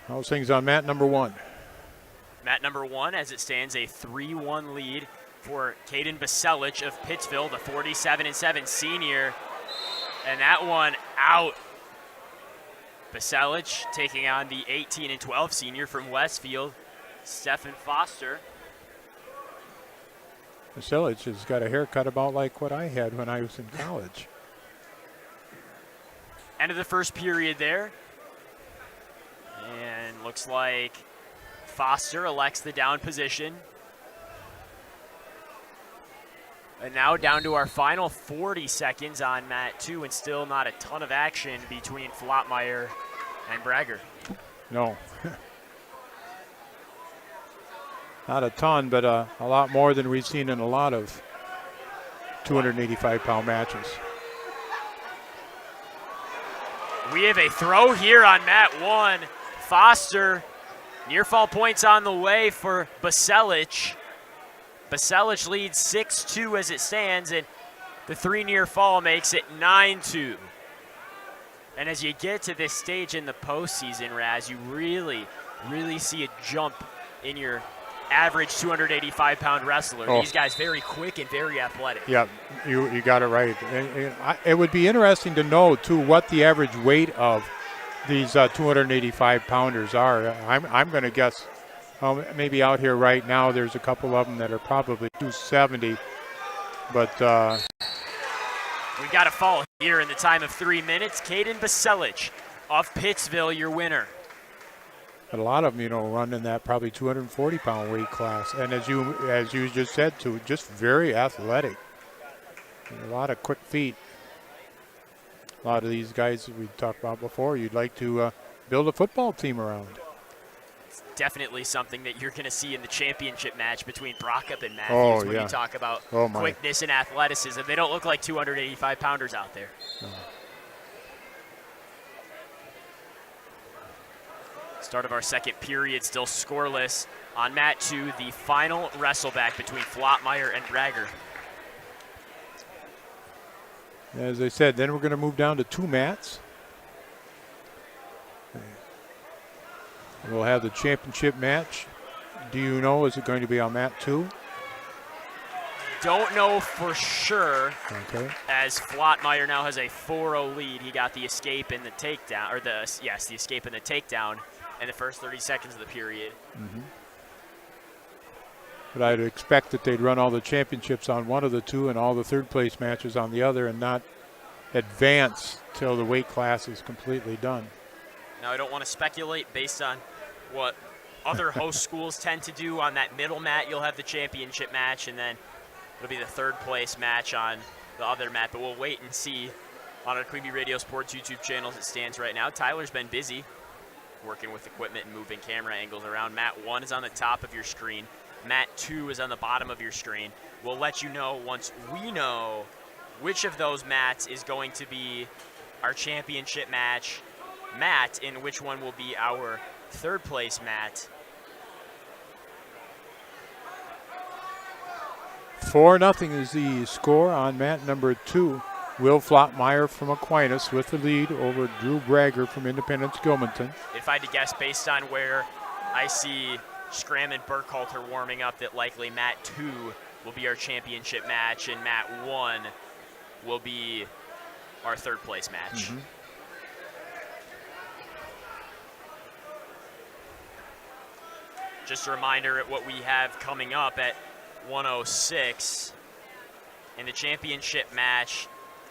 How's things on mat number 1? Mat number 1, as it stands, a 3-1 lead for Caden Baselich of Pittsville, the 47-7 senior. And that one out. Baselich taking on the 18-12 senior from Westfield, Stephen Foster. Baselich has got a haircut about like what I had when I was in college. End of the first period there. And looks like Foster elects the down position. And now down to our final 40 seconds on mat 2, and still not a ton of action between Flottmeyer and Bragger. No. Not a ton, but a lot more than we've seen in a lot of 285-pound matches. We have a throw here on mat 1. Foster, near fall points on the way for Baselich. Baselich leads 6-2 as it stands, and the 3 near fall makes it 9-2. And as you get to this stage in the postseason, Raz, you really see a jump in your average 285-pound wrestler. Oh. These guys very quick and very athletic. Yeah, you got it right. And it would be interesting to know, too, what the average weight of these 285-pounders are. I'm going to guess maybe out here right now there's a couple of them that are probably 270. But we got a fall here in the time of 3 minutes. Caden Baselich of Pittsville, your winner. But a lot of them, run in that probably 240-pound weight class. And as you just said, too, just very athletic. And a lot of quick feet. A lot of these guys we talked about before, you'd like to build a football team around. It's definitely something that you're going to see in the championship match between Brockup and Matthews when you talk about quickness and athleticism. They don't look like 285-pounders out there. No. Start of our second period, still scoreless. On mat 2, the final wrestleback between Flottmeyer and Bragger. As I said, then we're going to move down to 2 mats. We'll have the championship match. Do you know, is it going to be on mat 2? Don't know for sure. Okay. As Flottmeyer now has a 4-0 lead. He got the escape and the takedown, or the escape and the takedown in the first 30 seconds of the period. Mm-hmm. But I'd expect that they'd run all the championships on one of the 2 and all the third place matches on the other, and not advance till the weight class is completely done. Now, I don't want to speculate based on what other host schools tend to do. On that middle mat, you'll have the championship match, and then It'll be the third place match on the other mat, but we'll wait and see on our Queen Bee Radio Sports YouTube channel as it stands right now. Tyler's been busy working with equipment and moving camera angles around. Mat 1 is on the top of your screen. Mat 2 is on the bottom of your screen. We'll let you know once we know which of those mats is going to be our championship match mat and which one will be our third place mat. 4-0 is the score on mat number 2. Will Flottmeyer from Aquinas with the lead over Drew Bragger from Independence Gilmanton. If I had to guess based on where I see Schramm and Burkhalter warming up, that likely mat 2 will be our championship match and mat 1 will be our third place match. Just a reminder at what we have coming up at 106 in the championship match.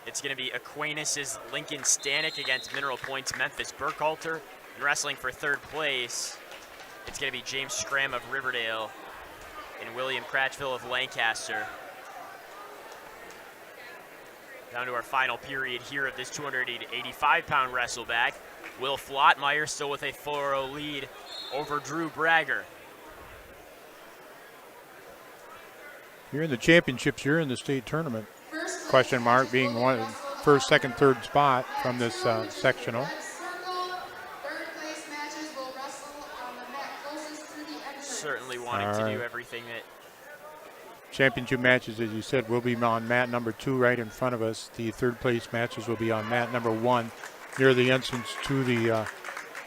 It's going to be Aquinas' Lincoln Stanek against Mineral Point's Memphis Burkhalter. And wrestling for third place, it's going to be James Schramm of Riverdale and William Cratchville of Lancaster. Down to our final period here of this 285-pound Wrestleback. Will Flottmeyer still with a 4-0 lead over Drew Bragger. You're in the championships, you're in the state tournament. Question mark being one first, second, third spot from this sectional. Certainly wanting to do everything that championship matches, as you said, will be on mat number 2 right in front of us. The third place matches will be on mat number 1 near the entrance to the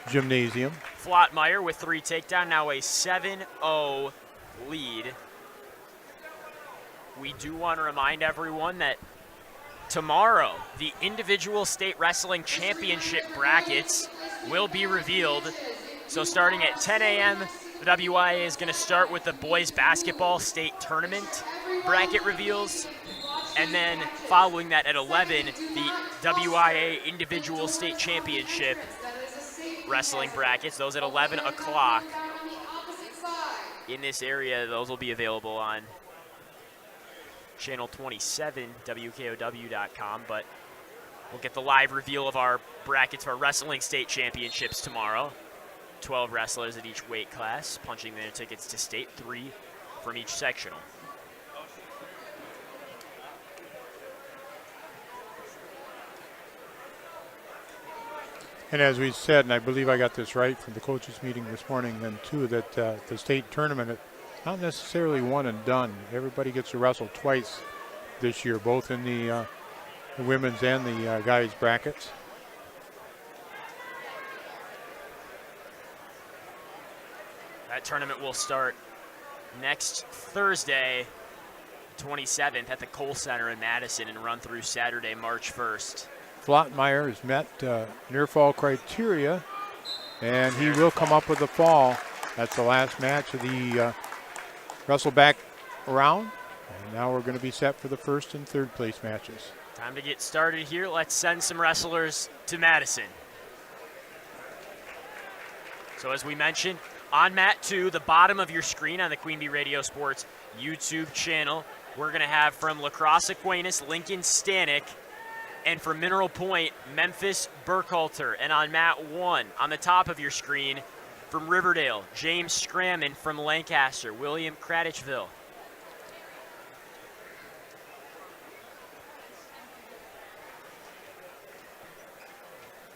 gymnasium. Flottmeyer with 3 takedown, now a 7-0 lead. We do want to remind everyone that tomorrow, the individual state wrestling championship brackets will be revealed. So starting at 10 a.m., the WIAA is going to start with the boys basketball state tournament bracket reveals. And then following that at 11, the WIAA individual state championship wrestling brackets. Those at 11 o'clock in this area. Those will be available on channel 27, WKOW.com, but we'll get the live reveal of our brackets for our wrestling state championships tomorrow. 12 wrestlers at each weight class, punching their tickets to state, 3 from each sectional. And as we said, and I believe I got this right from the coaches meeting this morning then too, that the state tournament, not necessarily one and done. Everybody gets to wrestle twice this year, both in the women's and the guys' brackets. That tournament will start next Thursday, 27th at the Cole Center in Madison and run through Saturday, March 1st. Flottmeyer has met near fall criteria, and he will come up with a fall. That's the last match of the Wrestleback round. And now we're going to be set for the first and third place matches. Time to get started here. Let's send some wrestlers to Madison. So as we mentioned, on mat 2, the bottom of your screen on the Queen Bee Radio Sports YouTube channel, we're going to have from La Crosse Aquinas, Lincoln Stanek, and from Mineral Point, Memphis Burkhalter. And on mat 1, on the top of your screen, from Riverdale, James Schramm, and from Lancaster, William Cratchville.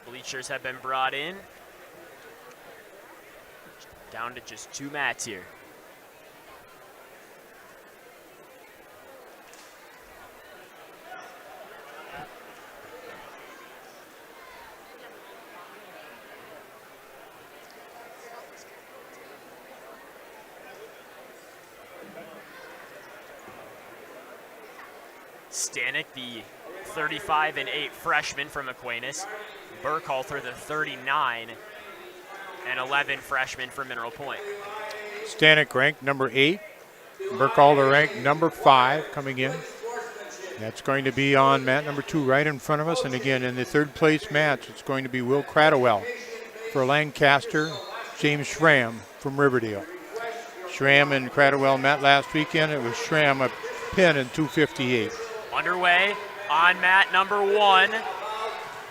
Bleachers have been brought in. Down to just 2 mats here. Stanek, the 35-8 freshman from Aquinas. Burkhalter, the 39 and 11 freshman from Mineral Point. Stanek ranked number 8. Burkhalter ranked number 5 coming in. That's going to be on mat number 2 right in front of us. And again, in the third place match, it's going to be Will Cradwell for Lancaster, James Schramm from Riverdale. Schramm and Cradwell met last weekend. It was Schramm, a pin in 2:58. Underway on mat number 1.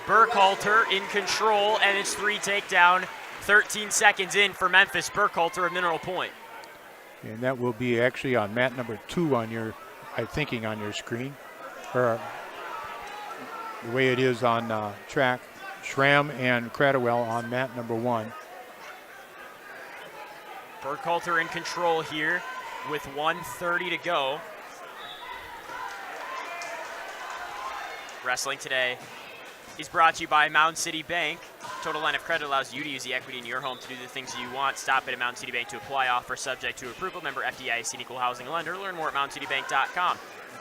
Burkhalter in control, and it's 3 takedown. 13 seconds in for Memphis. Burkhalter of Mineral Point. And that will be actually on mat number 2 on your, I'm thinking on your screen, or the way it is on track. Schramm and Cradwell on mat number 1. Burkhalter in control here with 1:30 to go. Wrestling today is brought to you by Mountain City Bank. Total line of credit allows you to use the equity in your home to do the things you want. Stop at Mountain City Bank to apply. Offer subject to approval. Member FDIC, equal housing lender. Learn more at mountaincitybank.com.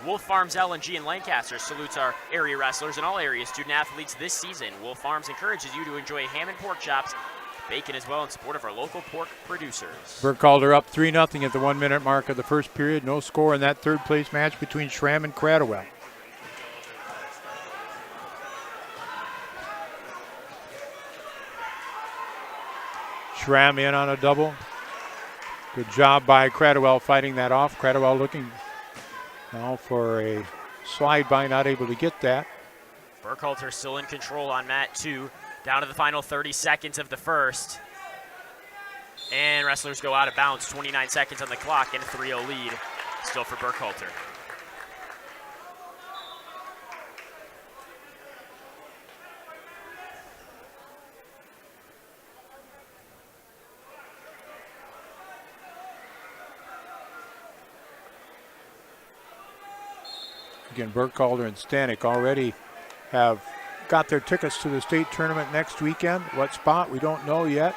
Wolf Farms LNG in Lancaster salutes our area wrestlers and all area student athletes this season. Wolf Farms encourages you to enjoy ham and pork chops, bacon as well, in support of our local pork producers. Burkhalter up 3-0 at the 1-minute mark of the first period. No score in that third-place match between Schramm and Cradwell. Schramm in on a double. Good job by Cradwell fighting that off. Cradwell looking now for a slide by, not able to get that. Burkhalter still in control on mat 2. Down to the final 30 seconds of the first. And wrestlers go out of bounds. 29 seconds on the clock and a 3-0 lead still for Burkhalter. Again, Burkhalter and Stanek already have got their tickets to the state tournament next weekend. What spot, we don't know yet.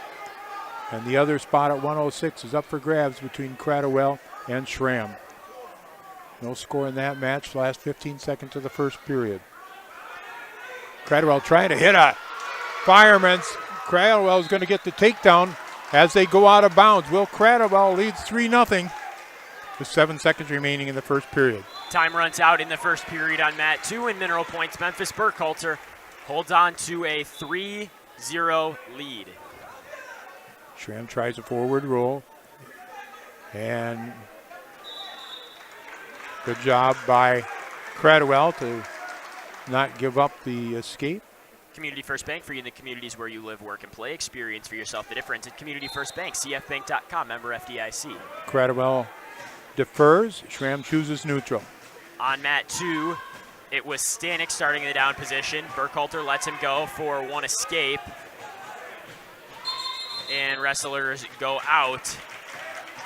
And the other spot at 106 is up for grabs between Cradwell and Schramm. No score in that match, last 15 seconds of the first period. Cradwell trying to hit a fireman's. Cradwell is going to get the takedown as they go out of bounds. Will Cradwell leads 3-0 with 7 seconds remaining in the first period. Time runs out in the first period on mat 2 in Mineral Points. Memphis Burkhalter holds on to a 3-0 lead. Schramm tries a forward roll. And good job by Cradwell to not give up the escape. Community First Bank, for you in the communities where you live, work, and play. Experience for yourself the difference at Community First Bank, cfbank.com, member FDIC. Cradwell defers. Schramm chooses neutral. On mat 2, it was Stanek starting in the down position. Burkhalter lets him go for one escape. And wrestlers go out.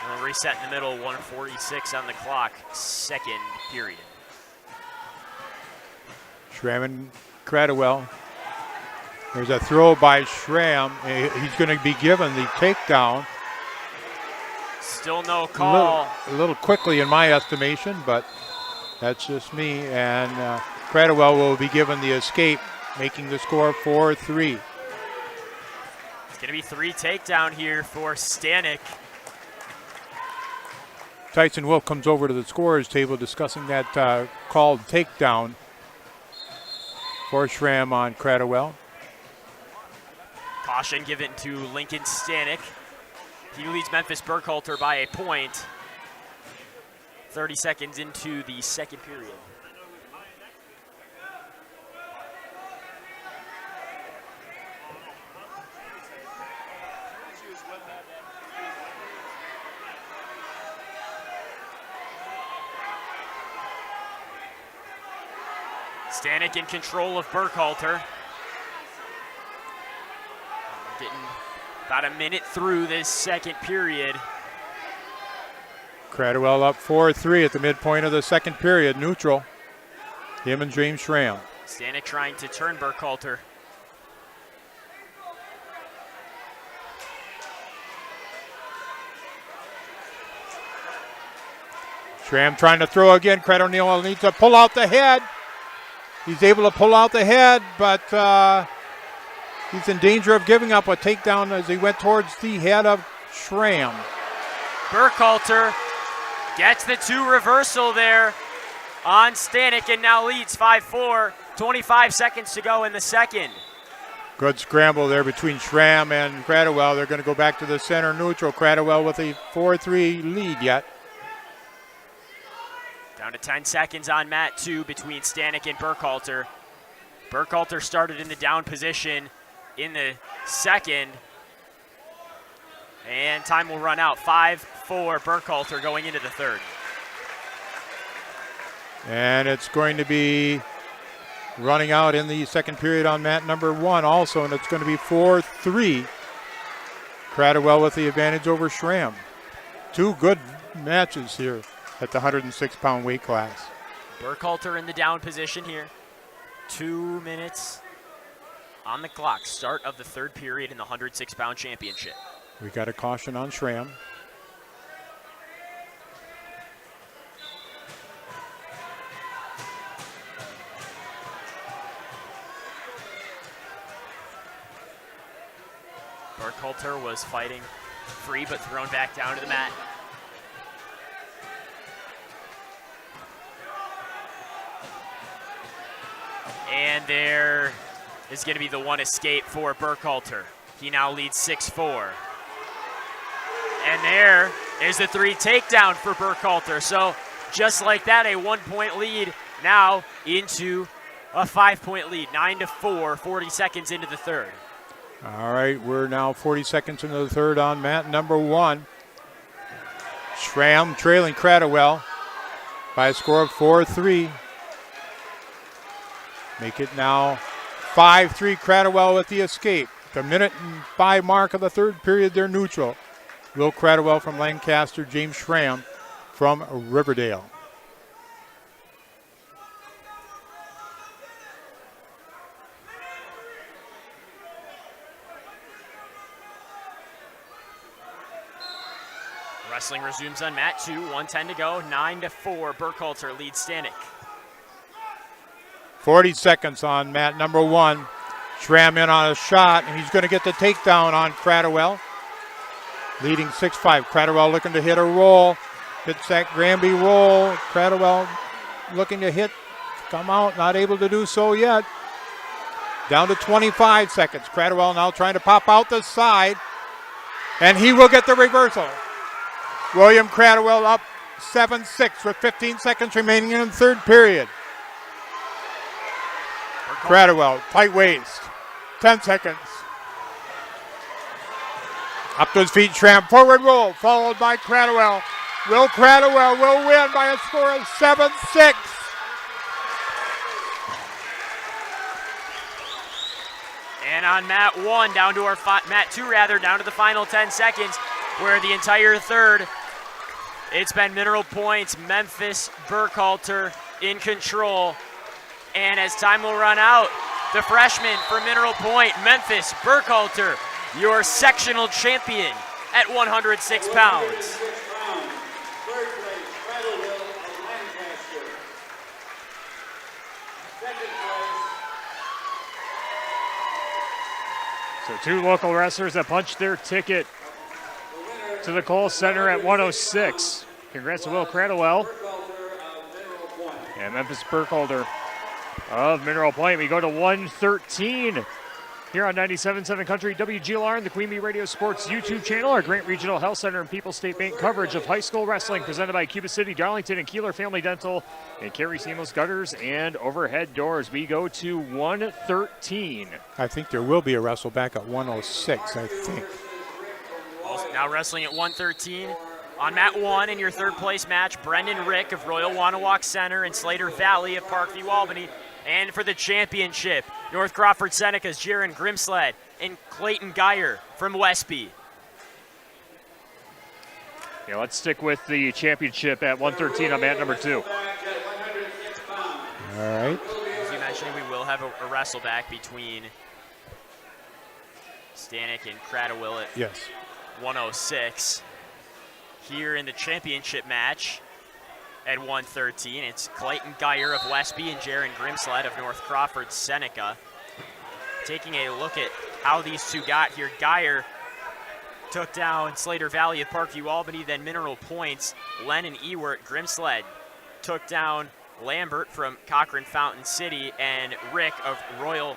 We'll reset in the middle, 1:46 on the clock, second period. Schramm and Cradwell. There's a throw by Schramm. He's going to be given the takedown. Still no call. A little quickly in my estimation, but that's just me. And Cradwell will be given the escape, making the score 4-3. It's going to be 3 takedown here for Stanek. Tyson Wolf comes over to the scorer's table discussing that called takedown for Schramm on Cradwell. Caution given to Lincoln Stanek. He leads Memphis Burkhalter by a point. 30 seconds into the second period. Stanek in control of Burkhalter. Getting about a minute through this second period. Cradwell up 4-3 at the midpoint of the second period, neutral. Him and James Schramm. Stanek trying to turn Burkhalter. Schramm trying to throw again. Cradwell needs to pull out the head. He's able to pull out the head, but he's in danger of giving up a takedown as he went towards the head of Schramm. Burkhalter gets the 2 reversal there on Stanek and now leads 5-4. 25 seconds to go in the second. Good scramble there between Schramm and Cradwell. They're going to go back to the center neutral. Cradwell with a 4-3 lead yet. Down Down to 10 seconds on mat 2 between Stanek and Burkhalter. Burkhalter started in the down position in the second. And time will run out. 5-4 Burkhalter going into the third. And it's going to be running out in the second period on mat number 1 also, and it's going to be 4-3. Cradwell with the advantage over Schramm. 2 good matches here at the 106-pound weight class. Burkhalter in the down position here. 2 minutes on the clock. Start of the third period in the 106-pound championship. We got a caution on Schramm. Burkhalter was fighting free but thrown back down to the mat. And there is going to be the one escape for Burkhalter. He now leads 6-4. And there is the 3 takedown for Burkhalter. So just like that, a 1-point lead now into a 5-point lead. 9-4, 40 seconds into the third. All right, we're now 40 seconds into the third on mat number 1. Schramm trailing Cradwell by a score of 4-3. Make it now 5-3 Cradwell with the escape. The minute and 5 mark of the third period, they're neutral. Will Cradwell from Lancaster, James Schramm from Riverdale. Wrestling resumes on mat 2, 1:10 to go, 9-4. Burkhalter leads Stanek. 40 seconds on mat number 1. Schramm in on a shot, and he's going to get the takedown on Cradwell. Leading 6-5. Cradwell looking to hit a roll. Hits that Granby roll. Cradwell looking to hit, come out, not able to do so yet. Down to 25 seconds. Cradwell now trying to pop out the side, and he will get the reversal. William Cradwell up 7-6 with 15 seconds remaining in the third period. Cradwell, tight waist, 10 seconds. Up to his feet, Schramm, forward roll, followed by Cradwell. Will Cradwell will win by a score of 7-6. And on mat 1, down to our mat 2 rather, down to the final 10 seconds, where the entire third, it's been Mineral Points, Memphis, Burkhalter in control. And as time will run out, the freshman for Mineral Point, Memphis Burkhalter, your sectional champion at 106 pounds. So 2 local wrestlers that punched their ticket to the Kohl Center at 106. Congrats to Will Cradwell and Memphis Burkhalter of Mineral Point. We go to 113 here on 97.7 Country WGLR and the Queen Bee Radio Sports YouTube channel. Our Grant Regional Health Center and People's State Bank coverage of high school wrestling presented by Cuba City, Darlington, and Kieler Family Dental and Carey Seamless Gutters and Overhead Doors. We go to 113. I think there will be a Wrestleback at 106, I think. Now wrestling at 113. On mat 1 in your third place match, Brendan Rick of Royal Wanawak Center and Slater Valley of Parkview Albany. And for the championship, North Crawford Seneca's Jaron Grimsled and Clayton Geyer from Westby. Yeah, let's stick with the championship at 113 on mat number 2. All right. As you mentioned, we will have a Wrestleback between Stanek and Cradwell at 106. Here in the championship match at 113, it's Clayton Geyer of Westby and Jaron Grimsled of North Crawford Seneca. Taking a look at how these two got here, Geyer took down Slater Valley of Parkview Albany, then Mineral Points, Lennon Ewert. Grimsled took down Lambert from Cochrane Fountain City and Rick of Royal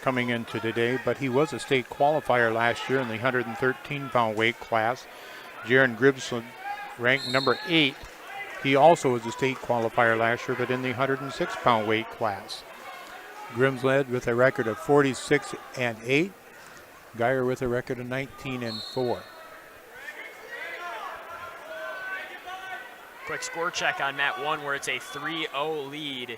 coming into today, but he was a state qualifier last year in the 113-pound weight class. Jaron Grimsled ranked number 8. He also was a state qualifier last year, but in the 106-pound weight class. Grimsled with a record of 46-8. Geyer with a record of 19-4. Quick score check on mat 1 where it's a 3-0 lead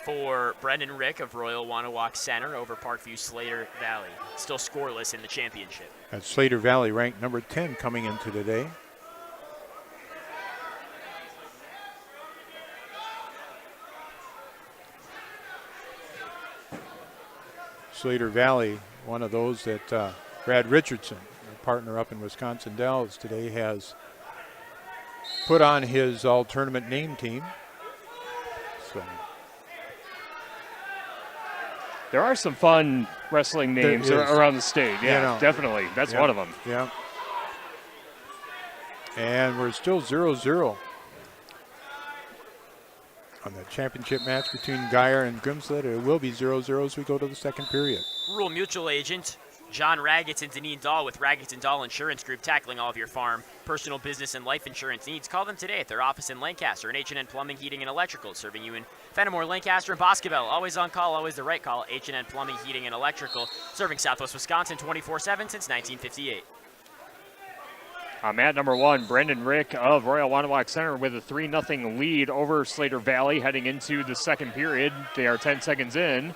for Brendan Rick of Royal Wanawak Center over Parkview Slater Valley. Still scoreless in the championship. That's Slater Valley ranked number 10 coming into today. Slater Valley, one of those that Brad Richardson, a partner up in Wisconsin Dells today, has put on his all-tournament name team. So there are some fun wrestling names around the state. Yeah, definitely. That's one of them. Yeah. And we're still 0-0 on the championship match between Geyer and Grimsled. It will be 0-0 as we go to the second period. Rural Mutual Agent John Raggett and Deneen Dahl with Raggett & Dahl Insurance Group, tackling all of your farm, personal, business, and life insurance needs. Call them today at their office in Lancaster, and H&N Plumbing, Heating, and Electrical, serving you in Fenimore, Lancaster, and Boscobel. Always on call, always the right call. H&N Plumbing, Heating, and Electrical, serving Southwest Wisconsin 24/7 since 1958. Mat number 1, Brendan Rick of Royal Wanawak Center with a 3-0 lead over Slater Valley heading into the second period. They are 10 seconds in,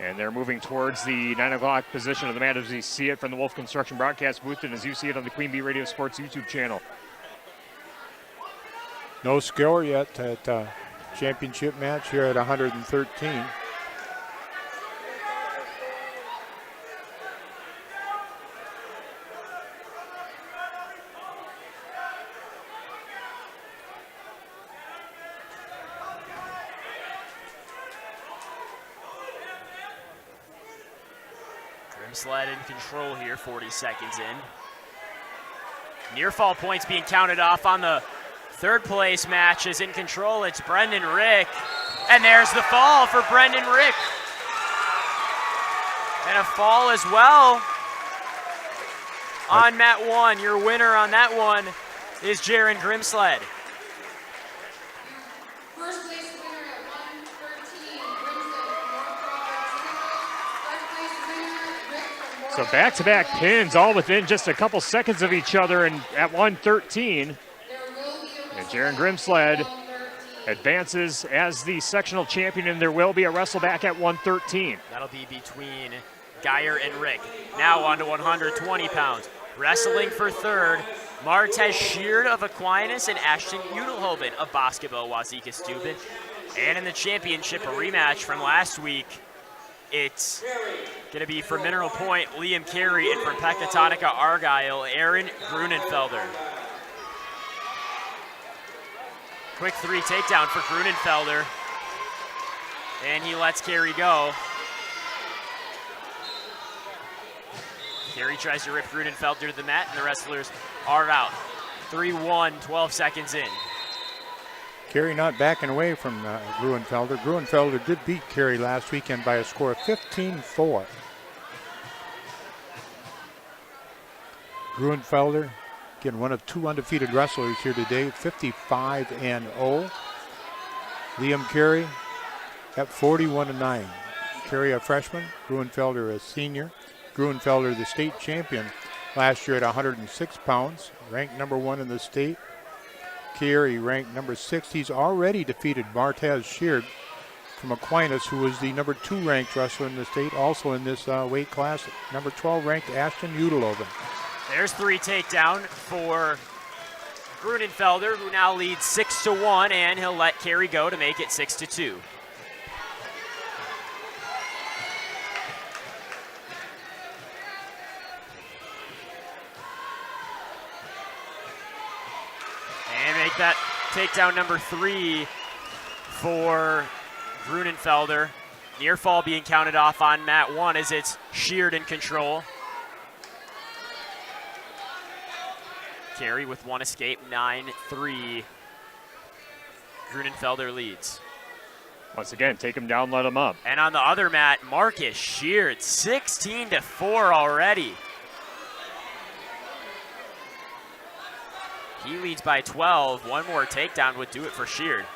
and they're moving towards the 9 o'clock position of the mat as you see it from the Wolf Construction broadcast booth and as you see it on the Queen Bee Radio Sports YouTube channel. No score yet at championship match here at 113. Sled in control here, 40 seconds in. Near fall points being counted off on the third place match is in control. It's Brendan Rick. And there's the fall for Brendan Rick. And a fall as well on mat 1. Your winner on that one is Jaron Grimsled. So back-to-back pins, all within just a couple seconds of each other, and at 113. And Jaron Grimsled advances as the sectional champion, and there will be a Wrestleback at 113. That'll be between Geyer and Rick. Now on to 120 pounds. Wrestling for third, Martez Sheard of Aquinas and Ashton Udelhoven of Boscobel, Wazeeka Steuben. And in the championship, a rematch from last week. It's going to be from Mineral Point, Liam Carey, and from Pecatonica, Argyle, Aaron Grunenfelder. Quick 3 takedown for Grunenfelder. And he lets Carey go. Carey tries to rip Grunenfelder to the mat, and the wrestlers are out. 3-1, 12 seconds in. Carey not backing away from Gruenfelder. Gruenfelder did beat Carey last weekend by a score of 15-4. Gruenfelder, again, one of 2 undefeated wrestlers here today, 55-0. Liam Carey at 41-9. Carey a freshman, Gruenfelder a senior. Gruenfelder the state champion last year at 106 pounds, ranked number 1 in the state. Carey ranked number 6. He's already defeated Martez Sheard from Aquinas, who was the number 2 ranked wrestler in the state, also in this weight class. Number 12 ranked Ashton Udelhoven. There's 3 takedown for Grunenfelder, who now leads 6-1, and he'll let Carey go to make it 6-2. And make that takedown number 3 for Grunenfelder. Near fall being counted off on mat 1 as it's Sheard in control. Carey with 1 escape, 9-3. Grunenfelder leads. Once again, take him down, let him up. And on the other mat, Marcus Sheard, 16-4 already. He leads by 12. One more takedown would do it for Sheard.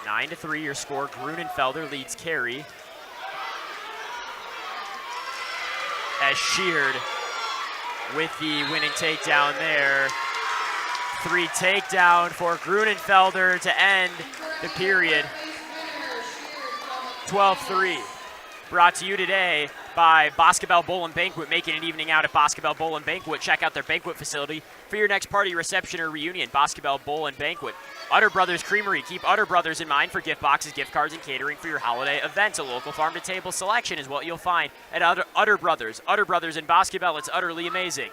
9-3 your score. Grunenfelder leads Carey. As Sheard with the winning takedown there. 3 takedown for Grunenfelder to end the period. 12-3. Brought to you today by Basketball Bowl and Banquet. Making an evening out at Basketball Bowl and Banquet. Check out their banquet facility for your next party, reception, or reunion. Basketball Bowl and Banquet. Utter Brothers Creamery. Keep Utter Brothers in mind for gift boxes, gift cards, and catering for your holiday events. A local farm-to-table selection is what you'll find at Utter Brothers. Utter Brothers in basketball, it's utterly amazing.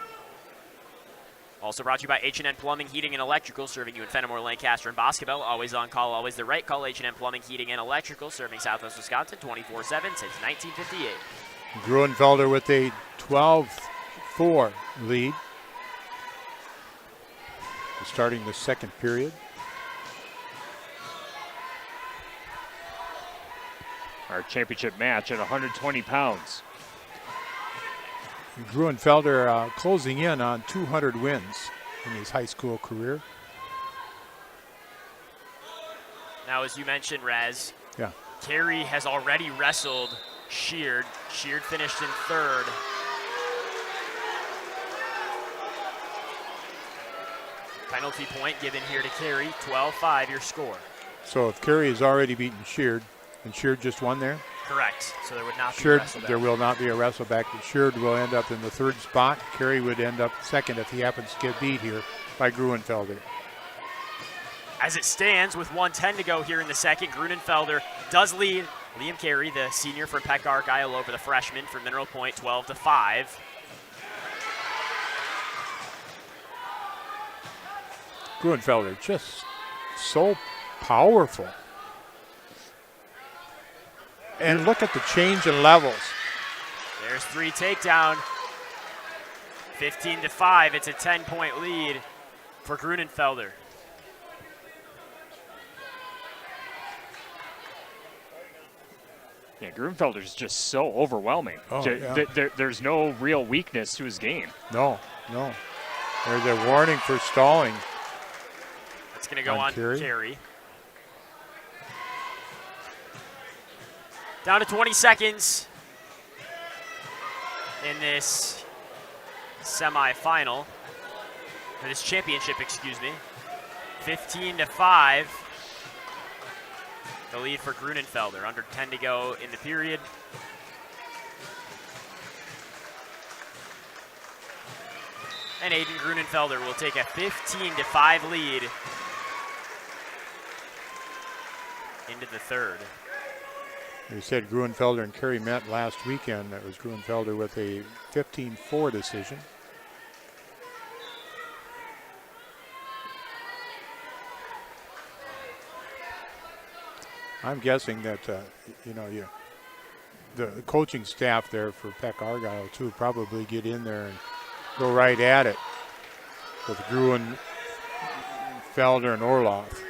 Also brought to you by H&N Plumbing, Heating, and Electrical, serving you in Fenimore, Lancaster, and Boscobel. Always on call, always the right call. H&N Plumbing, Heating, and Electrical, serving Southwest Wisconsin 24/7 since 1958. Grunenfelder with a 12-4 lead. Starting the second period. Our championship match at 120 pounds. Grunenfelder closing in on 200 wins in his high school career. Now, as you mentioned, Rez, yeah, Carey has already wrestled Sheard. Sheard finished in third. Penalty point given here to Carey, 12-5 your score. So if Carey has already beaten Sheard, and Sheard just won there? Correct. So there would not be Sheard, a Wrestleback. there will not be a Wrestleback. But Sheard will end up in the third spot. Carey would end up second if he happens to get beat here by Grunenfelder. As it stands with 1:10 to go here in the second, Grunenfelder does lead Liam Carey, the senior from Peck Argyle, over the freshman from Mineral Point, 12-5. Grunenfelder just so powerful. And look at the change in levels. There's 3 takedown. 15-5. It's a 10-point lead for Grunenfelder. Yeah, Grunenfelder's just so overwhelming. Oh, yeah. There's no real weakness to his game. No. There's a warning for stalling. It's going to go on Carey. Down to 20 seconds in this semifinal, or this championship, excuse me. 15-5. The lead for Grunenfelder. Under 10 to go in the period. And Aiden Grunenfelder will take a 15-5 lead into the third. You said Grunenfelder and Carey met last weekend. That was Grunenfelder with a 15-4 decision. I'm guessing that, the coaching staff there for Peck Argyle, too, probably get in there and go right at it with Grunenfelder and Orloff.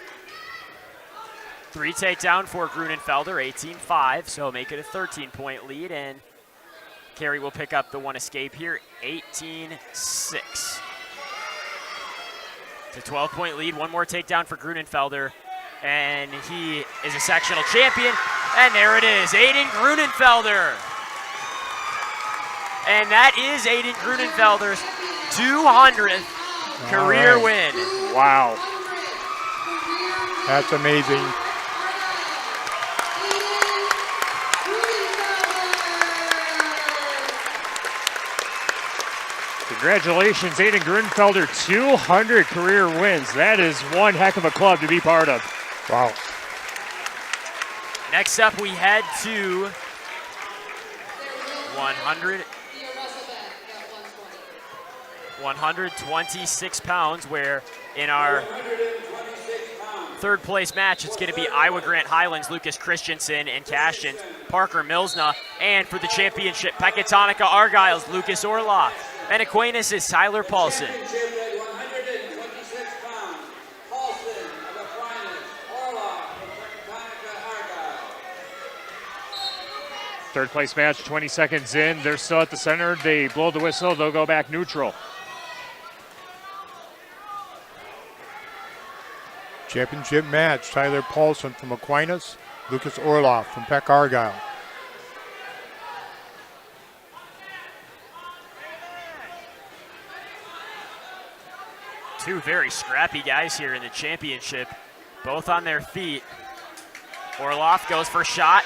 3 takedown for Grunenfelder, 18-5, so make it a 13-point lead, and Carey will pick up the one escape here, 18-6. It's a 12-point lead, one more takedown for Grunenfelder, and he is a sectional champion, and there it is, Aiden Grunenfelder. And that is Aiden Grunenfelder's 200th career win. Wow. That's amazing. Congratulations, Aiden Grunenfelder, 200 career wins. That is one heck of a club to be part of. Wow. Next up, we head to 126 pounds, where in our third place match, it's going to be Iowa Grant Highlands, Lucas Christensen and Cashin, Parker Milsna, and for the championship, Pecatonica Argyle's Lucas Orloff. And Aquinas is Tyler Paulson. Third place match, 20 seconds in. They're still at the center. They blow the whistle. They'll go back neutral. Championship match, Tyler Paulson from Aquinas, Lucas Orloff from Peck Argyle. Two very scrappy guys here in the championship, both on their feet. Orloff goes for shot,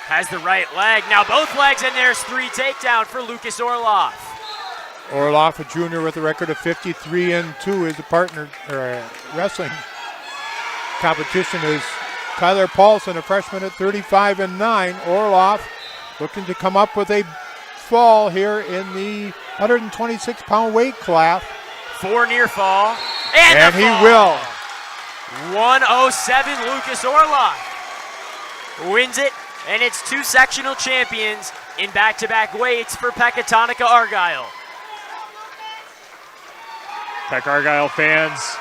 has the right leg. Now both legs, and there's 3 takedown for Lucas Orloff. Orloff, a junior with a record of 53-2, is a partner or wrestling competition is Tyler Paulson, a freshman at 35-9. Orloff looking to come up with a fall here in the 126-pound weight class. 4 near fall, and he fall. will. 107, Lucas Orloff wins it, and it's 2 sectional champions in back-to-back weights for Pecatonica Argyle. Peck Argyle fans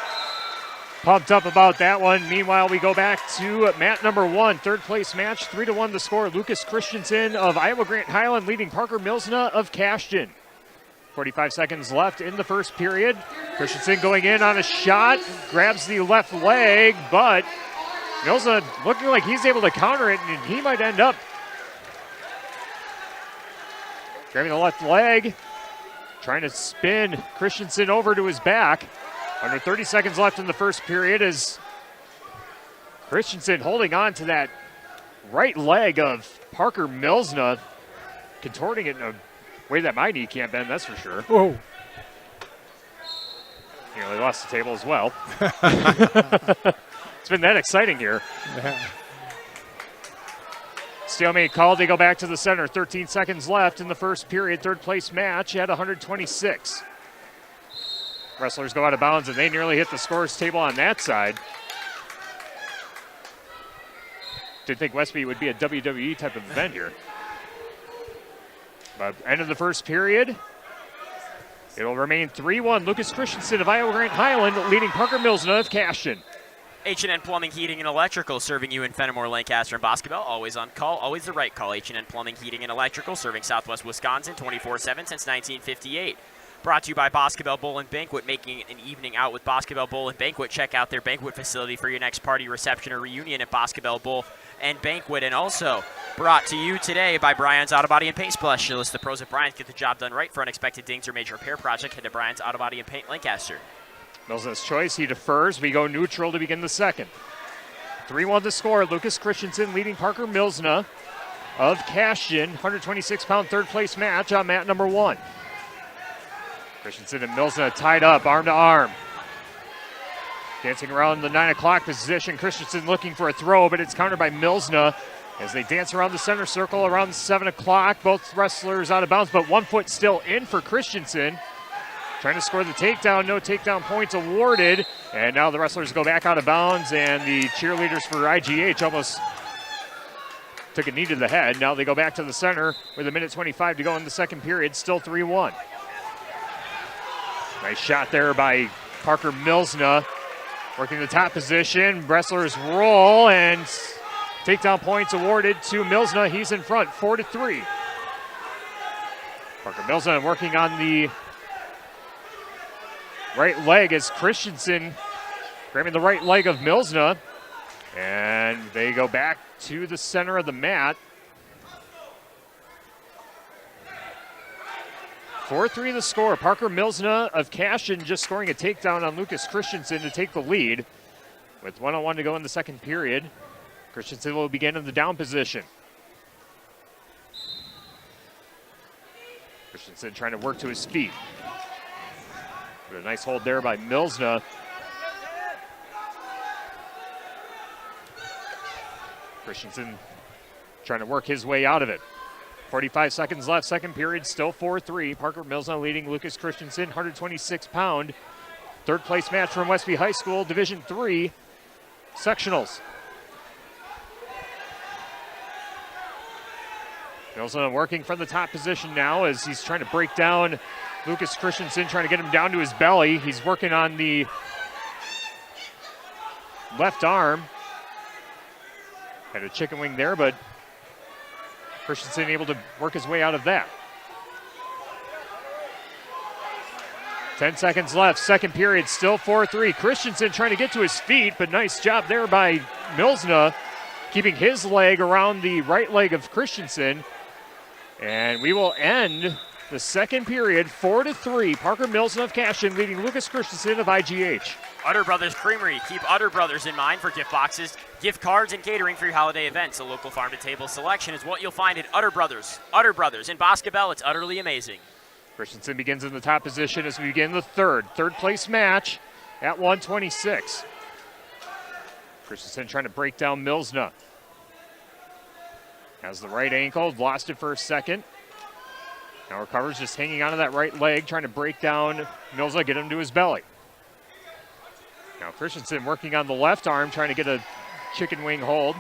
pumped up about that one. Meanwhile, we go back to mat number 1, third place match, 3-1 the score. Lucas Christensen of Iowa Grant Highland leading Parker Milsna of Cashton. 45 seconds left in the first period. Christensen going in on a shot, grabs the left leg, but Milsna looking like he's able to counter it, and he might end up grabbing the left leg, trying to spin Christensen over to his back. Under 30 seconds left in the first period as Christensen holding on to that right leg of Parker Milsna, contorting it in a way that my knee can't bend, that's for sure. Whoa. Nearly lost the table as well. It's been that exciting here. Yeah. Stalemate called. They go back to the center. 13 seconds left in the first period. Third place match at 126. Wrestlers go out of bounds, and they nearly hit the scores table on that side. Didn't think Westby would be a WWE type of event here. But end of the first period, it'll remain 3-1. Lucas Christensen of Iowa Grant Highland leading Parker Milsna of Cashton. H&N Plumbing, Heating, and Electrical, serving you in Fenimore, Lancaster, and Boscobel. Always on call, always the right call. H&N Plumbing, Heating, and Electrical, serving Southwest Wisconsin 24/7 since 1958. Brought to you by Boscobel Bowl and Banquet, making an evening out with Boscobel Bowl and Banquet. Check out their banquet facility for your next party, reception, or reunion at Boscobel Bowl and Banquet. And also brought to you today by Brian's Auto Body and Paint Specialist. The pros at Brian's get the job done right. For unexpected dings or major repair project, head to Brian's Auto Body and Paint, Lancaster. Milsna's choice, he defers. We go neutral to begin the second. 3-1 the score. Lucas Christensen leading Parker Milsna of Cashton. 126-pound third place match on mat number 1. Christensen and Milsna tied up, arm to arm. Dancing around the 9 o'clock position. Christensen looking for a throw, but it's countered by Milsna as they dance around the center circle around 7 o'clock. Both wrestlers out of bounds, but 1 foot still in for Christensen. Trying to score the takedown, no takedown points awarded. And now the wrestlers go back out of bounds, and the cheerleaders for IGH almost took a knee to the head. Now they go back to the center with 1:25 to go in the second period, still 3-1. Nice shot there by Parker Milsna, working the top position. Wrestlers roll, and takedown points awarded to Milsna. He's in front, 4-3. Parker Milsna working on the right leg as Christensen grabbing the right leg of Milsna. And they go back to the center of the mat. 4-3 the score. Parker Milsna of Cashton just scoring a takedown on Lucas Christensen to take the lead. With 1:01 to go in the second period, Christensen will begin in the down position. Christensen trying to work to his feet. But a nice hold there by Milsna. Christensen trying to work his way out of it. 45 seconds left, second period, still 4-3. Parker Milsna leading Lucas Christensen, 126-pound. Third place match from Westby High School, Division III sectionals. Milsna working from the top position now as he's trying to break down Lucas Christensen, trying to get him down to his belly. He's working on the left arm. Had a chicken wing there, but Christensen able to work his way out of that. 10 seconds left, second period, still 4-3. Christensen trying to get to his feet, but nice job there by Milsna, keeping his leg around the right leg of Christensen. And we will end the second period 4-3. Parker Milsna of Cashin leading Lucas Christensen of IGH. Utter Brothers Creamery. Keep Utter Brothers in mind for gift boxes, gift cards, and catering for your holiday events. A local farm-to-table selection is what you'll find at Utter Brothers. Utter Brothers in Boscobel. It's utterly amazing. Christensen begins in the top position as we begin the third place match at 126. Christensen trying to break down Milsna. Has the right ankle, lost it for a second. Now recovers, just hanging onto that right leg, trying to break down Milsna, get him to his belly. Now Christensen working on the left arm, trying to get a chicken wing hold.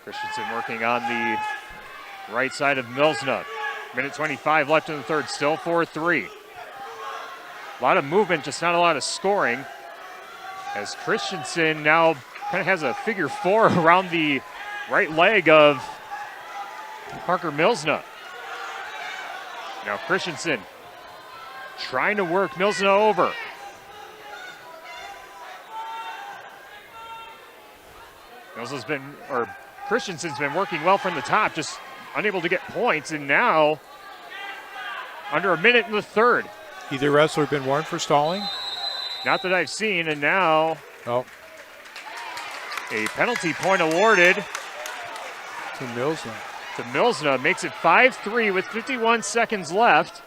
Christensen working on the right side of Milsna. Minute 25 left in the third, still 4-3. A lot of movement, just not a lot of scoring. As Christensen now kind of has a figure four around the right leg of Parker Milsna. Now Christensen trying to work Milsna over. Christensen's been working well from the top, just unable to get points, and now under a minute in the third. Either wrestler been warned for stalling? Not that I've seen, and now a penalty point awarded to Milsna. Makes it 5-3 with 51 seconds left.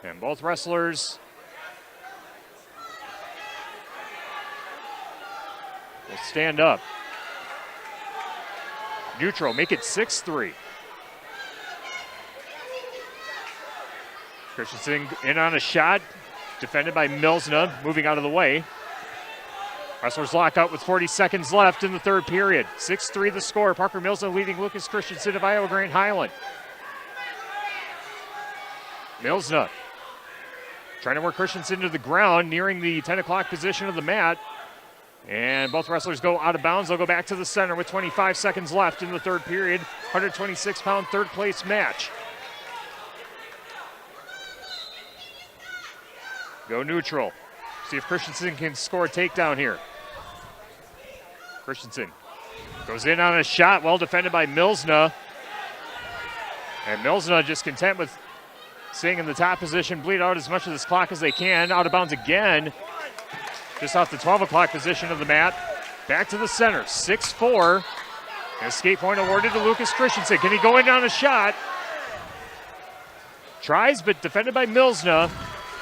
And both wrestlers will stand up. Neutral, make it 6-3. Christensen in on a shot, defended by Milsna, moving out of the way. Wrestlers lock up with 40 seconds left in the third period. 6-3 the score. Parker Milsna leading Lucas Christensen of Iowa Grant Highland. Milsna trying to work Christensen to the ground, nearing the 10 o'clock position of the mat. And both wrestlers go out of bounds. They'll go back to the center with 25 seconds left in the third period. 126-pound third place match. Go neutral. See if Christensen can score a takedown here. Christensen goes in on a shot, well defended by Milsna. And Milsna just content with staying in the top position, bleed out as much of this clock as they can. Out of bounds again, just off the 12 o'clock position of the mat. Back to the center, 6-4. Escape point awarded to Lucas Christensen. Can he go in on a shot? Tries, but defended by Milsna.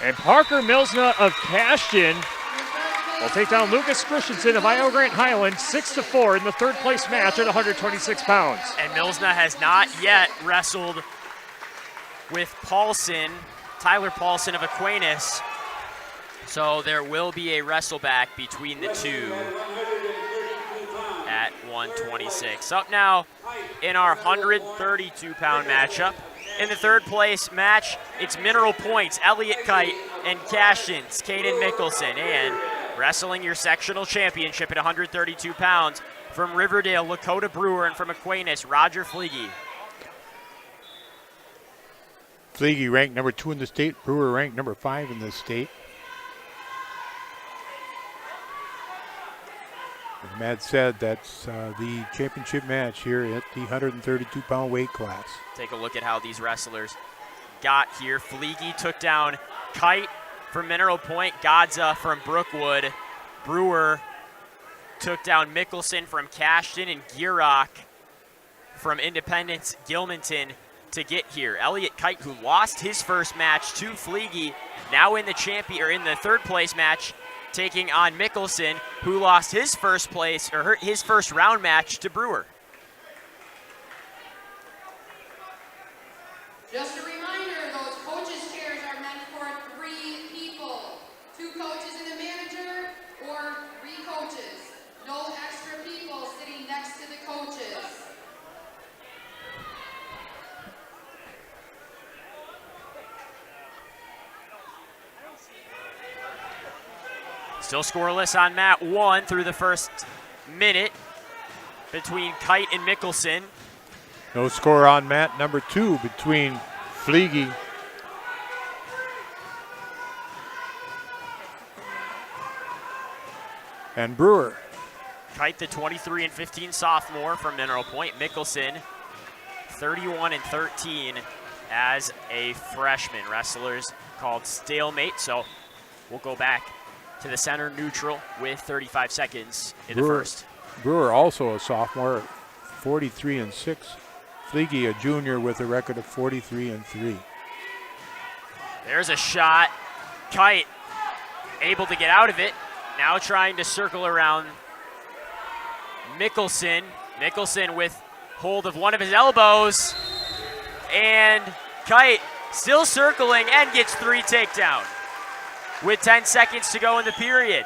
And Parker Milsna of Cashton will take down Lucas Christensen of Iowa Grant Highland 6-4 in the third place match at 126 pounds. And Milsna has not yet wrestled with Paulson, Tyler Paulson of Aquinas. So there will be a wrestleback between the two at 126. Up now in our 132-pound matchup. In the third place match, it's Mineral Points, Elliott Kite, and Cashton's Caden Mickelson. And wrestling your sectional championship at 132 pounds from Riverdale, Lakota Brewer, and from Aquinas, Roger Fleege. Fleege ranked number 2 in the state. Brewer ranked number 5 in the state. As Matt said, that's the championship match here at the 132-pound weight class. Take a look at how these wrestlers got here. Fleege took down Kite from Mineral Point, Godza from Brookwood. Brewer took down Mickelson from Cashton, and Gierock from Independence Gilmanton to get here. Elliott Kite, who lost his first match to Fleege, now in the in the third place match, taking on Mickelson, who lost his first round match to Brewer. Just a reminder, those coaches' chairs are meant for 3 people. 2 coaches and a manager, or 3 coaches. No extra people sitting next to the coaches. Still scoreless on mat 1 through the first minute between Kite and Mickelson. No score on mat number 2 between Fleege and Brewer. Kite, the 23 and 15 sophomore from Mineral Point. Mickelson, 31 and 13 as a freshman. Wrestlers called stalemate, so we'll go back to the center neutral with 35 seconds in the first. Brewer also a sophomore, 43 and 6. Fleege a junior with a record of 43 and 3. There's a shot. Kite able to get out of it. Now trying to circle around Mickelson. Mickelson with hold of one of his elbows. And Kite still circling and gets 3 takedown with 10 seconds to go in the period.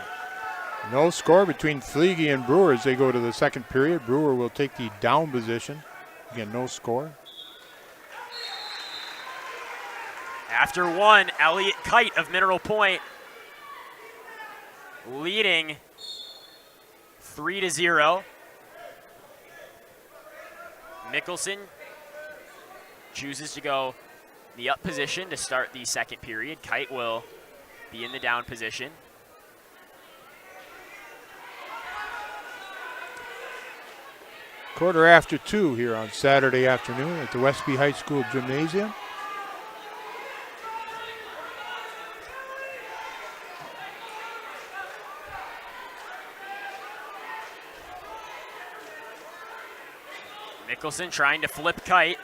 No score between Fleege and Brewer as they go to the second period. Brewer will take the down position. Again, no score. After 1, Elliot Kite of Mineral Point leading 3-0. Mickelson chooses to go the up position to start the second period. Kite will be in the down position. Quarter after 2 here on Saturday afternoon at the Westby High School Gymnasium. Mickelson trying to flip Kite.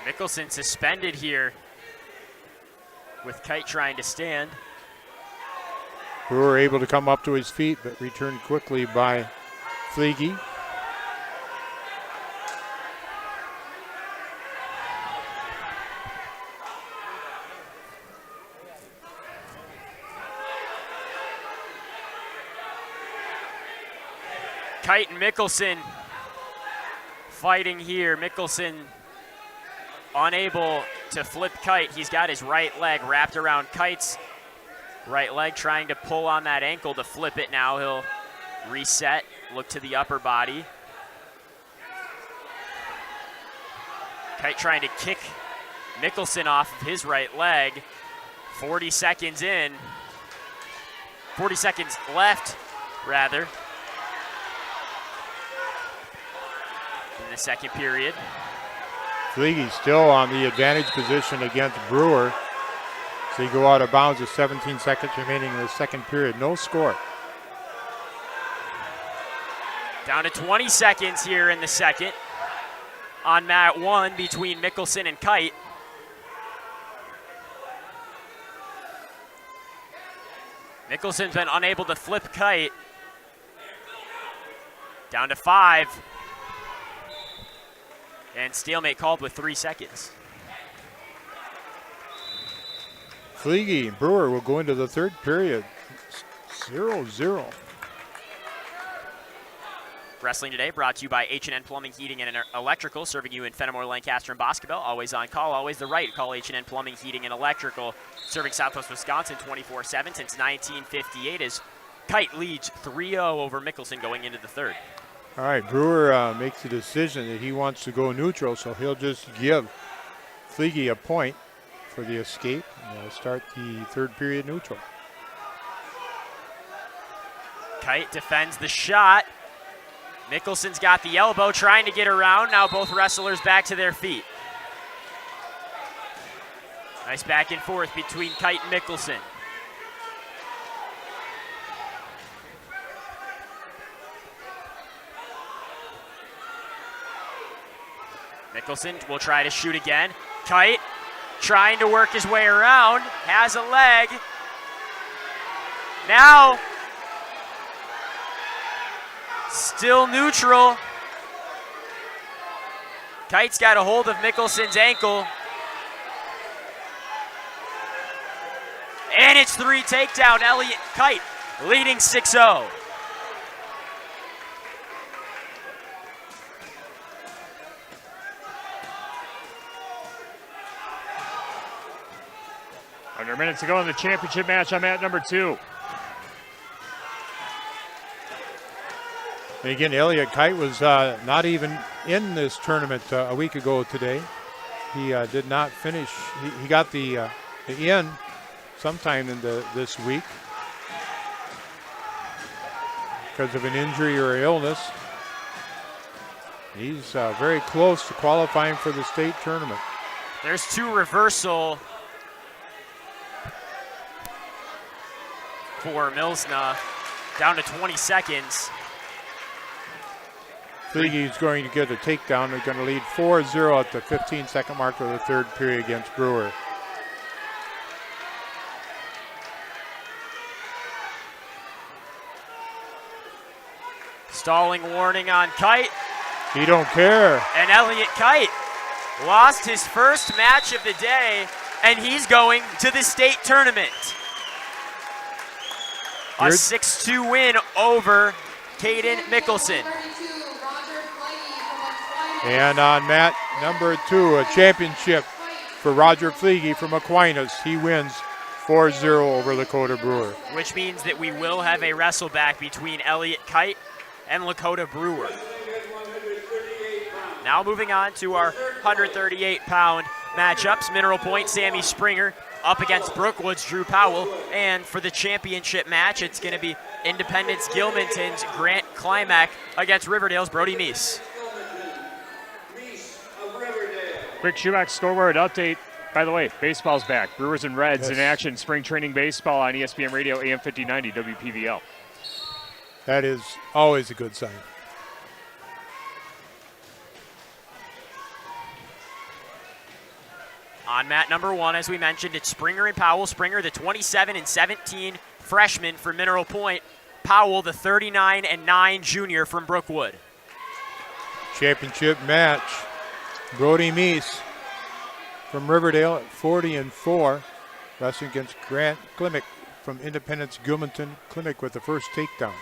Mickelson suspended here with Kite trying to stand. Brewer able to come up to his feet, but returned quickly by Fleege. Kite and Mickelson fighting here. Mickelson unable to flip Kite. He's got his right leg wrapped around Kite's right leg, trying to pull on that ankle to flip it. Now he'll reset, look to the upper body. Kite trying to kick Mickelson off of his right leg. 40 seconds in. 40 seconds left, rather, in the second period. Fleege still on the advantage position against Brewer. So you go out of bounds with 17 seconds remaining in the second period. No score. Down to 20 seconds here in the second on mat 1 between Mickelson and Kite. Mickelson's been unable to flip Kite. Down to 5. And stalemate called with 3 seconds. Fleege and Brewer will go into the third period. 0-0. Wrestling Today brought to you by H&N Plumbing, Heating, and Electrical, serving you in Fenimore, Lancaster, and Boscobel. Always on call, always the right. Call H&N Plumbing, Heating, and Electrical, serving Southwest Wisconsin 24/7 since 1958 as Kite leads 3-0 over Mickelson going into the third. All right, Brewer makes the decision that he wants to go neutral, so he'll just give Fleege a point for the escape. And they'll start the third period neutral. Kite defends the shot. Mickelson's got the elbow, trying to get around. Now both wrestlers back to their feet. Nice back and forth between Kite and Mickelson. Mickelson will try to shoot again. Kite trying to work his way around, has a leg. Now, still neutral. Kite's got a hold of Mickelson's ankle. And it's 3 takedown. Elliot Kite leading 6-0. Under a minute to go in the championship match on mat number 2. And again, Elliot Kite was not even in this tournament a week ago today. He did not finish. He got the in sometime in this week because of an injury or illness. He's very close to qualifying for the state tournament. There's 2 reversal for Milsna, down to 20 seconds. Fleege's going to get a takedown. They're going to lead 4-0 at the 15-second mark of the third period against Brewer. Stalling warning on Kite. He don't care. And Elliot Kite lost his first match of the day, and he's going to the state tournament. A 6-2 win over Caden Mickelson. And on mat number 2, a championship for Roger Fleege from Aquinas. He wins 4-0 over Lakota Brewer. Which means that we will have a wrestleback between Elliot Kite and Lakota Brewer. Now moving on to our 138-pound matchups. Mineral Point, Sammy Springer up against Brookwood's Drew Powell. And for the championship match, it's going to be Independence Gilmanton's Grant Climack against Riverdale's Brody Meese. Quick Shoemax scoreboard update. By the way, baseball's back. Brewers and Reds in action. Spring training baseball on ESPN Radio, AM 5090, WPVL. That is always a good sign. On mat number 1, as we mentioned, it's Springer and Powell. Springer, the 27-17 freshman from Mineral Point. Powell, the 39-9 junior from Brookwood. Championship match. Brody Meese from Riverdale at 40-4. Wrestling against Grant Klimek from Independence Gilmanton. Klimek with the first takedown.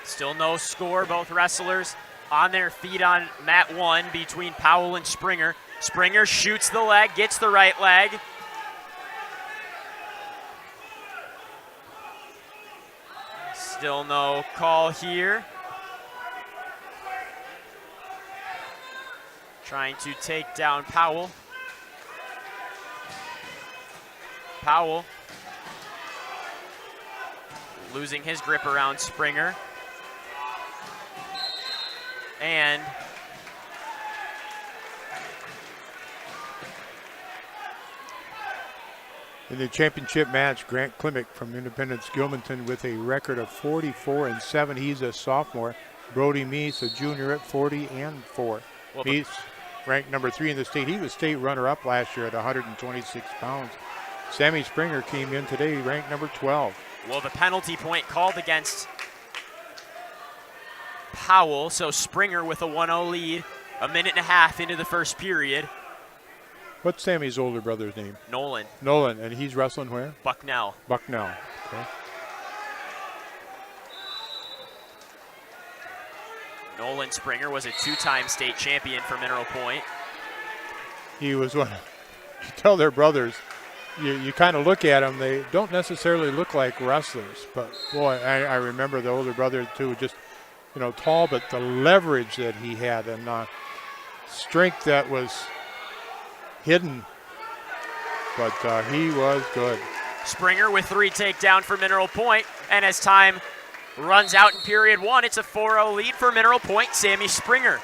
Still no score. Both wrestlers on their feet on mat 1 between Powell and Springer. Springer shoots the leg, gets the right leg. Still no call here. Trying to take down Powell. Powell losing his grip around Springer. And in the championship match, Grant Klimek from Independence Gilmanton with a record of 44-7. He's a sophomore. Brody Meese, a junior, at 40-4. Meese ranked number 3 in the state. He was state runner-up last year at 126 pounds. Sammy Springer came in today ranked number 12. Well, the penalty point called against Powell, so Springer with a 1-0 lead, a minute and a half into the first period. What's Sammy's older brother's name? Nolan. Nolan, and he's wrestling where? Bucknell. Bucknell, okay. Nolan Springer was a 2-time state champion for Mineral Point. He was one. You tell their brothers, you kind of look at them, they don't necessarily look like wrestlers, but boy, I remember the older brother too, just, you know, tall, but the leverage that he had and strength that was hidden, but he was good. Springer with 3 takedown for Mineral Point, and as time runs out in period 1, it's a 4-0 lead for Mineral Point, Sammy Springer.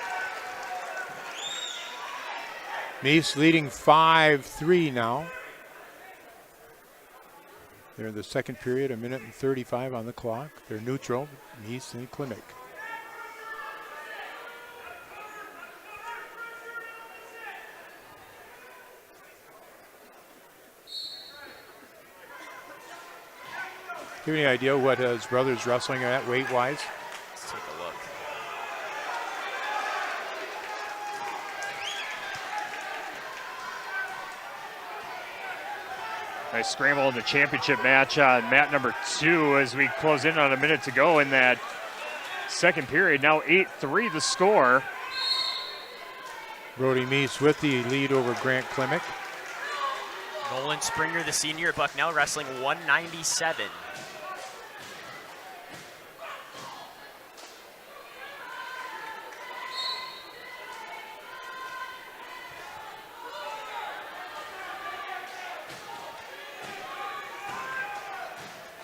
Meese leading 5-3 now. They're in the second period, a minute and 35 on the clock. They're neutral, Meese and Klimek. Do you have any idea what his brother's wrestling at weight-wise? Let's take a look. Nice scramble in the championship match on mat number 2 as we close in on a minute to go in that second period. Now 8-3 the score. Brody Meese with the lead over Grant Klimek. Nolan Springer, the senior at Bucknell, wrestling 197.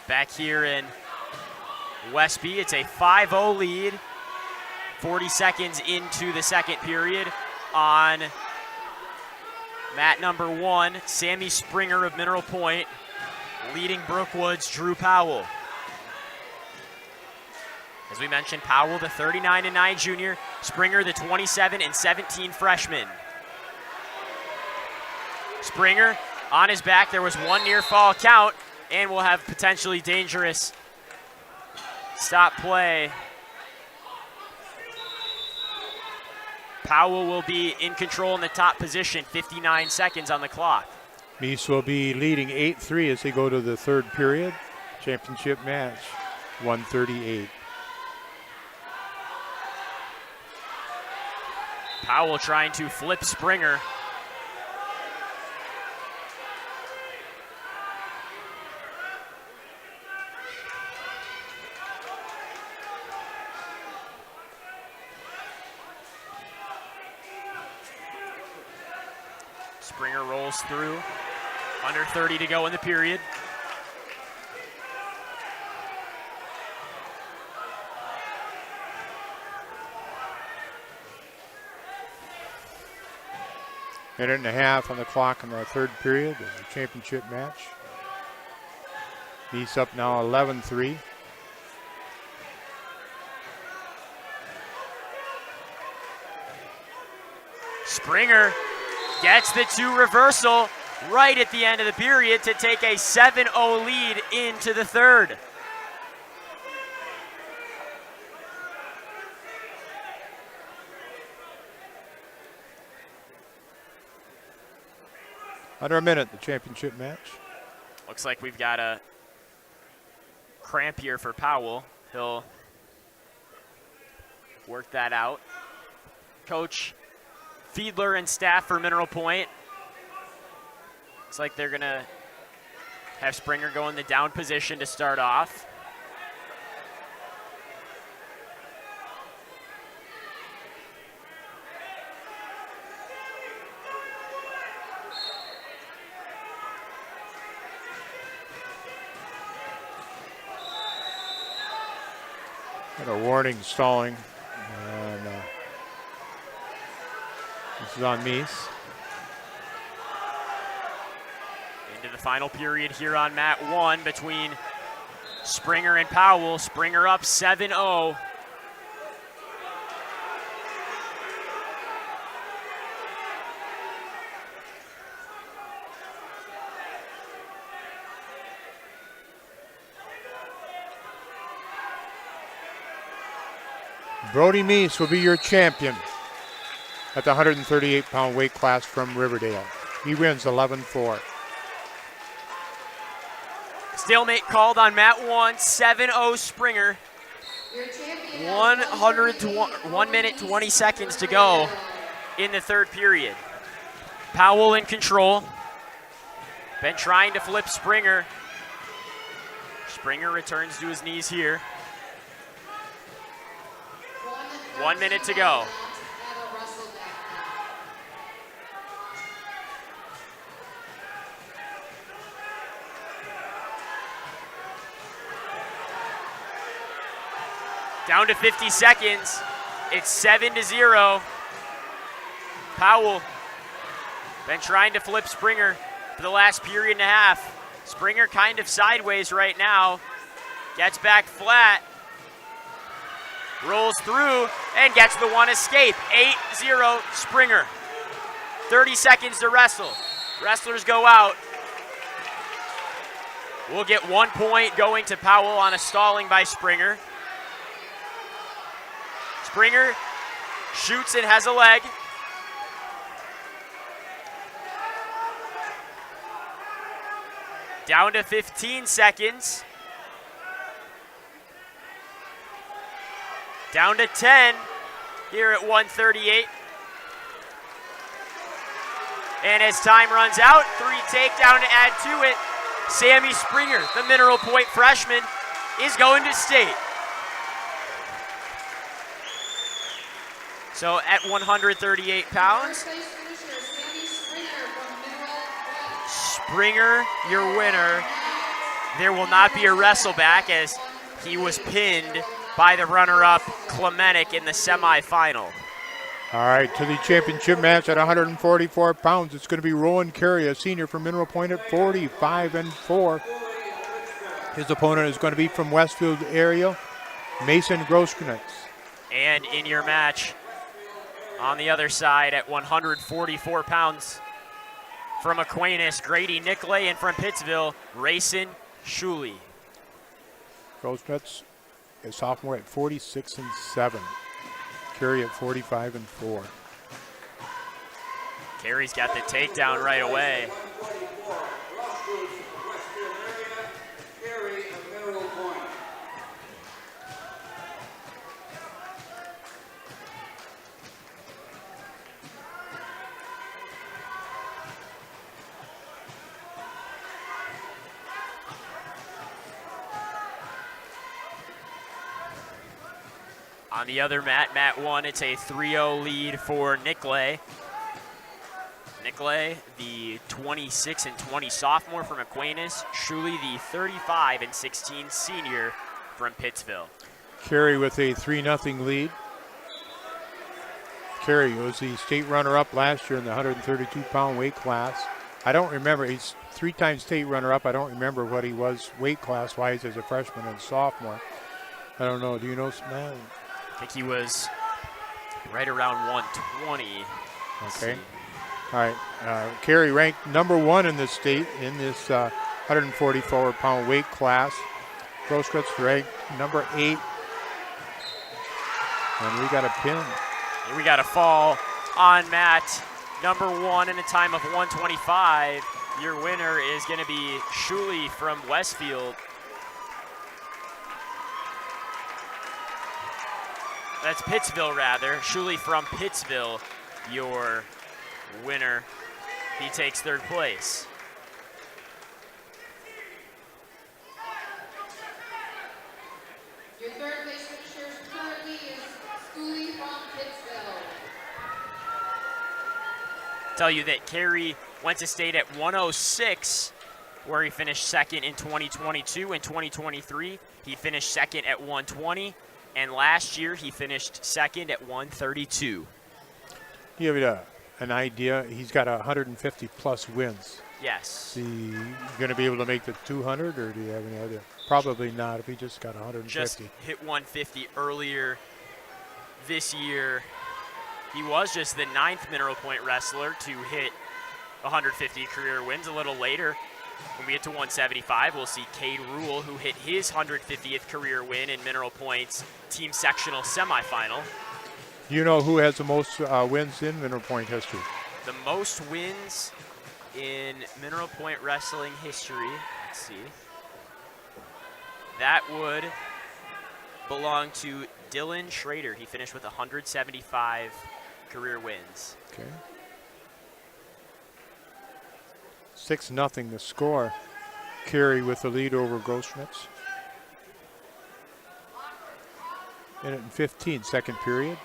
Back here in Westby, it's a 5-0 lead. 40 seconds into the second period on mat number 1, Sammy Springer of Mineral Point, leading Brookwood's Drew Powell. As we mentioned, Powell, the 39-9 junior, Springer, the 27-17 freshman. Springer on his back. There was one near fall count, and we'll have potentially dangerous stop play. Powell will be in control in the top position, 59 seconds on the clock. Meese will be leading 8-3 as they go to the third period. Championship match, 138. Powell trying to flip Springer. Springer rolls through. Under 30 to go in the period. Minute and a half on the clock in the third period of the championship match. Meese up now 11-3. Springer gets the 2 reversal right at the end of the period to take a 7-0 lead into the third. Under a minute, the championship match. Looks like we've got a cramp here for Powell. He'll work that out. Coach Fiedler and staff for Mineral Point. Looks like they're gonna have Springer go in the down position to start off. Got a warning stalling. And, this is on Meese. Into the final period here on mat 1 between Springer and Powell. Springer up 7-0. Brody Meese will be your champion at the 138-pound weight class from Riverdale. He wins 11-4. Stalemate called on mat 1, 7-0 Springer. 1 minute 20 seconds to go in the third period. Powell in control. Been trying to flip Springer. Springer returns to his knees here. 1 minute to go. Down to 50 seconds. It's 7-0. Powell been trying to flip Springer for the last period and a half. Springer kind of sideways right now. Gets back flat. Rolls through and gets the one escape. 8-0 Springer. 30 seconds to wrestle. Wrestlers go out. We'll get 1 point going to Powell on a stalling by Springer. Springer shoots and has a leg. Down to 15 seconds. Down to 10 here at 1:38. And as time runs out, 3 takedown to add to it. Sammy Springer, the Mineral Point freshman, is going to state. So at 138 pounds, Springer, your winner. There will not be a Wrestleback as he was pinned by the runner-up Klementic in the semifinal. All right, to the championship match at 144 pounds. It's going to be Rowan Carey, a senior from Mineral Point at 45-4. His opponent is going to be from Westfield area, Mason Grosskreutz. And in your match, on the other side at 144 pounds, from Aquinas, Grady Nicolay, and from Pittsville, Rayson Shuley. Grosskreutz, a sophomore at 46-7. Carey at 45-4. Carey's got the takedown right away. On the other mat, mat 1, it's a 3-0 lead for Nicolay. Nicolay, the 26-20 sophomore from Aquinas. Shuley, the 35-16 senior from Pittsville. Carey with a 3-0 lead. Carey was the state runner-up last year in the 132-pound weight class. I don't remember, he's 3-time state runner-up. I don't remember what he was weight class-wise as a freshman and sophomore. I don't know, do you know, Matt? I think he was right around 120. Okay. All right. Carey ranked number 1 in the state in this 144-pound weight class. Grosskreutz ranked number 8. And we got a pin. And we got a fall on mat number 1 in a time of 125. Your winner is going to be Shuley from Westfield. That's Pittsville, rather. Shuley from Pittsville, your winner. He takes 3rd place. Your 3rd place finisher currently is Schooley from Pittsville. Tell you that Carey went to state at 106, where he finished 2nd in 2022. In 2023, he finished 2nd at 120. And last year, he finished 2nd at 132. You have an idea? He's got 150-plus wins. Yes. Is he going to be able to make the 200, or do you have any idea? Probably not if he just got 150. Just hit 150 earlier this year. He was just the 9th Mineral Point wrestler to hit 150 career wins. A little later, when we get to 175, we'll see Cade Rule, who hit his 150th career win in Mineral Point's team sectional semifinal. You know who has the most wins in Mineral Point history? The most wins in Mineral Point wrestling history, let's see. That would belong to Dylan Schrader. He finished with 175 career wins. Okay. 6-0 the score. Carey with the lead over Grosskreutz. Minute and 15, 2nd period.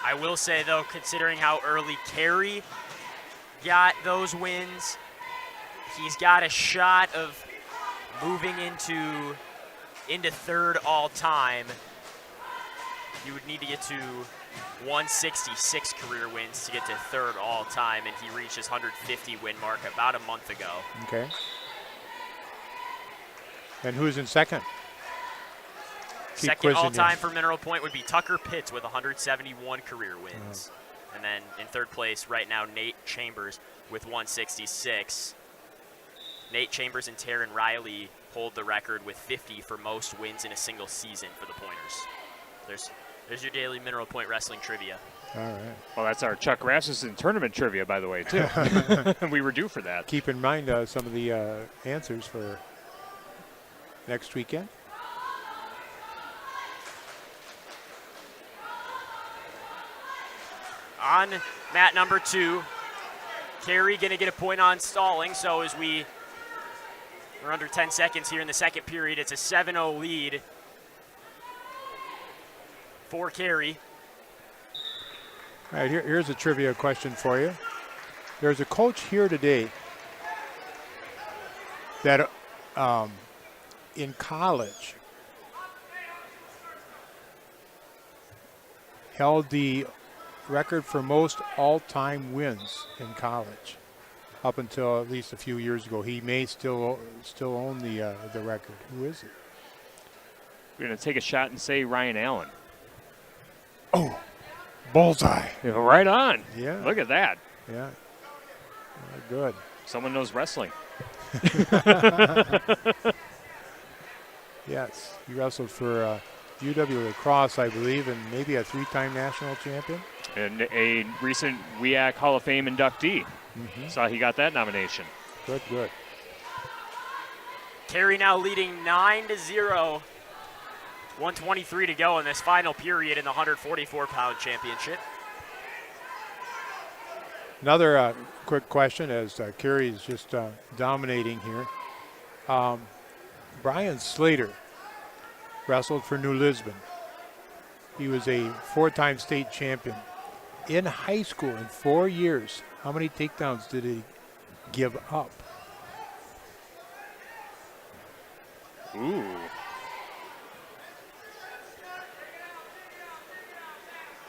I will say, though, considering how early Carey got those wins, he's got a shot of moving into 3rd all-time. You would need to get to 166 career wins to get to 3rd all-time, and he reached his 150 win mark about a month ago. Okay. And who's in 2nd? Second all-time for Mineral Point would be Tucker Pitts with 171 career wins. And then in 3rd place right now, Nate Chambers with 166. Nate Chambers and Taryn Riley hold the record with 50 for most wins in a single season for the Pointers. there's your daily Mineral Point Wrestling trivia. All right. Well, that's our Chuck Rasmussen tournament trivia, by the way, too. We were due for that. Keep in mind some of the answers for next weekend. On mat number 2, Carey going to get a point on stalling. So as we're under 10 seconds here in the second period, it's a 7-0 lead for Carey. All right, here's a trivia question for you. There's a coach here today that in college held the record for most all-time wins in college up until at least a few years ago. He may still own the record. Who is it? We're going to take a shot and say Ryan Allen. Oh, bullseye. Yeah, right on. Yeah. Look at that. Yeah. Good. Someone knows wrestling. Yes. He wrestled for UW Lacrosse, I believe, and maybe a 3-time national champion. And a recent WIAA Hall of Fame inductee. Saw he got that nomination. Good, good. Carey now leading 9-0. 1:23 to go in this final period in the 144-pound championship. Another quick question as Carey is just dominating here. Brian Slater wrestled for New Lisbon. He was a 4-time state champion. In high school, in 4 years, how many takedowns did he give up? Ooh.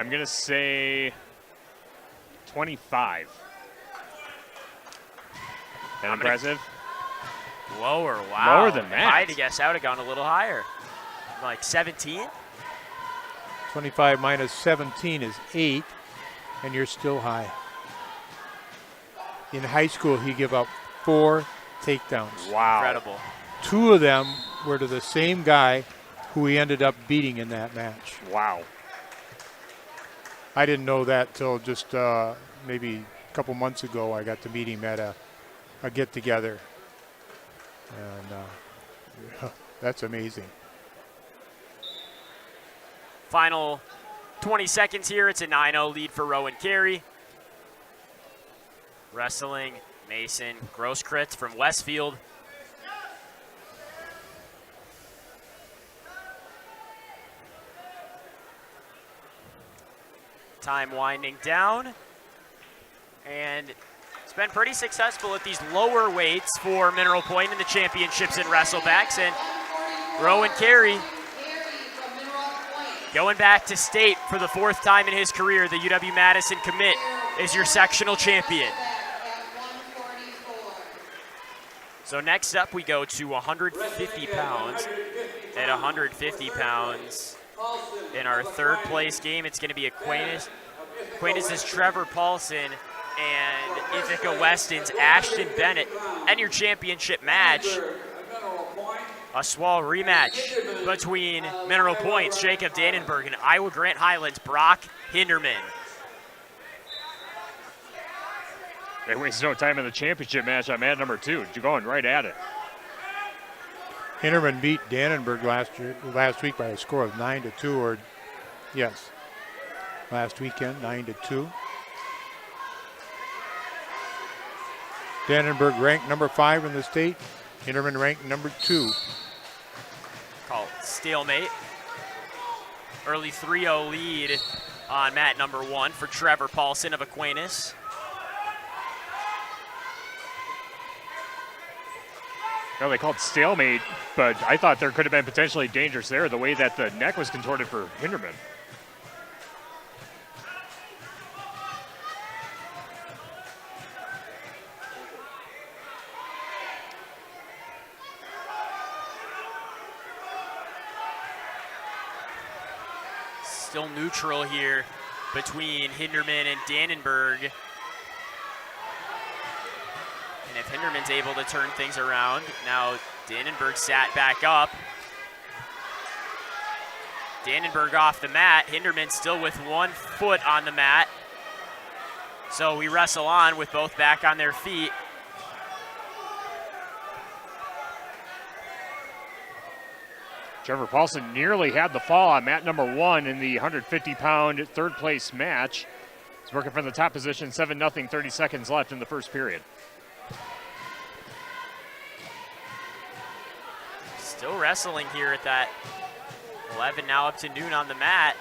I'm going to say 25. That impressive? Lower, wow. Lower than that. If I had to guess, I would have gone a little higher. Like 17? 25 minus 17 is 8, and you're still high. In high school, he gave up 4 takedowns. Wow. Incredible. 2 of them were to the same guy who he ended up beating in that match. Wow. I didn't know that till just maybe a couple months ago. I got to meet him at a get-together. And that's amazing. Final 20 seconds here. It's a 9-0 lead for Rowan Carey. Wrestling, Mason Grosskreutz from Westfield. Time winding down. And it's been pretty successful at these lower weights for Mineral Point in the championships in Wrestlebacks. And Rowan Carey going back to state for the 4th time in his career. The UW-Madison commit is your sectional champion. So next up we go to 150 pounds. At 150 pounds, in our 3rd place game, it's going to be Aquinas. Aquinas is Trevor Paulson and Ithaca Weston's Ashton Bennett. And your championship match, a small rematch between Mineral Point's Jacob Dannenberg and Iowa Grant Highlands' Brock Hinderman. They waste no time in the championship match. I'm at number 2. You're going right at it. Hinderman beat Dannenberg last week by a score of 9-2, or yes, last weekend 9-2. Dannenberg ranked number 5 in the state. Hinderman ranked number 2. Called stalemate. Early 3-0 lead on mat number 1 for Trevor Paulson of Aquinas. No, they called stalemate, but I thought there could have been potentially dangerous there, the way that the neck was contorted for Hinderman. Still neutral here between Hinderman and Dannenberg. And if Hinderman's able to turn things around, now Dannenberg sat back up. Dannenberg off the mat. Hinderman still with 1 foot on the mat. So we wrestle on with both back on their feet. Trevor Paulson nearly had the fall on mat number 1 in the 150-pound third-place match. He's working from the top position, 7-0, 30 seconds left in the first period. Still wrestling here at that 11, now up to noon on the mat.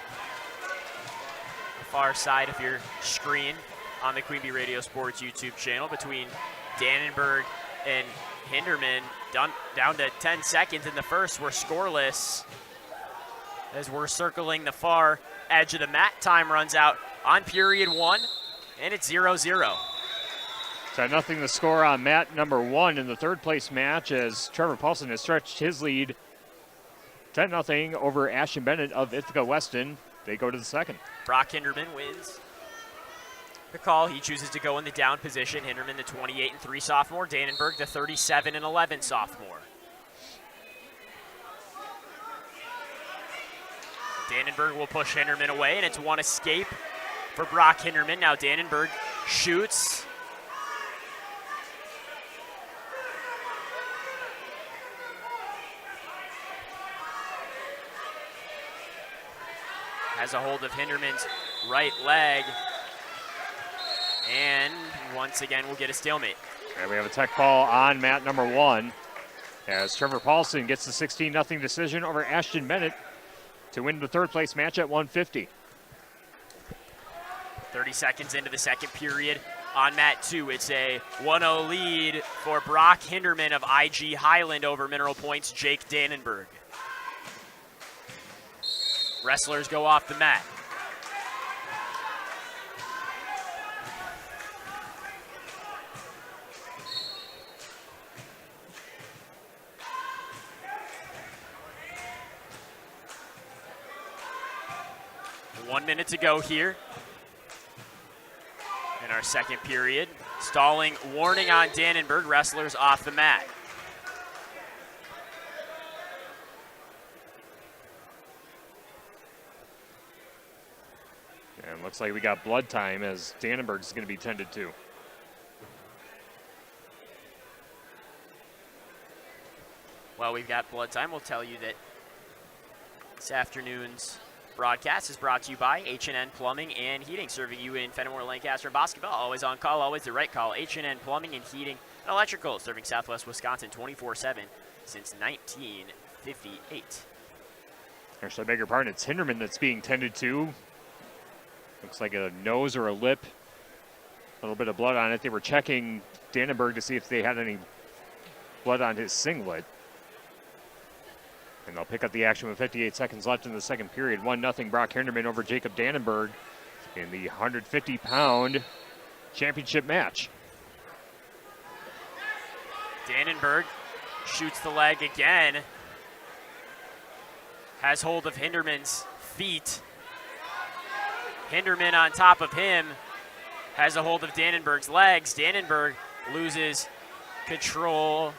The far side of your screen on the Queen Bee Radio Sports YouTube channel between Dannenberg and Hinderman. Down to 10 seconds in the first. We're scoreless as we're circling the far edge of the mat. Time runs out on period 1, and it's 0-0. 10-0 the score on mat number 1 in the third-place match as Trevor Paulson has stretched his lead 10-0 over Ashton Bennett of Ithaca Weston. They go to the second. Brock Hinderman wins the call. He chooses to go in the down position. Hinderman, the 28-3 sophomore. Dannenberg, the 37-11 sophomore. Dannenberg will push Hinderman away, and it's 1 escape for Brock Hinderman. Now Dannenberg shoots. Has a hold of Hinderman's right leg. And once again, we'll get a stalemate. And we have a tech ball on mat number 1 as Trevor Paulson gets the 16-0 decision over Ashton Bennett to win the third-place match at 150. 30 seconds into the second period on mat 2. It's a 1-0 lead for Brock Hinderman of IG Highland over Mineral Point's Jake Dannenberg. Wrestlers go off the mat. One minute to go here in our second period. Stalling warning on Dannenberg. Wrestlers off the mat. And looks like we got blood time as Dannenberg's going to be tended to. Well, we've got blood time. We'll tell you that this afternoon's broadcast is brought to you by H&N Plumbing and Heating, serving you in Fenimore, Lancaster, and Boscoville. Always on call, always the right call. H&N Plumbing and Heating and Electrical, serving Southwest Wisconsin 24/7 since 1958. Actually, I beg your pardon, it's Hinderman that's being tended to. Looks like a nose or a lip. A little bit of blood on it. They were checking Dannenberg to see if they had any blood on his singlet. And they'll pick up the action with 58 seconds left in the second period. 1-0 Brock Hinderman over Jacob Dannenberg in the 150-pound championship match. Dannenberg shoots the leg again. Has hold of Hinderman's feet. Hinderman on top of him. Has a hold of Dannenberg's legs. Dannenberg loses control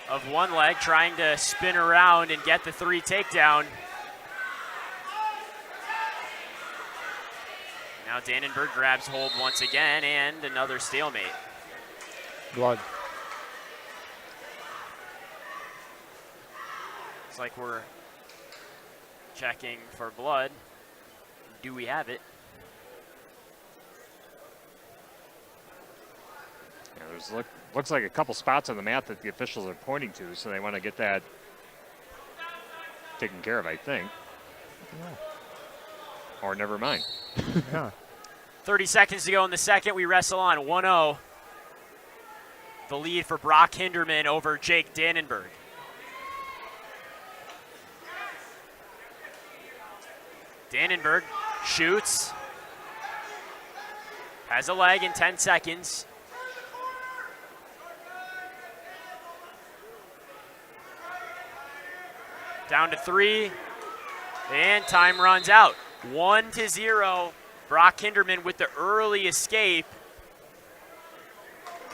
of one leg, trying to spin around and get the 3 takedown. Now Dannenberg grabs hold once again, and another stalemate. Blood. It's like we're checking for blood. Do we have it? Yeah, there's looks like a couple spots on the mat that the officials are pointing to, so they want to get that taken care of, I think. Or never mind. Yeah. 30 seconds to go in the second. We wrestle on 1-0. The lead for Brock Hinderman over Jake Dannenberg. Dannenberg shoots. Has a leg in 10 seconds. Down to 3. And time runs out. 1-0. Brock Hinderman with the early escape.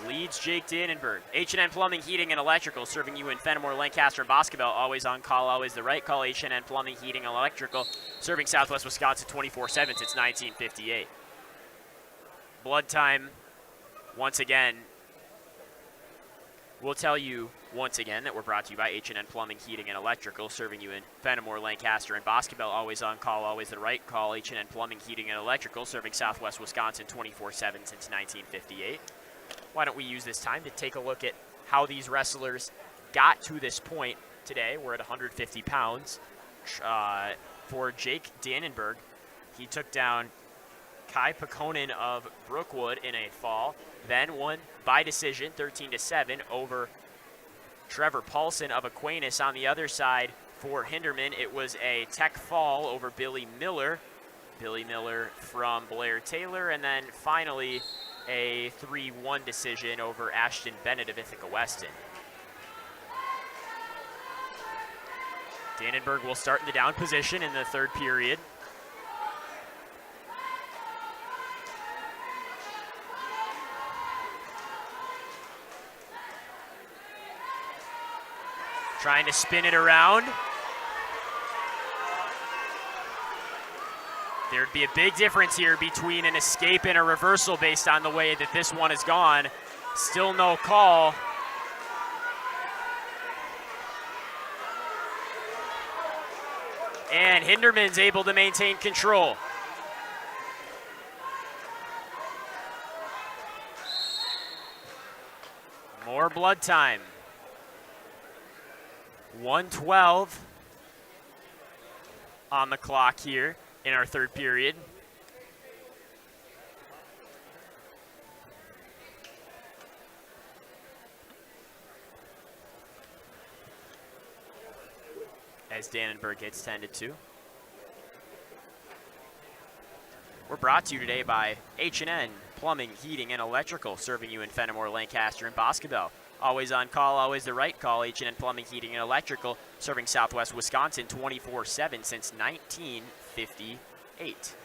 leads Jake Dannenberg. H&N Plumbing, Heating, and Electrical, serving you in Fenimore, Lancaster, and Boscobel. Always on call, always the right call. H&N Plumbing, Heating, and Electrical, serving Southwest Wisconsin 24/7 since 1958. Blood time, once again. We'll tell you once again that we're brought to you by H&N Plumbing, Heating, and Electrical, serving you in Fenimore, Lancaster, and Boscobel. Always on call, always the right call. H&N Plumbing, Heating, and Electrical, serving Southwest Wisconsin 24/7 since 1958. Why don't we use this time to take a look at how these wrestlers got to this point today. We're at 150 pounds. For Jake Dannenberg, he took down Kai Pekonen of Brookwood in a fall, then won by decision 13-7 over Trevor Paulson of Aquinas. On the other side for Hinderman, it was a tech fall over Billy Miller from Blair Taylor, and then finally a 3-1 decision over Ashton Bennett of Ithaca Weston. Dannenberg will start in the down position in the third period. Trying to spin it around. There'd be a big difference here between an escape and a reversal based on the way that this one has gone. Still no call. And Hinderman's able to maintain control. More blood time. 1:12 on the clock here in our third period. As Dannenberg hits 10-2. We're brought to you today by H&N Plumbing, Heating, and Electrical, serving you in Fenimore, Lancaster, and Boscobel. Always on call, always the right call. H&N Plumbing, Heating, and Electrical, serving Southwest Wisconsin 24/7 since 1958.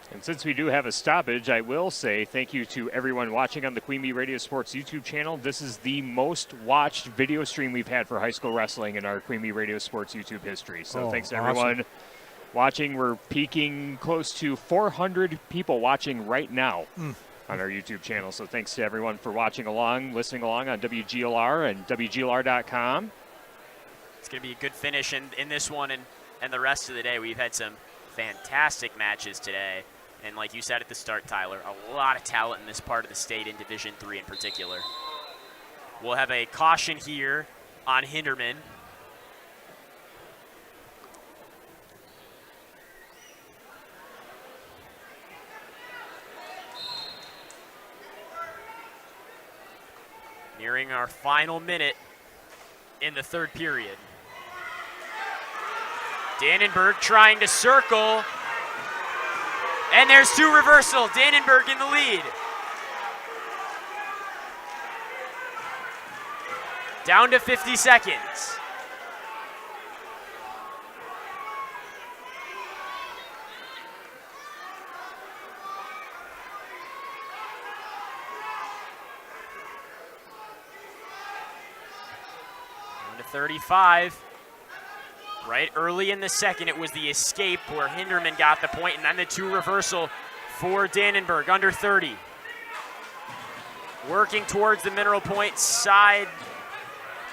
And since we do have a stoppage, I will say thank you to everyone watching on the Queen Bee Radio Sports YouTube channel. This is the most watched video stream we've had for high school wrestling in our Queen Bee Radio Sports YouTube history. So thanks to everyone watching. We're peaking close to 400 people watching right now on our YouTube channel. So thanks to everyone for watching along, listening along on WGLR and WGLR.com. It's going to be a good finish in this one and the rest of the day. We've had some fantastic matches today. And like you said at the start, Tyler, a lot of talent in this part of the state in Division III in particular. We'll have a caution here on Hinderman. Nearing our final minute in the third period. Dannenberg trying to circle. And there's two reversal. Dannenberg in the lead. Down to 50 seconds. Down to 35. Right early in the second, it was the escape where Hinderman got the point, and then the two reversal for Dannenberg, under 30. Working towards the mineral point side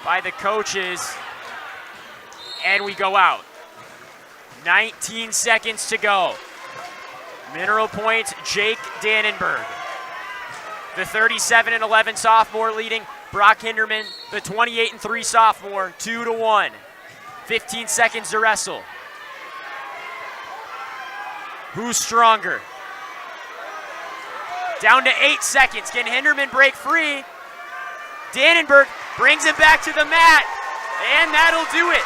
by the coaches, and we go out. 19 seconds to go. Mineral point, Jake Dannenberg. The 37-11 sophomore leading Brock Hinderman, the 28-3 sophomore, 2-1. 15 seconds to wrestle. Who's stronger? Down to 8 seconds. Can Hinderman break free? Dannenberg brings him back to the mat, and that'll do it.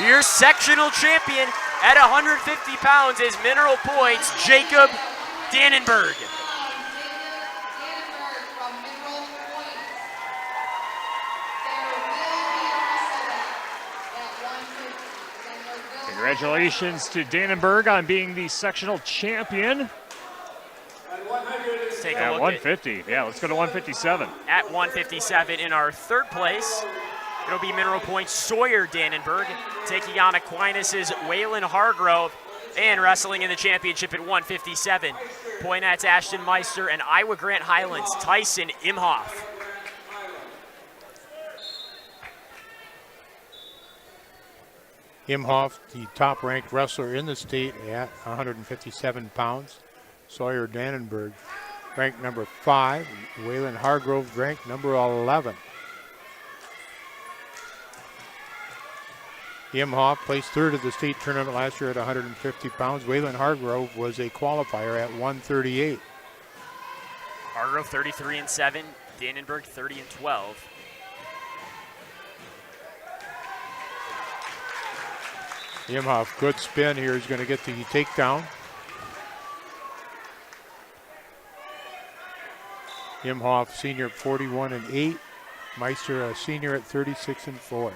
Your sectional champion at 150 pounds is Mineral Point's Jacob Dannenberg. Congratulations to Dannenberg on being the sectional champion. Let's take a At look 150. Yeah, let's go to 157. At 157 in our third place, it'll be Mineral Point Sawyer Dannenberg taking on Aquinas' Waylon Hargrove, and wrestling in the championship at 157, Poinette's Ashton Meister and Iowa Grant Highlands' Tyson Imhoff. Imhoff, the top-ranked wrestler in the state at 157 pounds. Sawyer Dannenberg, ranked number 5. Waylon Hargrove, ranked number 11. Imhoff placed third at the state tournament last year at 150 pounds. Waylon Hargrove was a qualifier at 138. Hargrove 33-7, Dannenberg 30-12. Imhoff, good spin here. He's going to get the takedown. Imhoff, senior at 41-8. Meister, a senior at 36-4.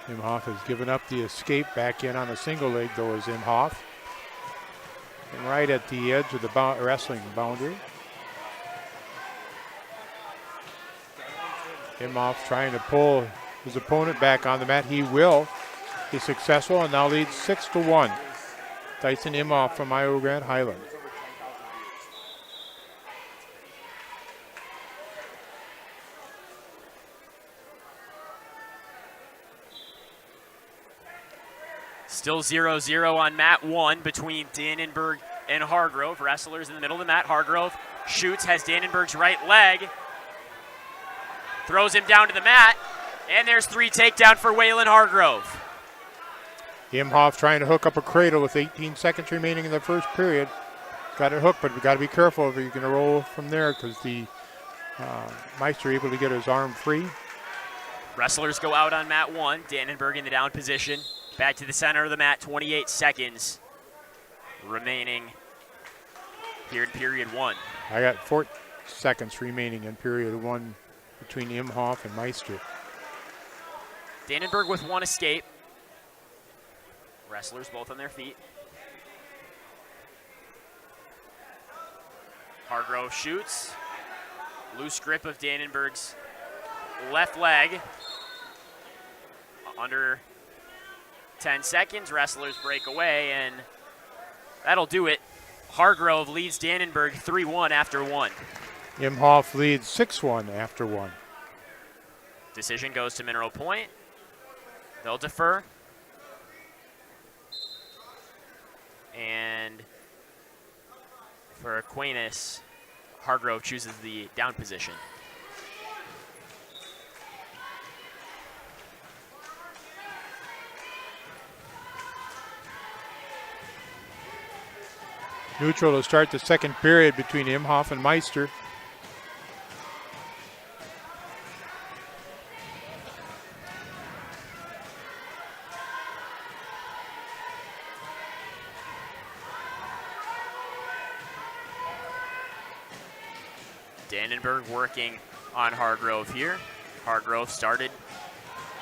Imhoff has given up the escape. Back in on a single leg, though, is Imhoff. And right at the edge of the wrestling boundary. Imhoff trying to pull his opponent back on the mat. He will. He's successful and now leads 6-1. Tyson Imhoff from Iowa Grant Highlands. Still 0-0 on mat 1 between Dannenberg and Hargrove. Wrestlers in the middle of the mat. Hargrove shoots, has Dannenberg's right leg. Throws him down to the mat. And there's 3 takedown for Waylon Hargrove. Imhoff trying to hook up a cradle with 18 seconds remaining in the first period. Got it hooked, but we got to be careful if you're going to roll from there because the Meister able to get his arm free. Wrestlers go out on mat 1. Dannenberg in the down position. Back to the center of the mat, 28 seconds remaining here in period 1. I got 4 seconds remaining in period 1 between Imhoff and Meister. Dannenberg with 1 escape. Wrestlers both on their feet. Hargrove shoots. Loose grip of Dannenberg's left leg. Under 10 seconds, wrestlers break away, and that'll do it. Hargrove leads Dannenberg 3-1 after 1. Imhoff leads 6-1 after 1. Decision goes to Mineral Point. They'll defer. And for Aquinas, Hargrove chooses the down position. Neutral to start the second period between Imhoff and Meister. Dannenberg working on Hargrove here. Hargrove started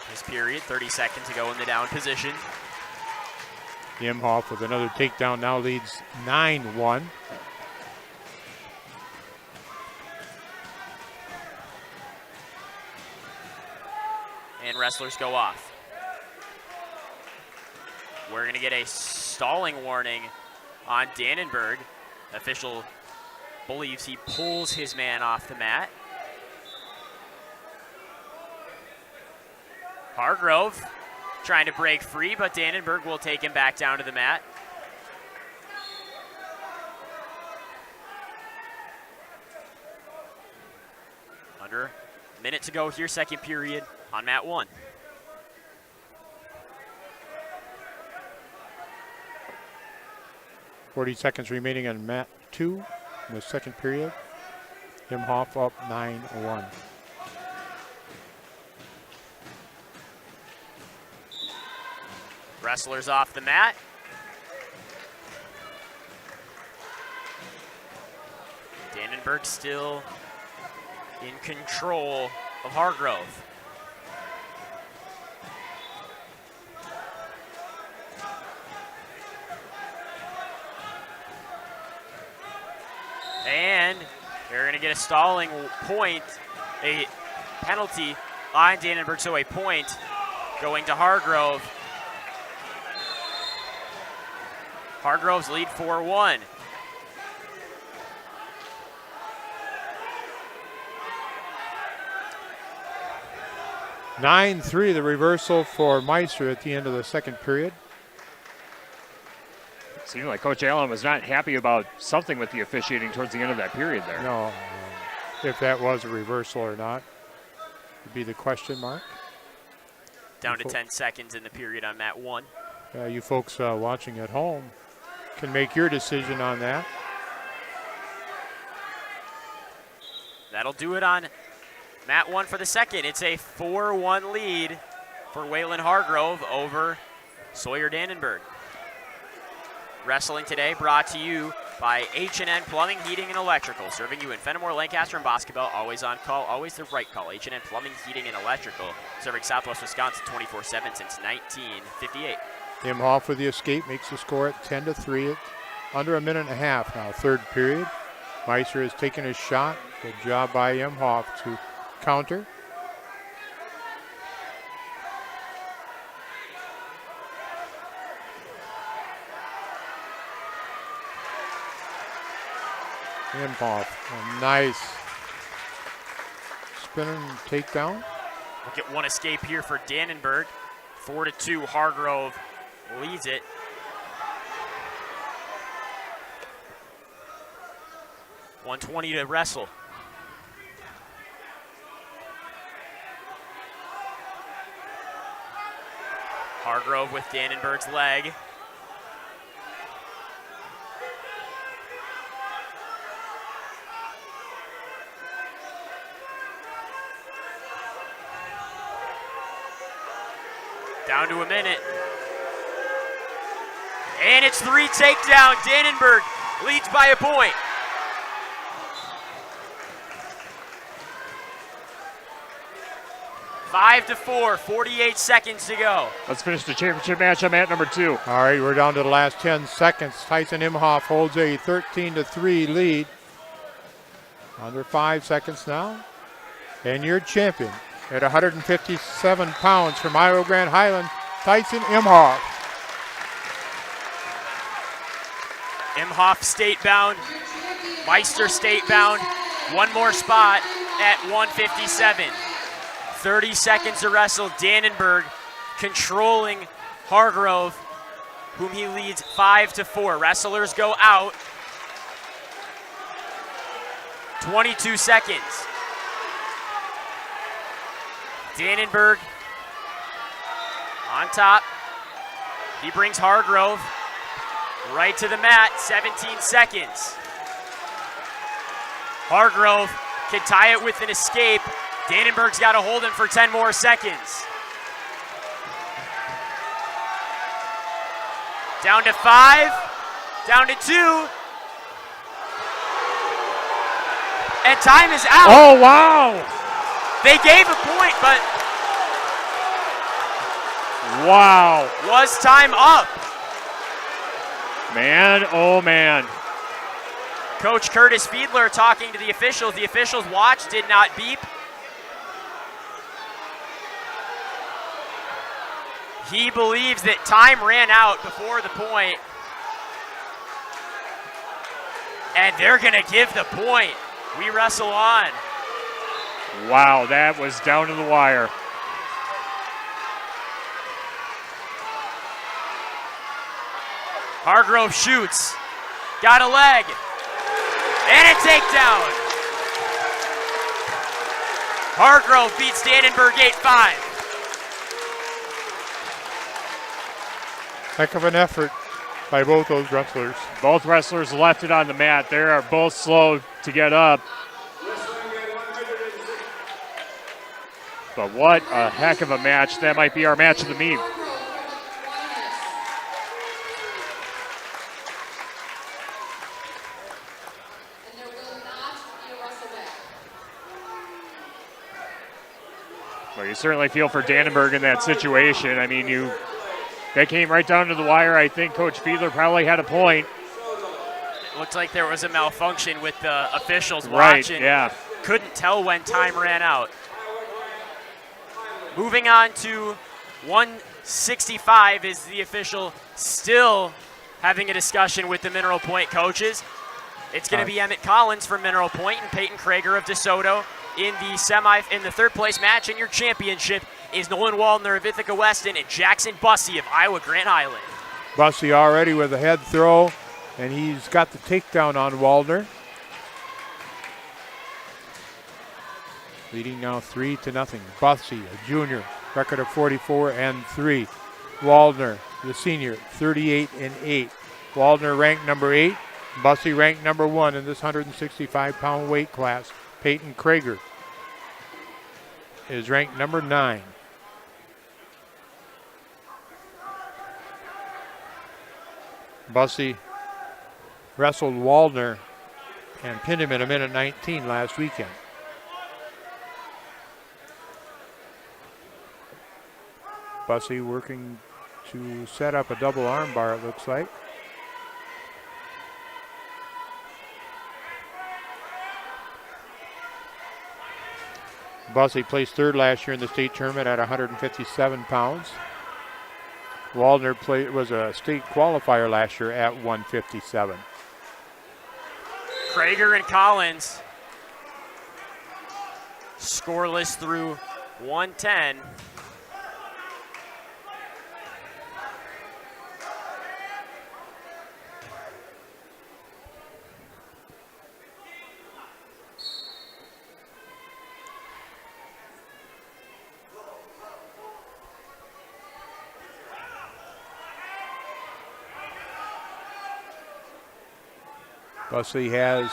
his period, 30 seconds to go in the down position. Imhoff with another takedown now leads 9-1. And wrestlers go off. We're going to get a stalling warning on Dannenberg. Official believes he pulls his man off the mat. Hargrove trying to break free, but Dannenberg will take him back down to the mat. Under a minute to go here, second period on mat 1. .40 seconds remaining on mat 2 in the second period. Imhoff up 9-1. Wrestlers off the mat. Dannenberg still in control of Hargrove. And they're going to get a stalling point, a penalty on Dannenberg, so a point going to Hargrove. Hargrove's lead 4-1. (9-3) the reversal for Meister at the end of the second period. Seemed like Coach Allen was not happy about something with the officiating towards the end of that period there. No, if that was a reversal or not would be the question mark. Down to 10 seconds in the period on mat 1. You folks watching at home can make your decision on that. That'll do it on mat 1 for the second. It's a 4-1 lead for Waylon Hargrove over Sawyer Dannenberg. Wrestling today brought to you by H&N Plumbing, Heating, and Electrical. Serving you in Fenimore, Lancaster, and Boscobel. Always on call, always the right call. H&N Plumbing, Heating, and Electrical. Serving Southwest Wisconsin 24/7 since 1958. Imhoff with the escape makes the score at 10-3. Under a minute and a half now, third period. Meister has taken his shot. Good job by Imhoff to counter. Imhoff, a nice spinning takedown. We'll get one escape here for Dannenberg. 4-2, Hargrove leads it. .120 to wrestle. Hargrove with Dannenberg's leg. Down to a minute. And it's 3 takedown. Dannenberg leads by a point. Five to 4, 48 seconds to go. Let's finish the championship match on mat number 2. All right, we're down to the last 10 seconds. Tyson Imhoff holds a 13-3 lead. Under 5 seconds now. And your champion at 157 pounds from Iowa Grand Highland, Tyson Imhoff. Imhoff state bound, Meister state bound. One more spot at 157. 30 seconds to wrestle. Dannenberg controlling Hargrove, whom he leads 5-4. Wrestlers go out. 22 seconds. Dannenberg on top. He brings Hargrove right to the mat. 17 seconds. Hargrove can tie it with an escape. Dannenberg's got to hold him for 10 more seconds. Down to 5, down to 2. And time is out. Oh, wow. They gave a point, but wow. Was time up? Man, oh man. Coach Curtis Fiedler talking to the officials. The officials' watch did not beep. He believes that time ran out before the point. And they're going to give the point. We wrestle on. Wow, that was down to the wire. Hargrove shoots. Got a leg. And a takedown. Hargrove beats Dannenberg 8-5. Heck of an effort by both those wrestlers. Both wrestlers left it on the mat. They are both slow to get up. But what a heck of a match. That might be our match of the meet. Well, you certainly feel for Dannenberg in that situation. I mean, that came right down to the wire. I think Coach Fiedler probably had a point. It looked like there was a malfunction with the officials Right, watching. yeah. Couldn't tell when time ran out. Moving on to 165 is the official still having a discussion with the Mineral Point coaches. It's going to be Emmett Collins from Mineral Point and Peyton Krager of DeSoto in the third place match. And your championship is Nolan Waldner of Ithaca Weston and Jackson Bussey of Iowa Grand Island. Bussey already with a head throw, and he's got the takedown on Waldner. Leading now 3-0. Bussey, a junior, record of 44-3. Waldner, the senior, 38-8. Waldner ranked number 8. Bussey ranked number 1 in this 165-pound weight class. Peyton Krager is ranked number 9. Bussey wrestled Waldner and pinned him in a minute 19 last weekend. Bussey working to set up a double arm bar, it looks like. Bussey placed third last year in the state tournament at 157 pounds. Waldner was a state qualifier last year at 157. Krager and Collins scoreless through 110. Bussey has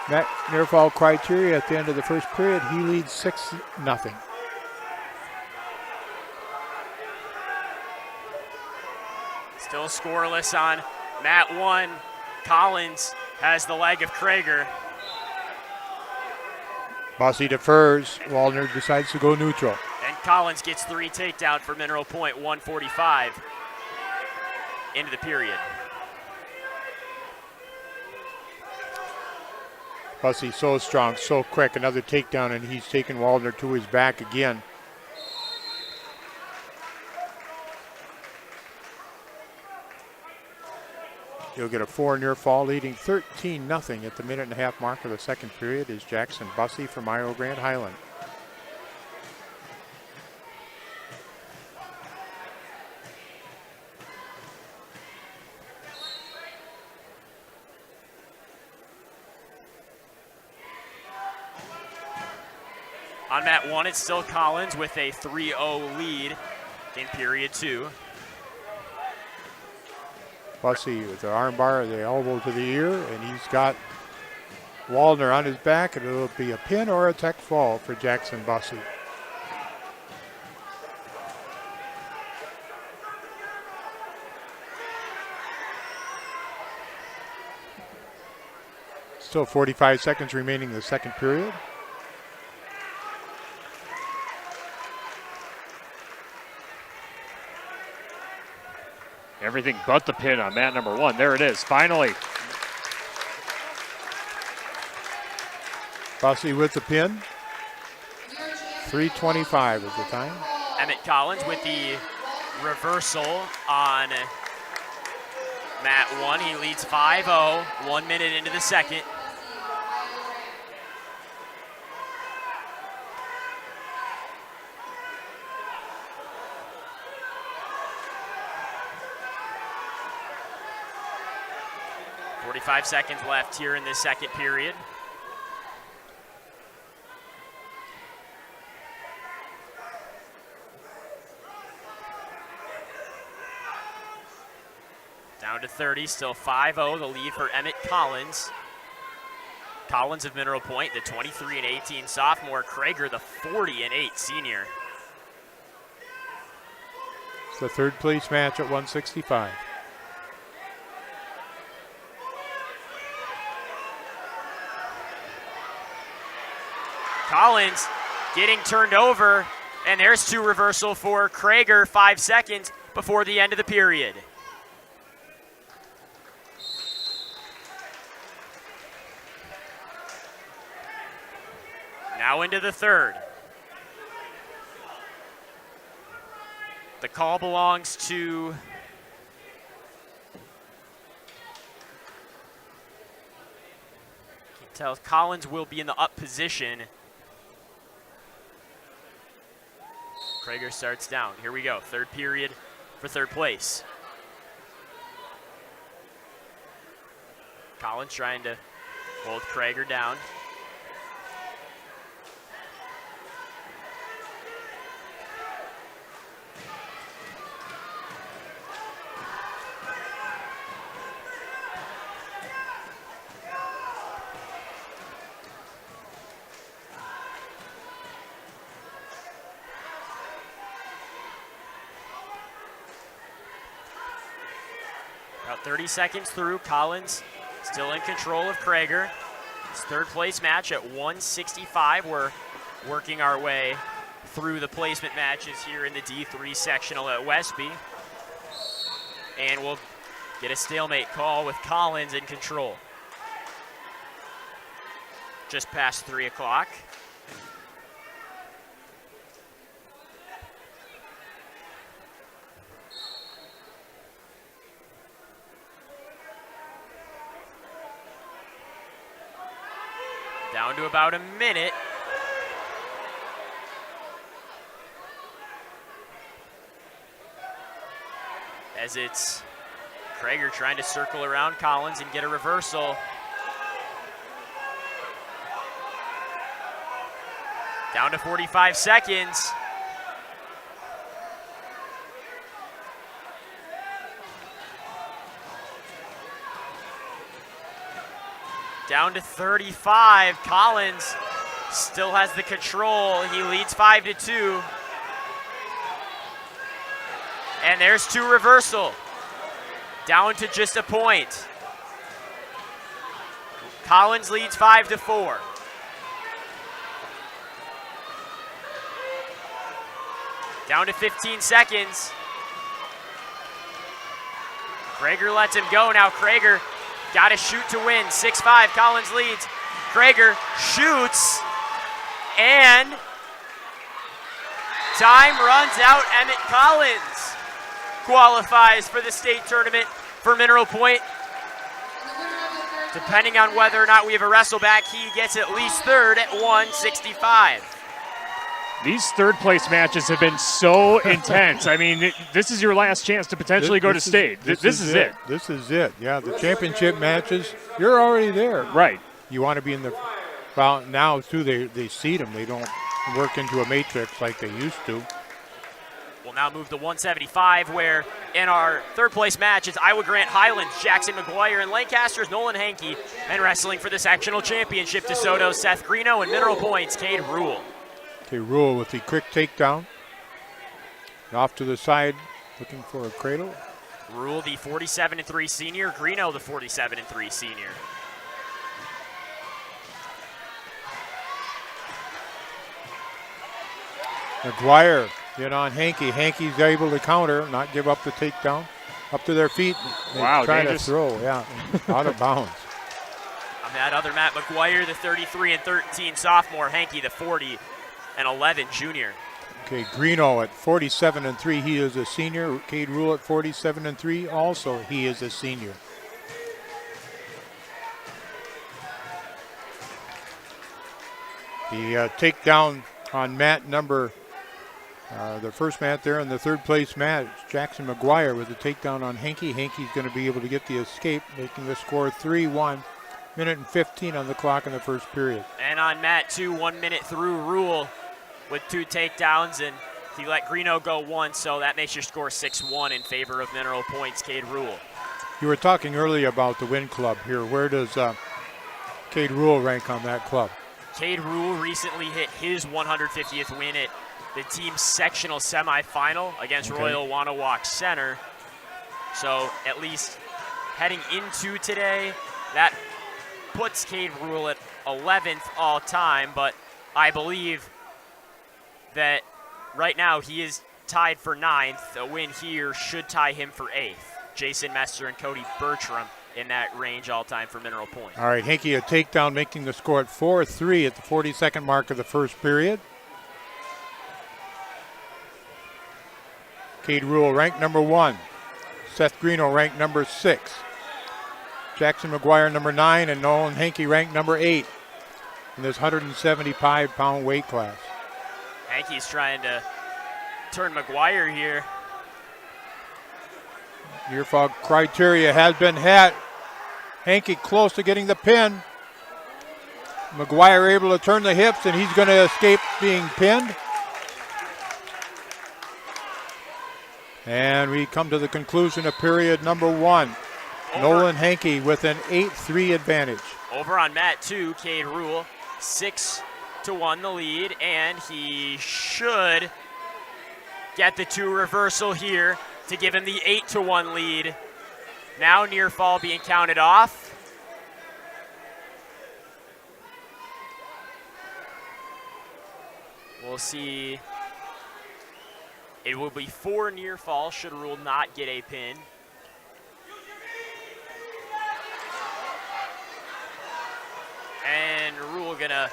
met near fall criteria at the end of the first period. He leads 6-0. Still scoreless on mat 1. Collins has the leg of Krager. Bussey defers. Waldner decides to go neutral. And Collins gets 3 takedown for Mineral Point, 145 into the period. Bussey so strong, so quick. Another takedown, and he's taken Waldner to his back again. He'll get a 4 near fall, leading 13-0 at the minute-and-a-half mark of the second period is Jackson Bussey from Iowa Grand Highland. On mat 1, it's still Collins with a 3-0 lead in period 2. Bussey with the arm bar, the elbow to the ear, and he's got Waldner on his back, and it'll be a pin or a tech fall for Jackson Bussey. Still 45 seconds remaining in the second period. Everything but the pin on mat number 1. There it is, finally. Bussey with the pin. 3:25 is the time. Emmett Collins with the reversal on mat 1. He leads 5-0, 1 minute into the second. Five seconds left here in this second period. Down to 30, still 5-0, the lead for Emmett Collins. Collins of Mineral Point, the 23-18 sophomore. Krager, the 40-8 senior. It's the third place match at 165. Collins getting turned over, and there's 2 reversal for Krager, 5 seconds before the end of the period. Now into the third. The call belongs to tells Collins will be in the up position. Krager starts down. Here we go. Third period for third place. Collins trying to hold Krager down. About 30 seconds through, Collins still in control of Krager. It's third place match at 165. We're working our way through the placement matches here in the D3 sectional at Westby. And we'll get a stalemate call with Collins in control. Just past 3 o'clock. Down to about a minute. As it's Krager trying to circle around Collins and get a reversal. Down to 45 seconds. Down to 35. Collins still has the control. He leads 5-2. And there's 2 reversal. Down to just a point. Collins leads 5-4. Down to 15 seconds. Krager lets him go. Now Krager got to shoot to win. 6-5, Collins leads. Krager shoots, and time runs out. Emmett Collins qualifies for the state tournament for Mineral Point. Depending on whether or not we have a Wrestleback, he gets at least third at 165. These third place matches have been so intense. I mean, this is your last chance to potentially go to state. This is it. This is it. Yeah, the championship matches, you're already there. Right. You want to be in the, well, now too, they seed them. They don't work into a matrix like they used to. We'll now move to 175, where in our third place match, it's Iowa Grant Highlands, Jackson McGuire, and Lancaster's Nolan Hankey, and wrestling for the sectional championship, DeSoto, Seth Greeno, and Mineral Point's Cade Rule. Okay, Rule with the quick takedown. And off to the side, looking for a cradle. Rule, the 47-3 senior. Greeno, the 47-3 senior. McGuire in on Hankey. Hankey's able to counter, not give up the takedown. Up to their feet. They try to throw, yeah, out of bounds. On that other mat, McGuire, the 33-13 sophomore. Hankey, the 40-11 junior. Okay, Greeno at 47-3, he is a senior. Cade Rule at 47-3, also he is a senior. The takedown on mat number, the first mat there in the third place mat, Jackson McGuire with the takedown on Hankey. Hankey's going to be able to get the escape, making the score 3-1. Minute and 15 on the clock in the first period. And on mat 2, 1 minute through, Rule with 2 takedowns, and he let Greeno go once, so that makes your score 6-1 in favor of Mineral Point's Cade Rule. You were talking earlier about the win club here. Where does Cade Rule rank on that club? Cade Rule recently hit his 150th win at the team's sectional semifinal against Royal Wanawak Center. So at least heading into today, that puts Cade Rule at 11th all time, but I believe that right now he is tied for 9th. A win here should tie him for 8th. Jason Messer and Cody Bertram in that range all time for Mineral Point. All right, Hankey a takedown, making the score at 4-3 at the 42nd mark of the first period. Cade Rule ranked number 1. Seth Greeno ranked number 6. Jackson McGuire number 9, and Nolan Hankey ranked number 8 in this 175-pound weight class. Hankey's trying to turn McGuire here. Ear fog criteria has been had. Hankey close to getting the pin. McGuire able to turn the hips, and he's going to escape being pinned. And we come to the conclusion of period number 1. Nolan Hankey with an 8-3 advantage. Over on mat 2, Cade Rule, 6-1 the lead, and he should get the 2 reversal here to give him the 8-1 lead. Now near fall being counted off. We'll see. It will be 4 near fall should Rule not get a pin. And Rule gonna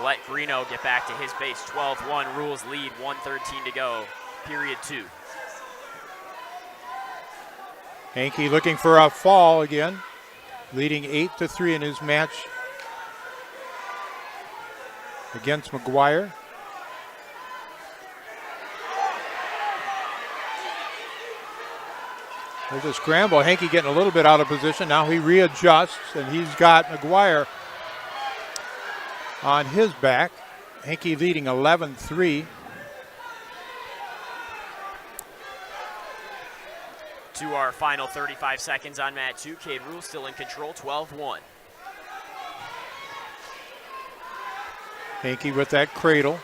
let Greeno get back to his base. 12-1, Rule's lead, 1:13 to go, period 2. Hankey looking for a fall again, leading 8-3 in his match against McGuire. There's a scramble. Hankey getting a little bit out of position. Now he readjusts, and he's got McGuire on his back. Hankey leading 11-3. To our final 35 seconds on mat 2. Cade Rule still in control, 12-1. Hankey with that cradle.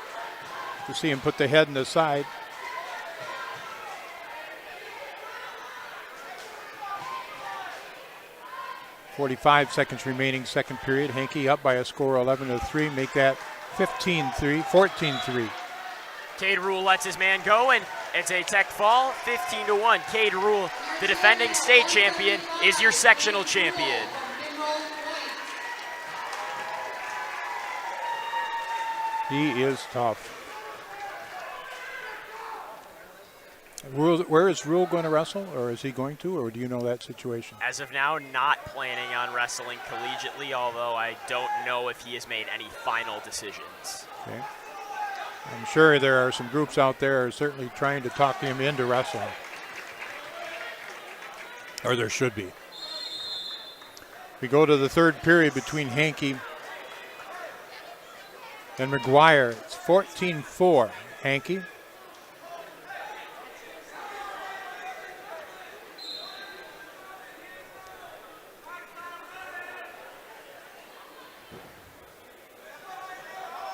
You see him put the head in the side. .45 seconds remaining, second period. Hankey up by a score 11-3. Make that 15-3, 14-3. Cade Rule lets his man go, and it's a tech fall, 15-1. Cade Rule, the defending state champion, is your sectional champion. He is tough. Where is Rule going to wrestle, or is he going to, or do you know that situation? As of now, not planning on wrestling collegiately, although I don't know if he has made any final decisions. Okay. I'm sure there are some groups out there certainly trying to talk him into wrestling. Or there should be. We go to the third period between Hankey and McGuire. It's 14-4, Hankey.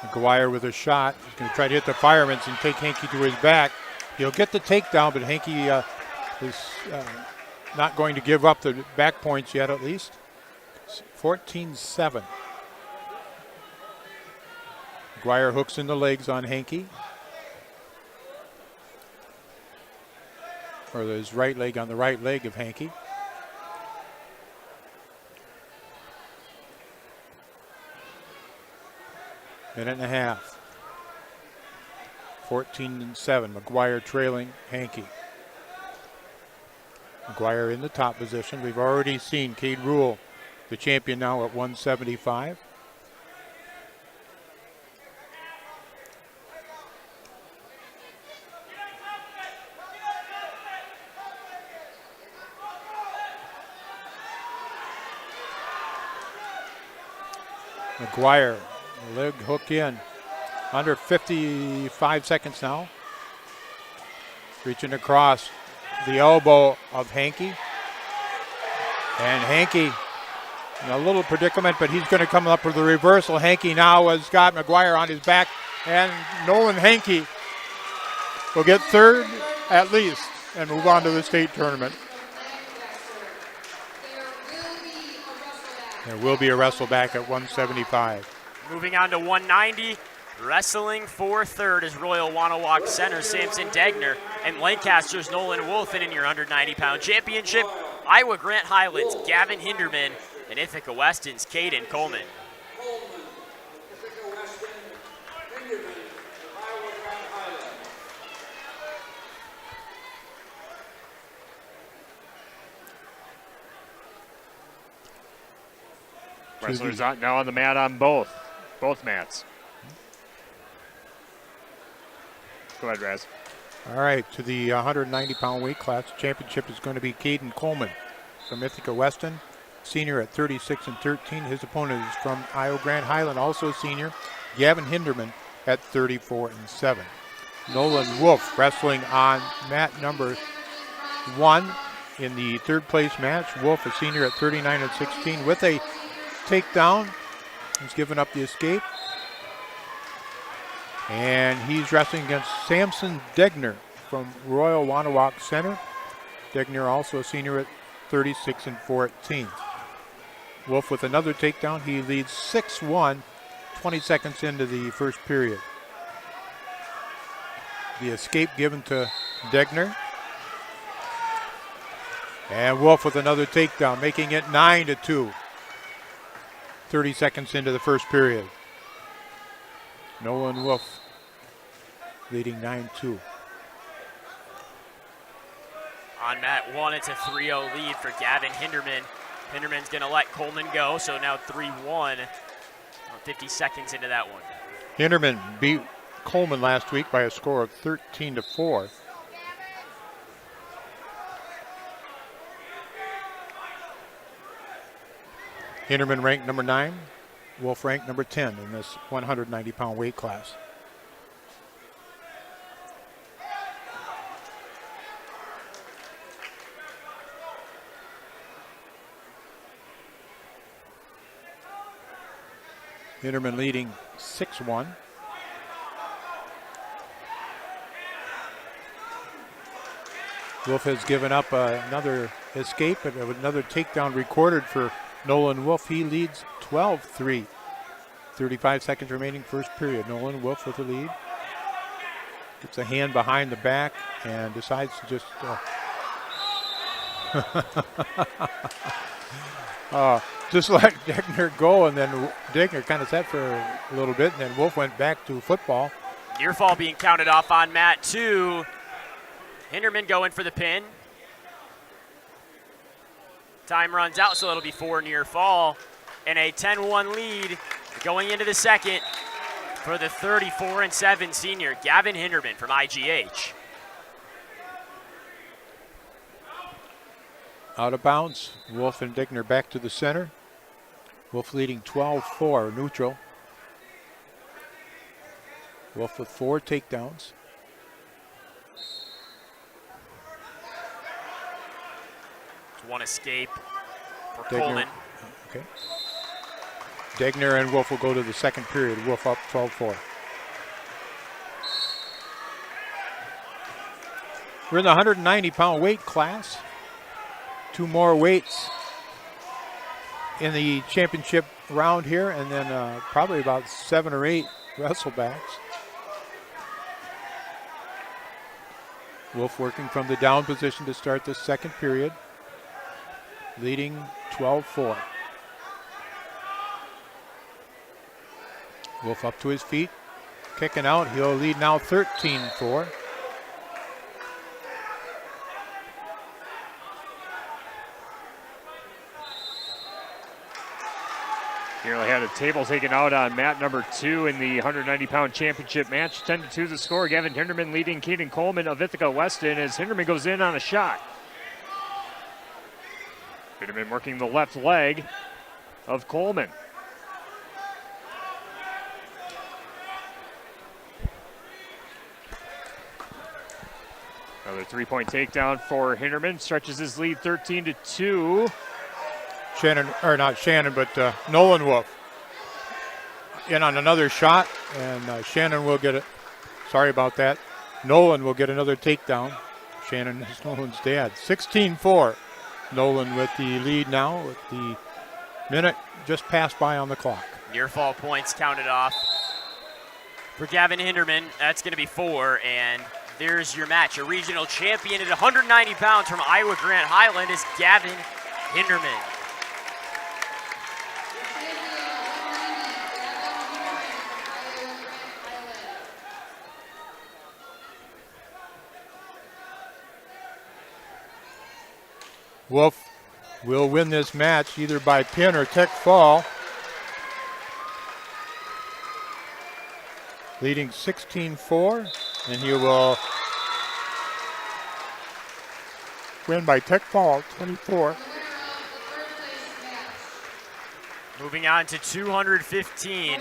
McGuire with a shot. He's going to try to hit the fireman's and take Hankey to his back. He'll get the takedown, but Hankey is not going to give up the back points yet, at least. 14-7. McGuire hooks in the legs on Hankey. Or his right leg on the right leg of Hankey. Minute and a half. 14-7. McGuire trailing Hankey. McGuire in the top position. We've already seen Cade Rule, the champion, now at 175. McGuire, leg hook in. Under 55 seconds now. Reaching across the elbow of Hankey. And Hankey in a little predicament, but he's going to come up with a reversal. Hankey now has got McGuire on his back, and Nolan Hankey will get third at least and move on to the state tournament. There will be a Wrestleback at 175. Moving on to 190. Wrestling for third is Royal Wanawak Center, Samson Degner, and Lancaster's Nolan Wolf. And in your 190-pound championship, Iowa Grant Highlands, Gavin Hinderman, and Ithaca Weston's Caden Coleman. Wrestlers now on the mat on both mats. Go ahead, Raz. All right, to the 190-pound weight class, championship is going to be Caden Coleman from Ithaca Weston, senior at 36-13. His opponent is from Iowa Grand Highland, also senior, Gavin Hinderman at 34-7. Nolan Wolf wrestling on mat number 1 in the third place match. Wolf, a senior at 39-16 with a takedown. He's given up the escape. And he's wrestling against Samson Degner from Royal Wanawak Center. Degner also a senior at 36-14. Wolf with another takedown. He leads 6-1, 20 seconds into the first period. The escape given to Degner. And Wolf with another takedown, making it 9-2. 30 seconds into the first period. Nolan Wolf leading 9-2. On mat 1, it's a 3-0 lead for Gavin Hinderman. Hinderman's going to let Coleman go, so now 3-1. 50 seconds into that one. Hinderman beat Coleman last week by a score of 13-4. Hinderman ranked number 9. Wolf ranked number 10 in this 190-pound weight class. Hinderman leading 6-1. Wolf has given up another escape, but another takedown recorded for Nolan Wolf. He leads 12-3. 35 seconds remaining first period. Nolan Wolf with the lead. Gets a hand behind the back and decides to just just let Degner go, and then Degner kind of sat for a little bit, and then Wolf went back to football. Near fall being counted off on mat 2. Hinderman going for the pin. Time runs out, so it'll be 4 near fall. And a 10-1 lead going into the second for the 34-7 senior, Gavin Hinderman from IGH. Out of bounds. Wolf and Degner back to the center. Wolf leading 12-4, neutral. Wolf with 4 takedowns. One escape for Degner, Coleman. Okay. Degner and Wolf will go to the second period. Wolf up 12-4. We're in the 190-pound weight class. 2 more weights in the championship round here, and then probably about 7 or 8 Wrestlebacks. Wolf working from the down position to start the second period, leading 12-4. Wolf up to his feet, kicking out. He'll lead now 13-4. Nearly had a table taken out on mat number 2 in the 190-pound championship match. 10-2 the score. Gavin Hinderman leading Caden Coleman of Ithaca Weston as Hinderman goes in on a shot. Hinderman working the left leg of Coleman. Another 3-point takedown for Hinderman. Stretches his lead 13-2. Nolan Wolf in on another shot, and Shannon will get it. Sorry about that. Nolan will get another takedown. Shannon is Nolan's dad. 16-4. Nolan with the lead now with the minute just passed by on the clock. Near fall points counted off For Gavin Hinderman, that's going to be 4, and there's your match. A regional champion at 190 pounds from Iowa Grant Highland is Gavin Hinderman. Wolf will win this match either by pin or tech fall, leading 16-4, and he will win by tech fall, 24. Moving on to 215.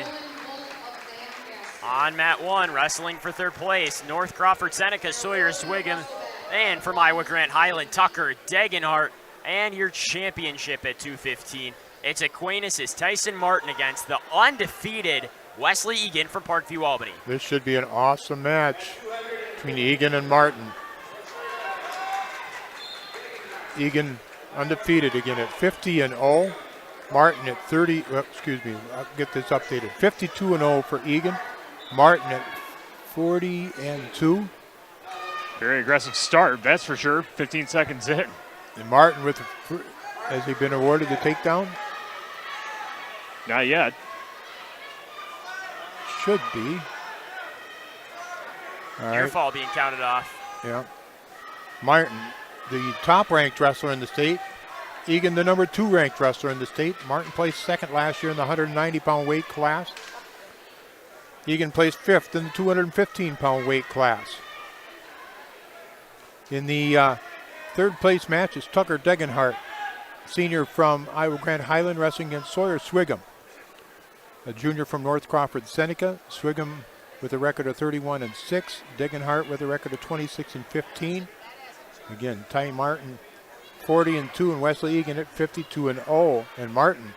On mat 1, wrestling for third place, North Crawford, Seneca, Sawyer, Swigum, and from Iowa Grant Highland, Tucker, Degenhart, and your championship at 215. It's Aquinas' Tyson Martin against the undefeated Wesley Egan from Parkview, Albany. This should be an awesome match between Egan and Martin. Egan undefeated again at 50-0. Martin at 30, well, excuse me, I'll get this updated. 52-0 for Egan. Martin at 40-2. Very aggressive start, that's for sure. 15 seconds in. And Martin has he been awarded the takedown? Not yet. Should be. All Near right. fall being counted off. Yeah. Martin, the top-ranked wrestler in the state. Egan, the number 2 ranked wrestler in the state. Martin placed second last year in the 190-pound weight class. Egan placed 5th in the 215-pound weight class. In the third place match is Tucker Degenhart, senior from Iowa Grant Highland, wrestling against Sawyer Swigum, a junior from North Crawford, Seneca. Swigum with a record of 31-6. Degenhart with a record of 26-15. Again, Ty Martin 40-2 and Wesley Egan at 52-0. And Martin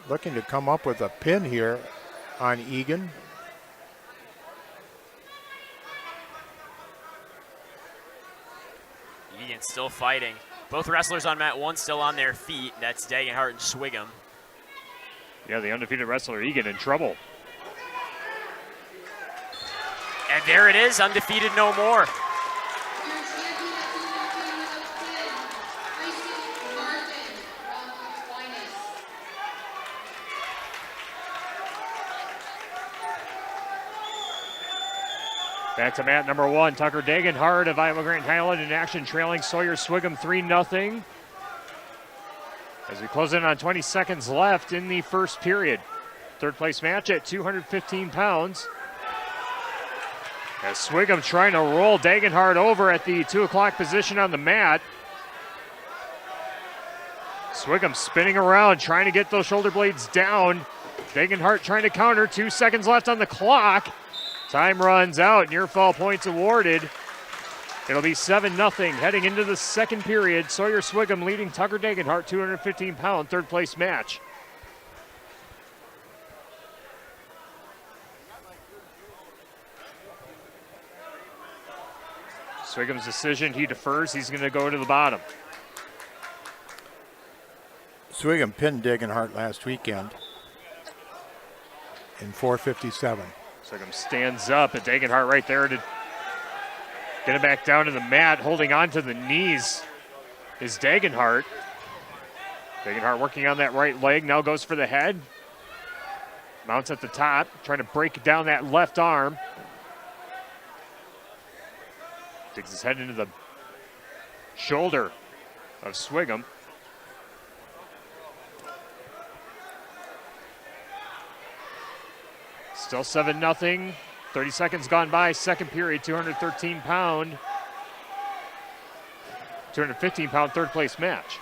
looking to come up with a pin here on Egan. Egan still fighting. Both wrestlers on mat 1 still on their feet. That's Degenhart and Swigum. Yeah, the undefeated wrestler Egan in trouble. And there it is, undefeated no more. Back to mat number 1, Tucker Degenhart of Iowa Grant Highland in action, trailing Sawyer Swigum 3-0. As we close in on 20 seconds left in the first period. Third place match at 215 pounds. As Swigum trying to roll Degenhart over at the 2 o'clock position on the mat. Swigum spinning around, trying to get those shoulder blades down. Degenhart trying to counter, 2 seconds left on the clock. Time runs out, near fall points awarded. It'll be 7-0 heading into the second period. Sawyer Swigum leading Tucker Degenhart, 215-pound third place match. Swigum's decision, he defers, he's going to go to the bottom. Swigum pinned Degenhart last weekend in 4:57. Swigum stands up, and Degenhart right there to get him back down to the mat, holding on to the knees is Degenhart. Degenhart working on that right leg, now goes for the head. Mounts at the top, trying to break down that left arm. Digs his head into the shoulder of Swigum. Still 7-0. 30 seconds gone by. Second period, 215-pound third place match.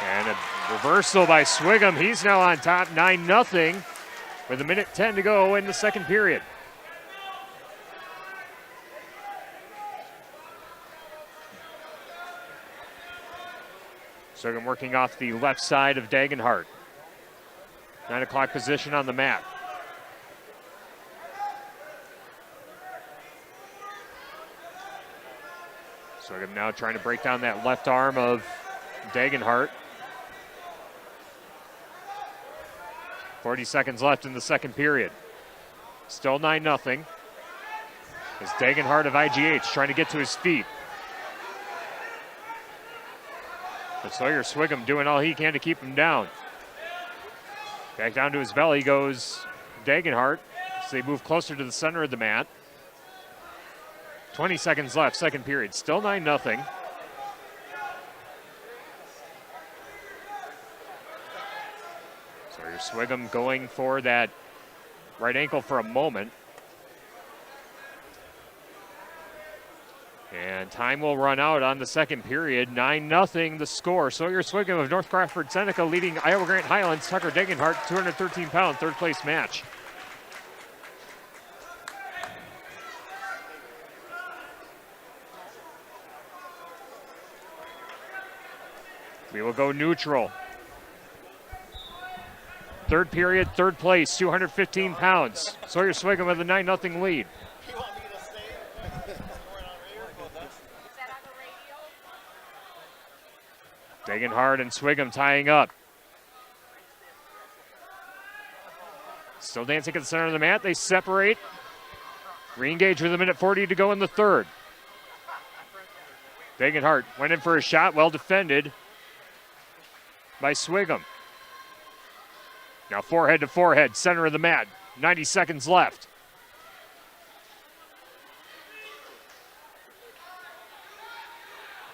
And a reversal by Swigum. He's now on top, 9-0, with 1:10 to go in the second period. Swigum working off the left side of Degenhart. 9 o'clock position on the mat. Swigum now trying to break down that left arm of Degenhart. 40 seconds left in the second period. Still 9-0. As Dagenhart of IGH trying to get to his feet. But Sawyer Swigum doing all he can to keep him down. Back down to his belly goes Dagenhart as they move closer to the center of the mat. 20 seconds left, second period. Still 9-0. Sawyer Swigum going for that right ankle for a moment. And time will run out on the second period. 9-0 the score. Sawyer Swigum of North Crawford Seneca leading Iowa Grant Highlands. Tucker Dagenhart, 213-pound third place match. We will go neutral. Third period, third place, 215 pounds. Sawyer Swigum with a 9-0 lead. Dagenhart and Swigum tying up. Still dancing at the center of the mat. They separate. Re-engage with a minute 40 to go in the third. Dagenhart went in for a shot, well defended by Swigum. Now forehead to forehead, center of the mat. 90 seconds left.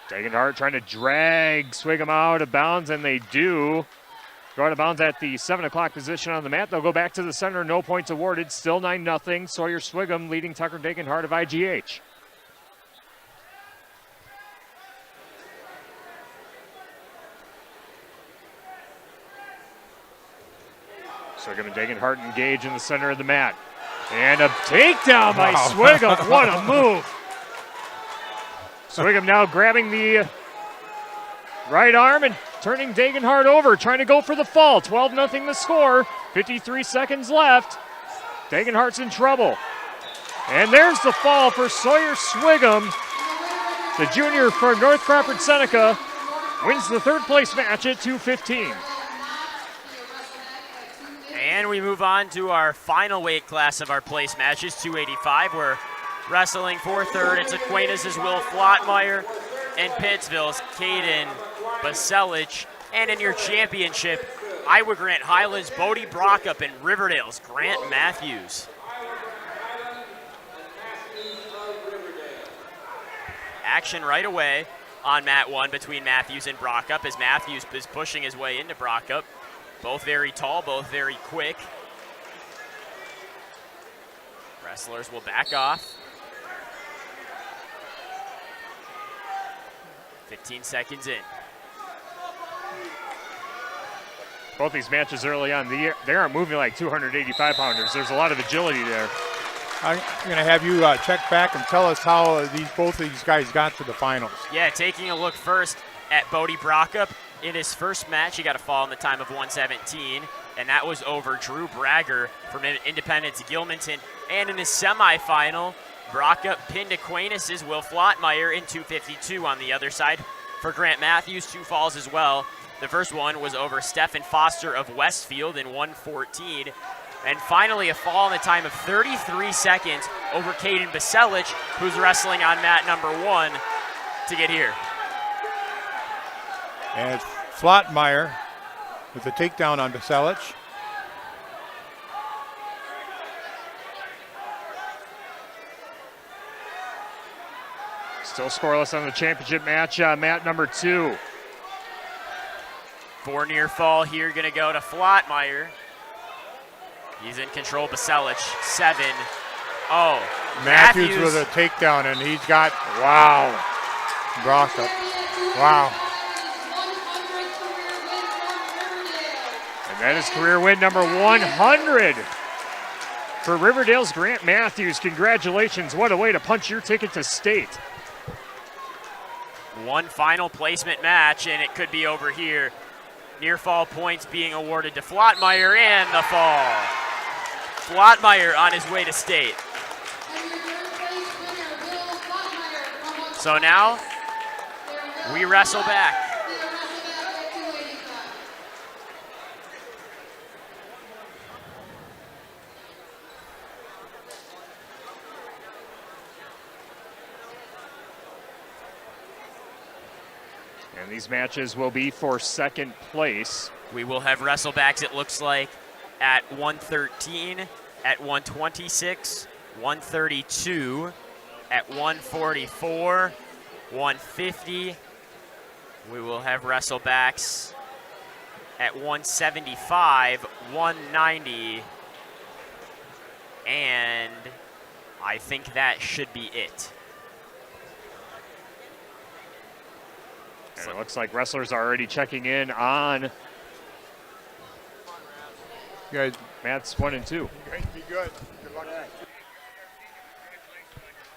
Dagenhart trying to drag Swigum out of bounds, and they do. Go out of bounds at the 7 o'clock position on the mat. They'll go back to the center, no points awarded. Still 9-0. Sawyer Swigum leading Tucker Dagenhart of IGH. Swigum and Dagenhart engage in the center of the mat. And a takedown by Swigum. What a move. Swigum now grabbing the right arm and turning Dagenhart over, trying to go for the fall. 12-0 the score. 53 seconds left. Dagenhart's in trouble. And there's the fall for Sawyer Swigum. The junior for North Crawford Seneca wins the third place match at 2:15. And we move on to our final weight class of our place matches, 285. We're wrestling for third. It's Aquinas' Will Flotmeyer and Pittsville's Caden Baselich. And in your championship, Iowa Grant Highlands, Bodie Brockup, and Riverdale's Grant Matthews. Action right away on mat 1 between Matthews and Brockup as Matthews is pushing his way into Brockup. Both very tall, both very quick. Wrestlers will back off. 15 seconds in. Both these matches early on, they aren't moving like 285-pounders. There's a lot of agility there. I'm going to have you check back and tell us how both of these guys got to the finals. Yeah, taking a look first at Bodie Brockup. In his first match, he got a fall in the time of 1:17, and that was over Drew Bragger from Independence Gilmanton. And in his semifinal, Brockup pinned Aquinas' Will Flotmeyer in 2:52 on the other side. For Grant Matthews, 2 falls as well. The first one was over Stephen Foster of Westfield in 1:14. And finally, a fall in the time of 33 seconds over Caden Baselich, who's wrestling on mat number 1 to get here. And it's Flotmeyer with the takedown on Baselich. Still scoreless on the championship match, mat number 2. 4 near fall here, gonna go to Flotmeyer. He's in control, Baselich, 7-0. Matthews with a takedown, and he's got, wow, Brockup, wow. And that is career win number 100 for Riverdale's Grant Matthews. Congratulations, what a way to punch your ticket to state. One final placement match, and it could be over here. Near fall points being awarded to Flotmeyer, and the fall. Flotmeyer on his way to state. So now, we wrestle back. And these matches will be for second place. We will have Wrestlebacks, it looks like, at 113, at 126, 132, at 144, 150. We will have Wrestlebacks at 175, 190, and I think that should be it. And it looks like wrestlers are already checking in on guys. Mats 1 and 2. You guys be good. Good luck.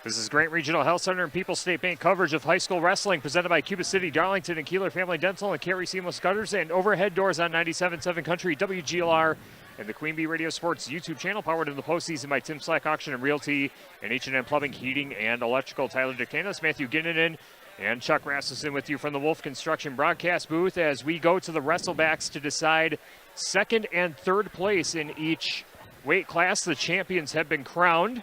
This is Grant Regional Health Center and People's State Bank coverage of high school wrestling presented by Cuba City, Darlington, and Kieler Family Dental and Carey Seamless Gutters and Overhead Doors on 97.7 Country, WGLR, and the Queen Bee Radio Sports YouTube channel, powered in the postseason by Tim Slack Auction and Realty, and H&M Plumbing, Heating, and Electrical. Tyler DeCanis, Matthew Ginnanen, and Chuck Rasmussen with you from the Wolf Construction broadcast booth as we go to the Wrestlebacks to decide second and third place in each weight class. The champions have been crowned.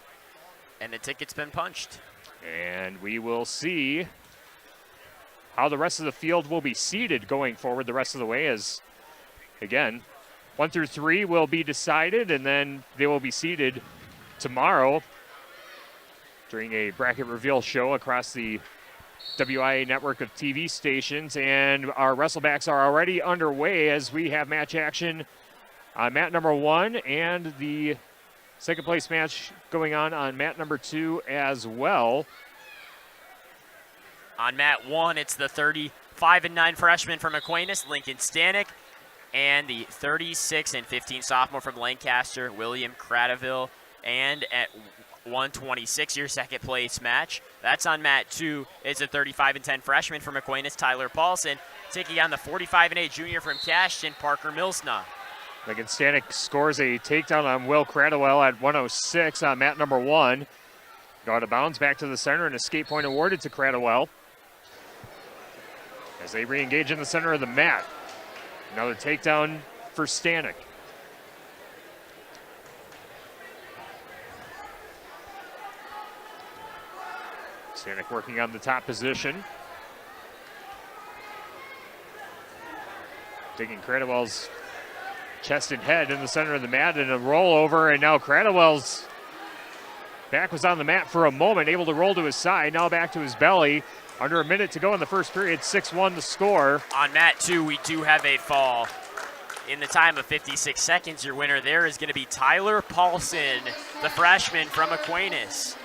And the ticket's been punched. And we will see how the rest of the field will be seated going forward the rest of the way, as, again, 1 through 3 will be decided, and then they will be seated tomorrow during a bracket reveal show across the WIAA network of TV stations. And our Wrestlebacks are already underway as we have match action on mat number 1 and the second place match going on mat number 2 as well. On mat 1, it's the 35-9 freshman from Aquinas, Lincoln Stanek, and the 36-15 sophomore from Lancaster, William Cradaville. And at 126, your second place match. That's on mat 2. It's a 35-10 freshman from Aquinas, Tyler Paulson, taking on the 45-8 junior from Cashton, Parker Milsna. Lincoln Stanek scores a takedown on Will Cradwell at 106 on mat number 1. Go out of bounds, back to the center, and escape point awarded to Cradwell as they re-engage in the center of the mat. Another takedown for Stanek. Stanek working on the top position. Digging Cradwell's chest and head in the center of the mat, and a rollover, and now Cradwell's back was on the mat for a moment, able to roll to his side, now back to his belly. Under a minute to go in the first period, 6-1 the score. On mat 2, we do have a fall. In the time of 56 seconds, your winner there is going to be Tyler Paulson, the freshman from Aquinas.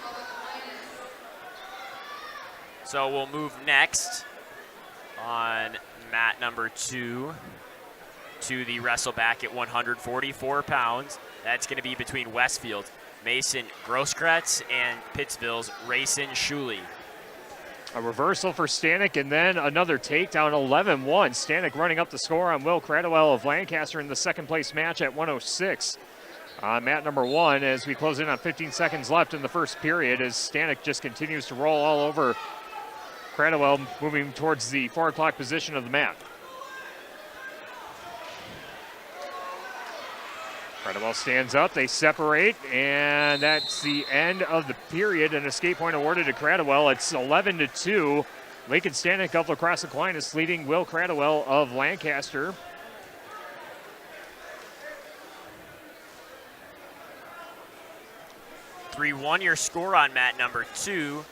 So we'll move next on mat number 2 to the Wrestleback at 144 pounds. That's going to be between Westfield, Mason Grosskretz, and Pittsville's Rayson Shuley. A reversal for Stanek, and then another takedown, 11-1. Stanek running up the score on Will Cradwell of Lancaster in the second place match at 106. On mat number 1, as we close in on 15 seconds left in the first period, as Stanek just continues to roll all over Cradwell, moving towards the 4 o'clock position of the mat. Cradwell stands up, they separate, and that's the end of the period. An escape point awarded to Cradwell. It's 11-2. Lincoln Stanek of La Crosse Aquinas leading Will Cradwell of Lancaster. (3-1) your score on mat number 2.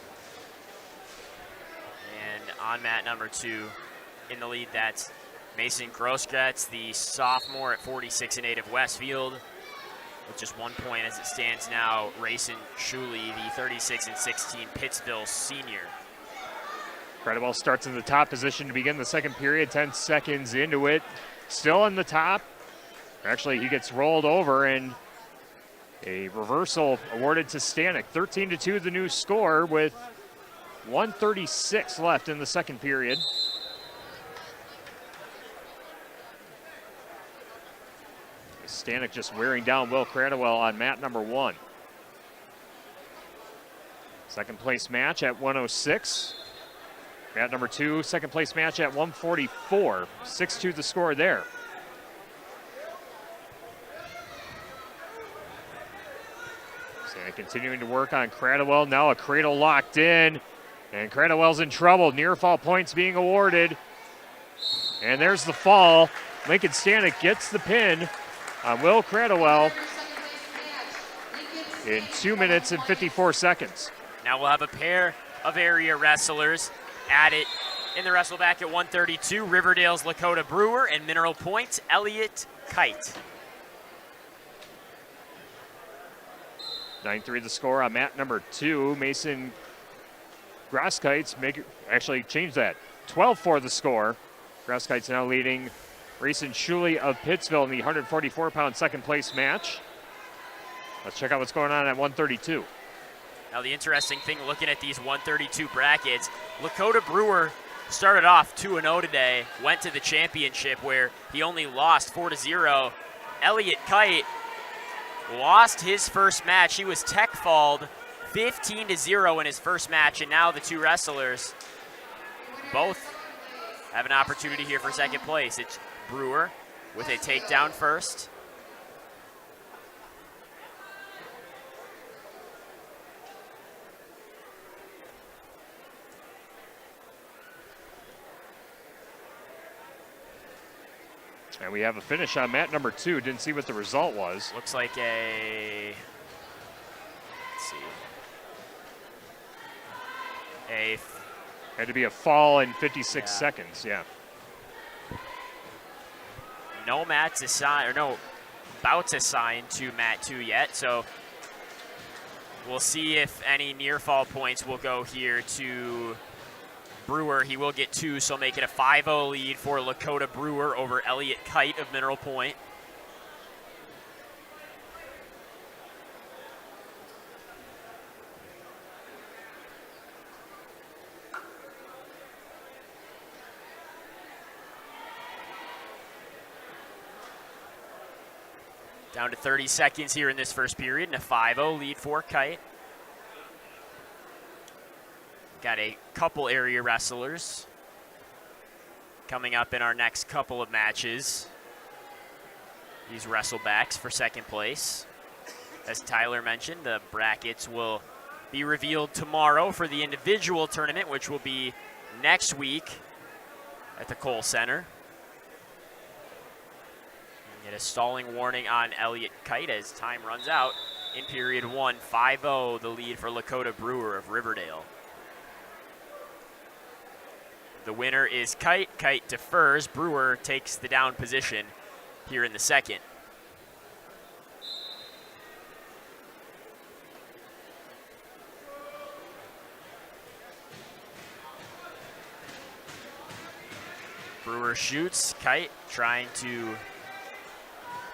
And on mat number 2, in the lead, that's Mason Grosskretz, the sophomore at 46-8 of Westfield, with just 1 point as it stands now. Rayson Shuley, the 36-16 Pittsville senior. Cradwell starts in the top position to begin the second period, 10 seconds into it. Still in the top. Actually, he gets rolled over, and a reversal awarded to Stanek. 13-2 the new score with 1:36 left in the second period. Stanek just wearing down Will Cradwell on mat number 1. Second place match at 106. Mat number 2, second place match at 144. 6-2 the score there. Stanek continuing to work on Cradwell. Now a cradle locked in, and Cradwell's in trouble. Near fall points being awarded. And there's the fall. Lincoln Stanek gets the pin on Will Cradwell in 2 minutes and 54 seconds. Now we'll have a pair of area wrestlers at it in the Wrestleback at 132. Riverdale's Lakota Brewer and Mineral Point, Elliott Kite. 9-3 the score on mat number 2. Mason Grosskites actually changed that. 12-4 the score. Grosskites now leading Rayson Shuley of Pittsville in the 144-pound second place match. Let's check out what's going on at 132. Now the interesting thing looking at these 132 brackets, Lakota Brewer started off 2-0 today, went to the championship where he only lost 4-0. Elliott Kite lost his first match. He was tech-falled 15-0 in his first match, and now the two wrestlers both have an opportunity here for second place. It's Brewer with a takedown first. And we have a finish on mat number 2. Didn't see what the result was. Looks like let's see. Had to be a fall in 56 seconds, yeah. No mats assigned, or no bouts assigned to mat 2 yet, so we'll see if any near fall points will go here to Brewer. He will get 2, so make it a 5-0 lead for Lakota Brewer over Elliott Kite of Mineral Point. Down to 30 seconds here in this first period, and a 5-0 lead for Kite. Got a couple area wrestlers coming up in our next couple of matches. These Wrestlebacks for second place. As Tyler mentioned, the brackets will be revealed tomorrow for the individual tournament, which will be next week at the Kohl Center. Get a stalling warning on Elliott Kite as time runs out in period 1. 5-0 the lead for Lakota Brewer of Riverdale. The winner is Kite. Kite defers. Brewer takes the down position here in the second. Brewer shoots. Kite trying to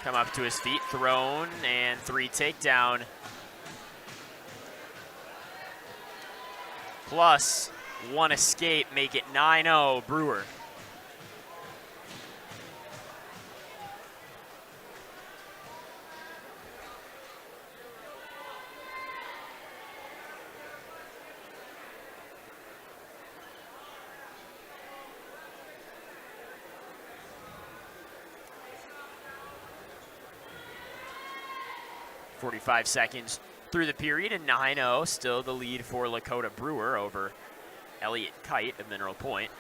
come up to his feet. Thrown and 3 takedown. Plus 1 escape, make it 9-0 Brewer. .45 seconds through the period, and 9-0 still the lead for Lakota Brewer over Elliott Kite of Mineral Point.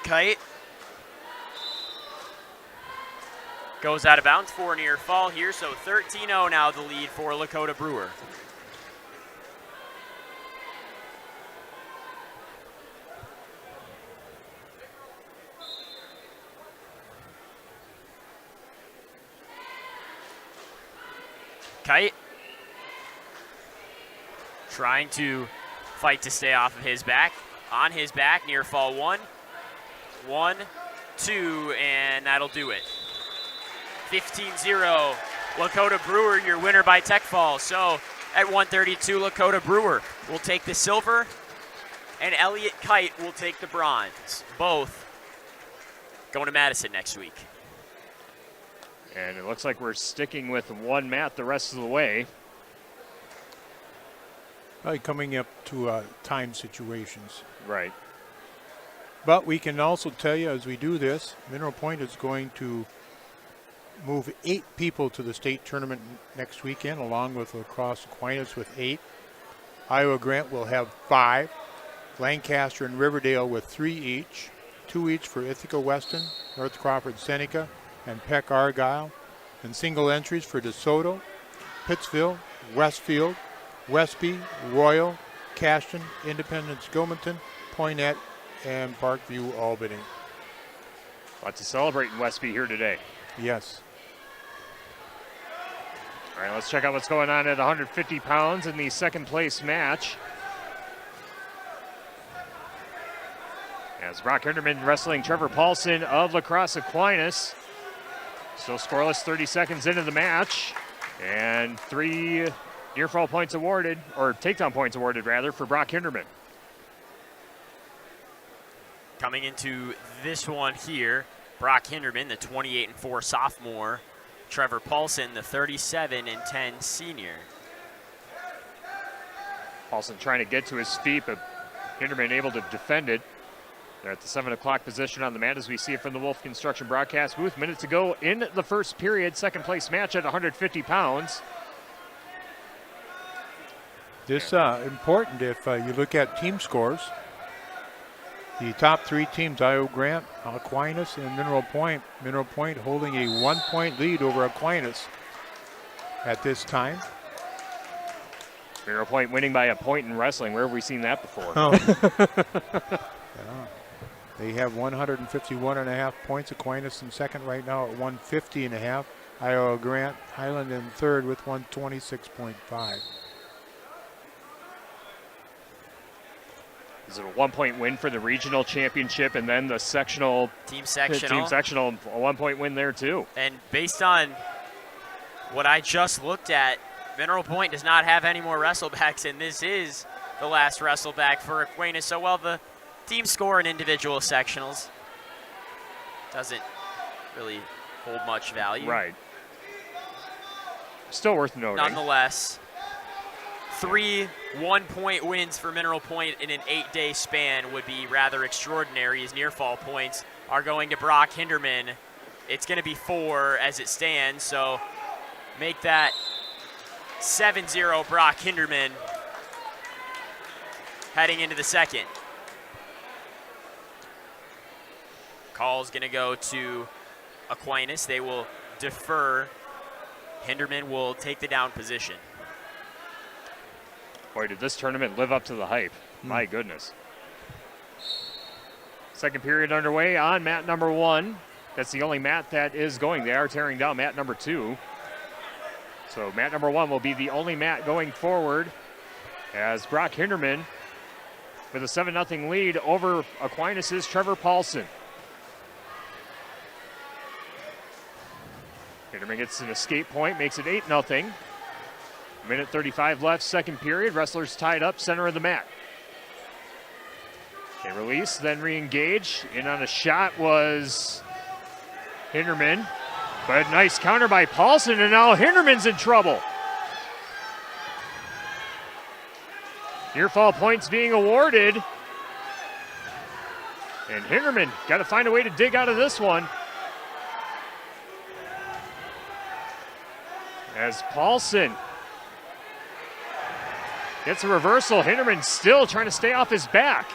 Kite goes out of bounds for a near fall here, so 13-0 now the lead for Lakota Brewer. Kite trying to fight to stay off of his back. On his back, near fall 1. 1, 2, and that'll do it. 15-0, Lakota Brewer, your winner by tech fall. So at 132, Lakota Brewer will take the silver, and Elliott Kite will take the bronze. Both going to Madison next week. And it looks like we're sticking with one mat the rest of the way. Probably coming up to time situations. Right. But we can also tell you as we do this, Mineral Point is going to move 8 people to the state tournament next weekend, along with La Crosse Aquinas with 8. Iowa Grant will have 5. Lancaster and Riverdale with 3 each. 2 each for Ithaca Weston, North Crawford Seneca, and Peck Argyle. And single entries for DeSoto, Pittsville, Westfield, Westby, Royal, Cashton, Independence Gilmanton, Poynette, and Parkview Albany. Lots to celebrate in Westby here today. Yes. All right, let's check out what's going on at 150 pounds in the second place match. As Brock Hinderman wrestling Trevor Paulson of La Crosse Aquinas. Still scoreless 30 seconds into the match. And 3 near fall points awarded, or takedown points awarded rather, for Brock Hinderman. Coming into this one here, Brock Hinderman, the 28-4 sophomore. Trevor Paulson, the 37-10 senior. Paulson trying to get to his feet, but Hinderman able to defend it. They're at the 7 o'clock position on the mat as we see it from the Wolf Construction broadcast booth. Minute to go in the first period. Second place match at 150 pounds. This important if you look at team scores. The top 3 teams, Iowa Grant, Aquinas, and Mineral Point. Mineral Point holding a 1-point lead over Aquinas at this time. Mineral Point winning by a point in wrestling. Where have we seen that before? Oh. Yeah. They have 151.5 points. Aquinas in second right now at 150.5. Iowa Grant, Highland in third with 126.5. Is it a 1-point win for the regional championship and then the sectional? Team sectional. Team sectional, a 1-point win there too. And based on what I just looked at, Mineral Point does not have any more Wrestlebacks, and this is the last Wrestleback for Aquinas. So while the team score in individual sectionals doesn't really hold much value. Right. Still worth noting. Nonetheless, 3 1-point wins for Mineral Point in an 8-day span would be rather extraordinary, as near fall points are going to Brock Hinderman. It's going to be 4 as it stands, so make that 7-0 Brock Hinderman heading into the second. Call's going to go to Aquinas. They will defer. Hinderman will take the down position. Boy, did this tournament live up to the hype. My goodness. Second period underway on mat number 1. That's the only mat that is going. They are tearing down mat number 2. So mat number 1 will be the only mat going forward as Brock Hinderman with a 7-0 lead over Aquinas' Trevor Paulson. Hinderman gets an escape point, makes it 8-0. Minute 35 left, second period. Wrestlers tied up, center of the mat. They release, then re-engage. In on a shot was Hinderman. But a nice counter by Paulson, and now Hinderman's in trouble. Near fall points being awarded. And Hinderman got to find a way to dig out of this one. As Paulson gets a reversal. Hinderman still trying to stay off his back.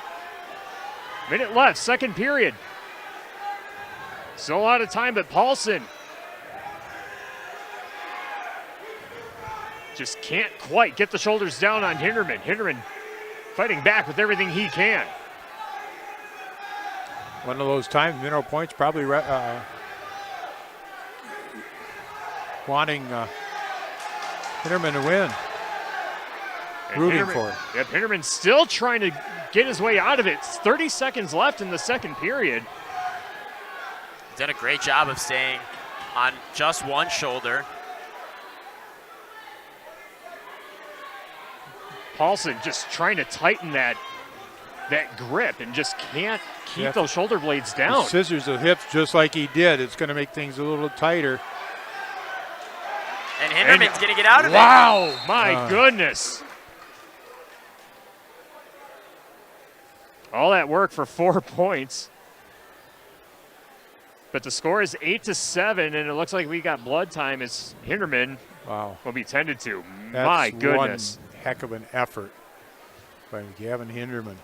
Minute left, second period. Still a lot of time, but Paulson just can't quite get the shoulders down on Hinderman. Hinderman fighting back with everything he can. One of those times, Mineral Point's probably wanting Hinderman to win. Rooting for it. Yep, Hinderman still trying to get his way out of it. 30 seconds left in the second period. Done a great job of staying on just one shoulder. Paulson just trying to tighten that grip and just can't keep those shoulder blades down. He scissors the hips just like he did. It's going to make things a little tighter. And Hinderman's going to get out of it. Wow, my goodness. All that work for 4 points. But the score is 8-7, and it looks like we got blood time as Hinderman will be tended to. That's My goodness. one heck of an effort by Gavin Hinderman.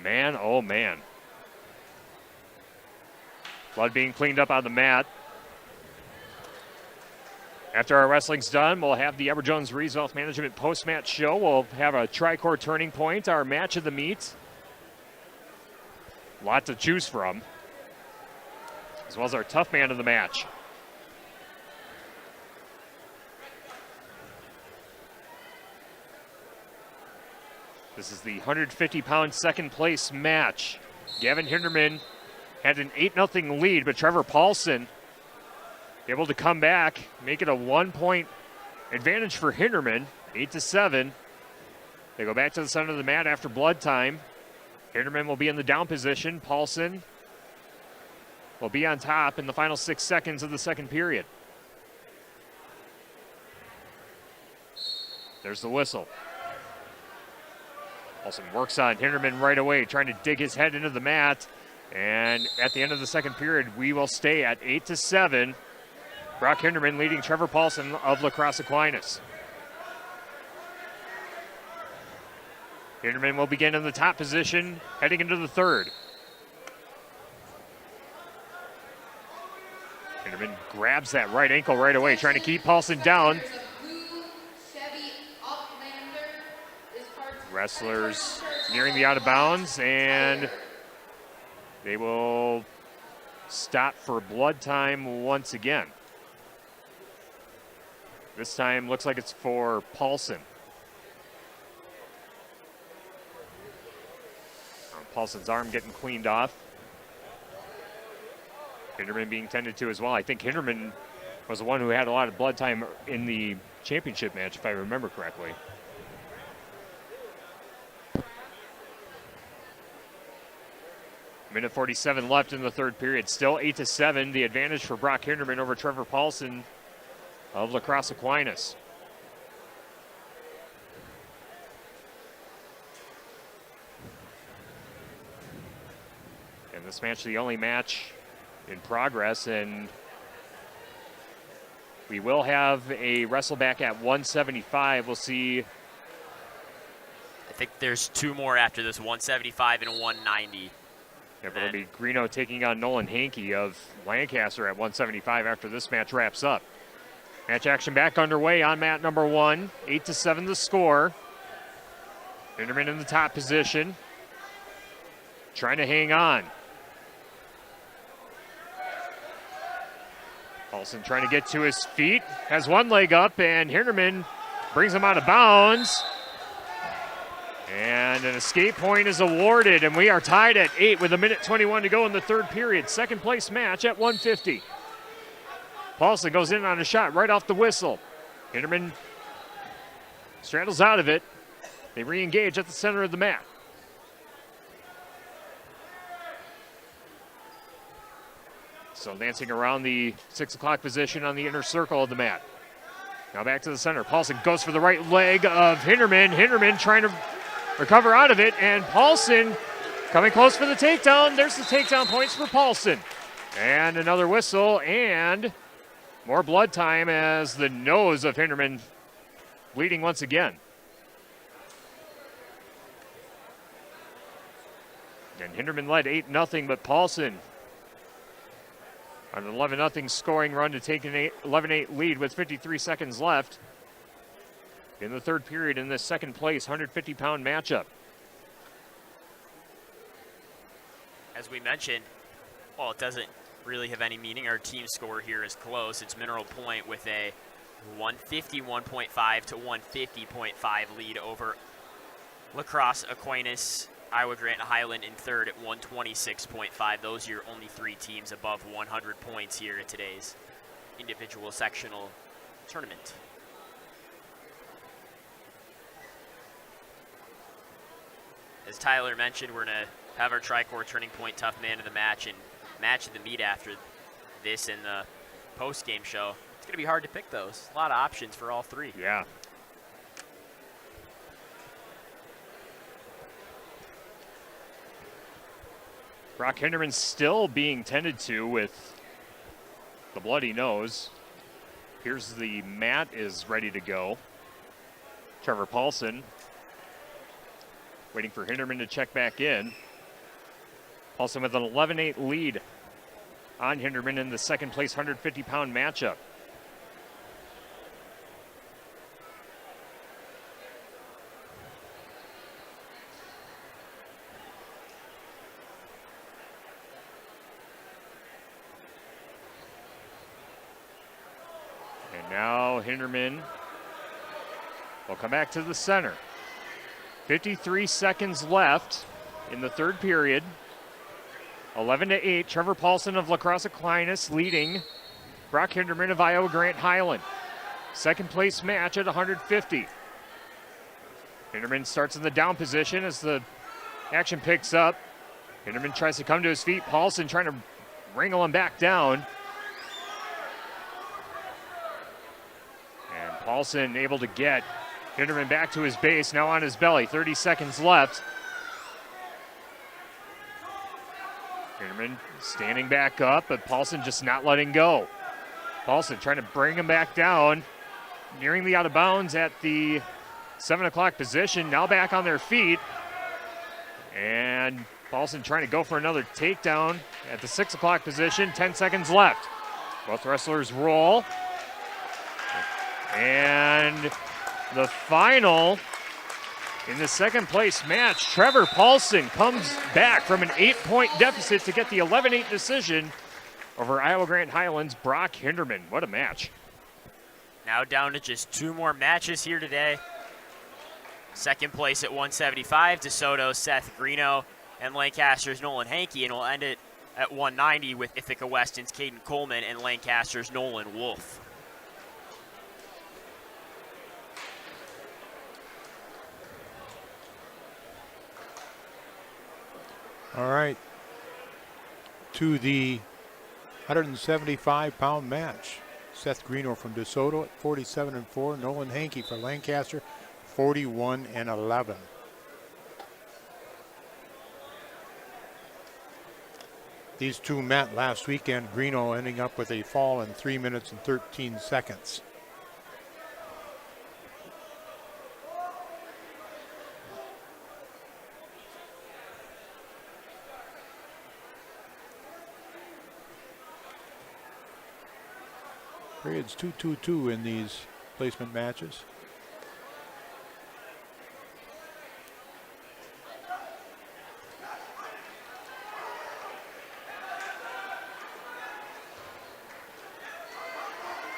Man, oh man. Blood being cleaned up on the mat. After our wrestling's done, we'll have the Edward Jones Reeves Wealth Management post-match show. We'll have a Tricor Turning Point, our match of the meet. A lot to choose from, as well as our tough man of the match. This is the 150-pound second place match. Gavin Hinderman had an 8-0 lead, but Trevor Paulson able to come back, make it a 1-point advantage for Hinderman, 8-7. They go back to the center of the mat after blood time. Hinderman will be in the down position. Paulson will be on top in the final 6 seconds of the second period. There's the whistle. Paulson works on Hinderman right away, trying to dig his head into the mat. And at the end of the second period, we will stay at 8-7. Brock Hinderman leading Trevor Paulson of La Crosse Aquinas. Hinderman will begin in the top position, heading into the third. Hinderman grabs that right ankle right away, trying to keep Paulson down. Wrestlers nearing the out of bounds, and they will stop for blood time once again. This time looks like it's for Paulson. Paulson's arm getting cleaned off. Hinderman being tended to as well. I think Hinderman was the one who had a lot of blood time in the championship match, if I remember correctly. Minute 47 left in the third period. Still 8-7. The advantage for Brock Hinderman over Trevor Paulson of La Crosse Aquinas. And this match, the only match in progress, and we will have a Wrestleback at 175. We'll see. I think there's 2 more after this, 175 and 190. Yeah, but it'll be Greeno taking on Nolan Hankey of Lancaster at 175 after this match wraps up. Match action back underway on mat number 1. 8-7 the score. Hinderman in the top position, trying to hang on. Paulson trying to get to his feet, has one leg up, and Hinderman brings him out of bounds. And an escape point is awarded, and we are tied at 8 with 1:21 to go in the third period. Second place match at 150. Paulson goes in on a shot right off the whistle. Hinderman straddles out of it. They re-engage at the center of the mat. So dancing around the 6 o'clock position on the inner circle of the mat. Now back to the center. Paulson goes for the right leg of Hinderman. Hinderman trying to recover out of it, and Paulson coming close for the takedown. There's the takedown points for Paulson. And another whistle, and more blood time as the nose of Hinderman bleeding once again. And Hinderman led 8-0, but Paulson on an 11-0 scoring run to take an 11-8 lead with 53 seconds left in the third period in this second place 150-pound matchup. As we mentioned, well, it doesn't really have any meaning. Our team score here is close. It's Mineral Point with a 151.5 to 150.5 lead over La Crosse Aquinas. Iowa Grant Highland in third at 126.5. Those are your only 3 teams above 100 points here in today's individual sectional tournament. As Tyler mentioned, we're going to have our Tricor Turning Point Tough Man of the Match and Match of the Meet after this in the post-game show. It's going to be hard to pick those. A lot of options for all 3. Yeah. Brock Hinderman still being tended to with the bloody nose. Here's the mat is ready to go. Trevor Paulson waiting for Hinderman to check back in. Paulson with an 11-8 lead on Hinderman in the second place 150-pound matchup. And now Hinderman will come back to the center. 53 seconds left in the third period. 11-8, Trevor Paulson of La Crosse Aquinas leading Brock Hinderman of Iowa Grant Highland. Second place match at 150. Hinderman starts in the down position as the action picks up. Hinderman tries to come to his feet. Paulson trying to wrangle him back down. And Paulson able to get Hinderman back to his base, now on his belly. 30 seconds left. Hinderman standing back up, but Paulson just not letting go. Paulson trying to bring him back down, nearing the out of bounds at the 7 o'clock position, now back on their feet. And Paulson trying to go for another takedown at the 6 o'clock position, 10 seconds left. Both wrestlers roll. And the final in the second place match, Trevor Paulson comes back from an 8-point deficit to get the 11-8 decision over Iowa Grant Highlands' Brock Hinderman. What a match. Now down to just 2 more matches here today. Second place at 175, DeSoto, Seth Greeno, and Lancaster's Nolan Hankey, and we'll end it at 190 with Ithaca Weston's Caden Coleman and Lancaster's Nolan Wolf. All right, to the 175-pound match. Seth Greeno from DeSoto at 47-4. Nolan Hankey for Lancaster, 41-11. These two met last weekend. Greeno ending up with a fall in 3 minutes and 13 seconds. Periods 2-2-2 in these placement matches.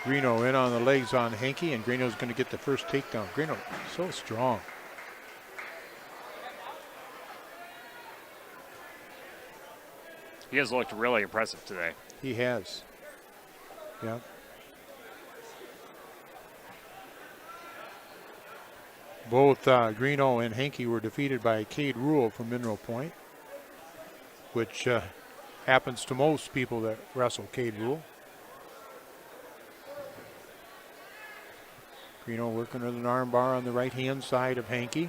Greeno in on the legs on Hankey, and Greeno's going to get the first takedown. Greeno so strong. He has looked really impressive today. He has. Yeah. Both Greeno and Hankey were defeated by Cade Rule from Mineral Point, which happens to most people that wrestle Cade Rule. Greeno working with an arm bar on the right-hand side of Hankey.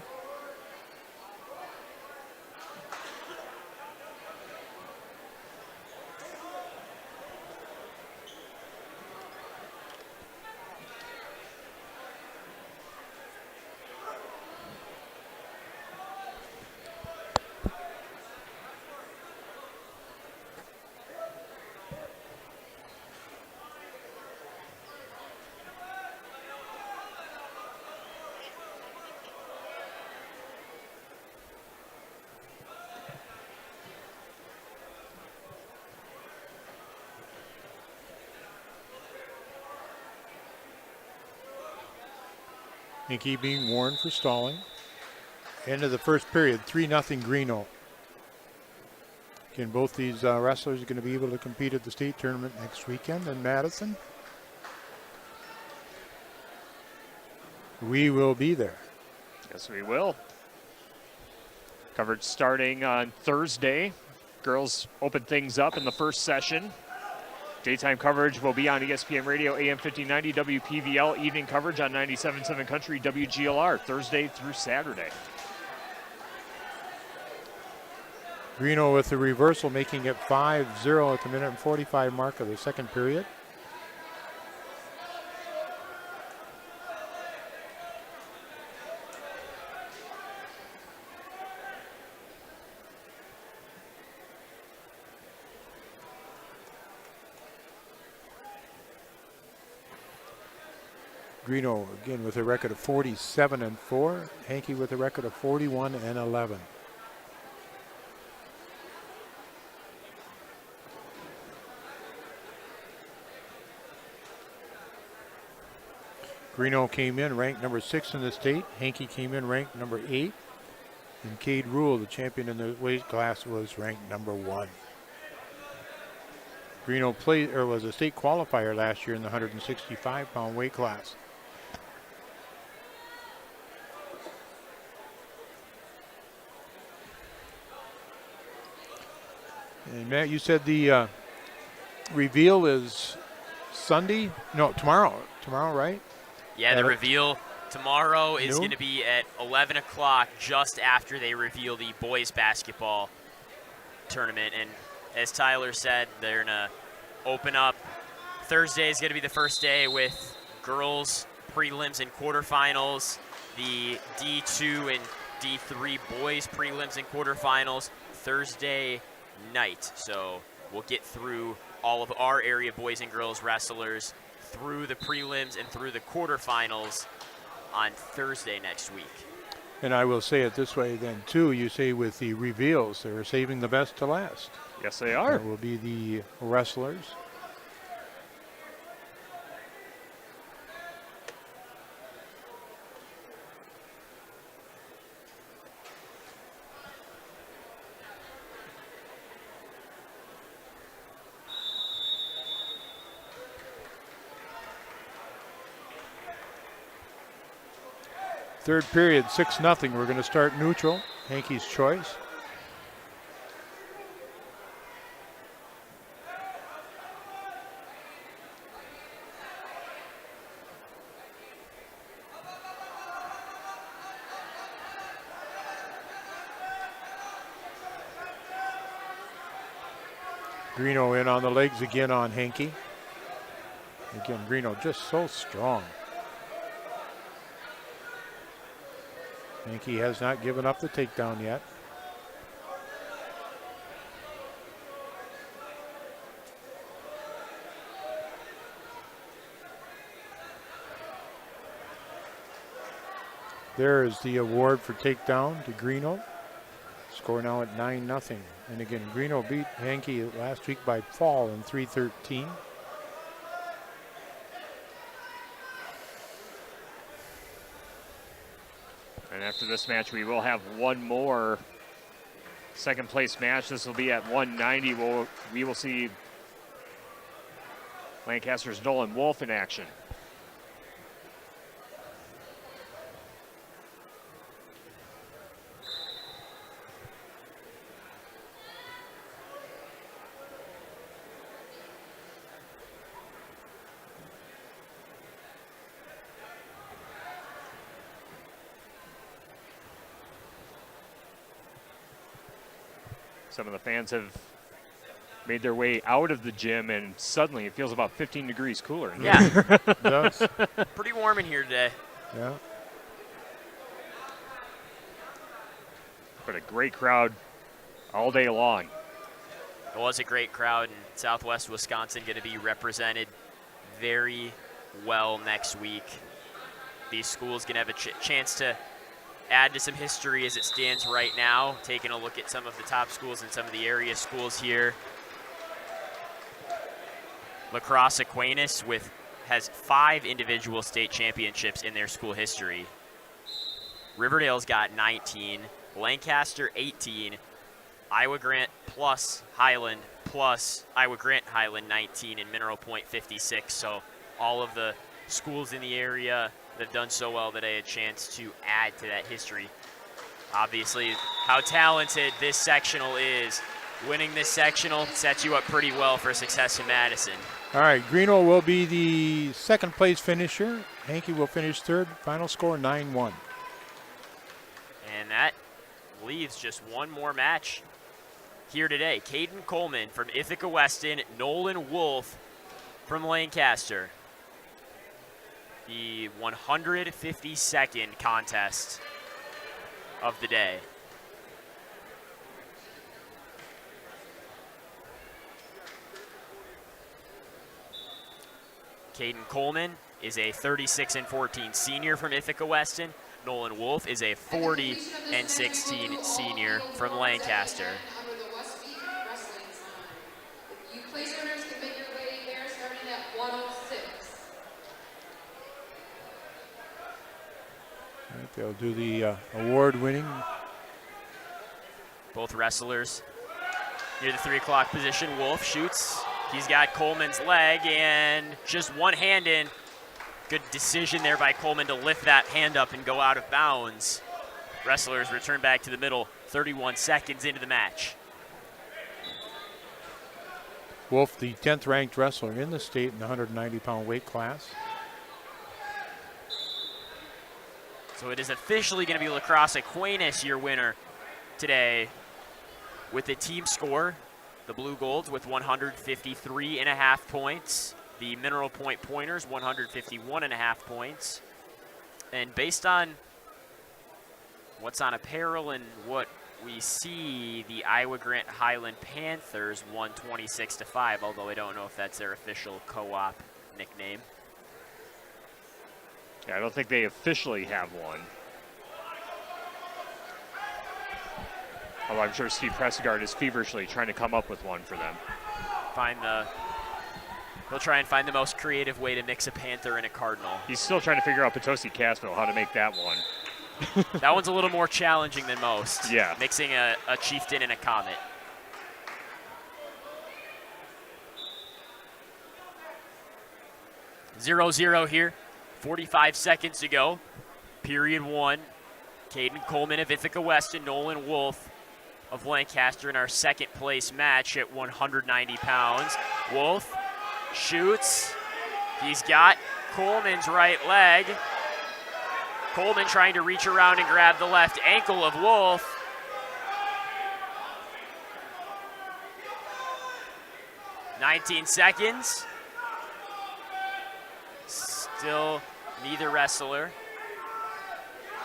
Hankey being warned for stalling. End of the first period, 3-0 Greeno. Again, both these wrestlers are going to be able to compete at the state tournament next weekend in Madison. We will be there. Yes, we will. Coverage starting on Thursday. Girls open things up in the first session. Daytime coverage will be on ESPN Radio, AM 1590, WPVL. Evening coverage on 97.7 Country, WGLR, Thursday through Saturday. Greeno with the reversal, making it 5-0 at the minute and 45 mark of the second period. Greeno again with a record of 47-4. Hankey with a record of 41-11. Greeno came in ranked number 6 in the state. Hankey came in ranked number 8. And Cade Rule, the champion in the weight class, was ranked number 1. Greeno was a state qualifier last year in the 165-pound weight class. And Matt, you said the reveal is Sunday? No, tomorrow. Tomorrow, right? Yeah, the reveal tomorrow is going to be at 11 o'clock, just after they reveal the boys basketball tournament. And as Tyler said, they're going to open up. Thursday is going to be the first day with girls prelims and quarterfinals, the D2 and D3 boys prelims and quarterfinals Thursday night. So we'll get through all of our area boys and girls wrestlers through the prelims and through the quarterfinals on Thursday next week. And I will say it this way then too, you say with the reveals, they're saving the best to last. Yes, they are. That will be the wrestlers. Third period, 6-0. We're going to start neutral. Hankey's choice. Greeno in on the legs again on Hankey. Again, Greeno just so strong. Hankey has not given up the takedown yet. There is the award for takedown to Greeno. Score now at 9-0. And again, Greeno beat Hankey last week by fall in 3-13. And after this match, we will have one more second place match. This will be at 190. We will see Lancaster's Nolan Wolf in action. Some of the fans have made their way out of the gym, and suddenly it feels about 15 degrees cooler in here. Yeah, it does. Pretty warm in here today. Yeah. But a great crowd all day long. It was a great crowd, and Southwest Wisconsin going to be represented very well next week. These schools going to have a chance to add to some history as it stands right now, taking a look at some of the top schools and some of the area schools here. La Crosse Aquinas has 5 individual state championships in their school history. Riverdale's got 19, Lancaster 18, Iowa Grant plus Highland plus Iowa Grant Highland 19, and Mineral Point 56. So all of the schools in the area that have done so well that I had a chance to add to that history. Obviously, how talented this sectional is. Winning this sectional sets you up pretty well for success in Madison. All right, Greeno will be the second place finisher. Hankey will finish third. Final score 9-1. And that leaves just one more match here today. Caden Coleman from Ithaca Weston, Nolan Wolf from Lancaster. The 152nd contest of the day. Caden Coleman is a 36-14 senior from Ithaca Weston. Nolan Wolf is a 40-16 senior from Lancaster. Under the Westby wrestling sign. You place winners can make your way there starting at 106. All right, they'll do the award-winning. Both wrestlers near the 3 o'clock position. Wolf shoots. He's got Coleman's leg and just one hand in. Good decision there by Coleman to lift that hand up and go out of bounds. Wrestlers return back to the middle, 31 seconds into the match. Wolf, the 10th ranked wrestler in the state in the 190-pound weight class. So it is officially going to be Lacrosse Aquinas, your winner today, with the team score. The Blue Golds with 153.5 points. The Mineral Point Pointers, 151.5 points. And based on what's on apparel and what we see, the Iowa Grant Highland Panthers won 26-5, although I don't know if that's their official co-op nickname. Yeah, I don't think they officially have one. Although I'm sure Steve Pressegard is feverishly trying to come up with one for them. He'll try and find the most creative way to mix a Panther and a Cardinal. He's still trying to figure out Potosi Cassville, how to make that one. That one's a little more challenging than most. Yeah. Mixing a Chieftain and a Comet. Zero here. 45 seconds to go. Period 1. Caden Coleman of Ithaca West and Nolan Wolf of Lancaster in our second place match at 190 pounds. Wolf shoots. He's got Coleman's right leg. Coleman trying to reach around and grab the left ankle of Wolf. "19 seconds. Still neither wrestler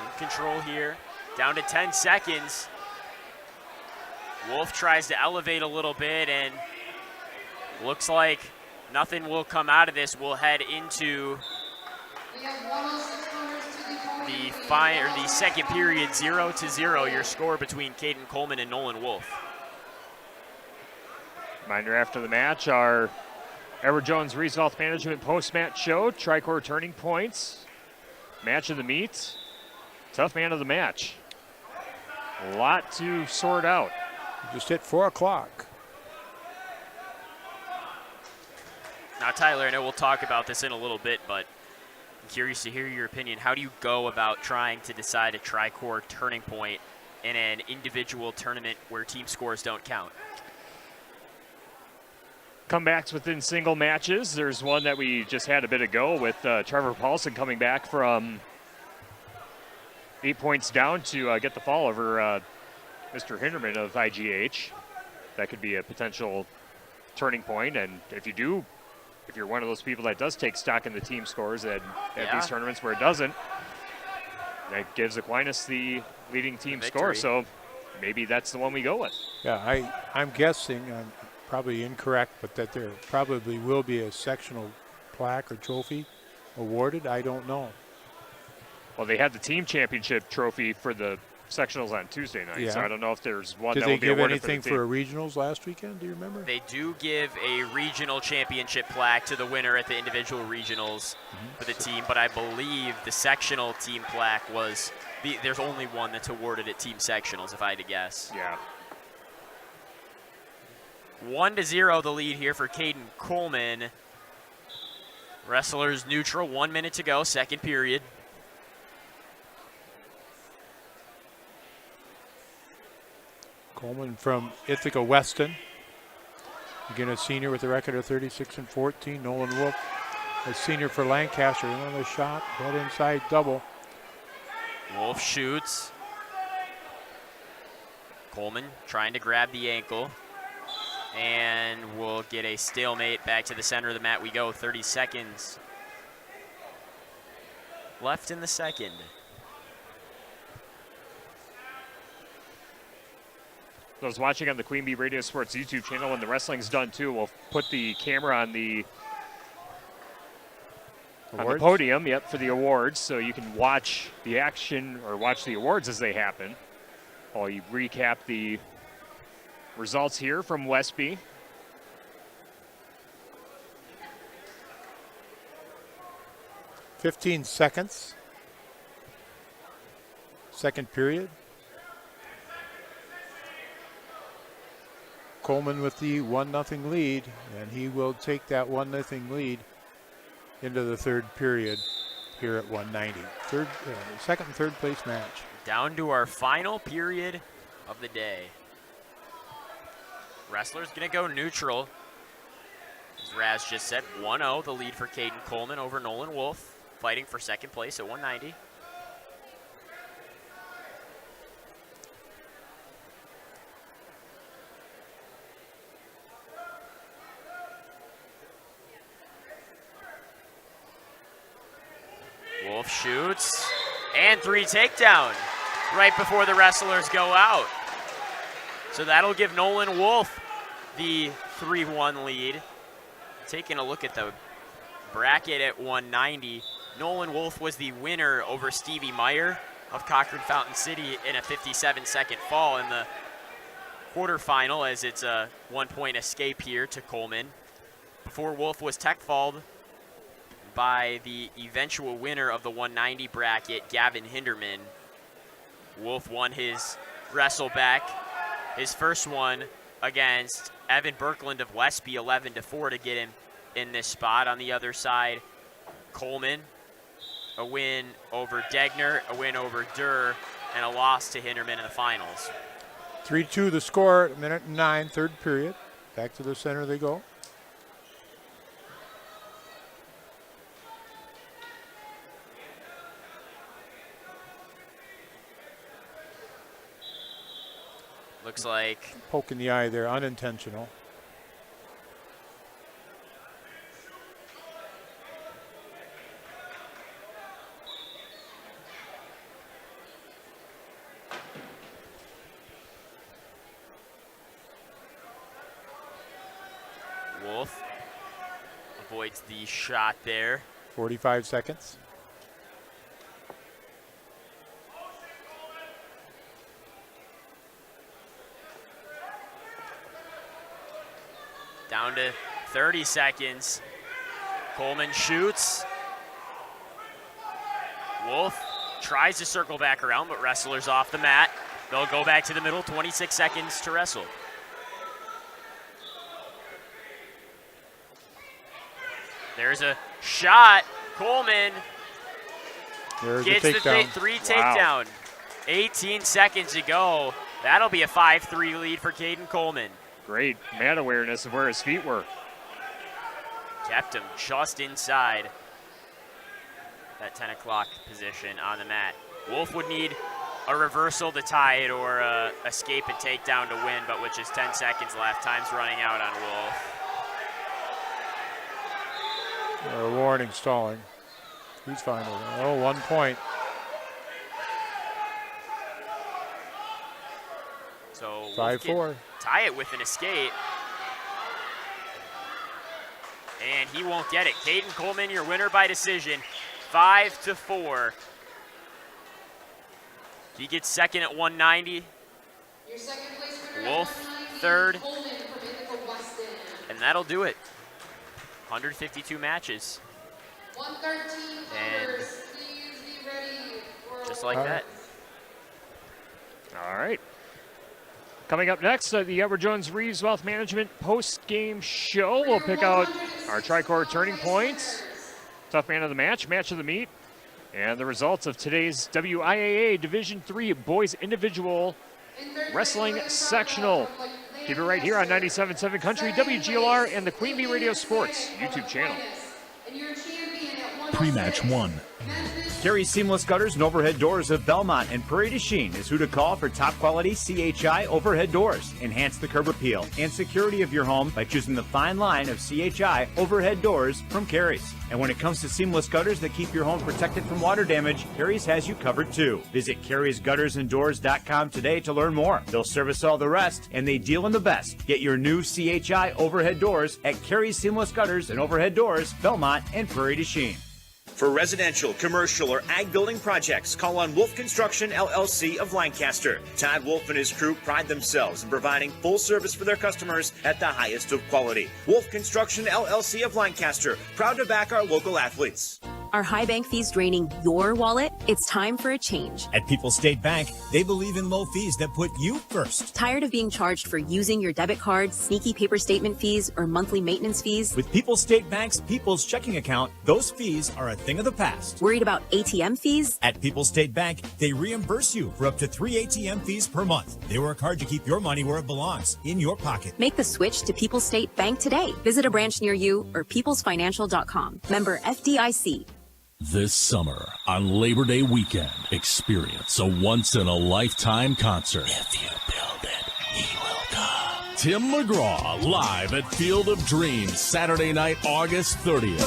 in control here. Down to 10 seconds. Wolf tries to elevate a little bit and looks like nothing will come out of this. We'll head into the second period, 0-0. Your score between Caden Coleman and Nolan Wolf. Reminder after the match, our Edward Jones Reese Wealth Management post-match show, Tricor Turning Points, match of the meet, tough man of the match. A lot to sort out. Just hit 4 o'clock. Now, Tyler, I know we'll talk about this in a little bit, but I'm curious to hear your opinion. How do you go about trying to decide a Tricor turning point in an individual tournament where team scores don't count? Comebacks within single matches. There's one that we just had a bit ago with Trevor Paulson coming back from 8 points down to get the fall over Mr. Hinderman of IGH. That could be a potential turning point, and if you're one of those people that does take stock in the team scores at these tournaments where it doesn't, that gives Aquinas the leading team score, so maybe that's the one we go with. Yeah, I'm guessing, I'm probably incorrect, but that there probably will be a sectional plaque or trophy awarded. I don't know. Well, they had the team championship trophy for the sectionals on Tuesday night, so I don't know if there's one Did that they will be give awarded anything for the for regionals last weekend? Do you remember? They do give a regional championship plaque to the winner at the individual regionals for the team, but I believe the sectional team plaque was, there's only one that's awarded at team sectionals, if I had to guess. Yeah. 1-0 the lead here for Caden Coleman. Wrestlers neutral, 1 minute to go, second period. Coleman from Ithaca Weston. Again, a senior with a record of 36-14. Nolan Wolf, a senior for Lancaster. Another shot, head inside double. Wolf shoots. Coleman trying to grab the ankle. And we'll get a stalemate. Back to the center of the mat we go. 30 seconds left in the second. Those watching on the Queen Bee Radio Sports YouTube channel, when the wrestling's done too, we'll put the camera on the podium, for the awards, so you can watch the action or watch the awards as they happen. While you recap the results here from Westby. "15 seconds. Second period. Coleman with the 1-0 lead, and he will take that 1-0 lead into the third period here at 190. Second and third place match. Down to our final period of the day. Wrestler's gonna go neutral. As Raz just said, 1-0, the lead for Caden Coleman over Nolan Wolf, fighting for second place at 190. Wolf shoots, and 3 takedown right before the wrestlers go out. So that'll give Nolan Wolf the 3-1 lead. Taking a look at the bracket at 190, Nolan Wolf was the winner over Stevie Meyer of Cochrane Fountain City in a 57-second fall in the quarterfinal, as it's a 1-point escape here to Coleman. Before Wolf was tech-falled by the eventual winner of the 190 bracket, Gavin Hinderman. Wolf won his Wrestleback, his first one against Evan Birkeland of Westby, 11-4 to get him in this spot. On the other side, Coleman, a win over Degner, a win over Durr, and a loss to Hinderman in the finals. 3-2 the score, minute and 9, third period. Back to the center they go. Looks like poke in the eye there, unintentional. Wolf avoids the shot there. 45 seconds. Down to 30 seconds. Coleman shoots. Wolf tries to circle back around, but wrestlers off the mat. They'll go back to the middle, 26 seconds to wrestle. There's a shot. Coleman gets the 3 takedown. 18 seconds to go. That'll be a 5-3 lead for Caden Coleman. Great mat awareness of where his feet were. Kept him just inside that 10 o'clock position on the mat. Wolf would need a reversal to tie it or escape and takedown to win, but with just 10 seconds left, time's running out on Wolf. Warning, stalling. He's fine with it. Oh, 1 point. So 5-4. Tie it with an escape. And he won't get it. Caden Coleman, your winner by decision, 5-4. He gets second at 190. Your second place winner Wolf, at 190, third. Coleman from Ithaca Weston. And that'll do it. 152 matches. 113 And others. Please be ready for just like that. All right. Coming up next, the Edward Jones Reeves Wealth Management post-game show. We'll pick out our Tricor turning points, tough man of the match, match of the meet, and the results of today's WIAA Division III Boys Individual Wrestling Sectional. Keep it right here on 97.7 Country, WGLR, and the Queen Bee Radio Sports YouTube channel. And your champion at Pre-match 1. Carey's Seamless Gutters and Overhead Doors of Belmont and Prairie du Chien is who to call for top quality CHI overhead doors. Enhance the curb appeal and security of your home by choosing the fine line of CHI overhead doors from Carey's. And when it comes to seamless gutters that keep your home protected from water damage, Carey's has you covered too. Visit Carey'sGuttersandDoors.com today to learn more. They'll service all the rest, and they deal in the best. Get your new CHI overhead doors at Carey's Seamless Gutters and Overhead Doors, Belmont and Prairie du Chien. For residential, commercial, or ag building projects, call on Wolf Construction LLC of Lancaster. Todd Wolf and his crew pride themselves in providing full service for their customers at the highest of quality. Wolf Construction LLC of Lancaster, proud to back our local athletes. Are high bank fees draining your wallet? It's time for a change. At People's State Bank, they believe in low fees that put you first. Tired of being charged for using your debit card, sneaky paper statement fees, or monthly maintenance fees? With People's State Bank's People's Checking Account, those fees are a thing of the past. Worried about ATM fees? At People's State Bank, they reimburse you for up to 3 ATM fees per month. They work hard to keep your money where it belongs, in your pocket. Make the switch to People's State Bank today. Visit a branch near you or peoplesfinancial.com. Member FDIC. This summer, on Labor Day weekend, experience a once-in-a-lifetime concert. If you build it, he will come. Tim McGraw, live at Field of Dreams, Saturday night, August 30th.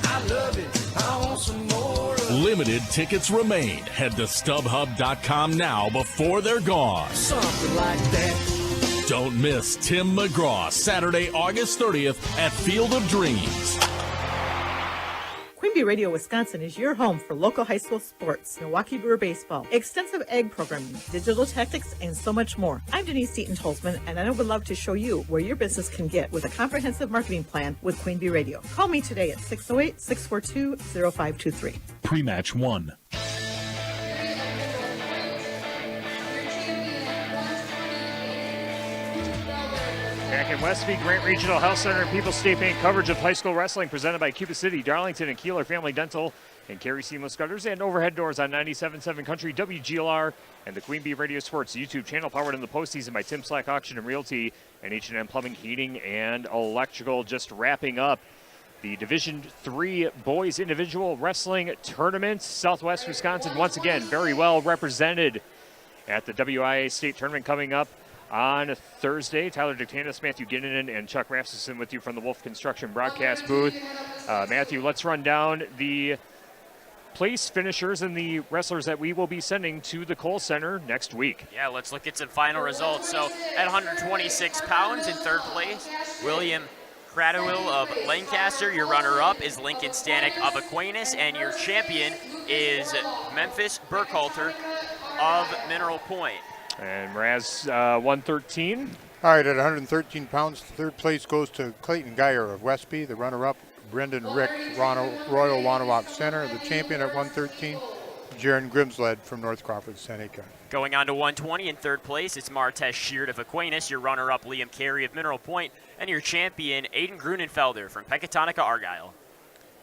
I love it. I want some more. Limited tickets remain. Head to StubHub.com now before they're gone. Something like that. Don't miss Tim McGraw, Saturday, August 30th at Field of Dreams. Queen Bee Radio Wisconsin is your home for local high school sports, Milwaukee Brewer baseball, extensive ag programming, digital tactics, and so much more. I'm Denise Deaton-Tolzman, and I would love to show you where your business can get with a comprehensive marketing plan with Queen Bee Radio. Call me today at 608-642-0523. Pre-match 1. Back in Westby, Grant Regional Health Center and People's State Bank coverage of high school wrestling presented by Cuba City, Darlington, and Kieler Family Dental, and Carey Seamless Gutters and Overhead Doors on 97.7 Country, WGLR, and the Queen Bee Radio Sports YouTube channel, powered in the postseason by Tim Slack Auction and Realty, and H&M Plumbing, Heating, and Electrical. Just wrapping up the Division III Boys Individual Wrestling Tournament. Southwest Wisconsin, once again, very well represented at the WIAA State Tournament coming up on Thursday. Tyler Dictanis, Matthew Ginnan, and Chuck Rasmussen with you from the Wolf Construction broadcast booth. Matthew, let's run down the place finishers and the wrestlers that we will be sending to the Kohl Center next week. Yeah, let's look at some final results. So at 126 pounds in third place, William Cradwell of Lancaster. Your runner-up is Lincoln Stanek of Aquinas, and your champion is Memphis Burkhalter of Mineral Point. And Raz 113. All right, at 113 pounds, third place goes to Clayton Geyer of Westby. The runner-up, Brendan Rick, Royal Wanawak Center. The champion at 113, Jaron Grimsled from North Crawford, Seneca. Going on to 120 in third place, it's Martez Sheard of Aquinas. Your runner-up, Liam Carey of Mineral Point. And your champion, Aiden Grunenfelder from Pecatonica, Argyle.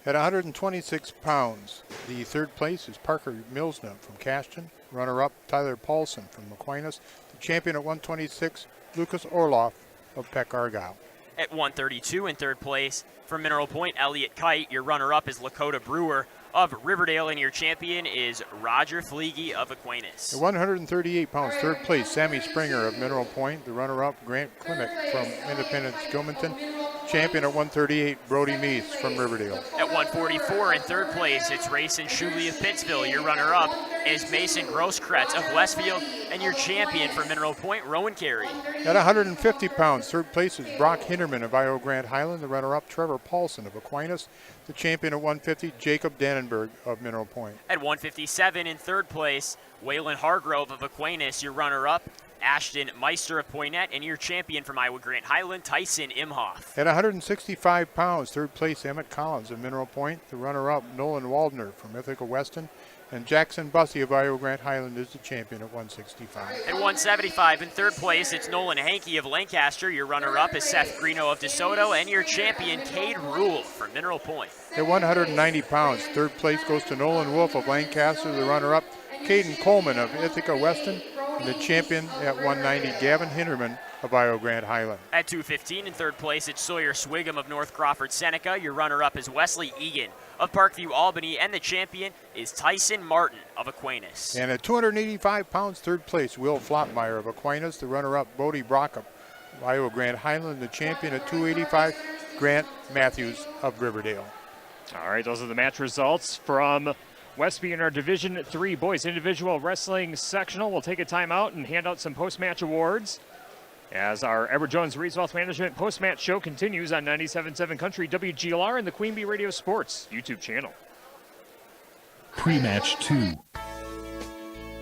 At 126 pounds, the third place is Parker Milsna from Cashton. Runner-up, Tyler Paulson from Aquinas. The champion at 126, Lucas Orloff of Peck Argyle. At 132 in third place, from Mineral Point, Elliot Kite. Your runner-up is Lakota Brewer of Riverdale, and your champion is Roger Fleege of Aquinas. At 138 pounds, third place, Sammy Springer of Mineral Point. The runner-up, Grant Klimek from Independence Gilmanton. Champion at 138, Brody Meath from Riverdale. At 144 in third place, it's Rayson Shuley of Pittsville. Your runner-up is Mason Grosskretz of Westfield, and your champion for Mineral Point, Rowan Carey. At 150 pounds, third place is Brock Hinderman of Iowa Grant Highland. The runner-up, Trevor Paulson of Aquinas. The champion at 150, Jacob Dannenberg of Mineral Point. At 157 in third place, Waylon Hargrove of Aquinas. Your runner-up, Ashton Meister of Poinet, and your champion from Iowa Grant Highland, Tyson Imhoff. At 165 pounds, third place, Emmett Collins of Mineral Point. The runner-up, Nolan Waldner from Ithaca Weston. And Jackson Bussey of Iowa Grant Highland is the champion at 165. At 175 in third place, it's Nolan Hankey of Lancaster. Your runner-up is Seth Greeno of DeSoto, and your champion, Cade Rule from Mineral Point. At 190 pounds, third place goes to Nolan Wolf of Lancaster. The runner-up, Caden Coleman of Ithaca Weston. And the champion at 190, Gavin Hinderman of Iowa Grand Highland. At 2:15 in third place, it's Sawyer Swigum of North Crawford Seneca. Your runner-up is Wesley Egan of Parkview Albany, and the champion is Tyson Martin of Aquinas. And at 285 pounds, third place, Will Flopmeyer of Aquinas. The runner-up, Bodie Brockham of Iowa Grand Highland. The champion at 285, Grant Matthews of Riverdale. All right, those are the match results from Westby in our Division III Boys Individual Wrestling Sectional. We'll take a timeout and hand out some post-match awards as our Edward Jones Reeds Wealth Management post-match show continues on 97.7 Country WGLR and the Queen Bee Radio Sports YouTube channel. Pre-match 2.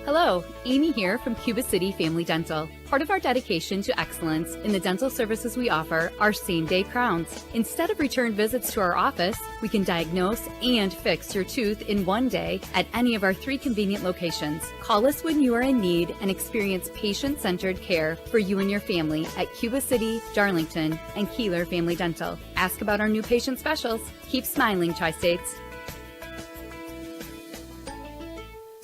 Hello, Amy here from Cuba City Family Dental. Part of our dedication to excellence in the dental services we offer are same-day crowns. Instead of return visits to our office, we can diagnose and fix your tooth in one day at any of our 3 convenient locations. Call us when you are in need and experience patient-centered care for you and your family at Cuba City, Darlington, and Kieler Family Dental. Ask about our new patient specials. Keep smiling, Tri-States.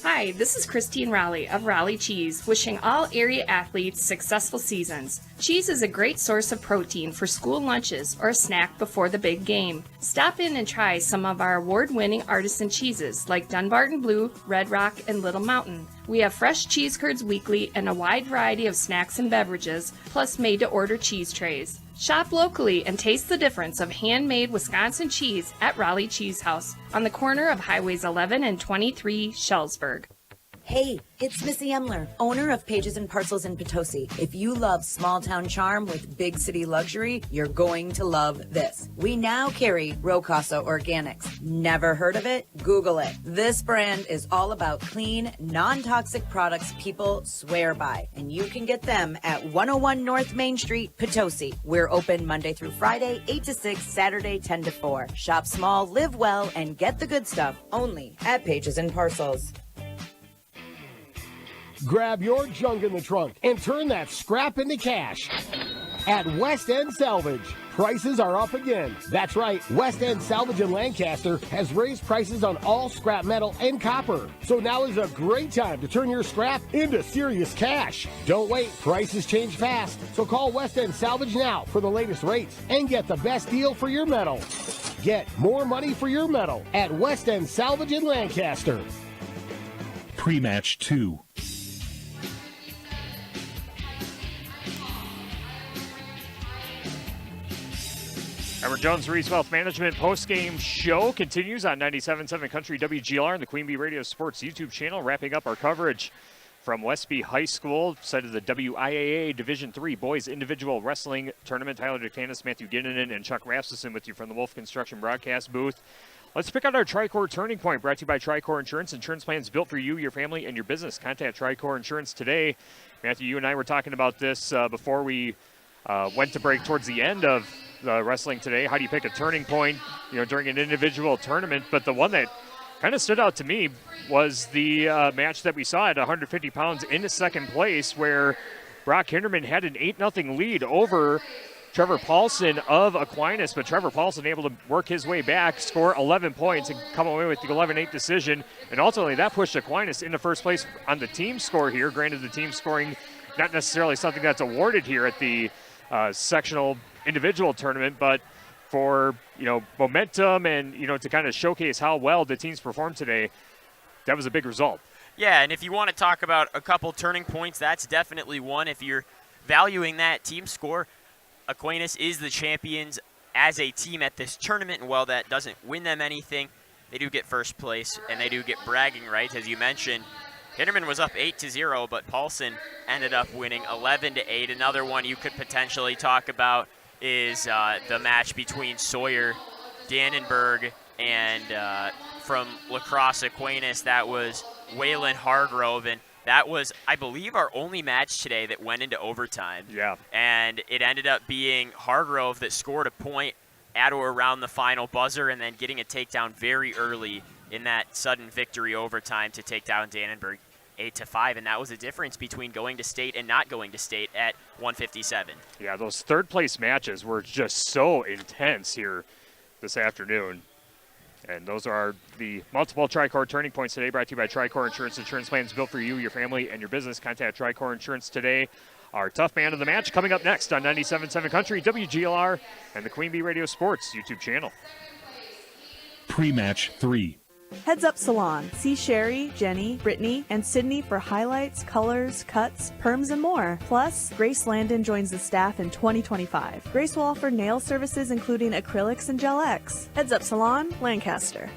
Hi, this is Christine Raleigh of Raleigh Cheese, wishing all area athletes successful seasons. Cheese is a great source of protein for school lunches or a snack before the big game. Stop in and try some of our award-winning artisan cheeses like Dunbarton Blue, Red Rock, and Little Mountain. We have fresh cheese curds weekly and a wide variety of snacks and beverages, plus made-to-order cheese trays. Shop locally and taste the difference of handmade Wisconsin cheese at Raleigh Cheese House on the corner of Highways 11 and 23, Shellsburg. Hey, it's Missy Emler, owner of Pages and Parcels in Potosi. If you love small town charm with big city luxury, you're going to love this. We now carry Rocasa Organics. Never heard of it? Google it. This brand is all about clean, non-toxic products people swear by, and you can get them at 101 North Main Street, Potosi. We're open Monday through Friday, 8 to 6, Saturday, 10 to 4. Shop small, live well, and get the good stuff only at Pages and Parcels. Grab your junk in the trunk and turn that scrap into cash. At West End Salvage, prices are up again. That's right, West End Salvage in Lancaster has raised prices on all scrap metal and copper. So now is a great time to turn your scrap into serious cash. Don't wait, prices change fast. So call West End Salvage now for the latest rates and get the best deal for your metal. Get more money for your metal at West End Salvage in Lancaster. Pre-match 2. Edward Jones Reeds Wealth Management post-game show continues on 97.7 Country WGLR and the Queen Bee Radio Sports YouTube channel, wrapping up our coverage from Westby High School, site of the WIAA Division III Boys Individual Wrestling Tournament. Tyler Dictanis, Matthew Ginnanen, and Chuck Rasmussen with you from the Wolf Construction broadcast booth. Let's pick out our Tricor Turning Point, brought to you by Tricor Insurance. Insurance plans built for you, your family, and your business. Contact Tricor Insurance today. Matthew, you and I were talking about this before we went to break towards the end of the wrestling today. How do you pick a turning point, during an individual tournament? But the one that kind of stood out to me was the match that we saw at 150 pounds into second place, where Brock Hinderman had an 8-0 lead over Trevor Paulson of Aquinas, but Trevor Paulson able to work his way back, score 11 points, and come away with the 11-8 decision. And ultimately, that pushed Aquinas into first place on the team score here. Granted, the team scoring not necessarily something that's awarded here at the sectional individual tournament, but for momentum and to kind of showcase how well the teams performed today, that was a big result. Yeah, and if you want to talk about a couple turning points, that's definitely one. If you're valuing that team score, Aquinas is the champions as a team at this tournament, and while that doesn't win them anything, they do get first place and they do get bragging rights. As you mentioned, Hinderman was up 8-0, but Paulson ended up winning 11-8. Another one you could potentially talk about is the match between Sawyer Dannenberg and from La Crosse Aquinas. That was Waylon Hargrove, and that was, I believe, our only match today that went into overtime. Yeah. And it ended up being Hargrove that scored a point at or around the final buzzer and then getting a takedown very early in that sudden victory overtime to take down Dannenberg 8-5, and that was the difference between going to state and not going to state at 157. Yeah, those third place matches were just so intense here this afternoon. And those are the multiple Tricor turning points today, brought to you by Tricor Insurance. Insurance plans built for you, your family, and your business. Contact Tricor Insurance today. our tough man of the match coming up next on 97.7 Country, WGLR, and the Queen Bee Radio Sports YouTube channel. Pre-match 3. Heads Up Salon. See Sherry, Jenny, Brittany, and Sydney for highlights, colors, cuts, perms, and more. Plus, Grace Landon joins the staff in 2025. Grace will offer nail services including acrylics and Gel X. Heads Up Salon, Lancaster.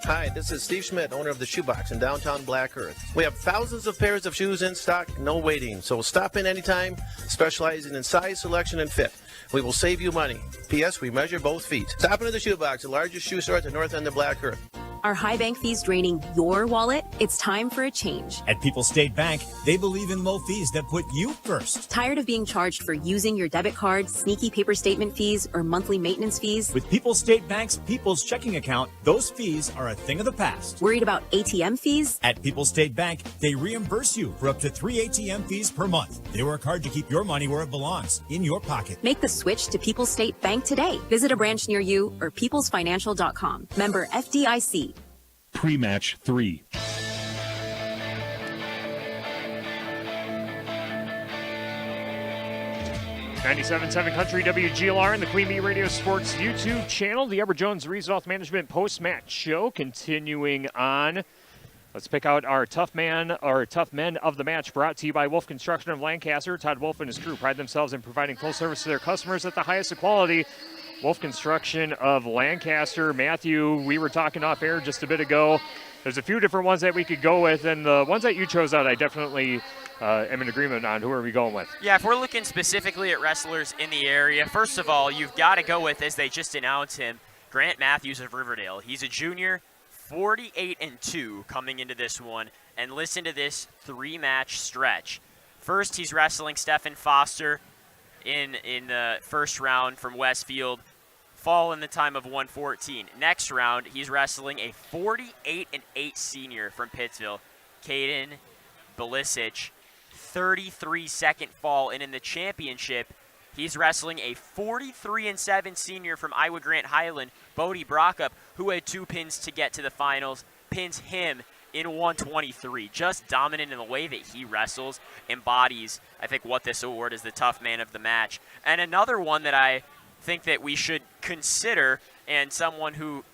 Hi, this is Steve Schmidt, owner of the Shoebox in downtown Black Earth. We have thousands of pairs of shoes in stock, no waiting, so stop in anytime, specializing in size, selection, and fit. We will save you money. P.S. We measure both feet. Stop into the Shoebox, the largest shoe store at the north end of Black Earth. Are high bank fees draining your wallet? It's time for a change. At People's State Bank, they believe in low fees that put you first. Tired of being charged for using your debit card, sneaky paper statement fees, or monthly maintenance fees? With People's State Bank's People's Checking Account, those fees are a thing of the past. Worried about ATM fees? At People's State Bank, they reimburse you for up to 3 ATM fees per month. They work hard to keep your money where it belongs, in your pocket. Make the switch to People's State Bank today. Visit a branch near you or peoplesfinancial.com. Member FDIC. Pre-match 3. .97.7 Country, WGLR, and the Queen Bee Radio Sports YouTube channel. The Edward Jones Rees Wealth Management post-match show continuing on. Let's pick out our tough men of the match, brought to you by Wolf Construction of Lancaster. Todd Wolf and his crew pride themselves in providing full service to their customers at the highest of quality. Wolf Construction of Lancaster. Matthew, we were talking off air just a bit ago. There's a few different ones that we could go with, and the ones that you chose out, I definitely am in agreement on. Who are we going with? Yeah, if we're looking specifically at wrestlers in the area, first of all, you've got to go with, as they just announced him, Grant Matthews of Riverdale. He's a junior, 48-2 coming into this one, and listen to this 3-match stretch. First, he's wrestling Stephen Foster in the first round from Westfield. Fall in the time of 1:14. Next round, he's wrestling a 48-8 senior from Pittsville, Caden Belisic. 33-second fall, and in the championship, he's wrestling a 43-7 senior from Iowa Grant Highland, Bodie Brockup, who had 2 pins to get to the finals, pins him in 123. Just dominant in the way that he wrestles, embodies, I think, what this award is, the tough man of the match. And another one that I think that we should consider, and someone who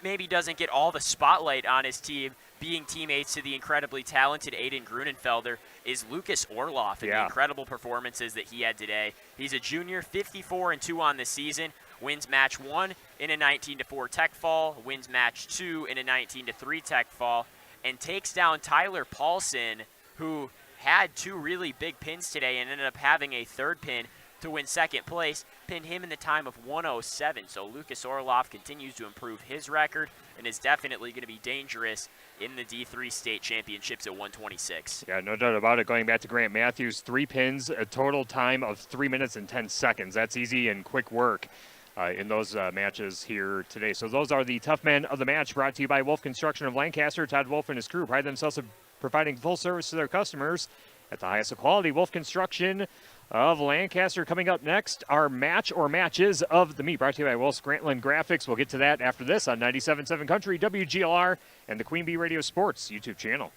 maybe doesn't get all the spotlight on his team, being teammates to the incredibly talented Aiden Grunenfelder, is Lucas Orloff and the incredible performances that he had today. He's a junior, 54-2 on the season, wins match 1 in a 19-4 tech fall, wins match 2 in a 19-3 tech fall, and takes down Tyler Paulson, who had 2 really big pins today and ended up having a 3rd pin to win 2nd place, pinned him in the time of 1:07. So Lucas Orloff continues to improve his record and is definitely going to be dangerous in the D3 state championships at 126. Yeah, no doubt about it. Going back to Grant Matthews, 3 pins, a total time of 3 minutes and 10 seconds. That's easy and quick work in those matches here today. So those are the tough men of the match, brought to you by Wolf Construction of Lancaster. Todd Wolf and his crew pride themselves in providing full service to their customers at the highest of quality. Wolf Construction of Lancaster. Coming up next, our match or matches of the meet, brought to you by Wells Grantland Graphics. We'll get to that after this on 97.7 Country, WGLR, and the Queen Bee Radio Sports YouTube channel.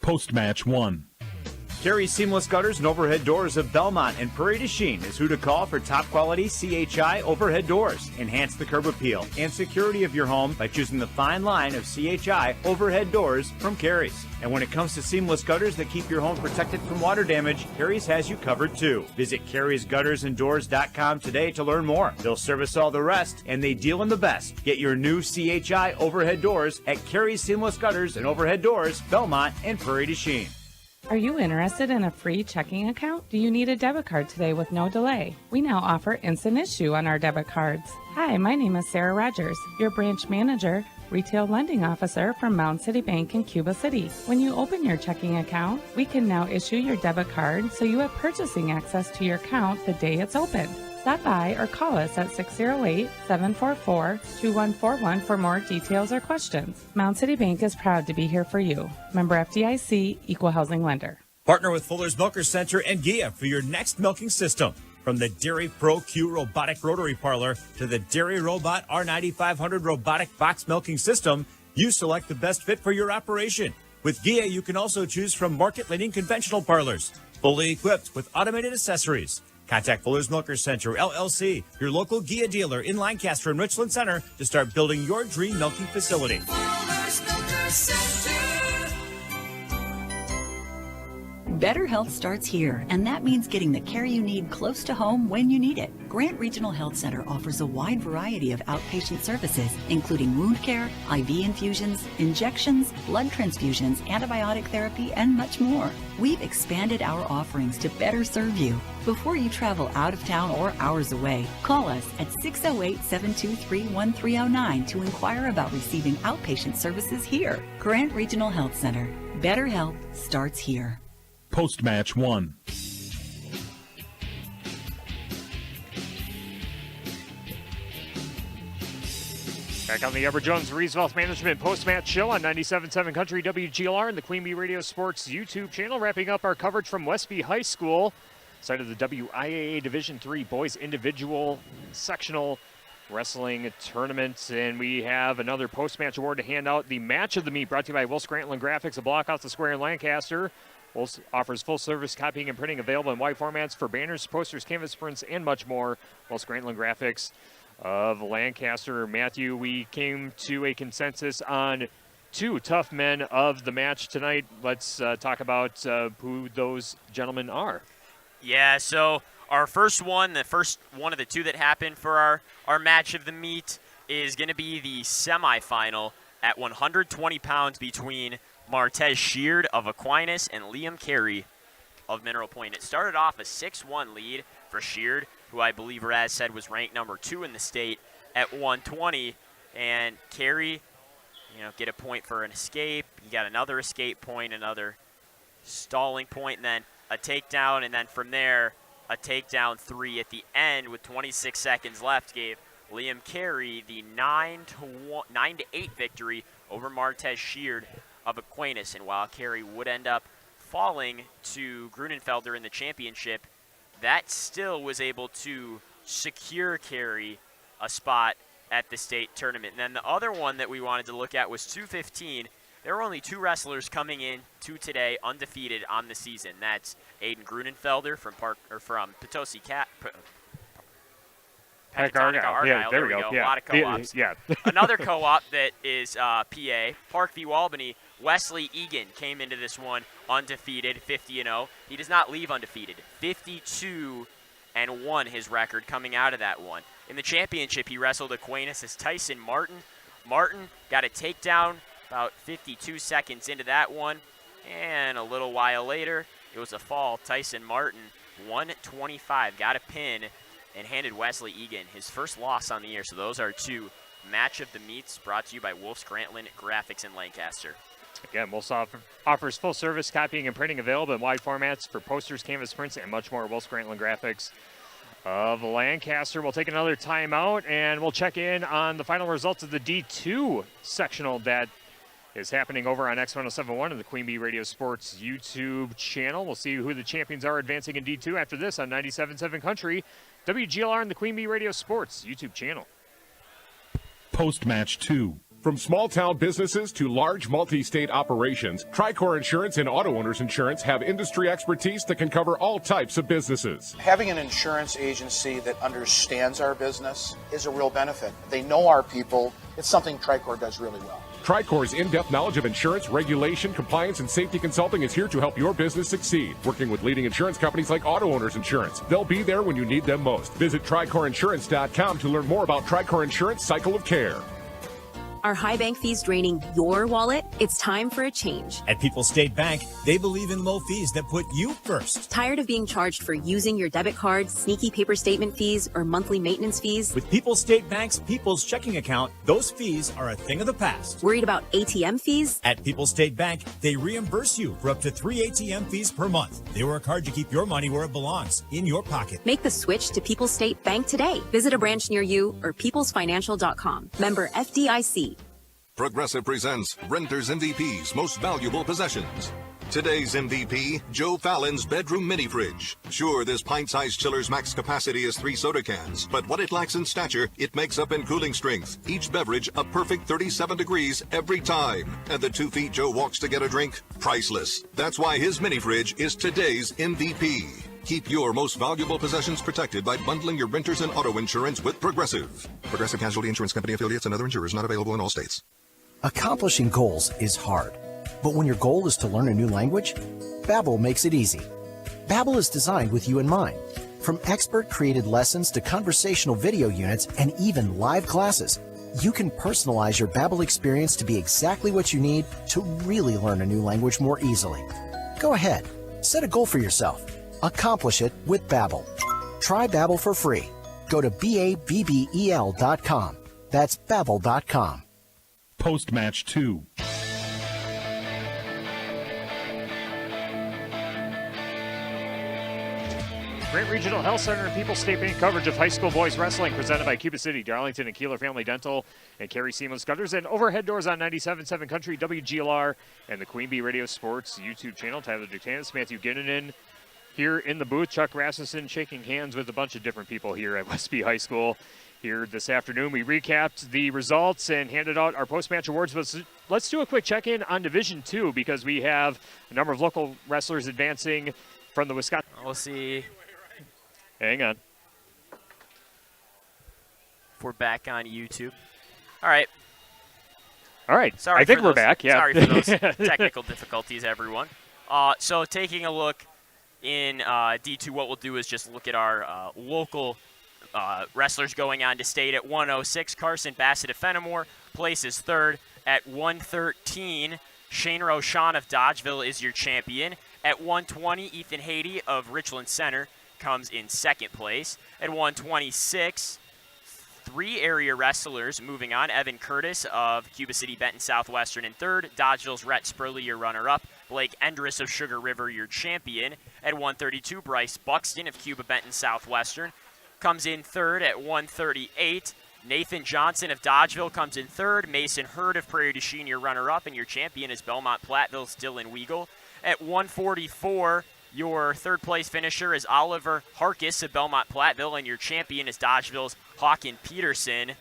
Post-match 1. Carey Seamless Gutters and Overhead Doors of Belmont and Prairie du Chien is who to call for top quality CHI overhead doors. Enhance the curb appeal and security of your home by choosing the fine line of CHI overhead doors from Carey's. And when it comes to seamless gutters that keep your home protected from water damage, Carey's has you covered too. Visit Carey'sGuttersandDoors.com today to learn more. They'll service all the rest, and they deal in the best. Get your new CHI overhead doors at Carey's Seamless Gutters and Overhead Doors, Belmont and Prairie du Chien. Are you interested in a free checking account? Do you need a debit card today with no delay? We now offer instant issue on our debit cards. Hi, my name is Sarah Rogers, your branch manager, retail lending officer from Mound City Bank in Cuba City. When you open your checking account, we can now issue your debit card so you have purchasing access to your account the day it's open. Stop by or call us at 608-744-2141 for more details or questions. Mound City Bank is proud to be here for you. Member FDIC, Equal Housing Lender. Partner with Fuller's Milker Center and GIA for your next milking system. From the Dairy Pro Q robotic rotary parlor to the Dairy Robot R9500 robotic box milking system, you select the best fit for your operation. With WIAA, you can also choose from market-leading conventional parlors, fully equipped with automated accessories. Contact Fuller's Milker Center, LLC, your local WIAA dealer in Lancaster and Richland Center to start building your dream milking facility. Fuller's Milker Center. Better health starts here, and that means getting the care you need close to home when you need it. Grant Regional Health Center offers a wide variety of outpatient services, including wound care, IV infusions, injections, blood transfusions, antibiotic therapy, and much more. We've expanded our offerings to better serve you. Before you travel out of town or hours away, call us at 608-723-1309 to inquire about receiving outpatient services here. Grant Regional Health Center. Better health starts here. Post-match 1. Back on the Edward Jones Reeves Wealth Management post-match show on 97.7 Country WGLR and the Queen Bee Radio Sports YouTube channel, wrapping up our coverage from Westby High School, site of the WIAA Division III Boys Individual Sectional Wrestling Tournament. And we have another post-match award to hand out. The match of the meet brought to you by Will Scranton Graphics, a block off the square in Lancaster. Will offers full-service copying and printing available in wide formats for banners, posters, canvas prints, and much more. Will Scranton Graphics of Lancaster. Matthew, we came to a consensus on two tough men of the match tonight. Let's talk about who those gentlemen are. Yeah, so our first one, the first one of the two that happened for our match of the meet is going to be the semifinal at 120 pounds between Martez Sheard of Aquinas and Liam Carey of Mineral Point. It started off a 6-1 lead for Sheard, who I believe Raz said was ranked number 2 in the state at 120. And Carey, get a point for an escape. He got another escape point, another stalling point, and then a takedown. And then from there, a takedown 3 at the end with 26 seconds left gave Liam Carey the 9-8 victory over Martez Sheard of Aquinas. And while Carey would end up falling to Grunenfelder in the championship, that still was able to secure Carey a spot at the state tournament. And then the other one that we wanted to look at was 215. There were only 2 wrestlers coming in to today undefeated on the season. That's Aiden Grunenfelder from Potosi Argyle. Yeah, there we go. A lot of co-ops. Yeah. Another co-op that is PA, Parkview Albany. Wesley Egan came into this one undefeated, 50-0. He does not leave undefeated. 52-1 his record coming out of that one. In the championship, he wrestled Aquinas as Tyson Martin. Martin got a takedown about 52 seconds into that one, and a little while later, it was a fall. Tyson Martin, 125, got a pin and handed Wesley Egan his first loss on the year. So those are 2 match of the meets brought to you by Wolf Scranton Graphics in Lancaster. Again, Wolf offers full service copying and printing available in wide formats for posters, canvas prints, and much more. Wolf Scranton Graphics of Lancaster. We'll take another timeout, and we'll check in on the final results of the D2 sectional that is happening over on X1071 and the Queen Bee Radio Sports YouTube channel. We'll see who the champions are advancing in D2 after this on 97.7 Country, WGLR, and the Queen Bee Radio Sports YouTube channel. Post-match 2. From small-town businesses to large multi-state operations, Tricor Insurance and Auto Owners Insurance have industry expertise that can cover all types of businesses. Having an insurance agency that understands our business is a real benefit. They know our people. It's something Tricor does really well. Tricor's in-depth knowledge of insurance, regulation, compliance, and safety consulting is here to help your business succeed. Working with leading insurance companies like Auto Owners Insurance. They'll be there when you need them most. Visit TricorInsurance.com to learn more about Tricor Insurance Cycle of Care. Are high bank fees draining your wallet? It's time for a change. At People's State Bank, they believe in low fees that put you first. Tired of being charged for using your debit card, sneaky paper statement fees, or monthly maintenance fees? With People's State Bank's People's Checking Account, those fees are a thing of the past. Worried about ATM fees? At People's State Bank, they reimburse you for up to 3 ATM fees per month. They work hard to keep your money where it belongs, in your pocket. Make the switch to People's State Bank today. Visit a branch near you or peoplesfinancial.com. Member FDIC. Progressive presents Renter's MVP's Most Valuable Possessions. Today's MVP, Joe Fallon's bedroom mini fridge. Sure, this pint-sized chiller's max capacity is 3 soda cans, but what it lacks in stature, it makes up in cooling strength. Each beverage a perfect 37 degrees every time. And the 2 feet Joe walks to get a drink, priceless. That's why his mini fridge is today's MVP. Keep your most valuable possessions protected by bundling your renters and auto insurance with Progressive. Progressive Casualty Insurance Company affiliates and other insurers not available in all states. Accomplishing goals is hard, but when your goal is to learn a new language, Babbel makes it easy. Babbel is designed with you in mind. From expert-created lessons to conversational video units and even live classes, you can personalize your Babbel experience to be exactly what you need to really learn a new language more easily. Go ahead, set a goal for yourself. Accomplish it with Babbel. Try Babbel for free. Go to BABBEL.com. That's Babbel.com. Post-match 2. Grant Regional Health Center and People's State Bank coverage of high school boys wrestling presented by Cuba City, Darlington, and Kieler Family Dental, and Carey Seamless Gutters, and overhead doors on 97.7 Country, WGLR, and the Queen Bee Radio Sports YouTube channel. Tyler Duktanis, Matthew Ginnanen here in the booth. Chuck Rasmussen shaking hands with a bunch of different people here at Westby High School. Here this afternoon, we recapped the results and handed out our post-match awards. But let's do a quick check-in on Division 2 because we have a number of local wrestlers advancing from the Wisconsin. We'll see. Hang on. If we're back on YouTube. All right. All right. Sorry I think for we're those, back. Yeah. Sorry for those technical difficulties, everyone. So taking a look in D2, what we'll do is just look at our local wrestlers going on to state. At 106, Carson Bassett of Fenimore places third. At 113, Shane Roshan of Dodgeville is your champion. At 120, Ethan Haiti of Richland Center comes in second place. At 126, 3 area wrestlers moving on. Evan Curtis of Cuba City Benton Southwestern in third. Dodgeville's Rhett Spurley, your runner-up. Blake Endress of Sugar River, your champion. At 132, Bryce Buxton of Cuba Benton Southwestern comes in third. At 138, Nathan Johnson of Dodgeville comes in third. Mason Hurd of Prairie du Chien, your runner-up, and your champion is Belmont Platteville's Dylan Weigel. At 144, your third-place finisher is Oliver Harkis of Belmont Platteville, and your champion is Dodgeville's Hawken Peterson.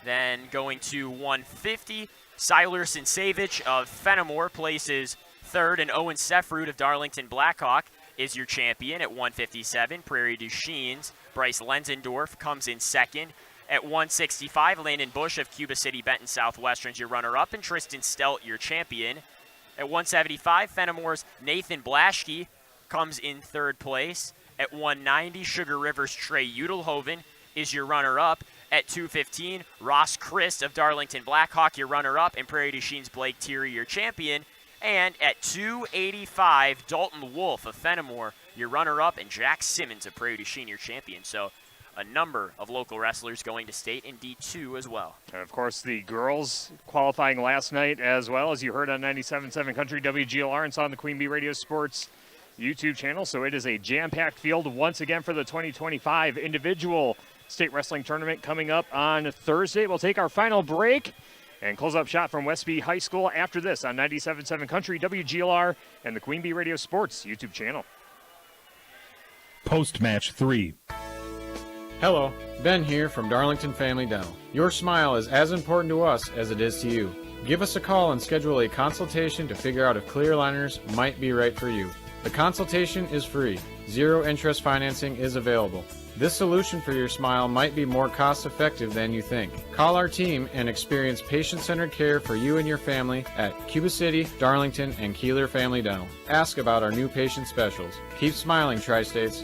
Then going to 150, Siler Sinsavich of Fenimore places third, and Owen Sefrud of Darlington Blackhawk is your champion. At 157, Prairie du Chien's Bryce Lenzendorf comes in second. At 165, Landon Bush of Cuba City Benton Southwestern's your runner-up, and Tristan Stelt your champion. At 175, Fenimore's Nathan Blaschke comes in third place. At 190, Sugar River's Trey Udelhoven is your runner-up. At 215, Ross Christ of Darlington Blackhawk, your runner-up, and Prairie du Chien's Blake Thierry, your champion. And at 285, Dalton Wolf of Fenimore, your runner-up, and Jack Simmons of Prairie du Chien, your champion. So a number of local wrestlers going to state in D2 as well. And of course, the girls qualifying last night as well, as you heard on 97.7 Country WGLR and saw on the Queen Bee Radio Sports YouTube channel. So it is a jam-packed field once again for the 2025 individual state wrestling tournament coming up on Thursday. We'll take our final break and close up shot from Westby High School after this on 97.7 Country WGLR and the Queen Bee Radio Sports YouTube channel. Post-match 3. Hello, Ben here from Darlington Family Dental. Your smile is as important to us as it is to you. Give us a call and schedule a consultation to figure out if clear aligners might be right for you. The consultation is free. Zero interest financing is available. This solution for your smile might be more cost-effective than you think. Call our team and experience patient-centered care for you and your family at Cuba City, Darlington, and Kieler Family Dental. Ask about our new patient specials. Keep smiling, Tri-States.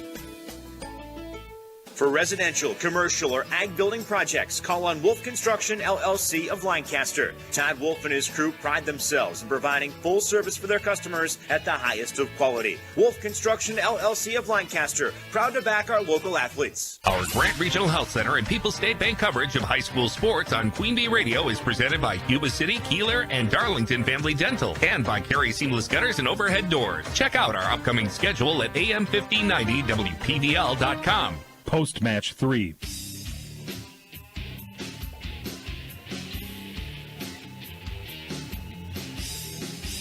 For residential, commercial, or ag building projects, call on Wolf Construction LLC of Lancaster. Todd Wolf and his crew pride themselves in providing full service for their customers at the highest of quality. Wolf Construction LLC of Lancaster, proud to back our local athletes. Our Grant Regional Health Center and People's State Bank coverage of high school sports on Queen Bee Radio is presented by Cuba City, Kieler, and Darlington Family Dental, and by Carey Seamless Gutters and Overhead Doors. Check out our upcoming schedule at am1590wpdl.com. Post-match 3.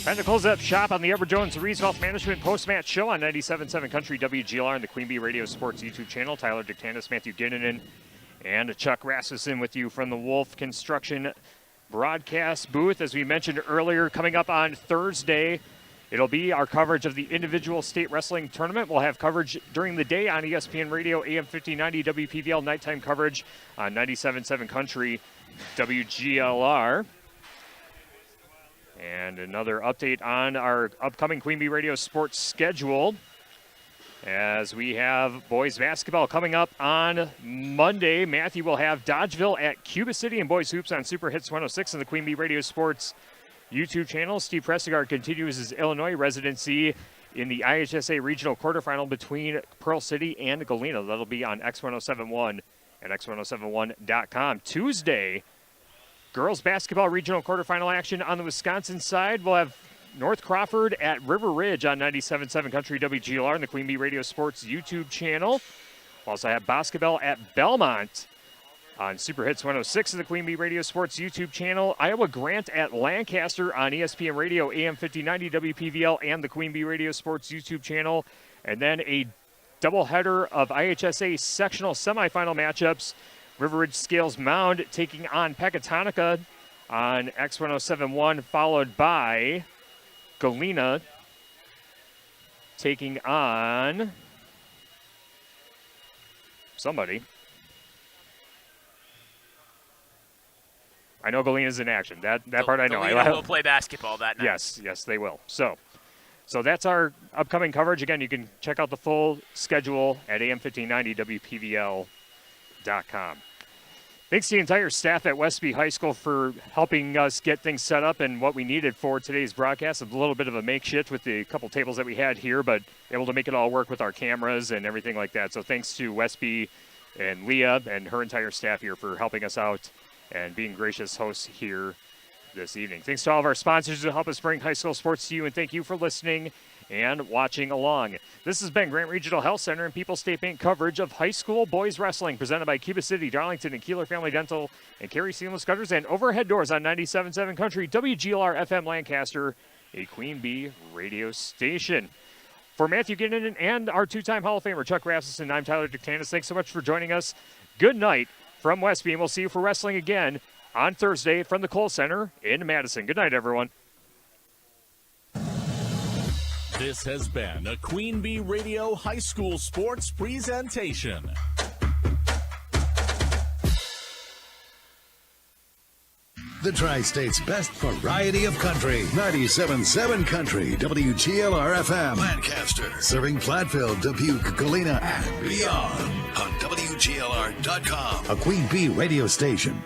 Time to close up shop on the Edward Jones Rees Wealth Management post-match show on 97.7 Country WGLR and the Queen Bee Radio Sports YouTube channel. Tyler Dictanis, Matthew Ginnanen, and Chuck Rasmussen with you from the Wolf Construction broadcast booth. As we mentioned earlier, coming up on Thursday, it'll be our coverage of the individual state wrestling tournament. We'll have coverage during the day on ESPN Radio, AM 1590, WPVL, nighttime coverage on 97.7 Country WGLR. And another update on our upcoming Queen Bee Radio sports schedule, as we have boys basketball coming up on Monday. Matthew will have Dodgeville at Cuba City and boys hoops on Super Hits 106 on the Queen Bee Radio Sports YouTube channel. Steve Prestigard continues his Illinois residency in the IHSA regional quarterfinal between Pearl City and Galena. That'll be on X1071 and X1071.com. Tuesday, girls basketball regional quarterfinal action on the Wisconsin side. We'll have North Crawford at River Ridge on 97.7 Country WGLR and the Queen Bee Radio Sports YouTube channel. We'll also have basketball at Belmont on Super Hits 106 of the Queen Bee Radio Sports YouTube channel. Iowa Grant at Lancaster on ESPN Radio, AM 5090, WPVL, and the Queen Bee Radio Sports YouTube channel. And then a doubleheader of IHSA sectional semifinal matchups. River Ridge Scales Mound taking on Pecatonica on X1071, followed by Galena taking on somebody. I know Galena's in action. That part I know. Galena will play basketball that night. Yes, they will. So that's our upcoming coverage. Again, you can check out the full schedule at AM1590WPVL.com. Thanks to the entire staff at Westby High School for helping us get things set up and what we needed for today's broadcast. A little bit of a makeshift with the couple tables that we had here, but able to make it all work with our cameras and everything like that. So thanks to Westby and Leah and her entire staff here for helping us out and being gracious hosts here this evening. Thanks to all of our sponsors who help us bring high school sports to you, and thank you for listening and watching along. This has been Grant Regional Health Center and People's State Bank coverage of high school boys wrestling, presented by Cuba City, Darlington, and Kieler Family Dental, and Carey Seamless Gutters, and Overhead Doors on 97.7 Country, WGLR FM Lancaster, a Queen Bee radio station. For Matthew Ginnanen and our two-time Hall of Famer Chuck Rasmussen, I'm Tyler Dictanis. Thanks so much for joining us. Good night from Westby, and we'll see you for wrestling again on Thursday from the Kohl Center in Madison. Good night, everyone. This has been a Queen Bee Radio High School Sports presentation. The Tri-State's best variety of country. 97.7 Country, WGLR-FM. Lancaster, serving Platteville, Dubuque, Galena, and beyond. On WGLR.com, a Queen Bee radio station.